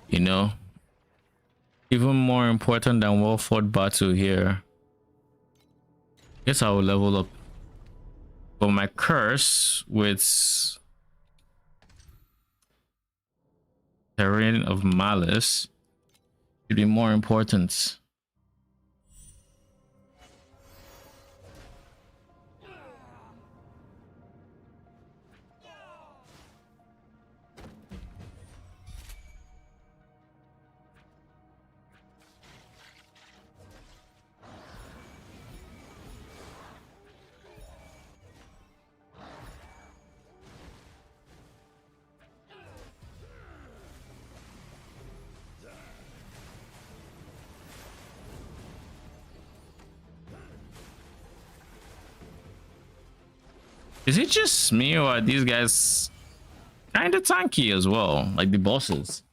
You know, even more important than well-fought battle here. Guess I will level up. But my curse with Terrain of Malice should be more important. Is it just me or are these guys kind of tanky as well? Like the bosses.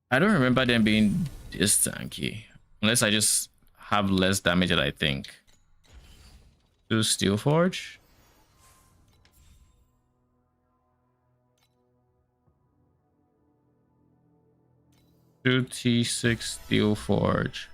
I don't remember them being this tanky. Unless I just have less damage than I think. Do Steel Forge. Do T6 Steel Forge.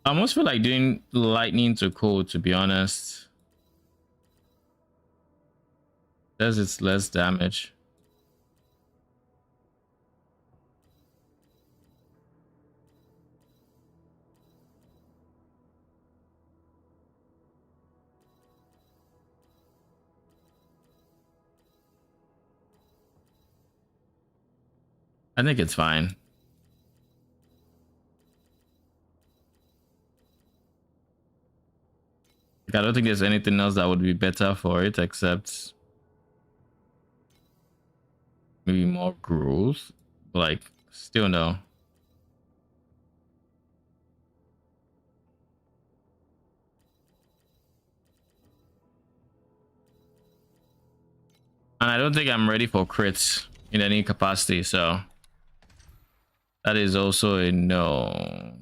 I almost feel like doing lightning to cold, to be honest. Says it's less damage. I think it's fine. Like, I don't think there's anything else that would be better for it except maybe more growth. But like, still no. And I don't think I'm ready for crits in any capacity, so that is also a no.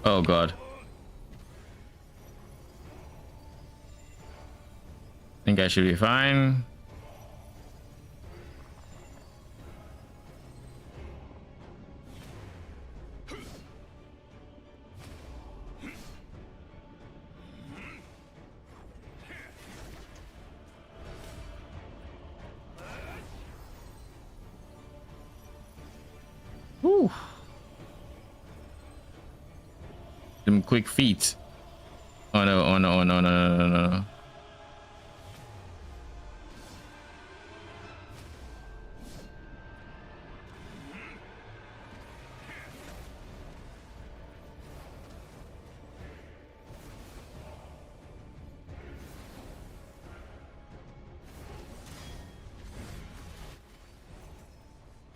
Oh god. Think I should be fine. Whew. Them quick feet. Oh no, oh no, oh no, no, no, no, no.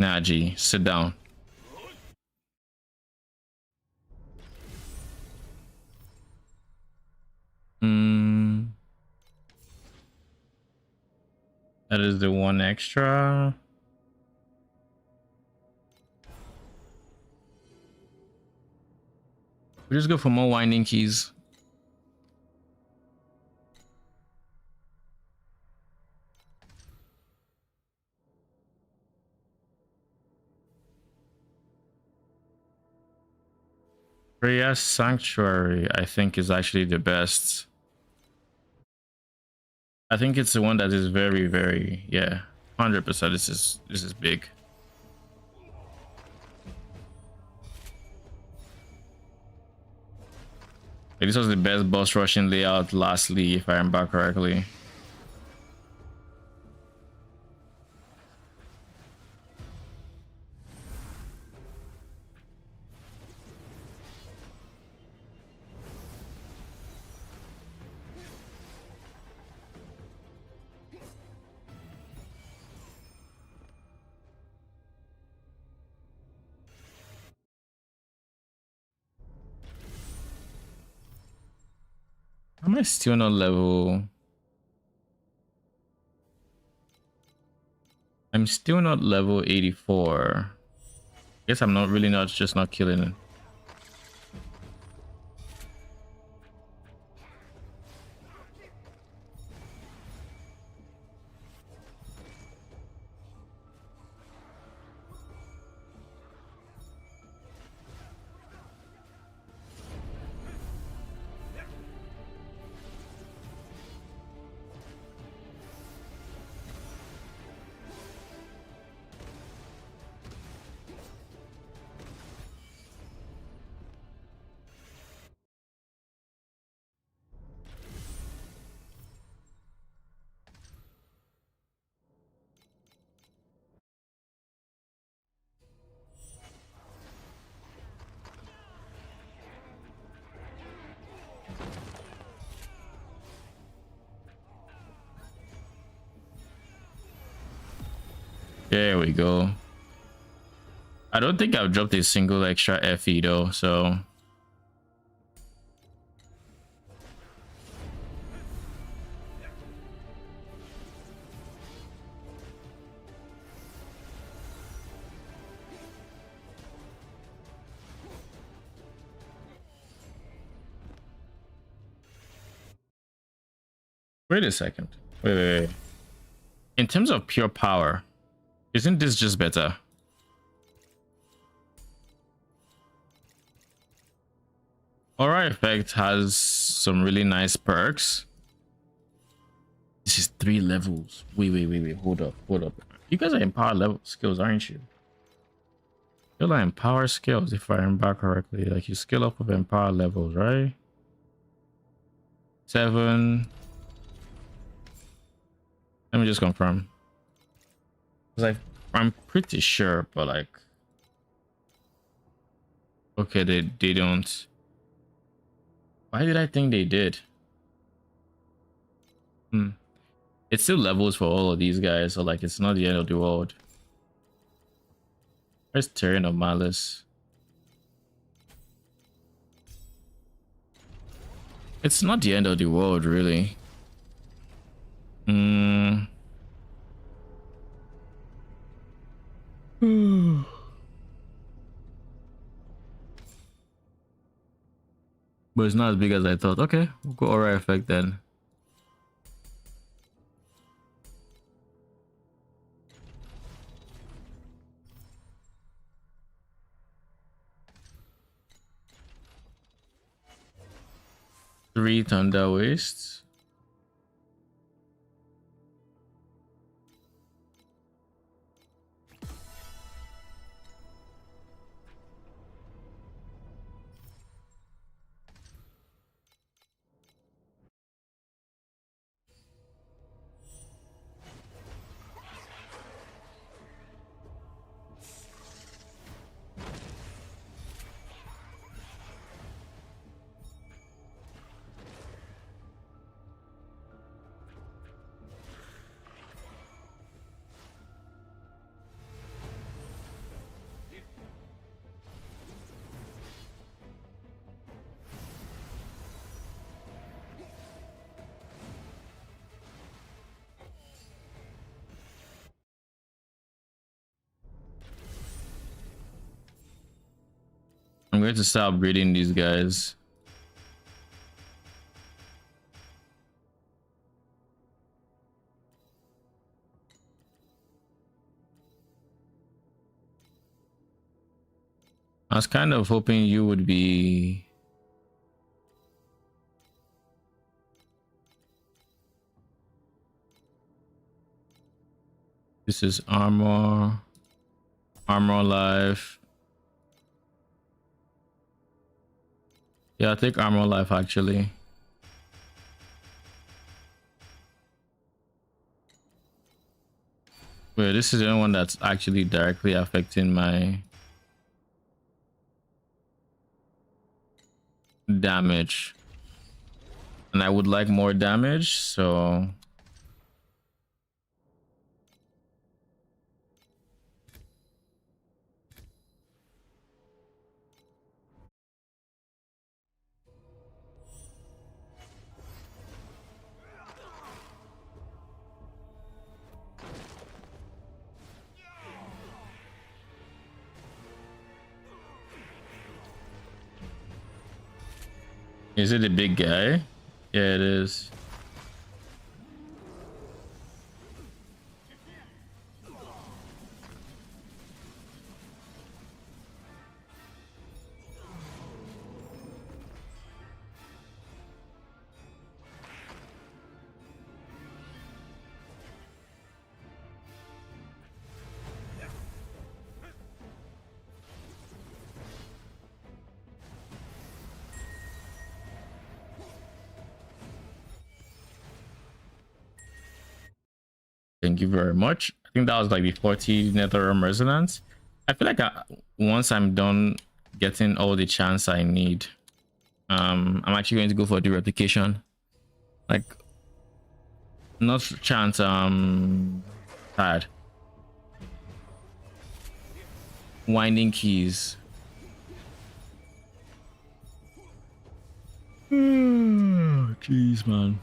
Nah, G, sit down. That is the one extra. We just go for more winding keys. Freya Sanctuary, I think, is actually the best. I think it's the one that is very, very, yeah, 100%. This is big. Like, this was the best boss rushing layout lastly, if I remember correctly. Am I still not level? I'm still not level 84. Guess I'm not really just not killing it. There we go. I don't think I've dropped a single extra FE though, so wait a second. Wait. In terms of pure power, isn't this just better? Aura effect has some really nice perks. This is 3 levels. Wait. Hold up. You guys are in power level skills, aren't you? You're like in power skills, if I remember correctly. Like you skill up of empower levels, right? 7. Let me just confirm. Like I'm pretty sure, but like, okay, they don't. Why did I think they did? It's still levels for all of these guys, so like it's not the end of the world. Where's Terrain of Malice? It's not the end of the world, really. But it's not as big as I thought. Okay, we'll go aura effect then. Three Thunder Wastes. I'm going to start upgrading these guys. I was kind of hoping you would be this is armor life. Yeah, I'll take armor life actually. Wait, this is the only one that's actually directly affecting my damage. And I would like more damage, so is it a big guy? Yeah, it is. Thank you very much. I think that was like the 40 Netherrealm Resonance. I feel like once I'm done getting all the chance I need, I'm actually going to go for the replication. Like, not chance, tired. Winding keys. Jeez, man.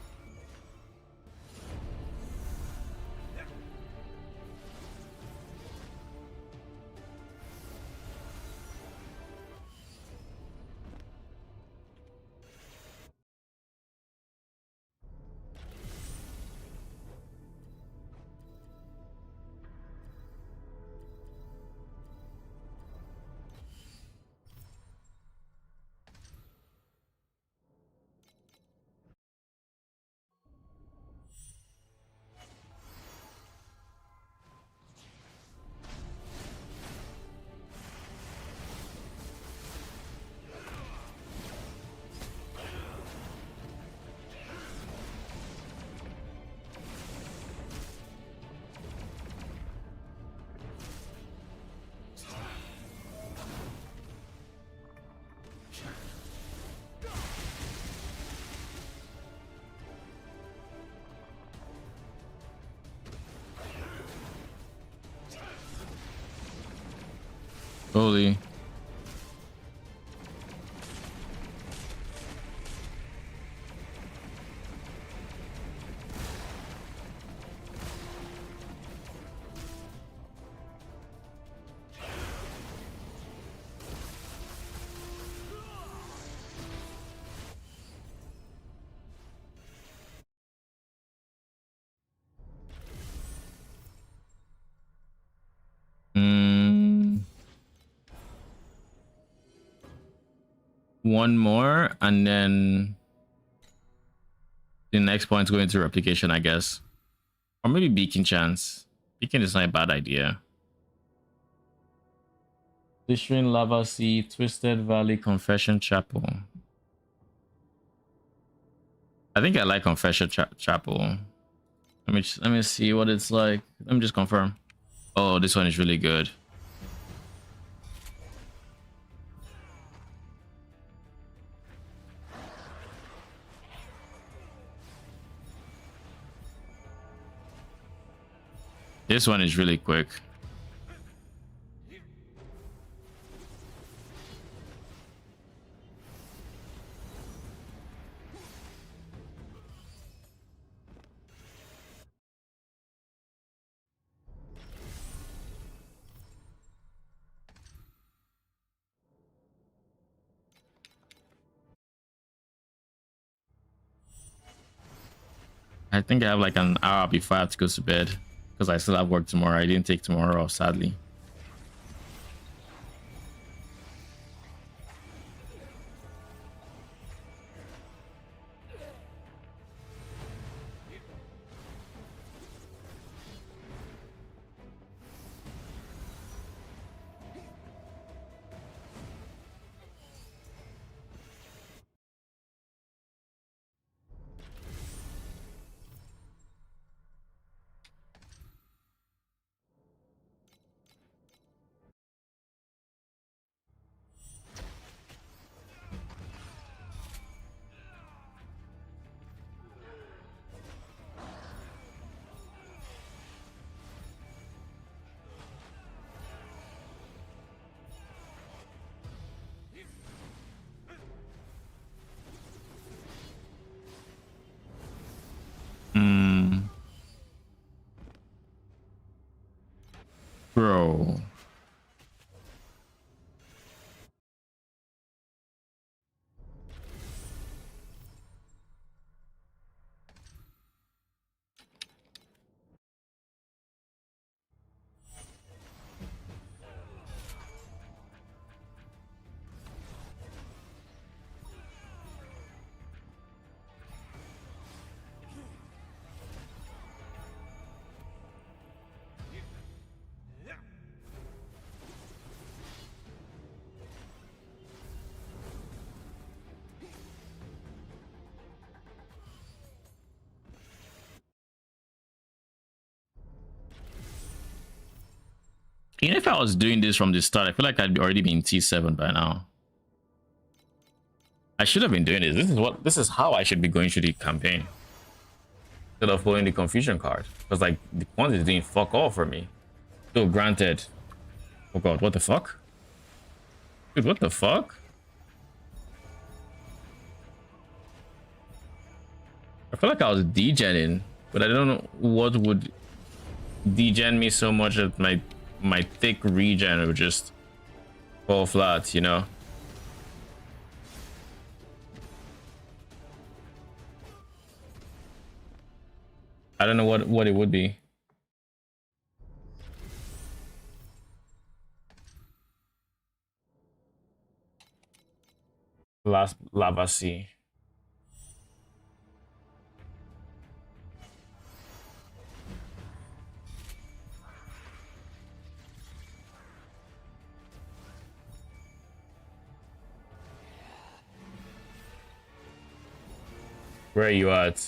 Holy. One more, and then the next point's going to replication, I guess. Or maybe beacon chance. Beacon is not a bad idea. Blistering Lava Sea, Twisted Valley, Confession Chapel. I think I like Confession Chapel. Let me see what it's like. Let me just confirm. Oh, this one is really good. This one is really quick. I think I have like an hour before I have to go to bed because I still have work tomorrow. I didn't take tomorrow off, sadly. Bro. Even if I was doing this from the start, I feel like I'd already been T7 by now. I should have been doing this. This is how I should be going through the campaign. Instead of following the confusion card. Because like the point is doing fuck all for me. So granted, Oh god, what the fuck? Dude, what the fuck? I feel like I was degenning, but I don't know what would degen me so much that my thick regen would just fall flat, you know? I don't know what it would be. Last lava sea. Where are you at?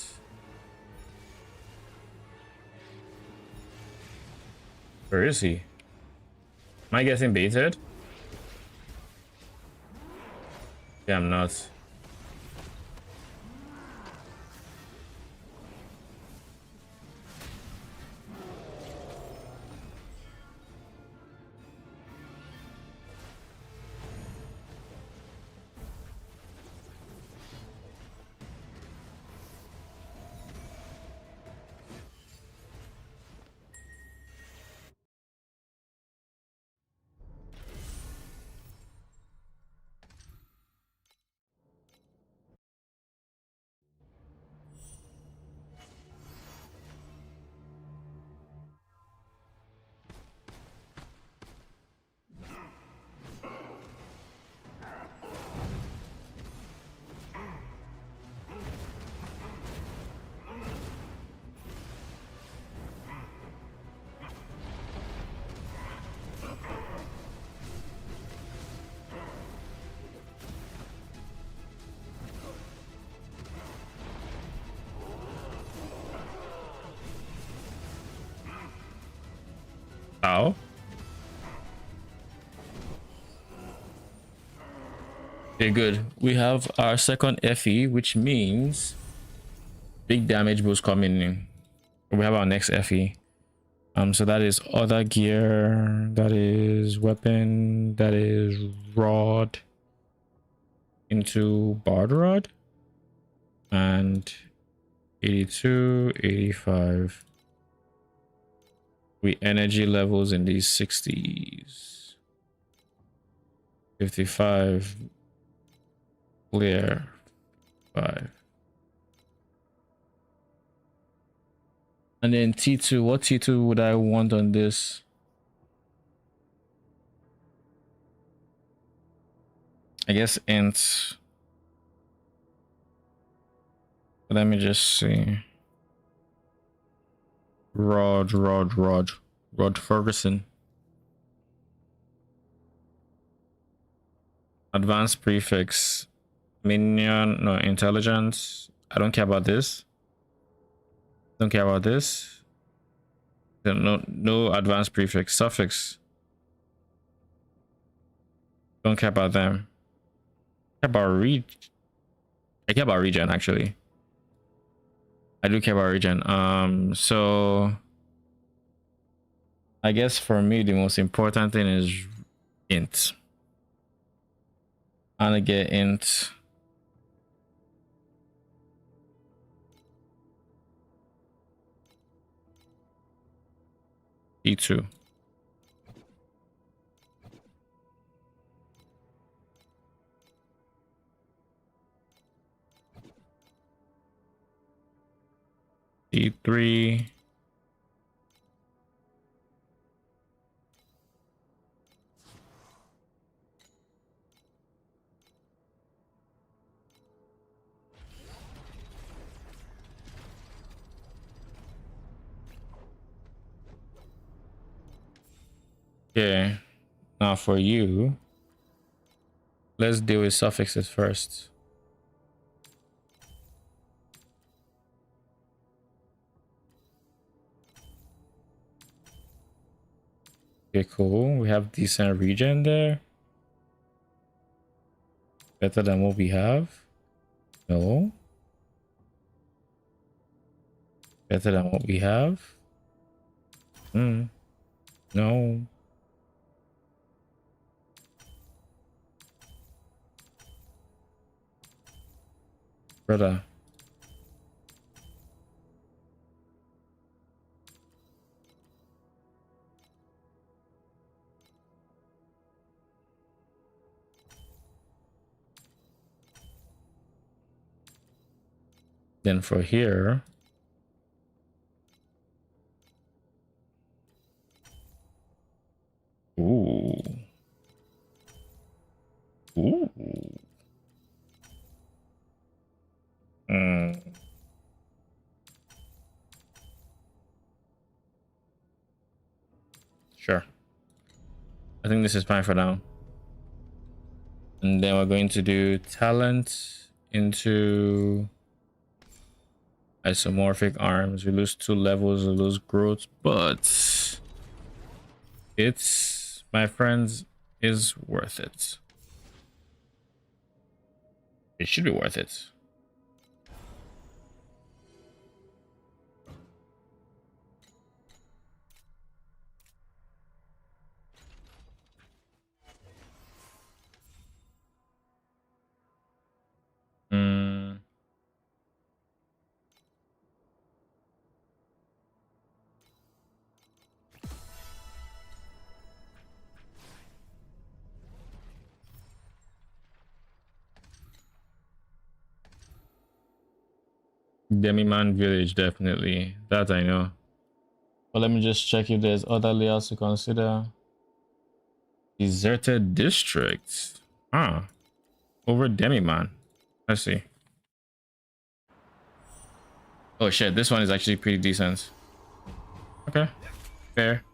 Where is he? Am I getting baited? Yeah, I'm not. Ow. Okay, good. We have our second FE, which means big damage boost coming in. We have our next FE. So that is other gear, that is weapon, that is rod into barred rod, and 82, 85. We energy levels in these 60s. 55 clear 5. And then T2, what T2 would I want on this? I guess int. Let me just see. Rod Ferguson. Advanced prefix. Minion, no, intelligence. I don't care about this. Don't care about this. No advanced prefix. Suffix. Don't care about them. I care about I care about regen actually. I do care about regen. So I guess for me the most important thing is int. I'm gonna get int. E2. E3. Okay, now for you, let's deal with suffixes first. Okay, cool. We have decent regen there. Better than what we have. No. Better than what we have. No. Brother. Then for here, ooh, ooh, sure. I think this is fine for now. And then we're going to do talent into isomorphic arms. We lose 2 levels, we lose growth, but it's, my friends, is worth it. It should be worth it. Demiman village, definitely. That I know. But let me just check if there's other layouts to consider. Deserted districts. Ah. Over Demiman. Let's see. Oh shit, this one is actually pretty decent. Okay. Fair.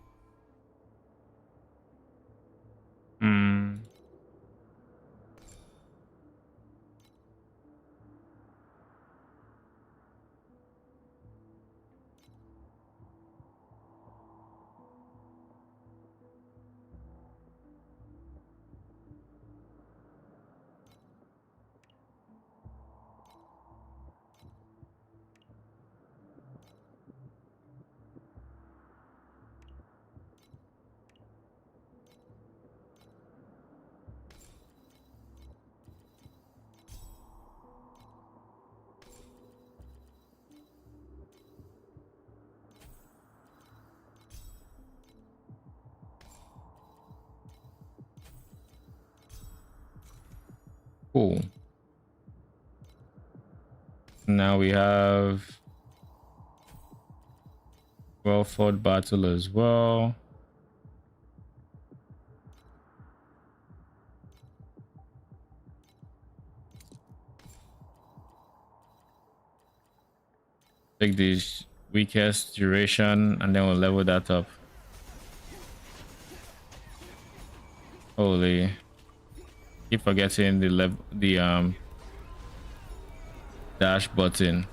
Cool. Now we have well fought battle as well. Take the weakest duration and then we'll level that up. Holy, keep forgetting the dash button.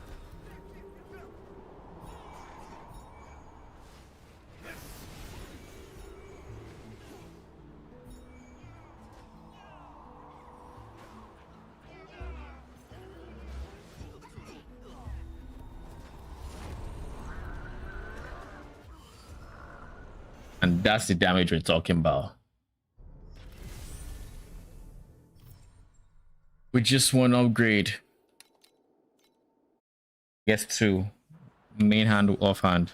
And that's the damage we're talking about. With just one upgrade. Gets 2. Main hand, offhand.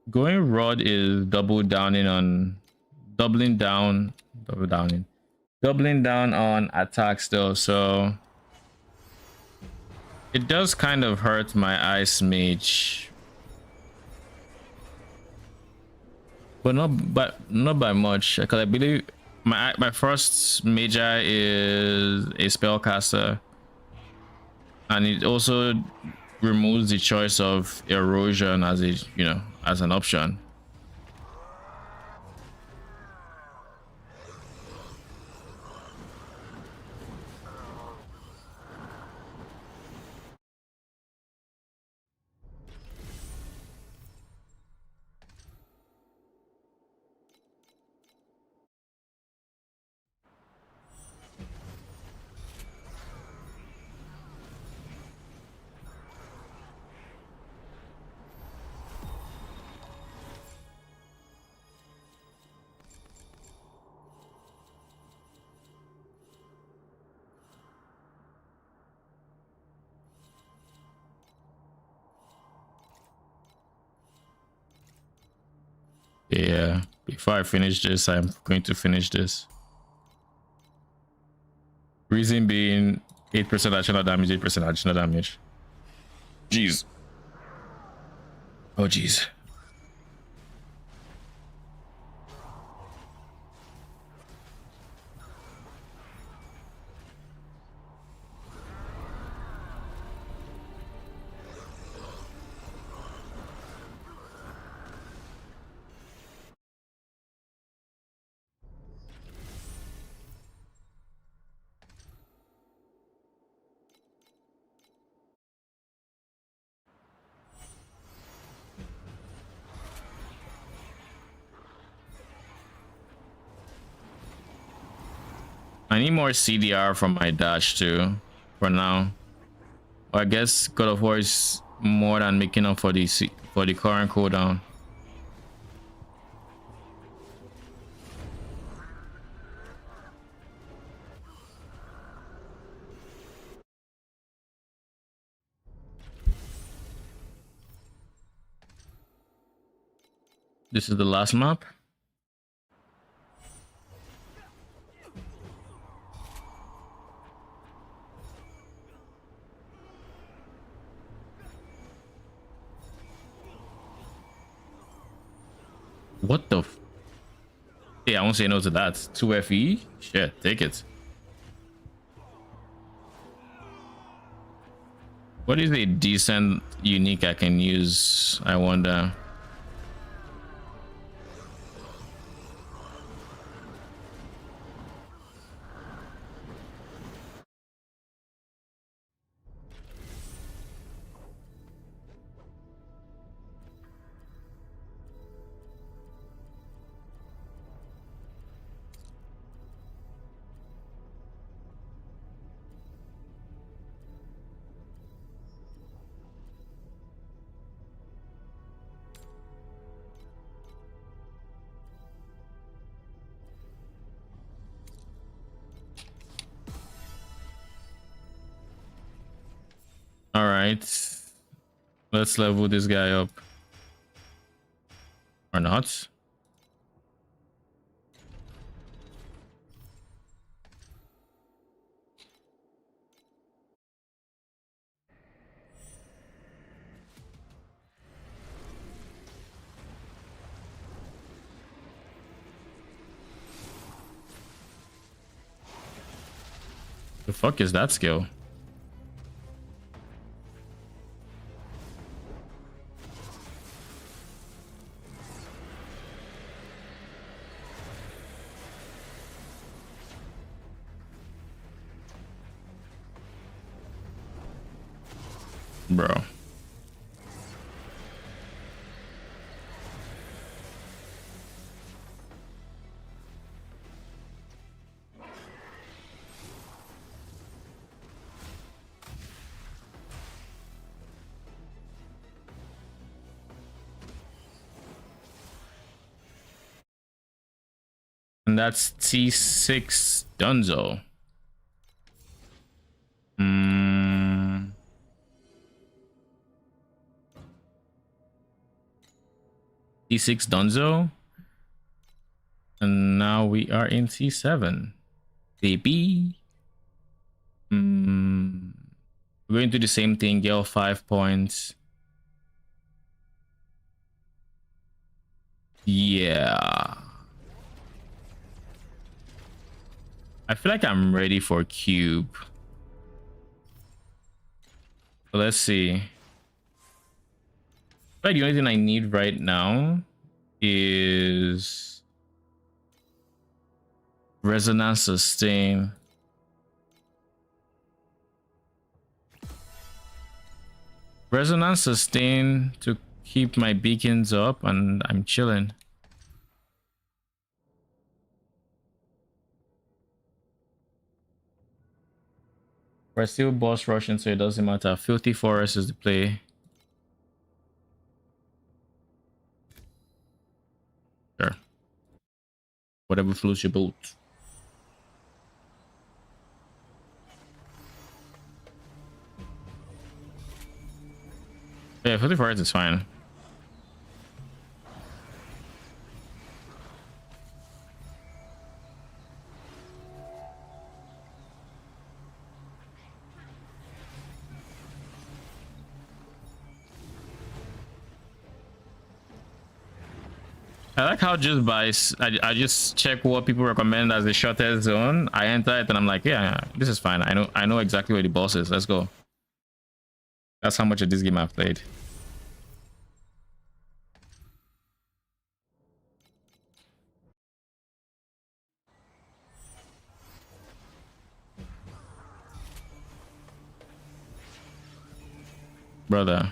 Going rod is doubling down on attacks though, so it does kind of hurt my ice mage, but not by much, because I believe my first magi is a spellcaster, and it also removes the choice of erosion as a, as an option. Yeah, before I finish this, I'm going to finish this. Reason being 8% additional damage, 8% additional damage. Jeez. Oh, jeez. I need more CDR from my dash too, for now. Or I guess God of War is more than making up for the current cooldown. This is the last map. What the yeah, I won't say no to that. 2 FE? Shit, take it. What is a decent unique I can use? I wonder. All right, let's level this guy up. Or not. The fuck is that skill? Bro. And that's T6 Dunzo. T6 Dunzo. And now we are in T7. Baby. We're going to do the same thing, Gale 5 points. Yeah. I feel like I'm ready for cube. So let's see. But the only thing I need right now is resonance sustain. Resonance sustain to keep my beacons up, and I'm chilling. We're still boss rushing, so it doesn't matter. Filthy Forest is the play. Sure. Whatever floats your boat. Yeah, Filthy Forest is fine. I like how just I just check what people recommend as the shortest zone. I enter it and I'm like, yeah, this is fine. I know exactly where the boss is. Let's go. That's how much of this game I've played. Brother.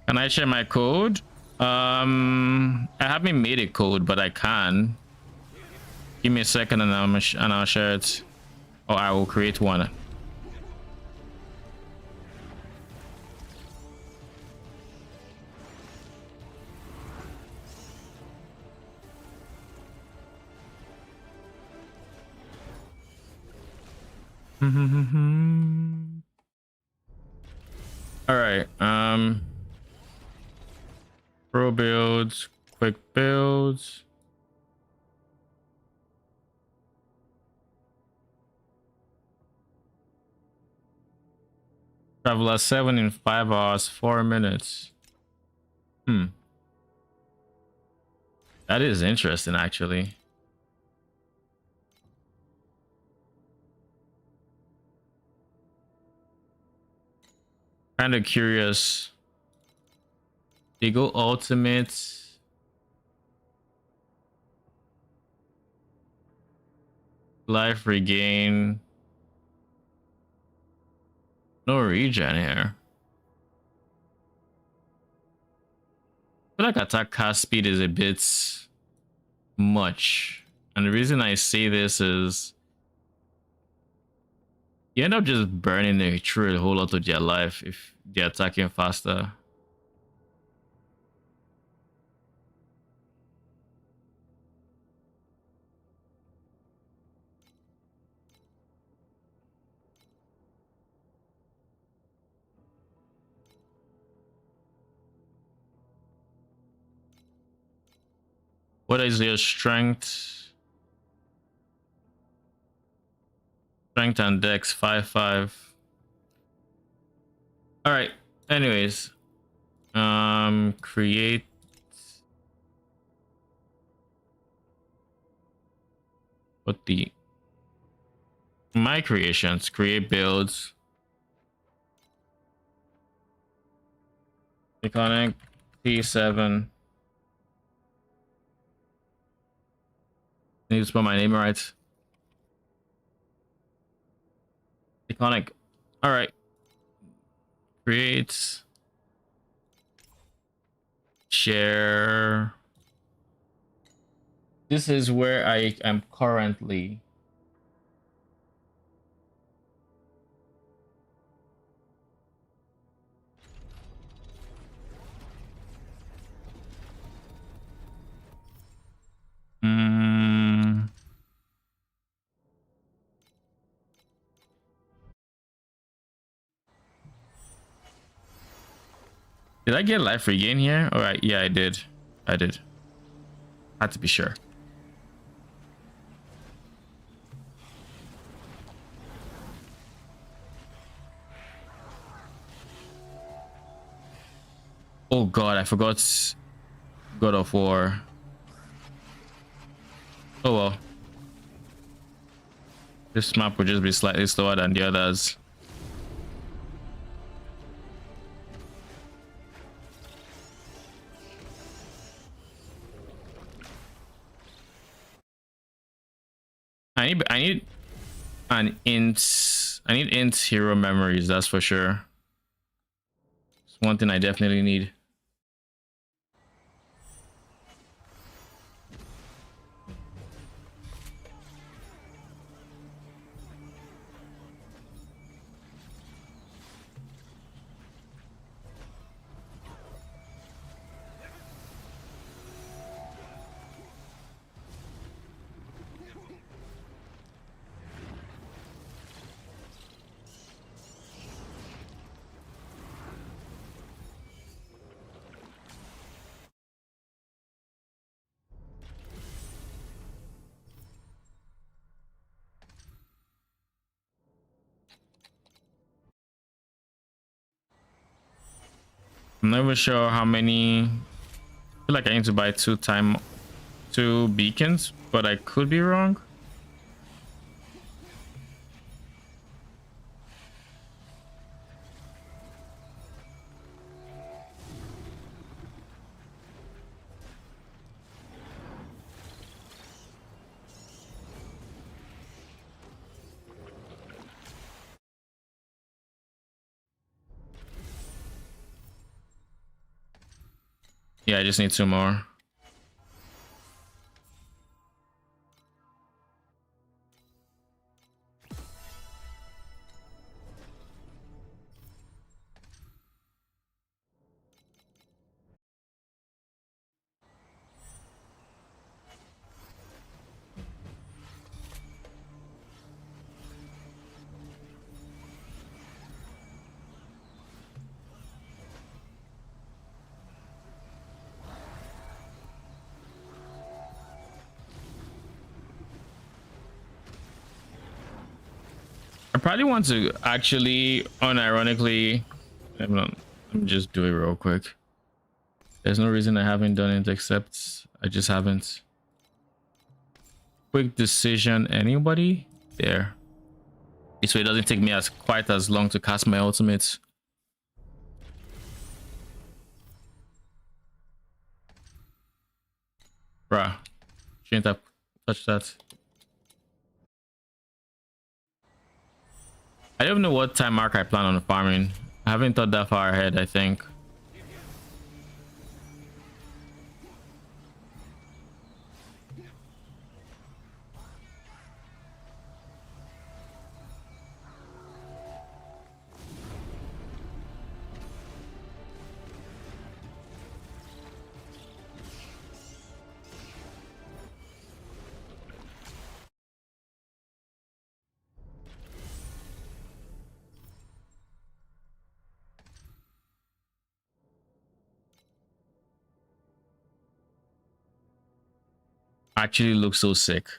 Can I share my code? I haven't made a code, but I can. Give me a second and I'll share it. Or I will create one. All right. Pro builds, quick builds. Traveler 7 in 5 hours, 4 minutes. That is interesting, actually. Kind of curious. They go ultimate. Life regain. No regen here. I feel like attack cast speed is a bit much. And the reason I say this is you end up just burning through a whole lot of their life if they're attacking faster. What is your strength? Strength and dex 5-5. All right. Anyways, create. What the? My creations. Create builds. Iconic P7. I need to spell my name right. Iconic. All right. Create. Share. This is where I am currently. Did I get life regain here? All right, yeah, I did. Had to be sure. Oh god, I forgot God of War. Oh well. This map will just be slightly slower than the others. I need an int hero memories, that's for sure. It's one thing I definitely need. I'm not even sure how many. I feel like I need to buy two beacons, but I could be wrong. Yeah, I just need two more. I probably want to actually, unironically, let me just do it real quick. There's no reason I haven't done it except I just haven't. Quick decision, anybody? There. This way it doesn't take me quite as long to cast my ultimates. Bruh. Shouldn't have touched that. I don't know what time mark I plan on farming. I haven't thought that far ahead, I think. Actually looks so sick.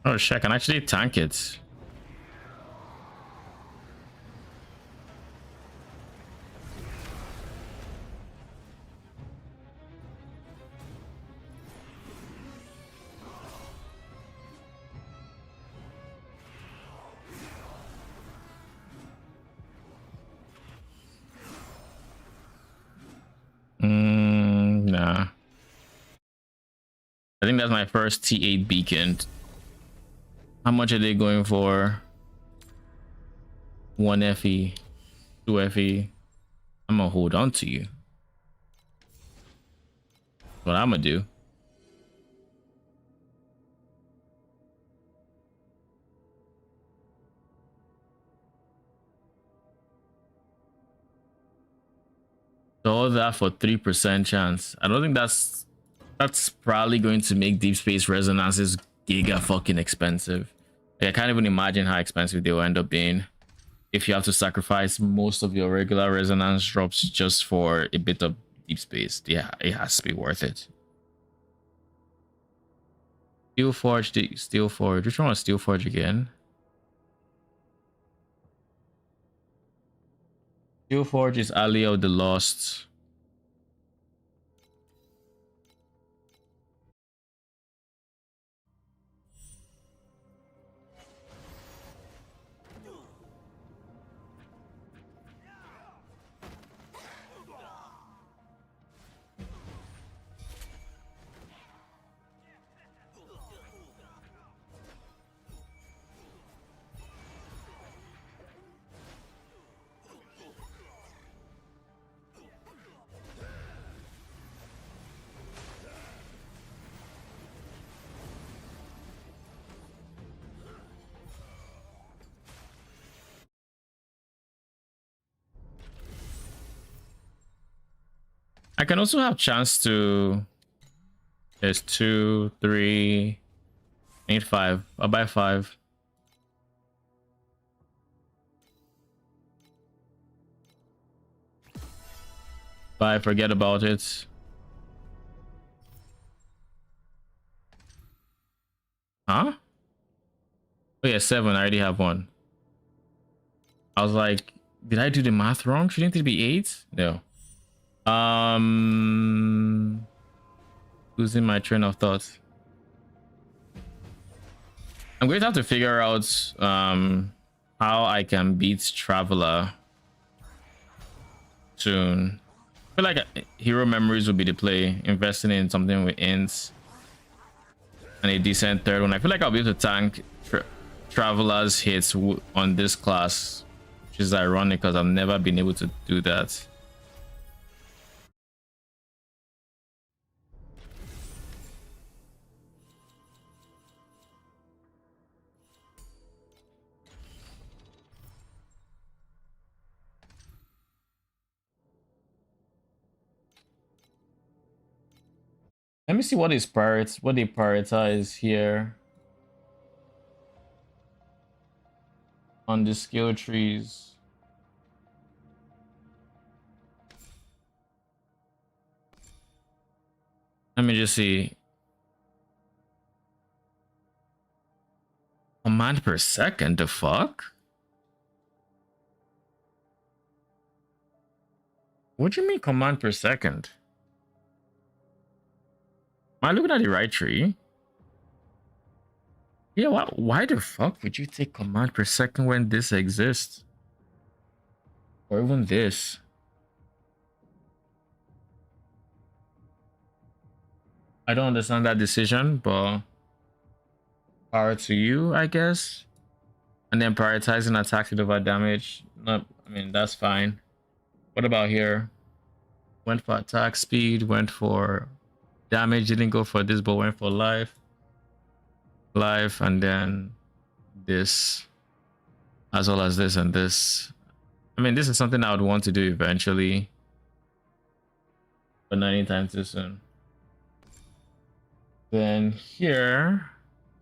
Oh shit, I can actually tank it. Nah. I think that's my first T8 beacon. How much are they going for? 1 FE, 2 FE. I'm gonna hold on to you. What I'm gonna do. So all that for 3% chance. I don't think that's probably going to make deep space resonances giga fucking expensive. Like, I can't even imagine how expensive they will end up being if you have to sacrifice most of your regular resonance drops just for a bit of deep space. Yeah, it has to be worth it. Steel Forge. Which one was Steel Forge again? Steel Forge is Alley of the Lost. I can also have chance to. There's 2, 3, I need 5. I'll buy 5. Bye, forget about it. Huh? Oh yeah, 7. I already have one. I was like, did I do the math wrong? Shouldn't it be 8? No. Losing my train of thought. I'm going to have to figure out how I can beat Traveler soon. I feel like Hero Memories would be the play. Investing in something with ints and a decent third one. I feel like I'll be able to tank Traveler's hits on this class, which is ironic because I've never been able to do that. Let me see what they prioritize here on the skill trees. Let me just see. Command per second, the fuck? What do you mean command per second? Am I looking at the right tree? Yeah, why the fuck would you take command per second when this exists? Or even this? I don't understand that decision, but power to you, I guess. And then prioritizing attack over damage. No, I mean, that's fine. What about here? Went for attack speed, went for damage, didn't go for this, but went for life. Life, and then this, as well as this and this. I mean, this is something I would want to do eventually, but not anytime too soon. Then here,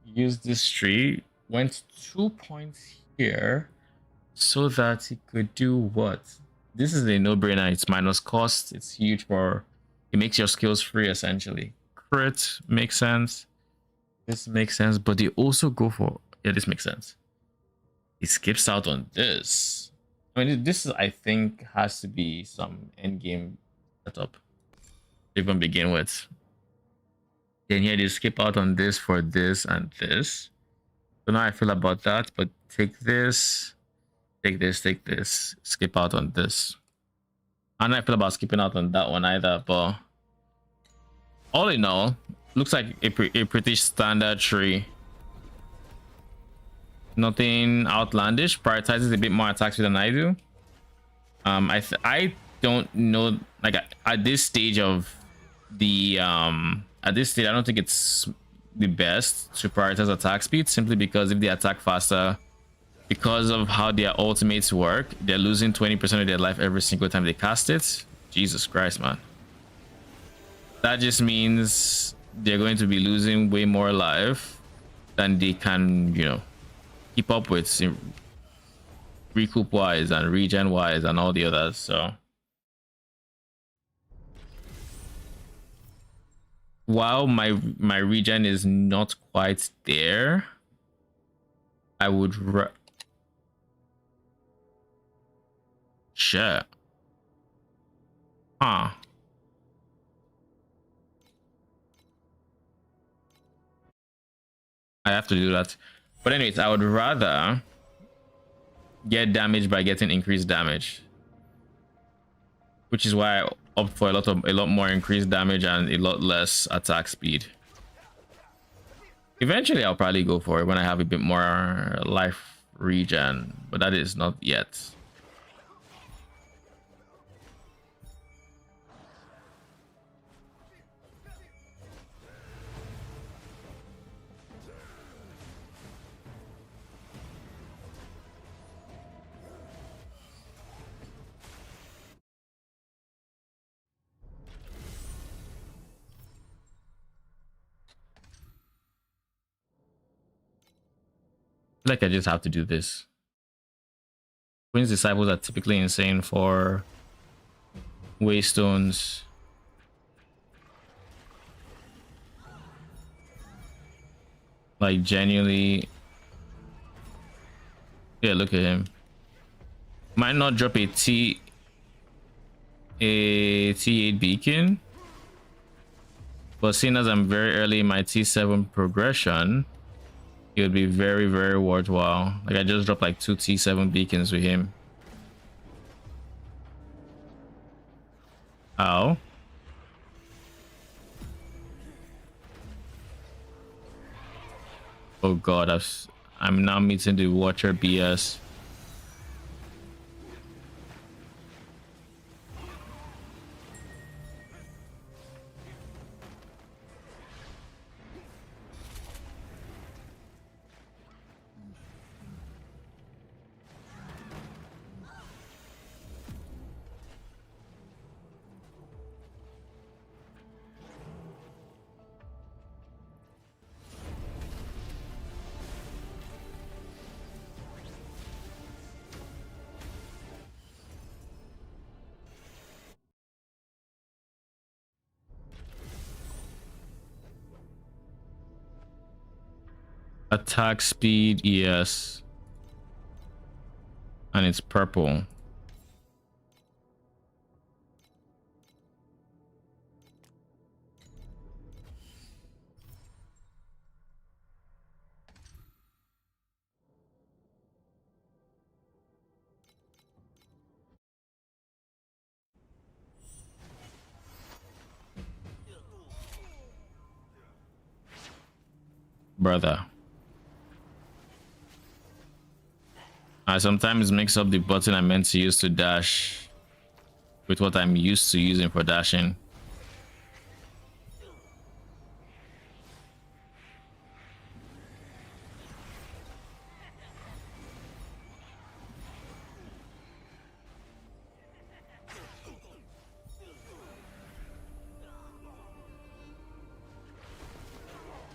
use this tree, went 2 points here so that he could do what? This is a no-brainer. It's minus cost. It's huge for, it makes your skills free essentially. Crit makes sense. This makes sense, but they also go for, yeah, this makes sense. He skips out on this. I mean, this is, I think, has to be some end game setup to even begin with. Then here they skip out on this for this and this. So now I feel about that, but take this, take this, take this, skip out on this. I don't feel about skipping out on that one either, but all in all, looks like a pretty standard tree. Nothing outlandish. Prioritizes a bit more attacks than I do. I don't know, like at this stage of the at this stage I don't think it's the best to prioritize attack speed, simply because if they attack faster, because of how their ultimates work, they're losing 20% of their life every single time they cast it. Jesus Christ, man. That just means they're going to be losing way more life than they can, you know, keep up with recoup wise and regen wise and all the others. So while my regen is not quite there, I would sure. Huh. I have to do that. But anyways, I would rather get damage by getting increased damage, which is why I opt for a lot more increased damage and a lot less attack speed. Eventually, I'll probably go for it when I have a bit more life regen, but that is not yet. Like I just have to do this. Queen's Disciples are typically insane for Waystones. Like genuinely. Yeah, look at him. Might not drop a T8 beacon, but seeing as I'm very early in my T7 progression, it would be very, very worthwhile. Like I just dropped like 2 T7 beacons with him. Ow. Oh god, I'm now meeting the Watcher BS. Attack speed, yes. And it's purple. Brother. I sometimes mix up the button I meant to use to dash with what I'm used to using for dashing.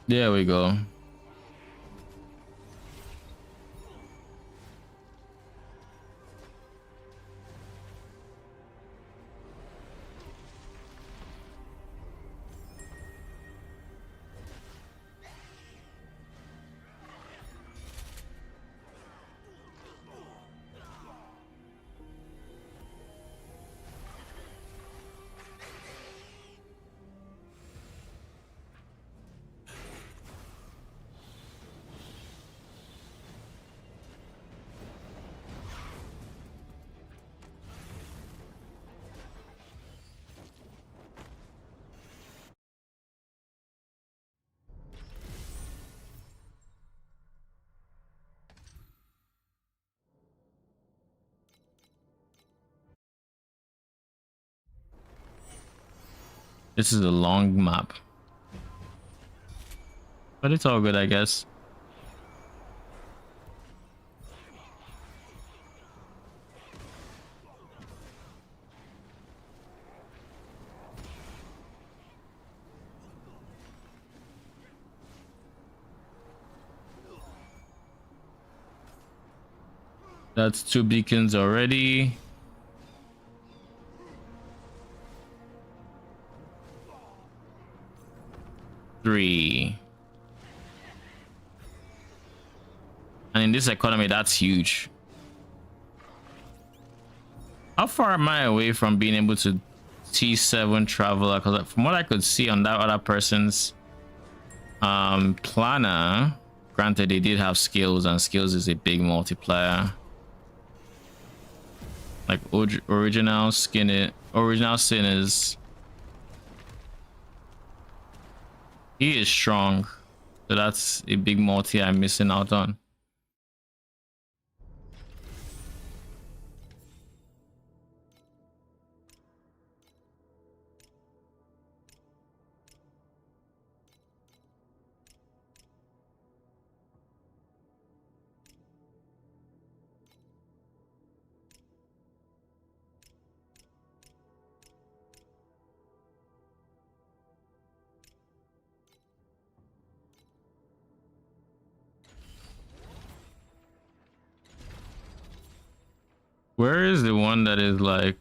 There we go. This is a long map, but it's all good, I guess. That's 2 beacons already. Three. And in this economy, that's huge. How far am I away from being able to T7 travel? Because from what I could see on that other person's planner, granted they did have skills, and skills is a big multiplier. Like original sin is, he is strong, so that's a big multi I'm missing out on. Where is the one that is like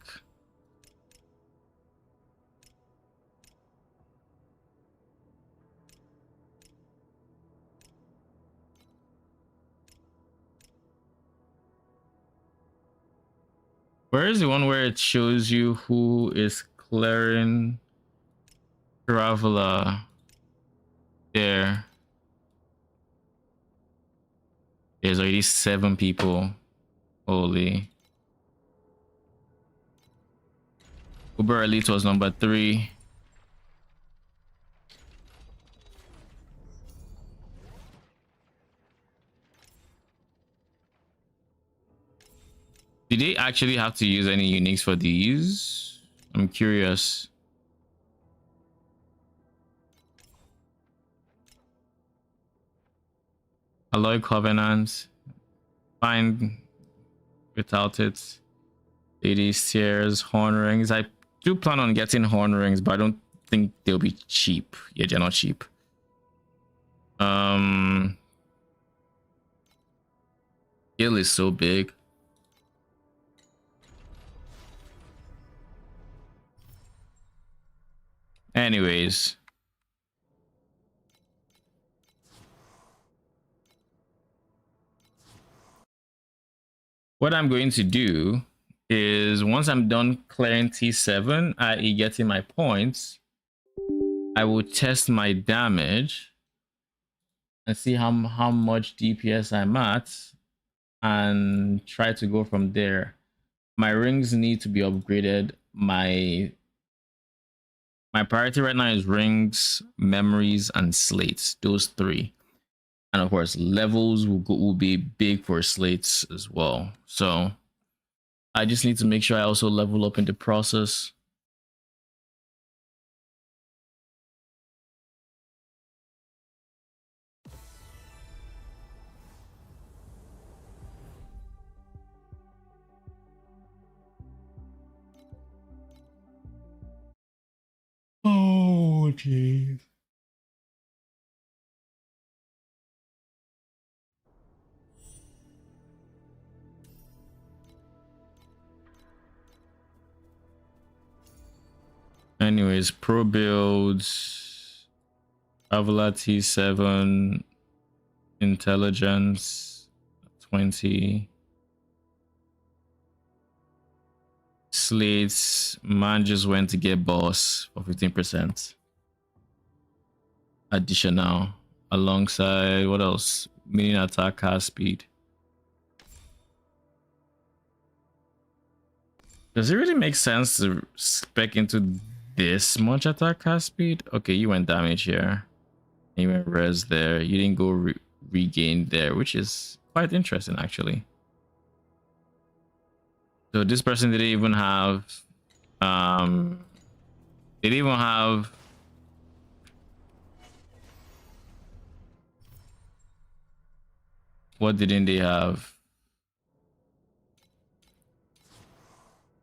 Where is the one where it shows you who is clearing Traveler? There. There's already 7 people. Holy. Uber Elite was number 3. Did they actually have to use any uniques for these? I'm curious. Alloy Covenant. Fine without it. Lady Stairs, Horn Rings. I do plan on getting Horn Rings, but I don't think they'll be cheap. Yeah, they're not cheap. Hill is so big. Anyways. What I'm going to do is once I'm done clearing T7, i.e. getting my points, I will test my damage and see how much DPS I'm at and try to go from there. My rings need to be upgraded. My priority right now is rings, memories, and slates. Those 3. And of course, levels will be big for slates as well. So I just need to make sure I also level up in the process. Oh, jeez. Anyways, pro builds, Traveler T7, intelligence 20, slates. Man just went to get boss for 15% additional alongside what else? Mini attack cast speed. Does it really make sense to spec into this much attack cast speed? Okay, you went damage here. You went res there. You didn't go regain there, which is quite interesting actually. So this person didn't even have what didn't they have?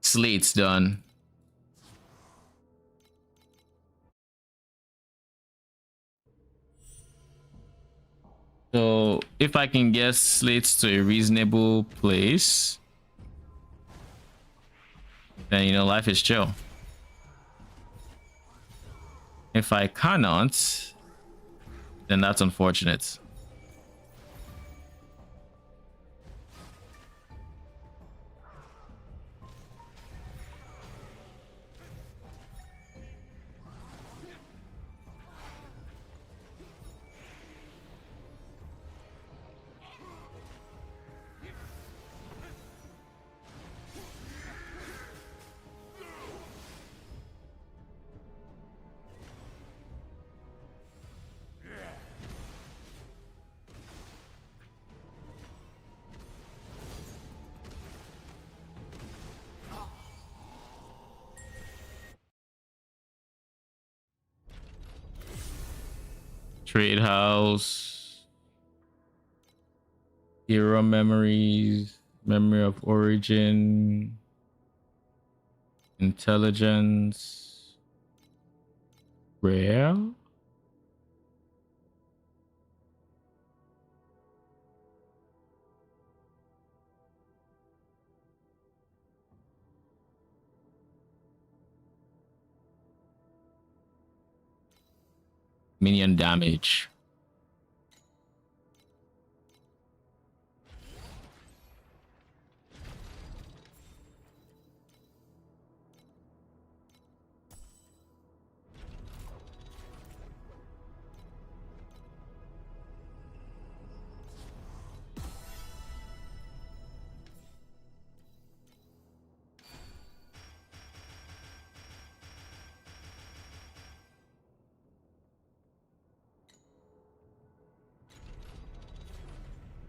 Slates done. So if I can get slates to a reasonable place, then you know life is chill. If I cannot, then that's unfortunate. Trade house, hero memories, memory of origin, intelligence, rare. Minion damage.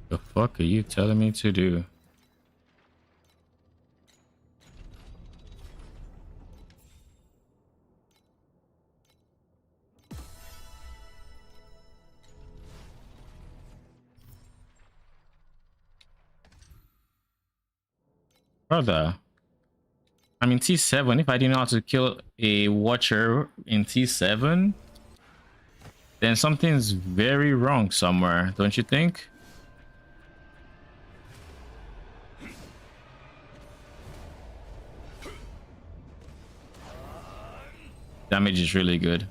The fuck are you telling me to do? Brother, I'm in T7. If I didn't know how to kill a watcher in T7, then something's very wrong somewhere, don't you think? Damage is really good.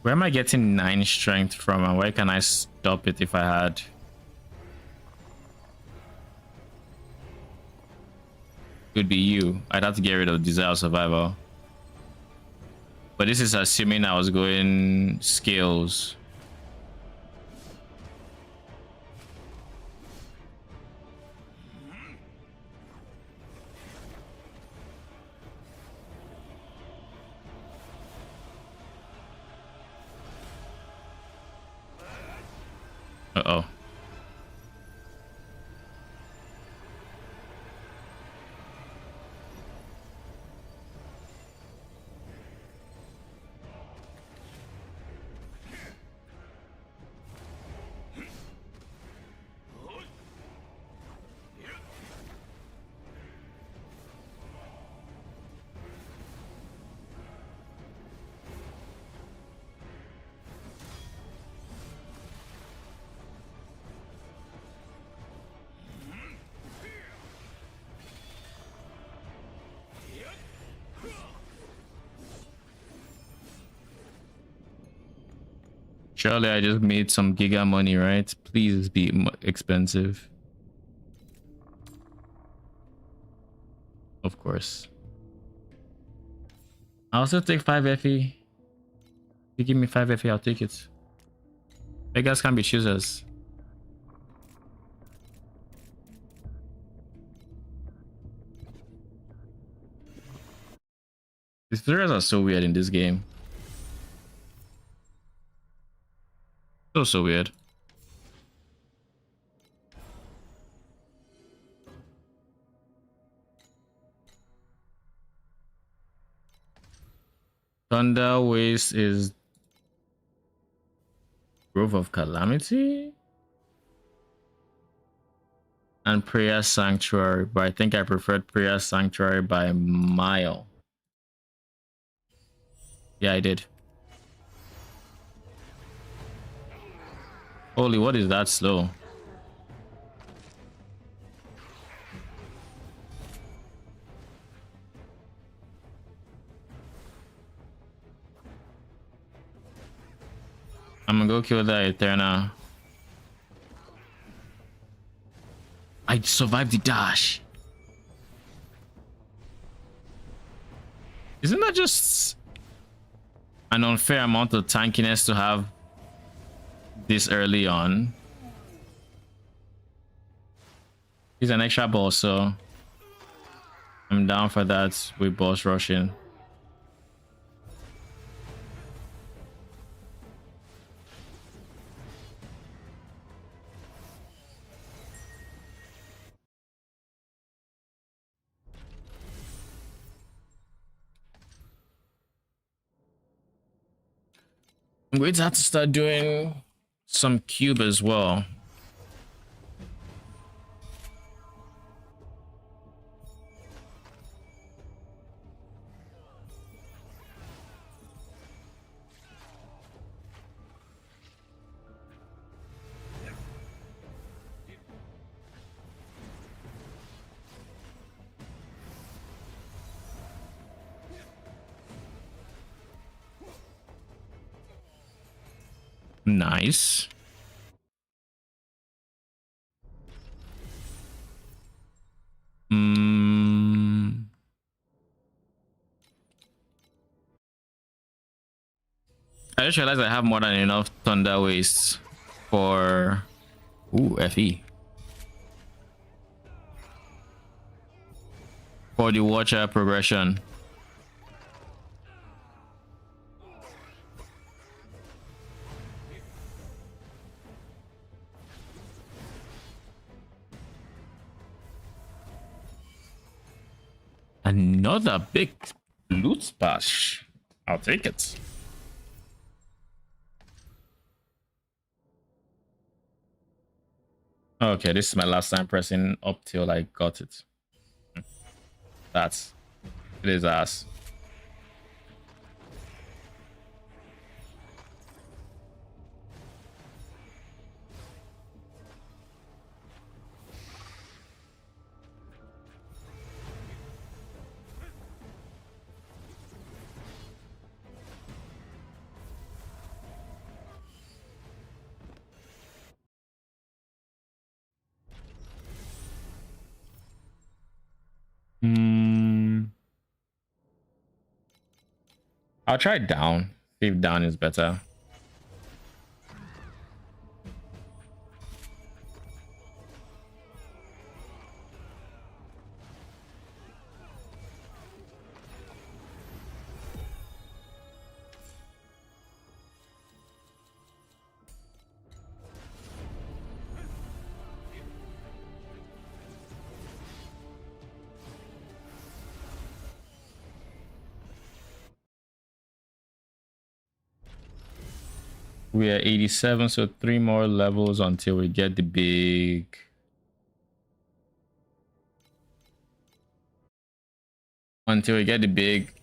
Where am I getting 9 strength from, and where can I stop it if I had? Could be you. I'd have to get rid of Desire of Survival. But this is assuming I was going skills. Uh-oh. Surely I just made some giga money, right? Please be expensive. Of course. I'll also take 5 FE. If you give me 5 FE, I'll take it. Beggars can be choosers. These tutorials are so weird in this game. So weird. Thunder Waste is Grove of Calamity and Prayer Sanctuary, but I think I preferred Prayer Sanctuary by a mile. Yeah, I did. Holy, what is that slow? I'm gonna go kill that Eterna. I survived the dash. Isn't that just an unfair amount of tankiness to have this early on? He's an extra boss, so I'm down for that with boss rushing. I'm going to have to start doing some cube as well. Nice. I just realized I have more than enough Thunder Wastes for FE. For the Watcher progression. Another big loot splash. I'll take it. Okay, this is my last time pressing up till I got it. That's it is ass. I'll try down. See if down is better. We are 87, so 3 more levels until we get the big. Until we get the big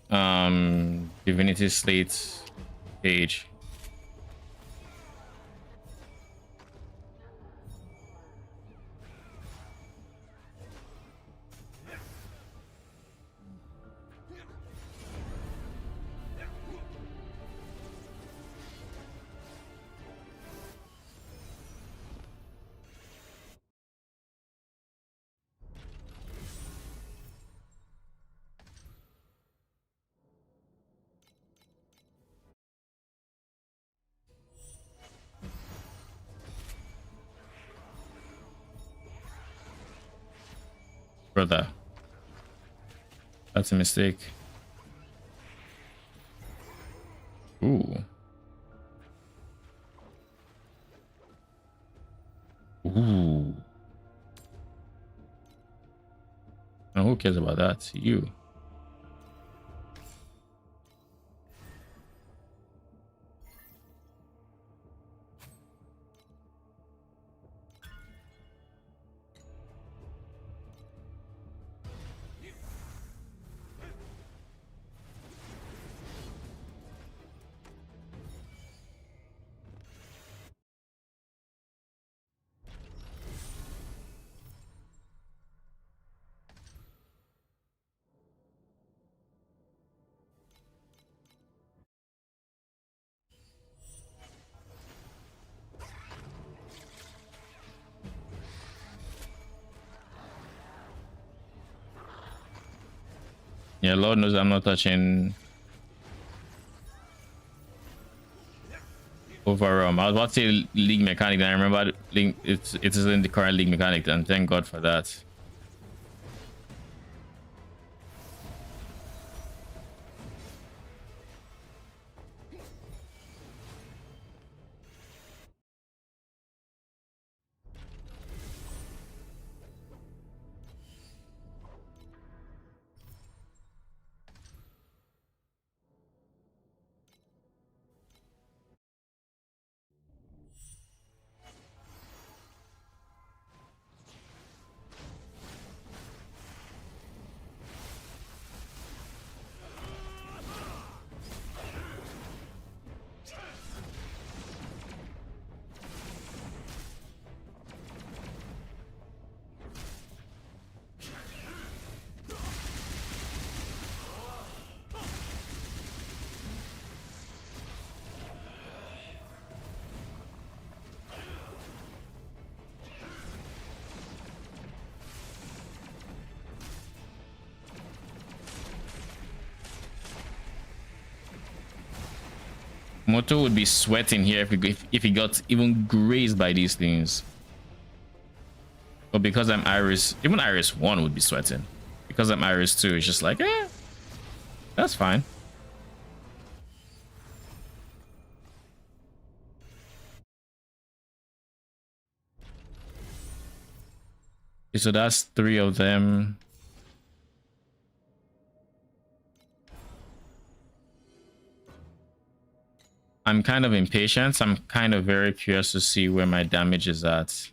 Divinity Slate page. Brother, that's a mistake. Ooh. Ooh. Now who cares about that? You. Yeah, Lord knows I'm not touching over. I was about to say league mechanic, and I remember it is in the current league mechanic, and thank God for that. Moto would be sweating here if he got even grazed by these things. But because I'm Iris, even Iris 1 would be sweating. Because I'm Iris 2, it's just like, that's fine. Okay, so that's 3 of them. I'm kind of impatient. I'm kind of very curious to see where my damage is at.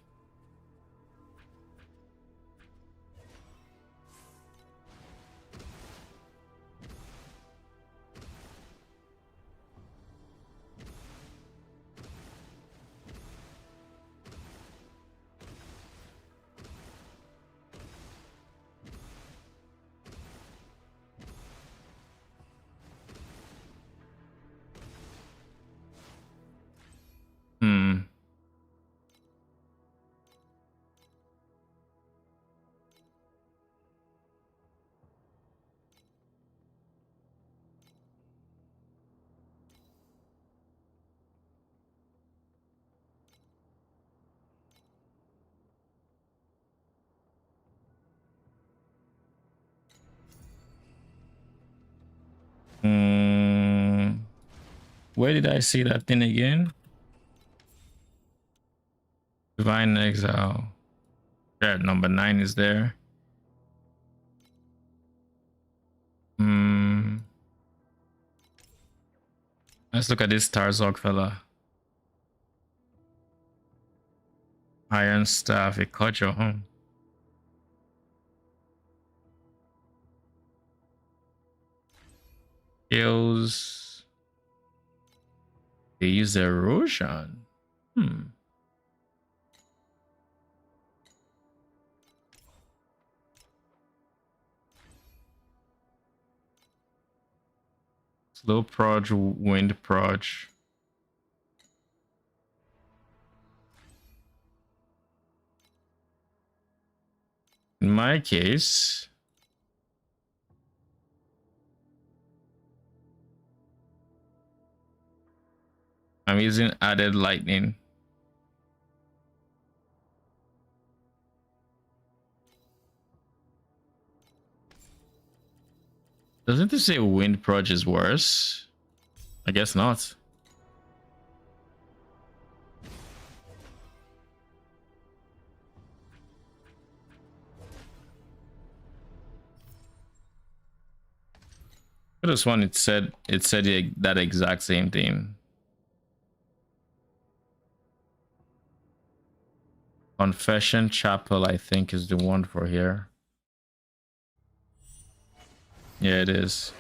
Hmm. Hmm. Where did I see that thing again? Divine Exile. Yeah, number 9 is there. Hmm. Let's look at this Tarzog fella. Iron Staff, a cudgel, huh? Skills. They use erosion. Hmm. Slow proj, wind proj. In my case, I'm using added lightning. Doesn't it say wind proj is worse? I guess not. For this one, it said that exact same thing. Confession Chapel, I think, is the one for here. Yeah, it is.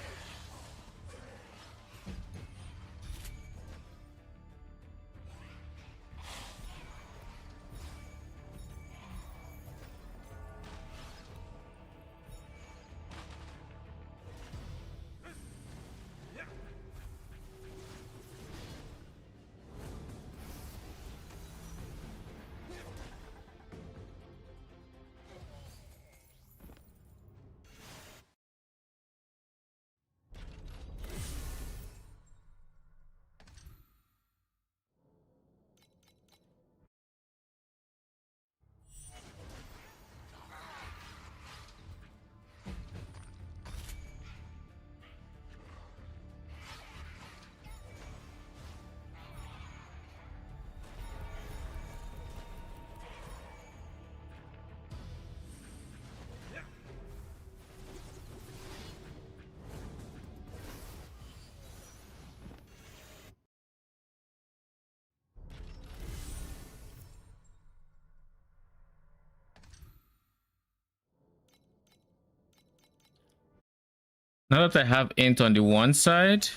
Now that I have int on the one side,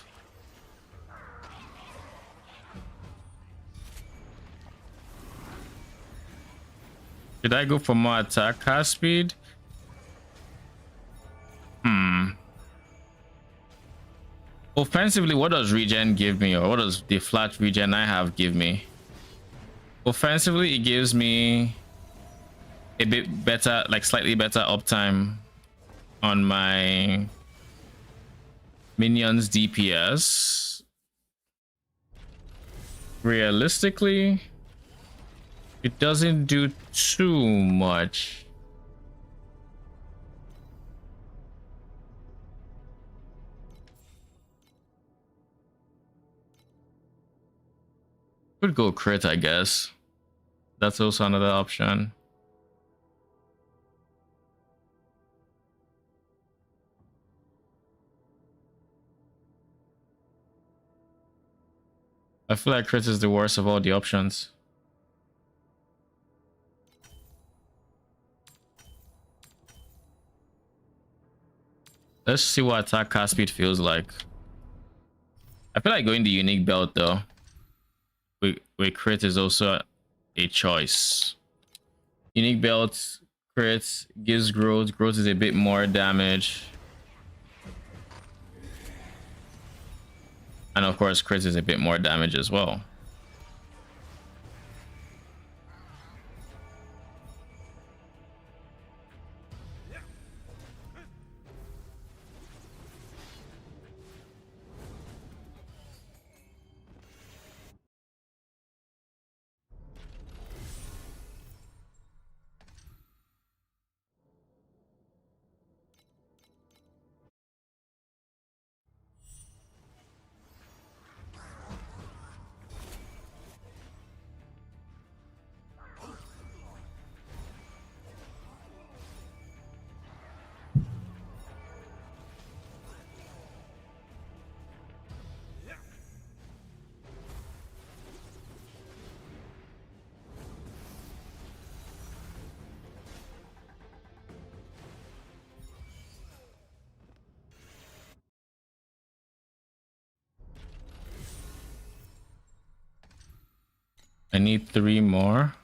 should I go for more attack cast speed? Offensively, what does regen give me, or what does the flat regen I have give me? Offensively, it gives me a bit better, like slightly better uptime on my minions DPS. Realistically, it doesn't do too much. Could go crit, I guess. That's also another option. I feel like crit is the worst of all the options. Let's see what attack cast speed feels like. I feel like going the unique belt though. With crit is also a choice. Unique belt, crit gives growth. Growth is a bit more damage. And of course, crit is a bit more damage as well. I need 3 more.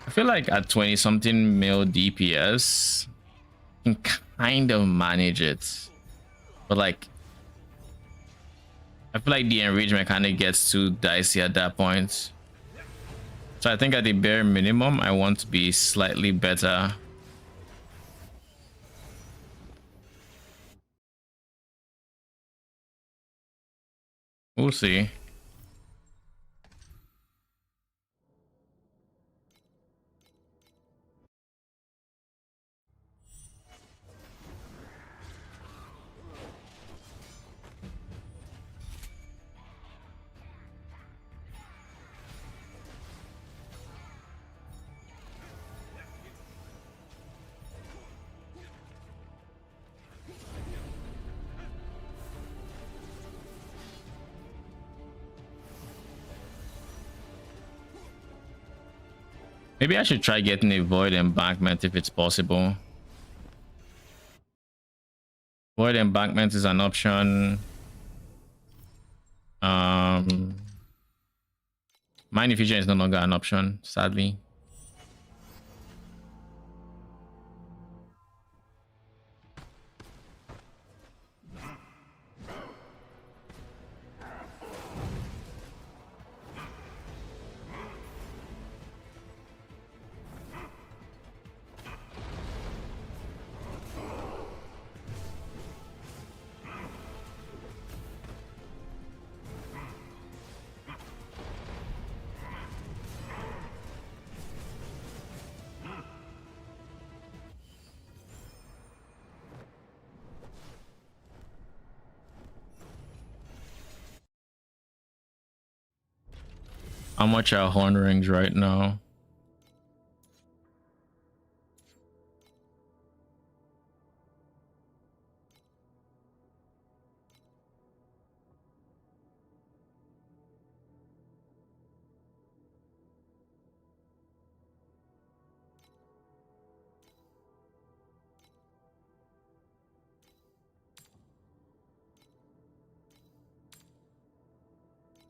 I feel like at 20 something mil DPS, you can kind of manage it. But like, I feel like the enrichment kind of gets too dicey at that point. So I think at the bare minimum, I want to be slightly better. We'll see. Maybe I should try getting a void embankment if it's possible. Void embankment is an option. Mind effusion is no longer an option, sadly. How much are horn rings right now?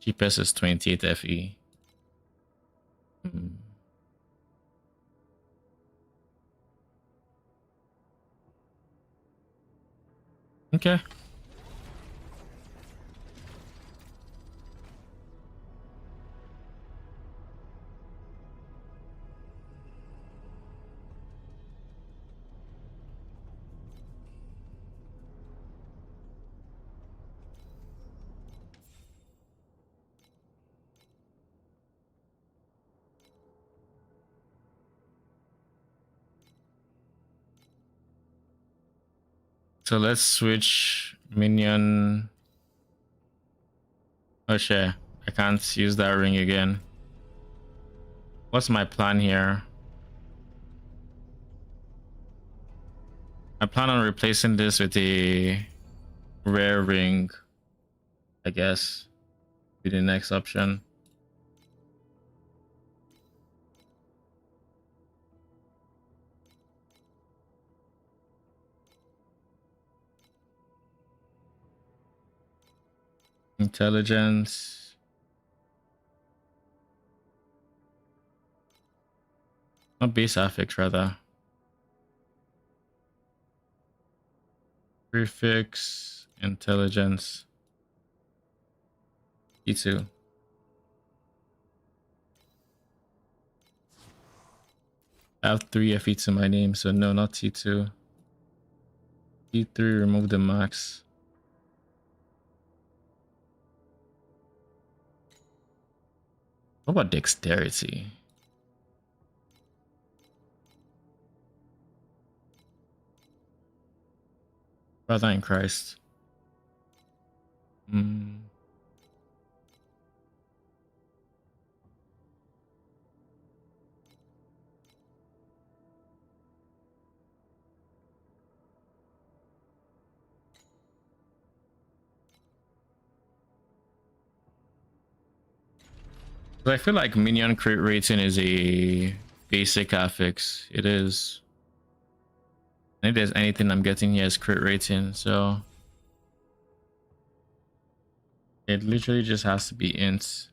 Cheapest is 28 FE. Hmm. Okay. So let's switch minion. Oh shit, I can't use that ring again. What's my plan here? I plan on replacing this with a rare ring, I guess, be the next option. Intelligence. Not base affix, rather. Prefix, intelligence. T2. I have 3 FE to my name, so no, not T2. T3, remove the max. What about dexterity? Brother in Christ. So I feel like minion crit rating is a basic affix. It is. And if there's anything I'm getting here is crit rating, so it literally just has to be int.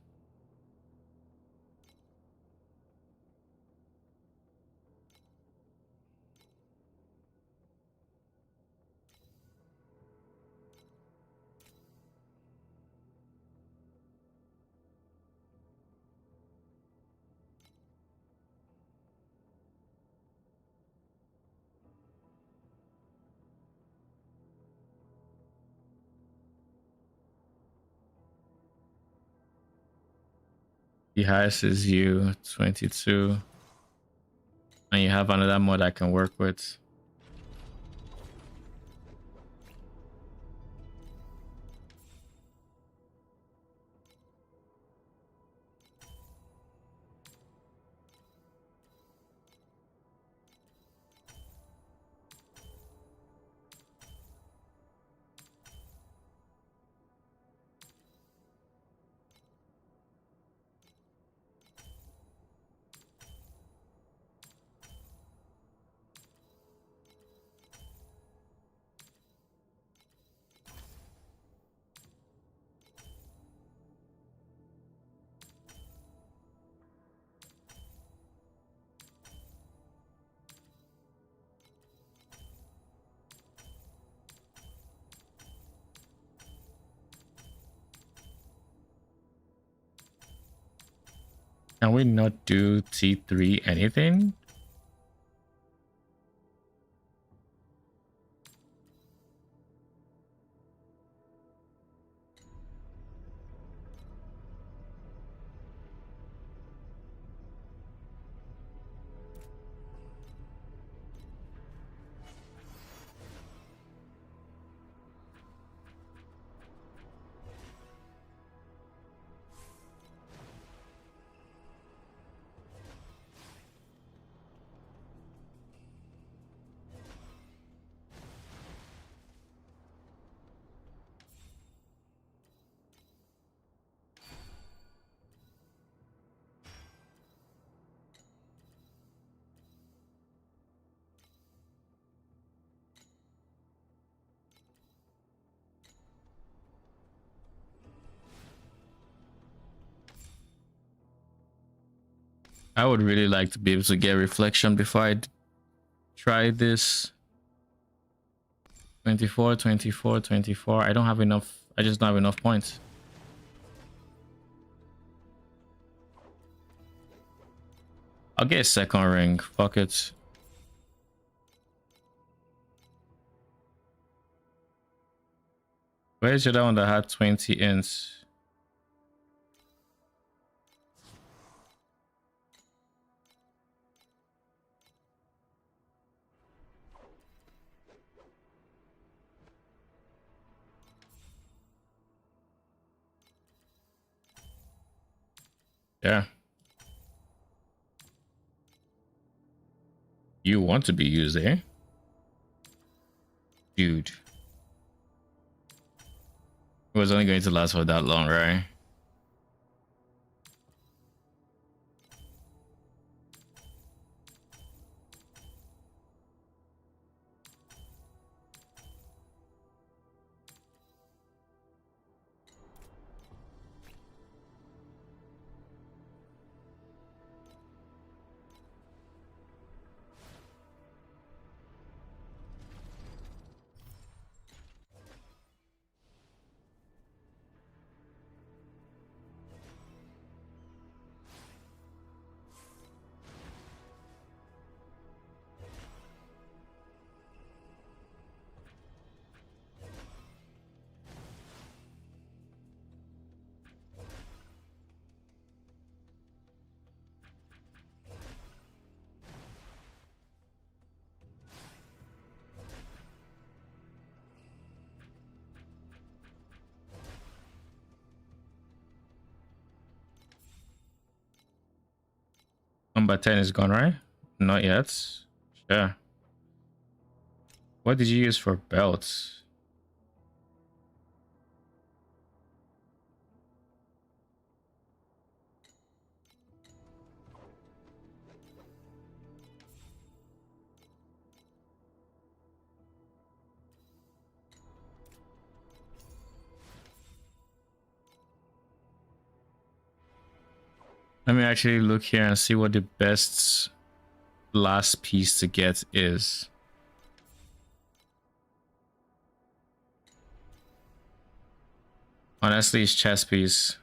The highest is you, 22. And you have another mod I can work with. Can we not do T3 anything? I would really like to be able to get reflection before I try this. 24, 24, 24. I don't have enough. I just don't have enough points. I'll get a second ring. Fuck it. Where's the other one that had 20 ints? Yeah. You want to be used there? Dude. It was only going to last for that long, right? Number 10 is gone, right? Not yet. Sure. What did you use for belts? Let me actually look here and see what the best last piece to get is. Honestly, it's chess piece.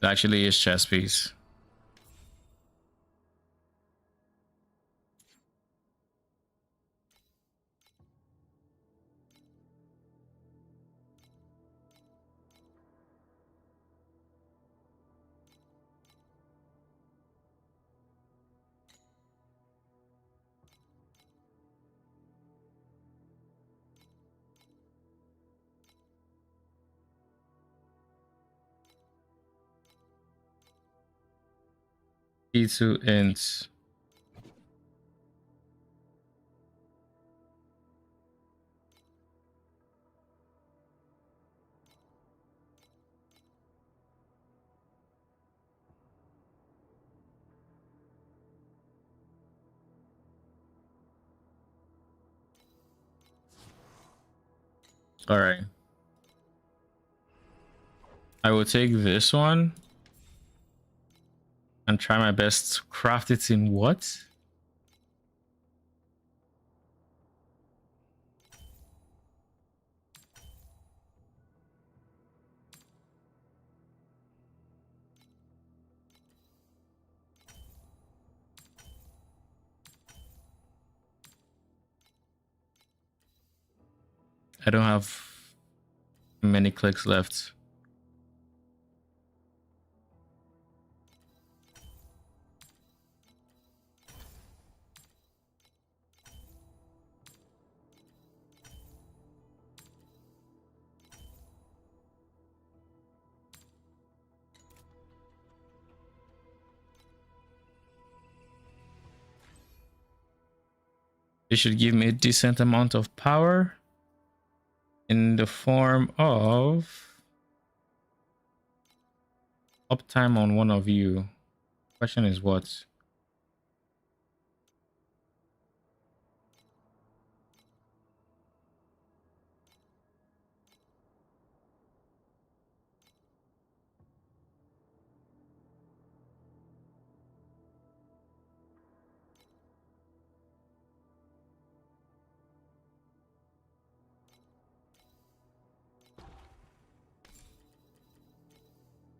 It actually is chess piece. P2 ints. All right. I will take this one and try my best to craft it in what? I don't have many clicks left. It should give me a decent amount of power in the form of uptime on one of you. Question is what?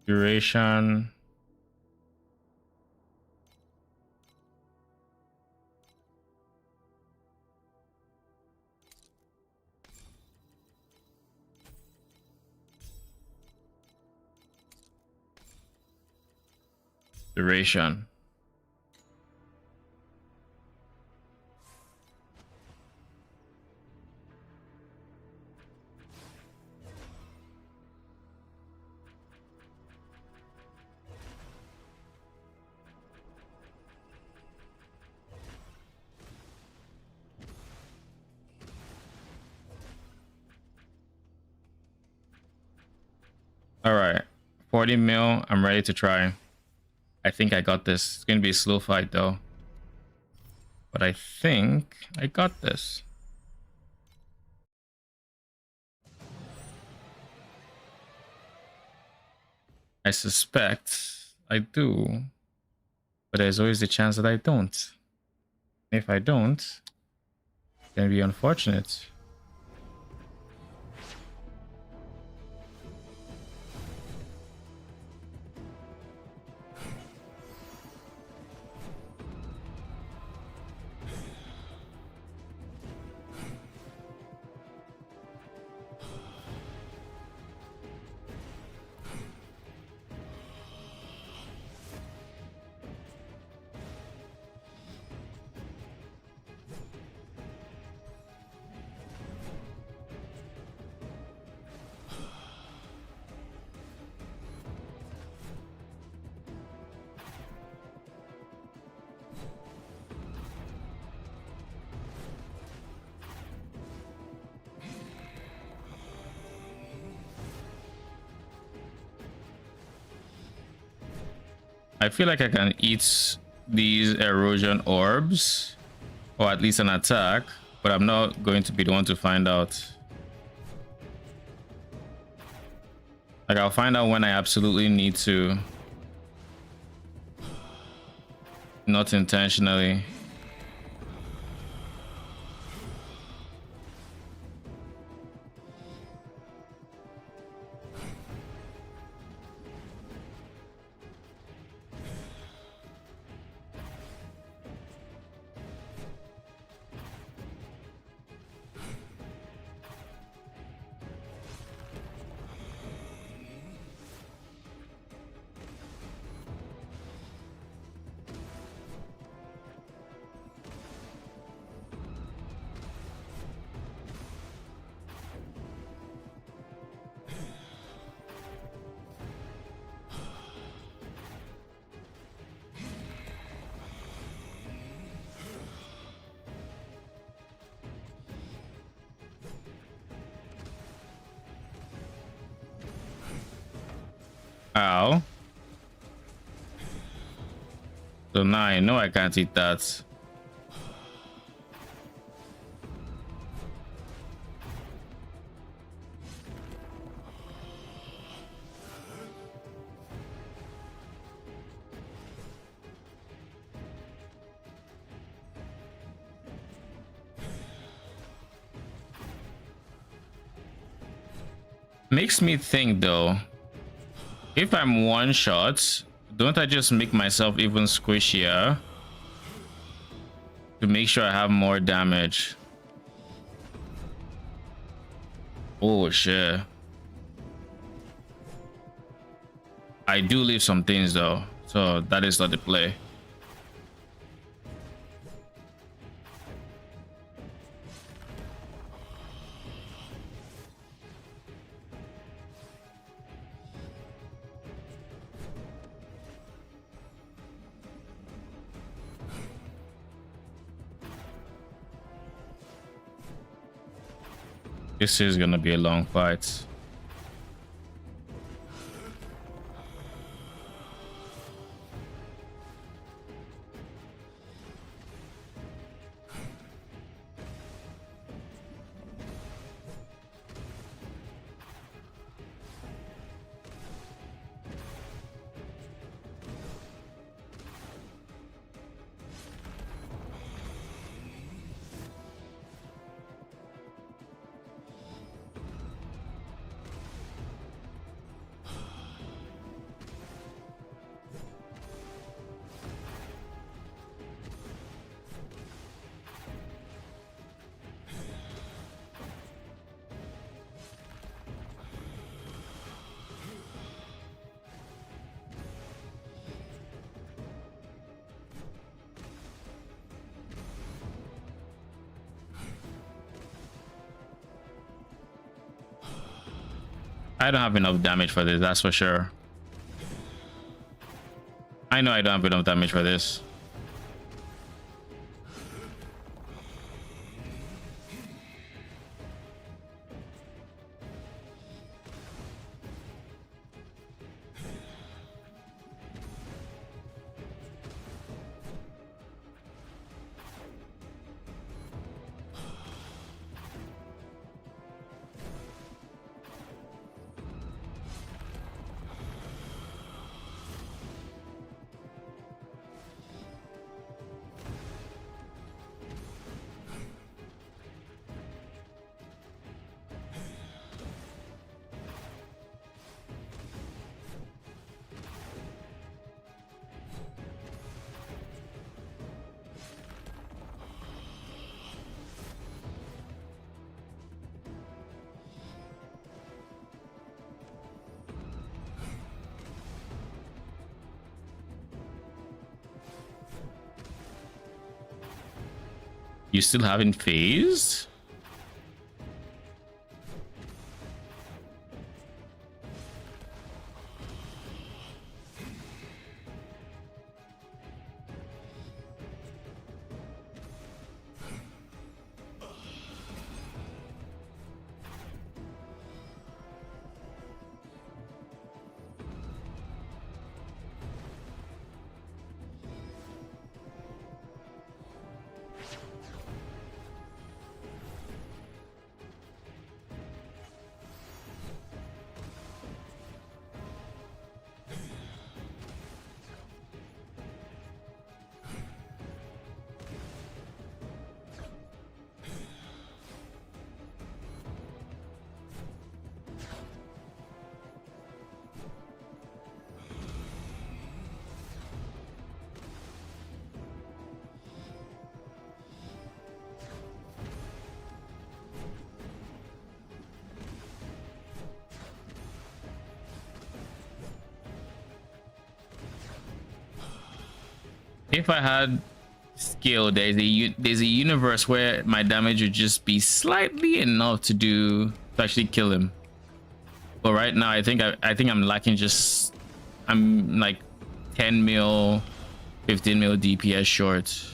Duration. Duration. All right, 40 mil. I'm ready to try. I think I got this. It's gonna be a slow fight though, but I think I got this. I suspect I do, but there's always the chance that I don't. If I don't, it's gonna be unfortunate. I feel like I can eat these erosion orbs, or at least an attack, but I'm not going to be the one to find out. Like, I'll find out when I absolutely need to. Not intentionally. Ow. So now I know I can't eat that. Makes me think though, if I'm one shot, don't I just make myself even squishier to make sure I have more damage? Oh shit. I do leave some things though, so that is not the play. This is gonna be a long fight. I don't have enough damage for this, that's for sure. I know I don't have enough damage for this. You still haven't phased? If I had skill, there's a universe where my damage would just be slightly enough to actually kill him. But right now, I think I'm lacking just, I'm like 10 mil, 15 mil DPS short.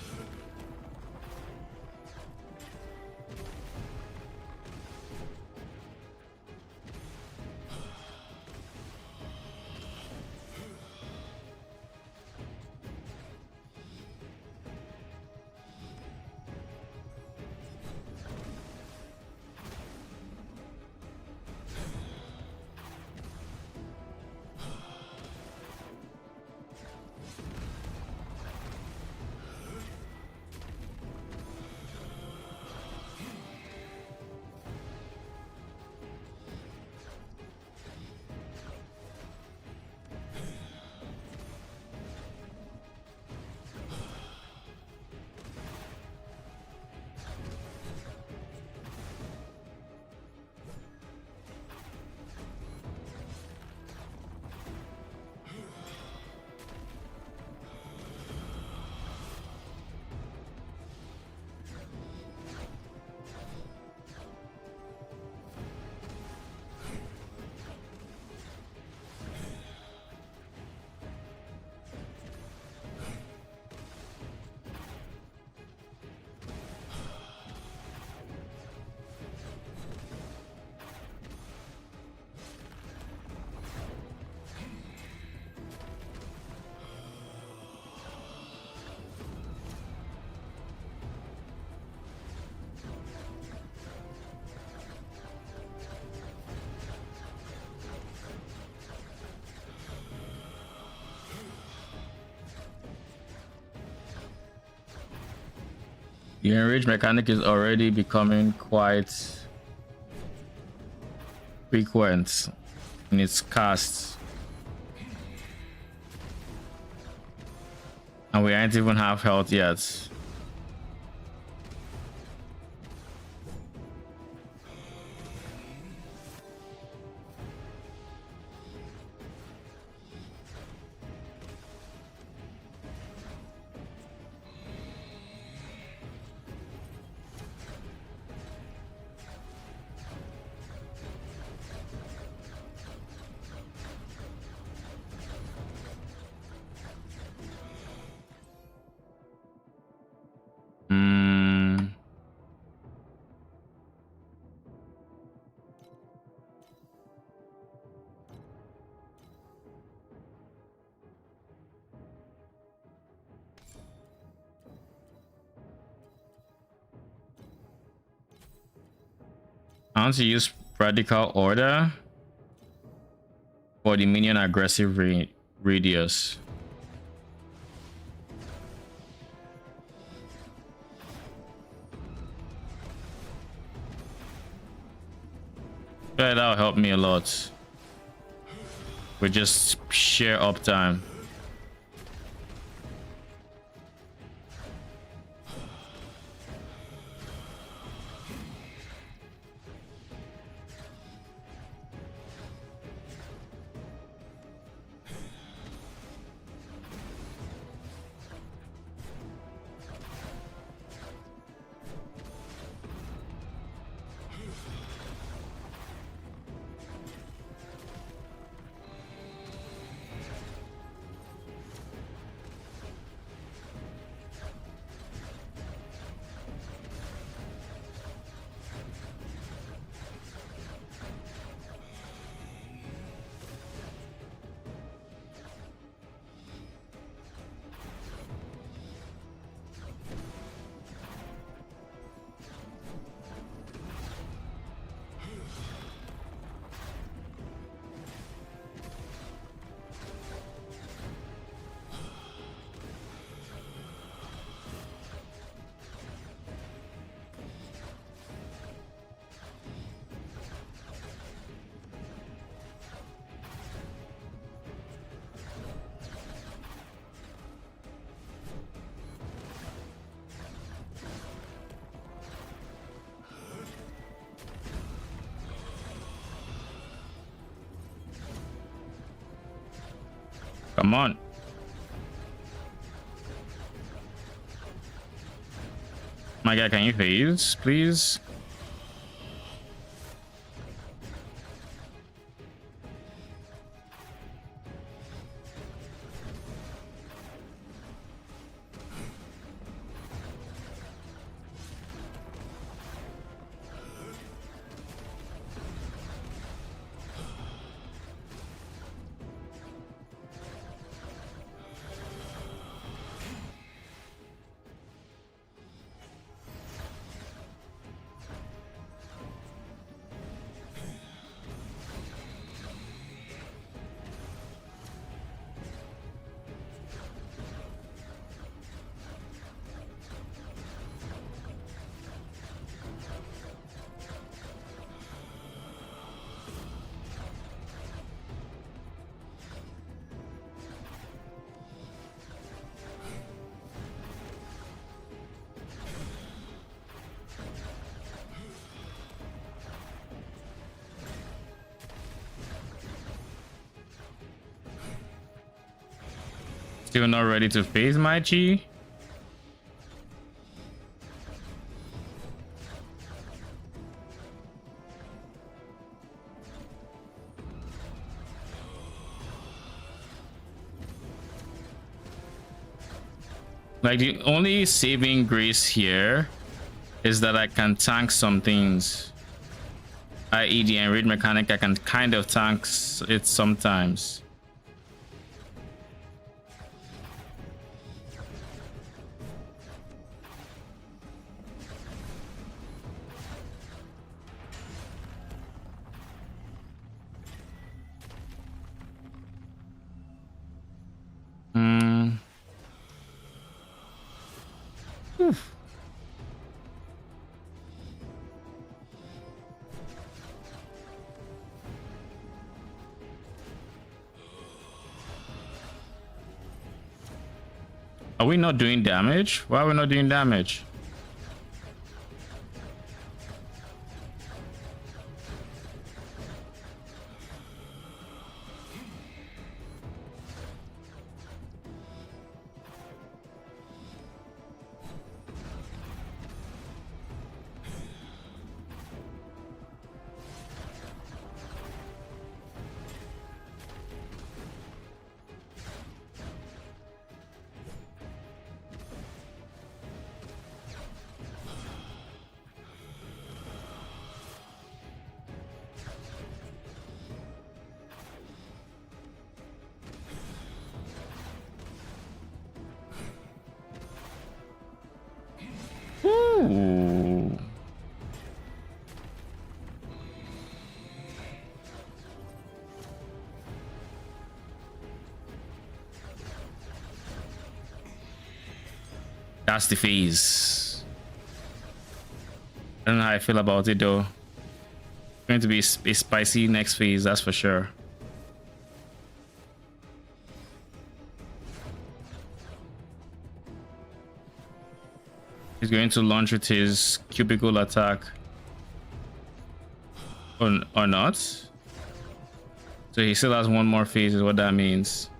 The enrage mechanic is already becoming quite frequent in its casts, and we aren't even half health yet. I want to use Radical Order for the minion aggressive radius. Yeah, that'll help me a lot with just sheer uptime. Come on. My guy, can you phase, please? Still not ready to phase my G. Like the only saving grace here is that I can tank some things, i.e. the enrage mechanic. I can kind of tank it sometimes. Are we not doing damage? Why are we not doing damage? That's the phase. I don't know how I feel about it though. It's going to be a spicy next phase, that's for sure. He's going to launch with his cubicle attack. Or not. So he still has one more phase, is what that means.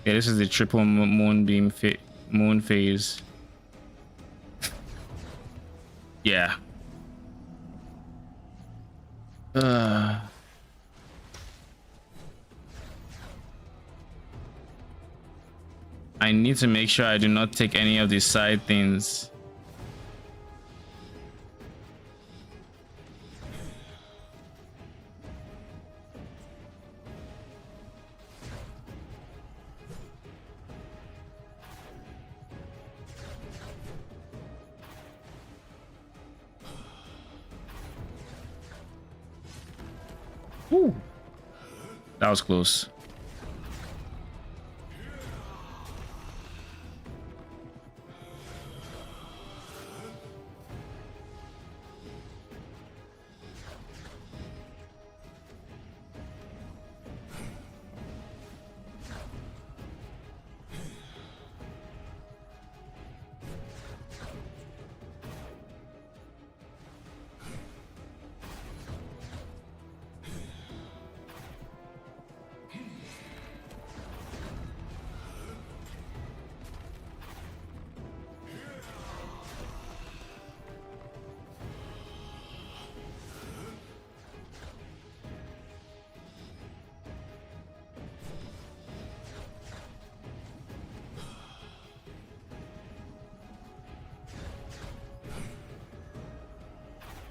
Yeah, this is the triple moonbeam moon phase. Yeah. I need to make sure I do not take any of these side things. Ooh. That was close.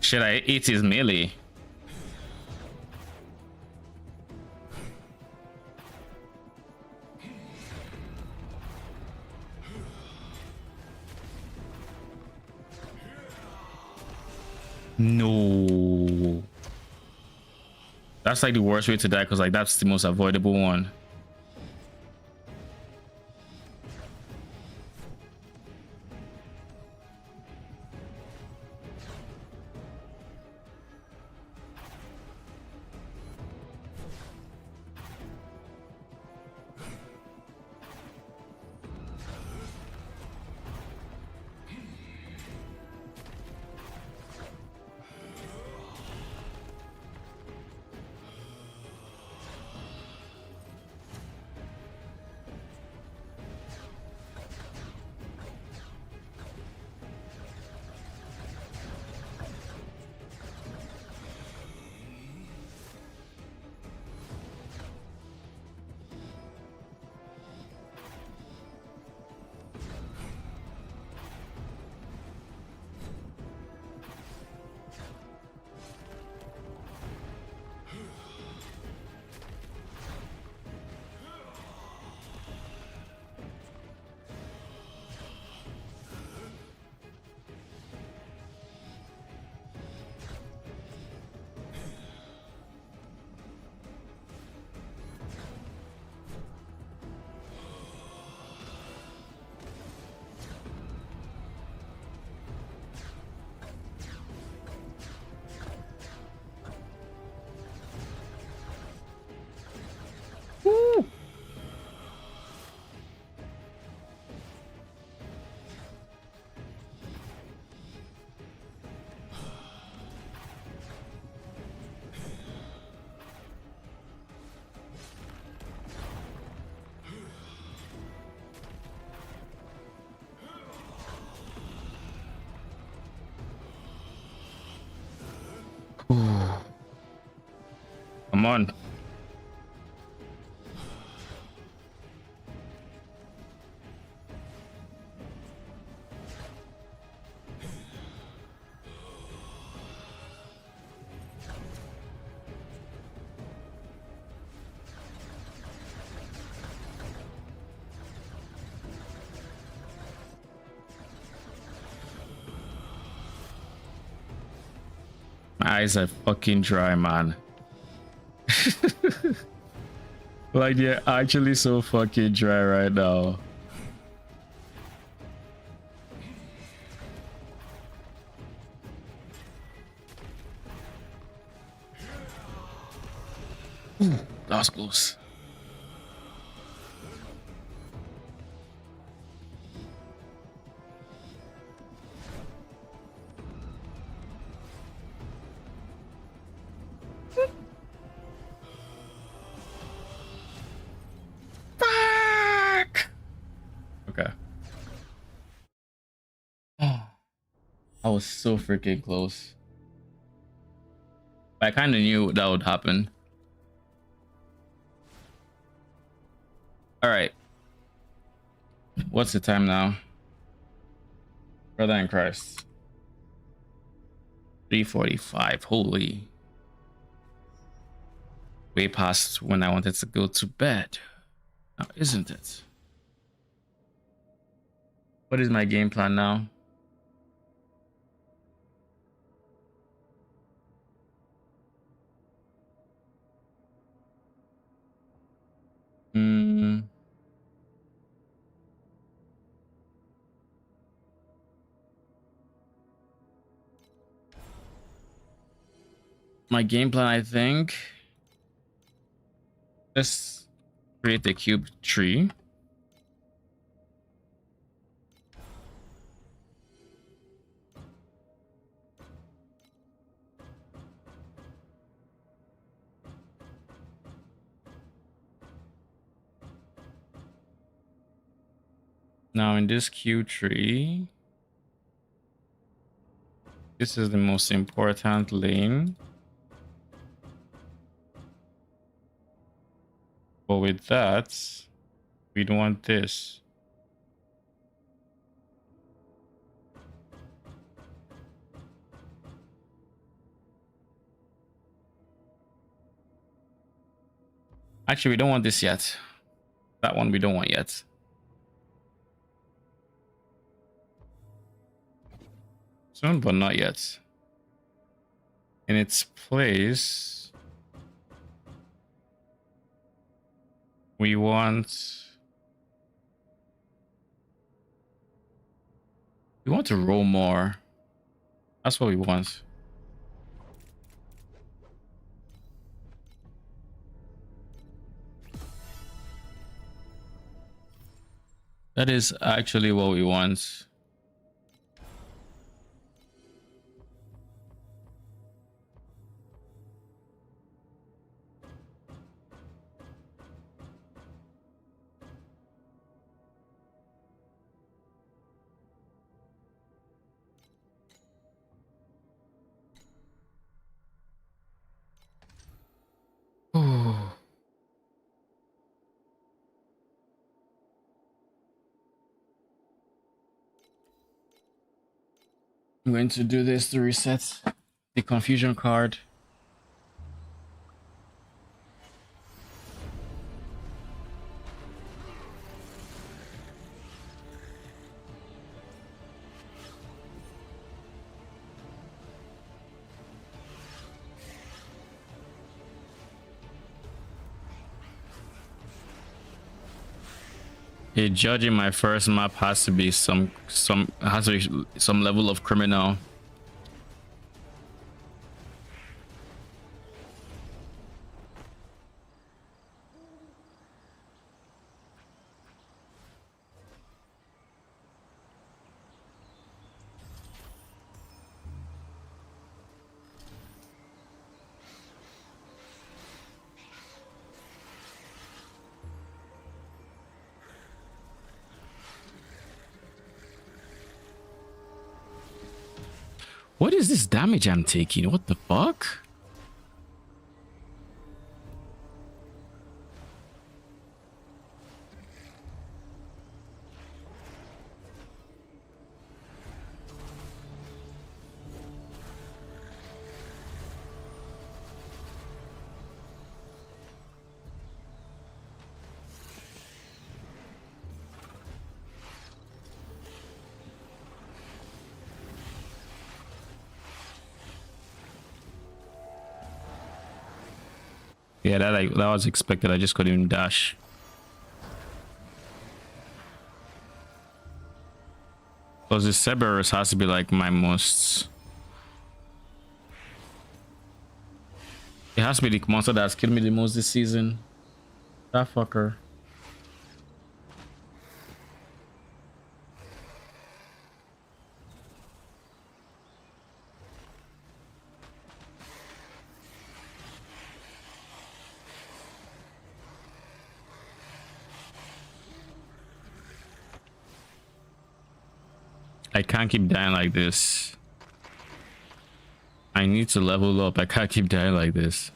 Should I eat his melee? No. That's like the worst way to die because like that's the most avoidable one. Come on. My eyes are fucking dry, man. Like they're actually so fucking dry right now. Ooh, that was close. Fuck. Okay. Oh, I was so freaking close. I kind of knew that would happen. All right. What's the time now? Brother in Christ. 3:45. Holy. Way past when I wanted to go to bed. Now, isn't it? What is my game plan now? My game plan, I think. Let's create the cube tree. Now in this cube tree, this is the most important lane. But with that, we don't want this. Actually, we don't want this yet. That one we don't want yet. Soon, but not yet. In its place, we want to roll more. That's what we want. That is actually what we want. I'm going to do this to reset the confusion card. A judge in my first map has to be some level of criminal. What is this damage I'm taking? What the fuck? Yeah, that was expected. I just couldn't even dash. Because the Cerberus has to be like my most. It has to be the monster that's killed me the most this season. That fucker. I can't keep dying like this. I need to level up. I can't keep dying like this.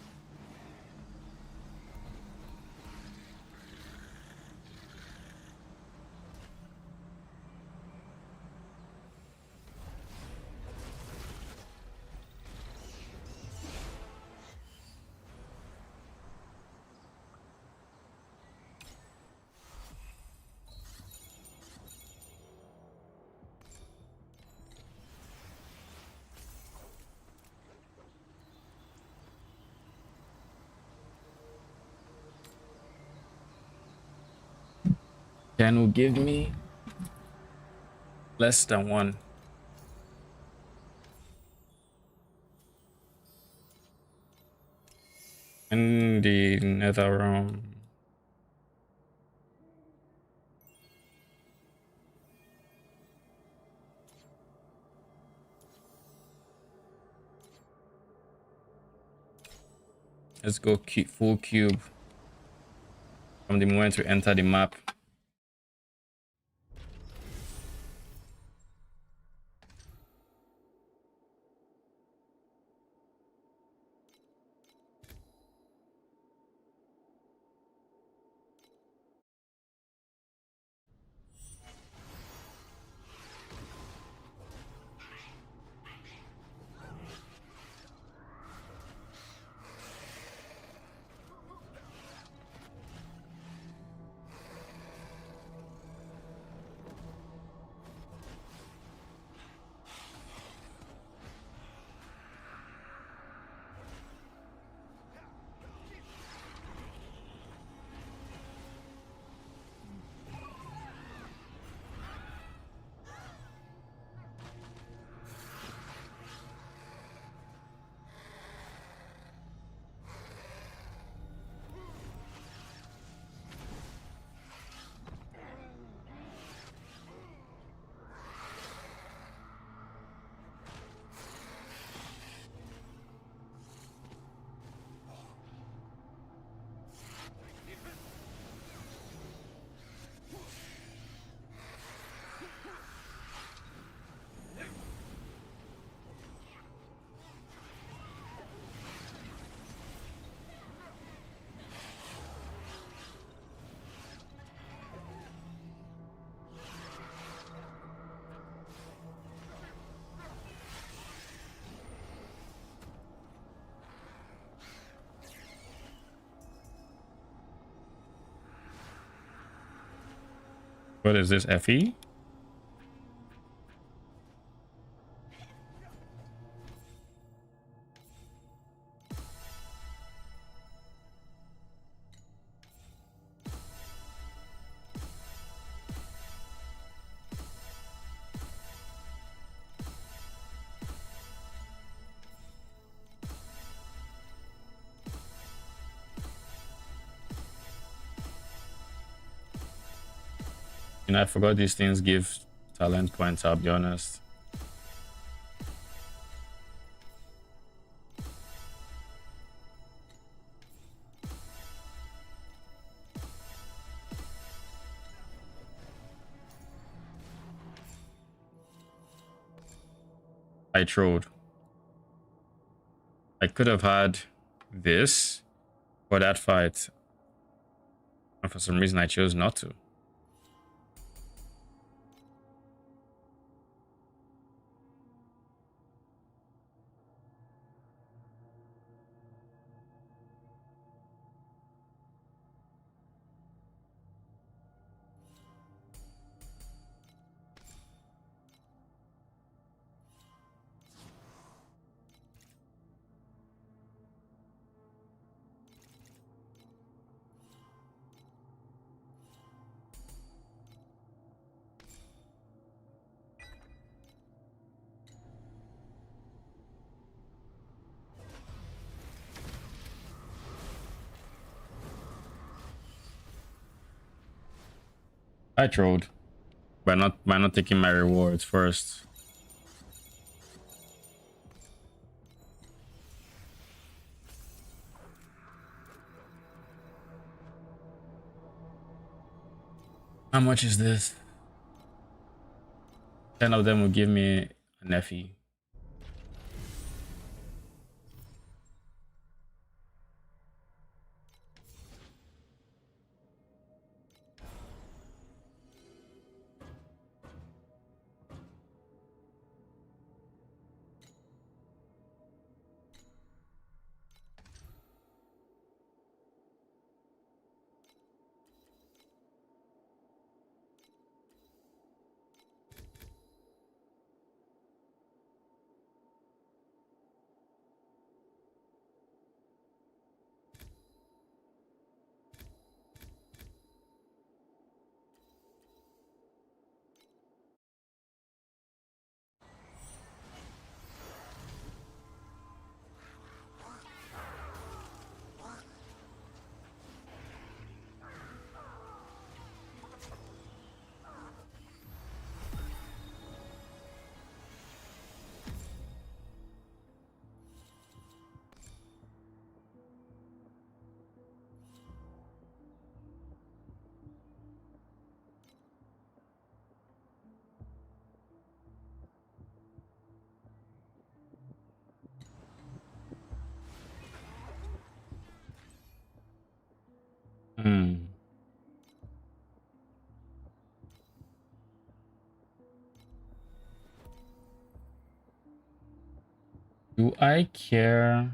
Can you give me less than one? In the nether realm. Let's go full cube from the moment we enter the map. What is this, FE? You know, I forgot these things give talent points, I'll be honest. I trolled. I could have had this for that fight, and for some reason I chose not to. I trolled by not taking my rewards first. How much is this? 10 of them will give me an Effie. Do I care?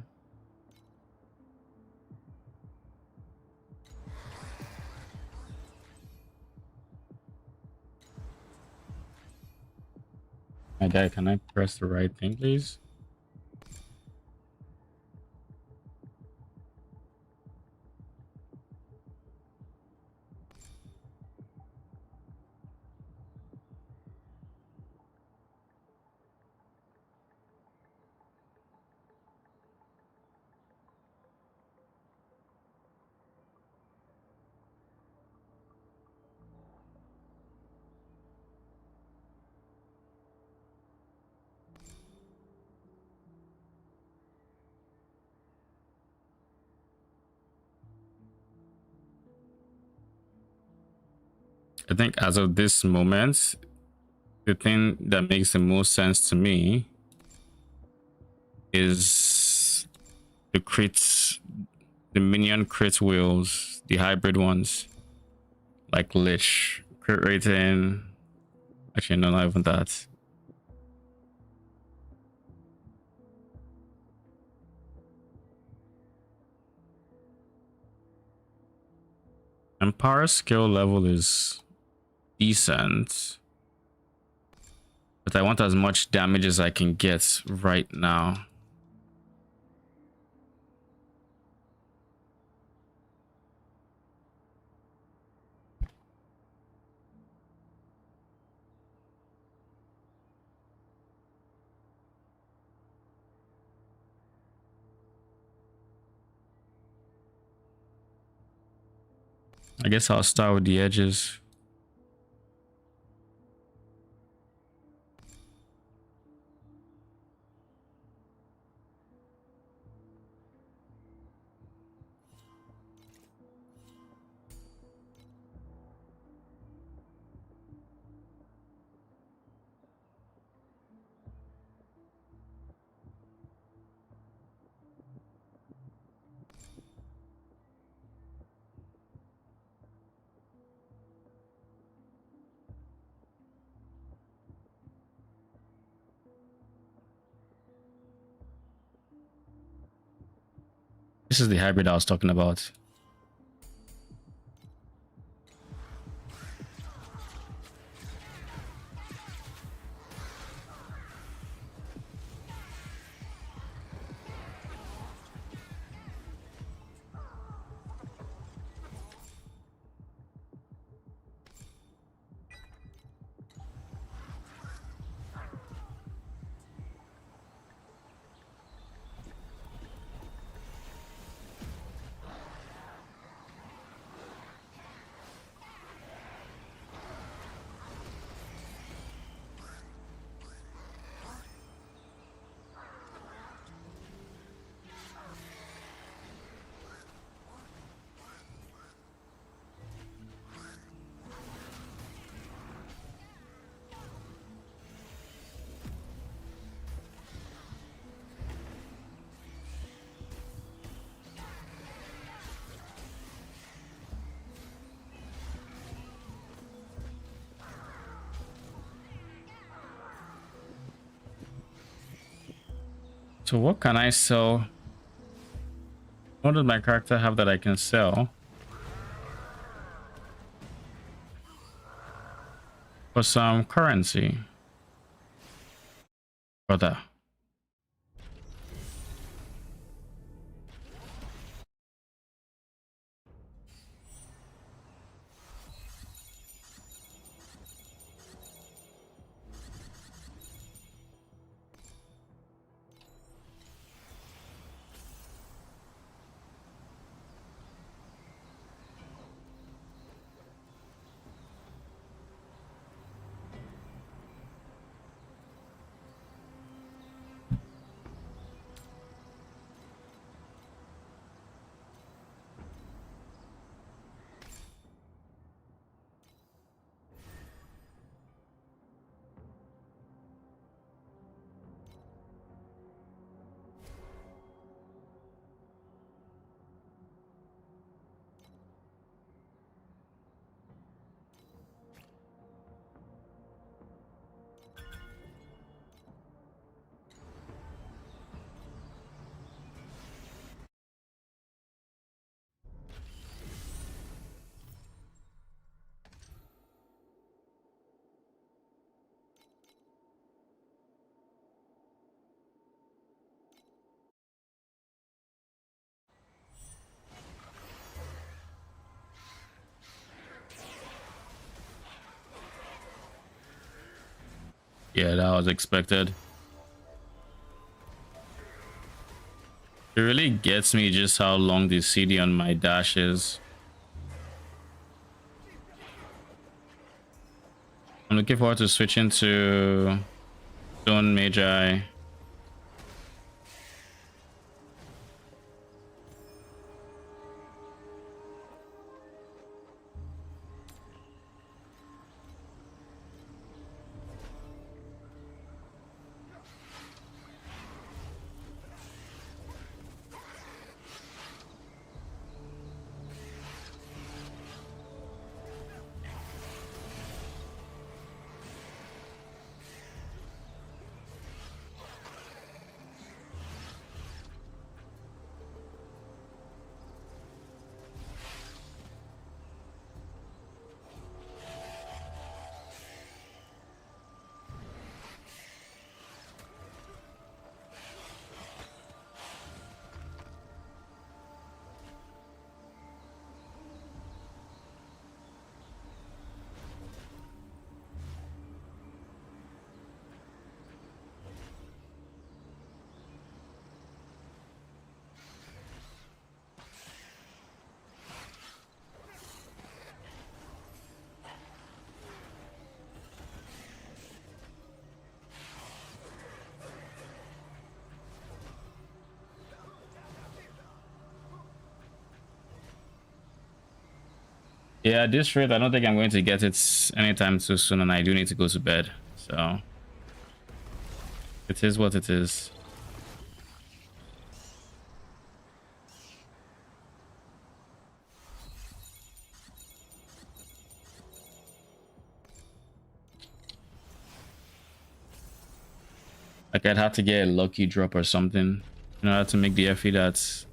My guy, can I press the right thing, please? I think as of this moment, the thing that makes the most sense to me is the crits, the minion crit wheels, the hybrid ones, like Lich, crit rating. Actually, no, not even that. And power skill level is decent, but I want as much damage as I can get right now. I guess I'll start with the edges. This is the hybrid I was talking about. So what can I sell? What does my character have that I can sell for some currency? Brother. Yeah, that was expected. It really gets me just how long the CD on my dash is. I'm looking forward to switching to Stone Magi. Yeah, at this rate, I don't think I'm going to get it anytime too soon, and I do need to go to bed. So it is what it is. Like I'd have to get a lucky drop or something in order to make the FE that's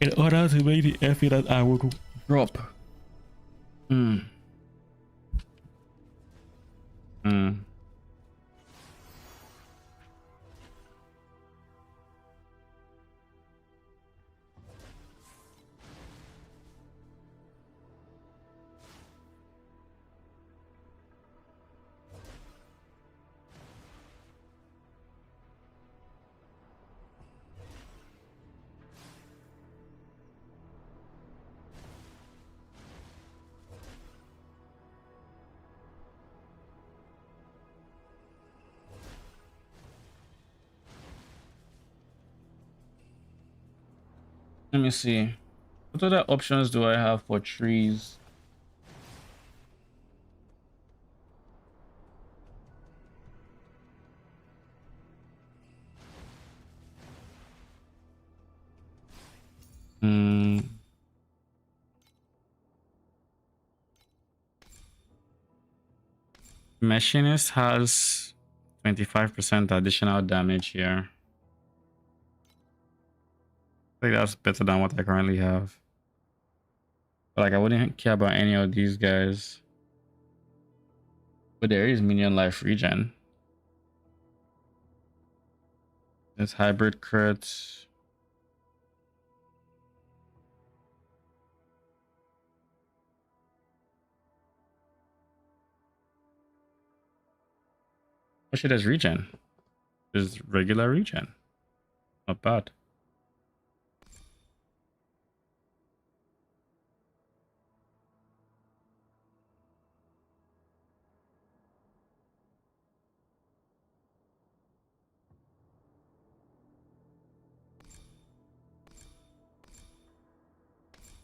in order to make the FE that I would drop. Hmm. Hmm. Let me see. What other options do I have for trees? Hmm. Machinist has 25% additional damage here. I think that's better than what I currently have. But like I wouldn't care about any of these guys. But there is minion life regen. There's hybrid crits. Oh shit, there's regen. There's regular regen. Not bad.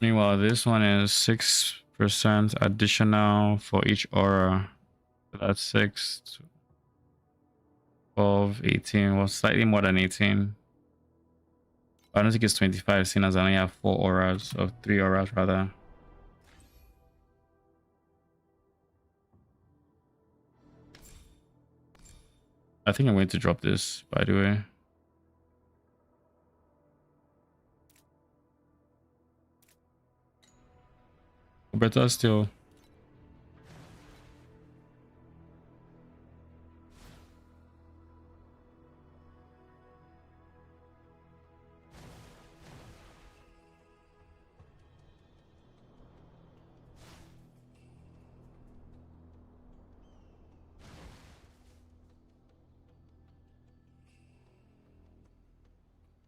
Meanwhile, this one is 6% additional for each aura. So that's 6, 12, 18. Well, slightly more than 18. I don't think it's 25, seeing as I only have 4 auras, or 3 auras rather. I think I'm going to drop this, by the way. Better still.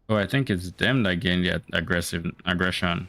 Oh, I think it's them that gain the aggression.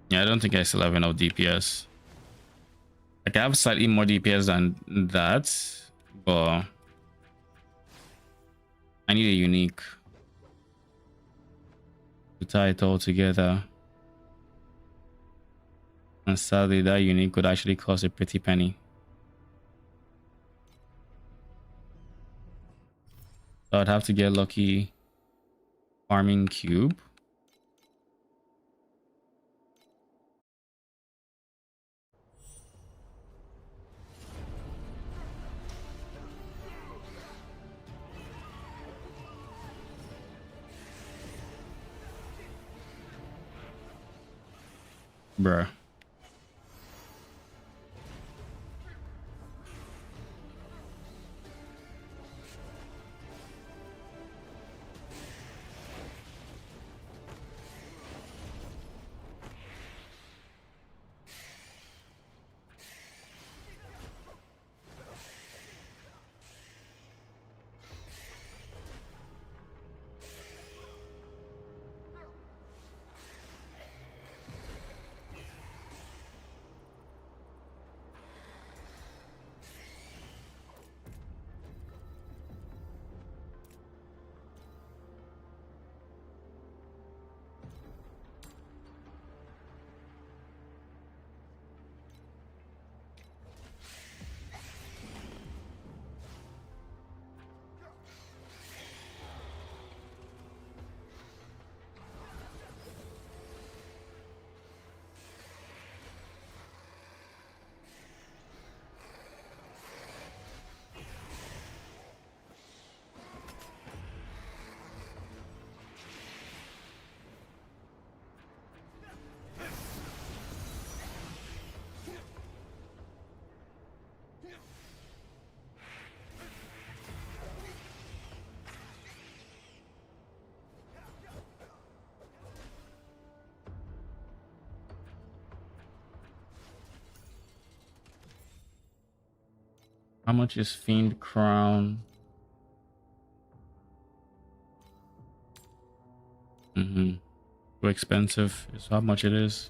Yeah, I don't think I still have enough DPS. Like, I have slightly more DPS than that, but I need a unique to tie it all together. And sadly, that unique would actually cost a pretty penny. So I'd have to get lucky farming cube. Bruh. How much is Fiend Crown? Too expensive is how much it is.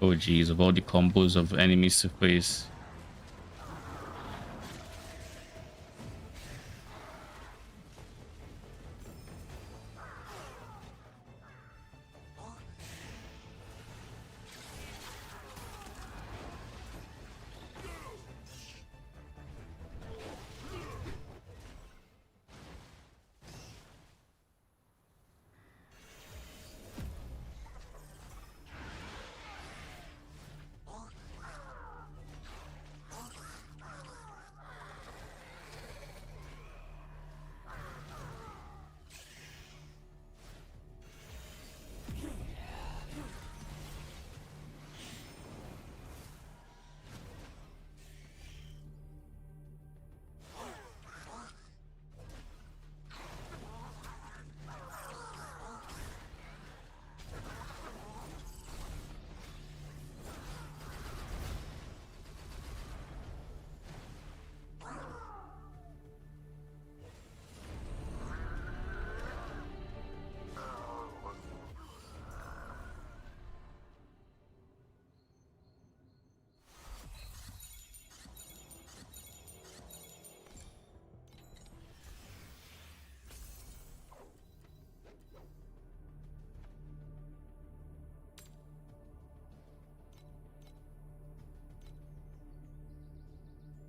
Oh geez, of all the combos of enemies to face.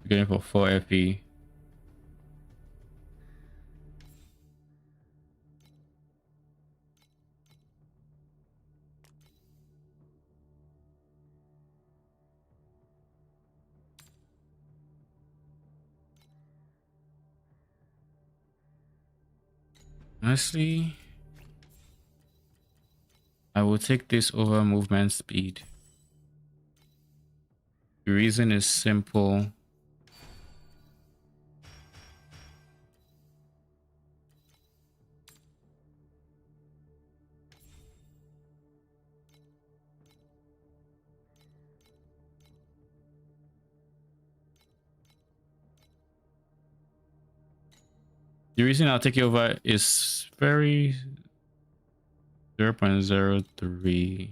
Going for 4 FE. Honestly, I will take this over movement speed. The reason is simple. The reason I'll take it over is very 0.03.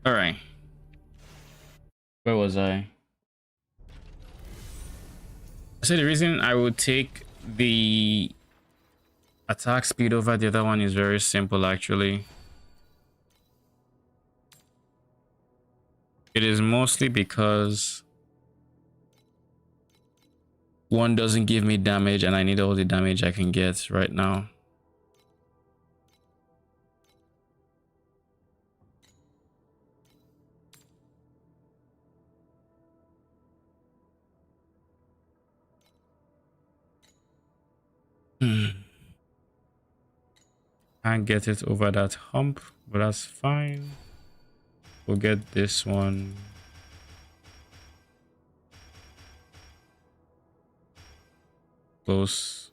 All right. Where was I? So the reason I would take the attack speed over the other one is very simple, actually. It is mostly because one doesn't give me damage and I need all the damage I can get right now. Can't get it over that hump, but that's fine. We'll get this one. Close.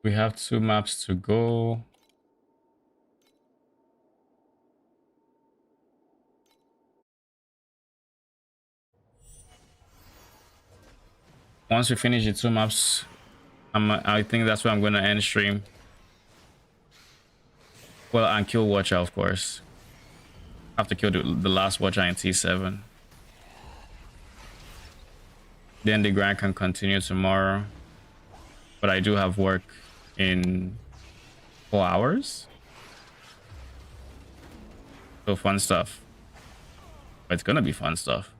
We have 2 maps to go. Once we finish the 2 maps, I think that's where I'm gonna end stream. Well, and kill Watcher, of course. Have to kill the last Watcher in T7. Then the grind can continue tomorrow. But I do have work in 4 hours. So fun stuff. But it's gonna be fun stuff.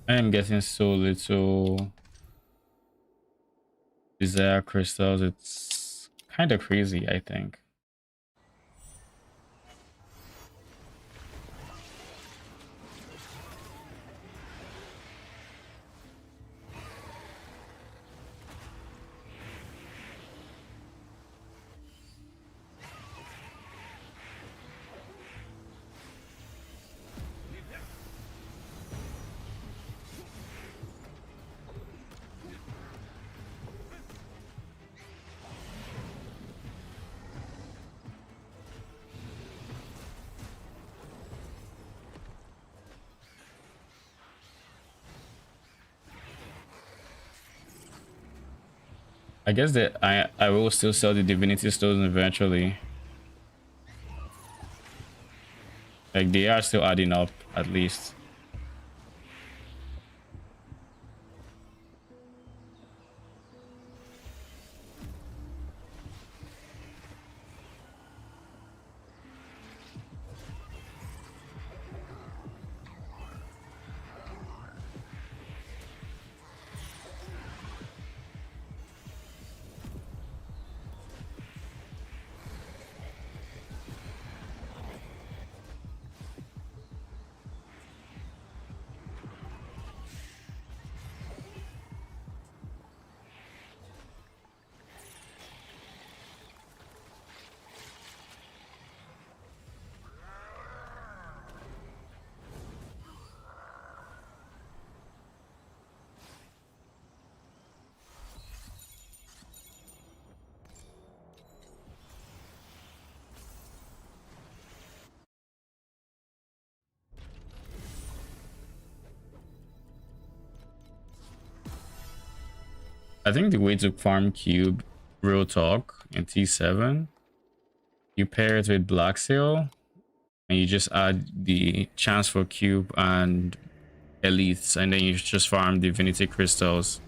I am getting so little desire crystals. It's kind of crazy, I think. I guess that I will still sell the divinity stones eventually. Like they are still adding up at least. I think the way to farm cube, real talk, in T7, you pair it with Black Seal, and you just add the chance for cube and elites, and then you just farm divinity crystals.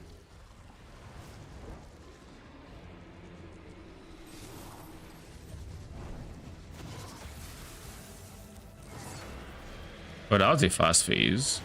But that was a fast phase.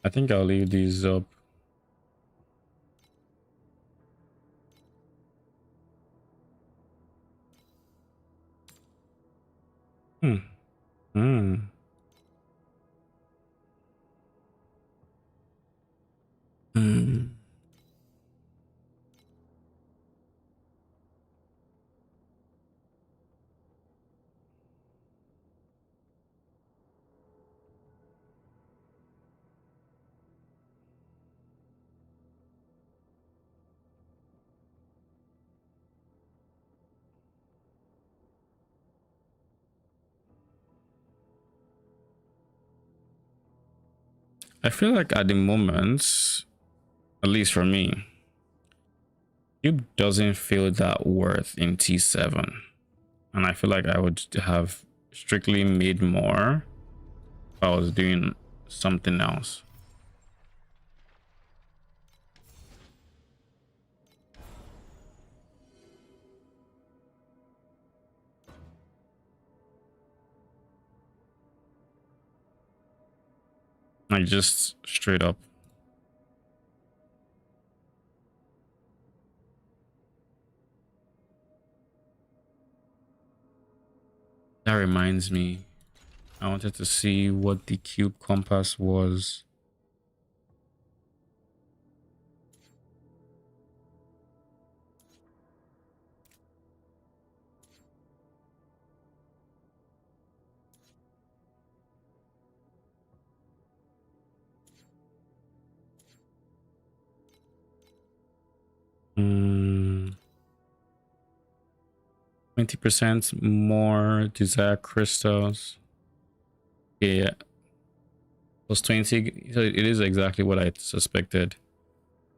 I think I'll leave these up. Hmm. Hmm. Hmm. I feel like at the moment, at least for me, Cube doesn't feel that worth in T7. And I feel like I would have strictly made more if I was doing something else. Like just straight up. That reminds me, I wanted to see what the cube compass was. Hmm. 20% more desire crystals. Yeah. Plus 20. So it is exactly what I suspected.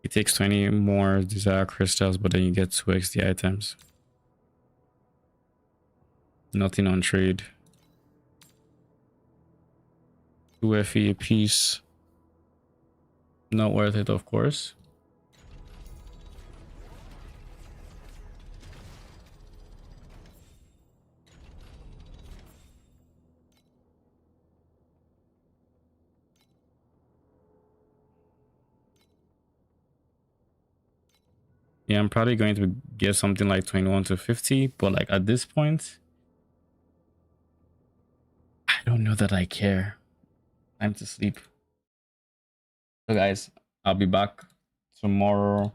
It takes 20 more desire crystals, but then you get 2x the items. Nothing on trade. 2 FE a piece. Not worth it, of course. Yeah, I'm probably going to get something like 21 to 50, but like at this point, I don't know that I care. Time to sleep. So guys, I'll be back tomorrow,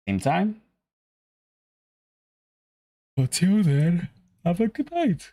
same time. Until then, have a good night.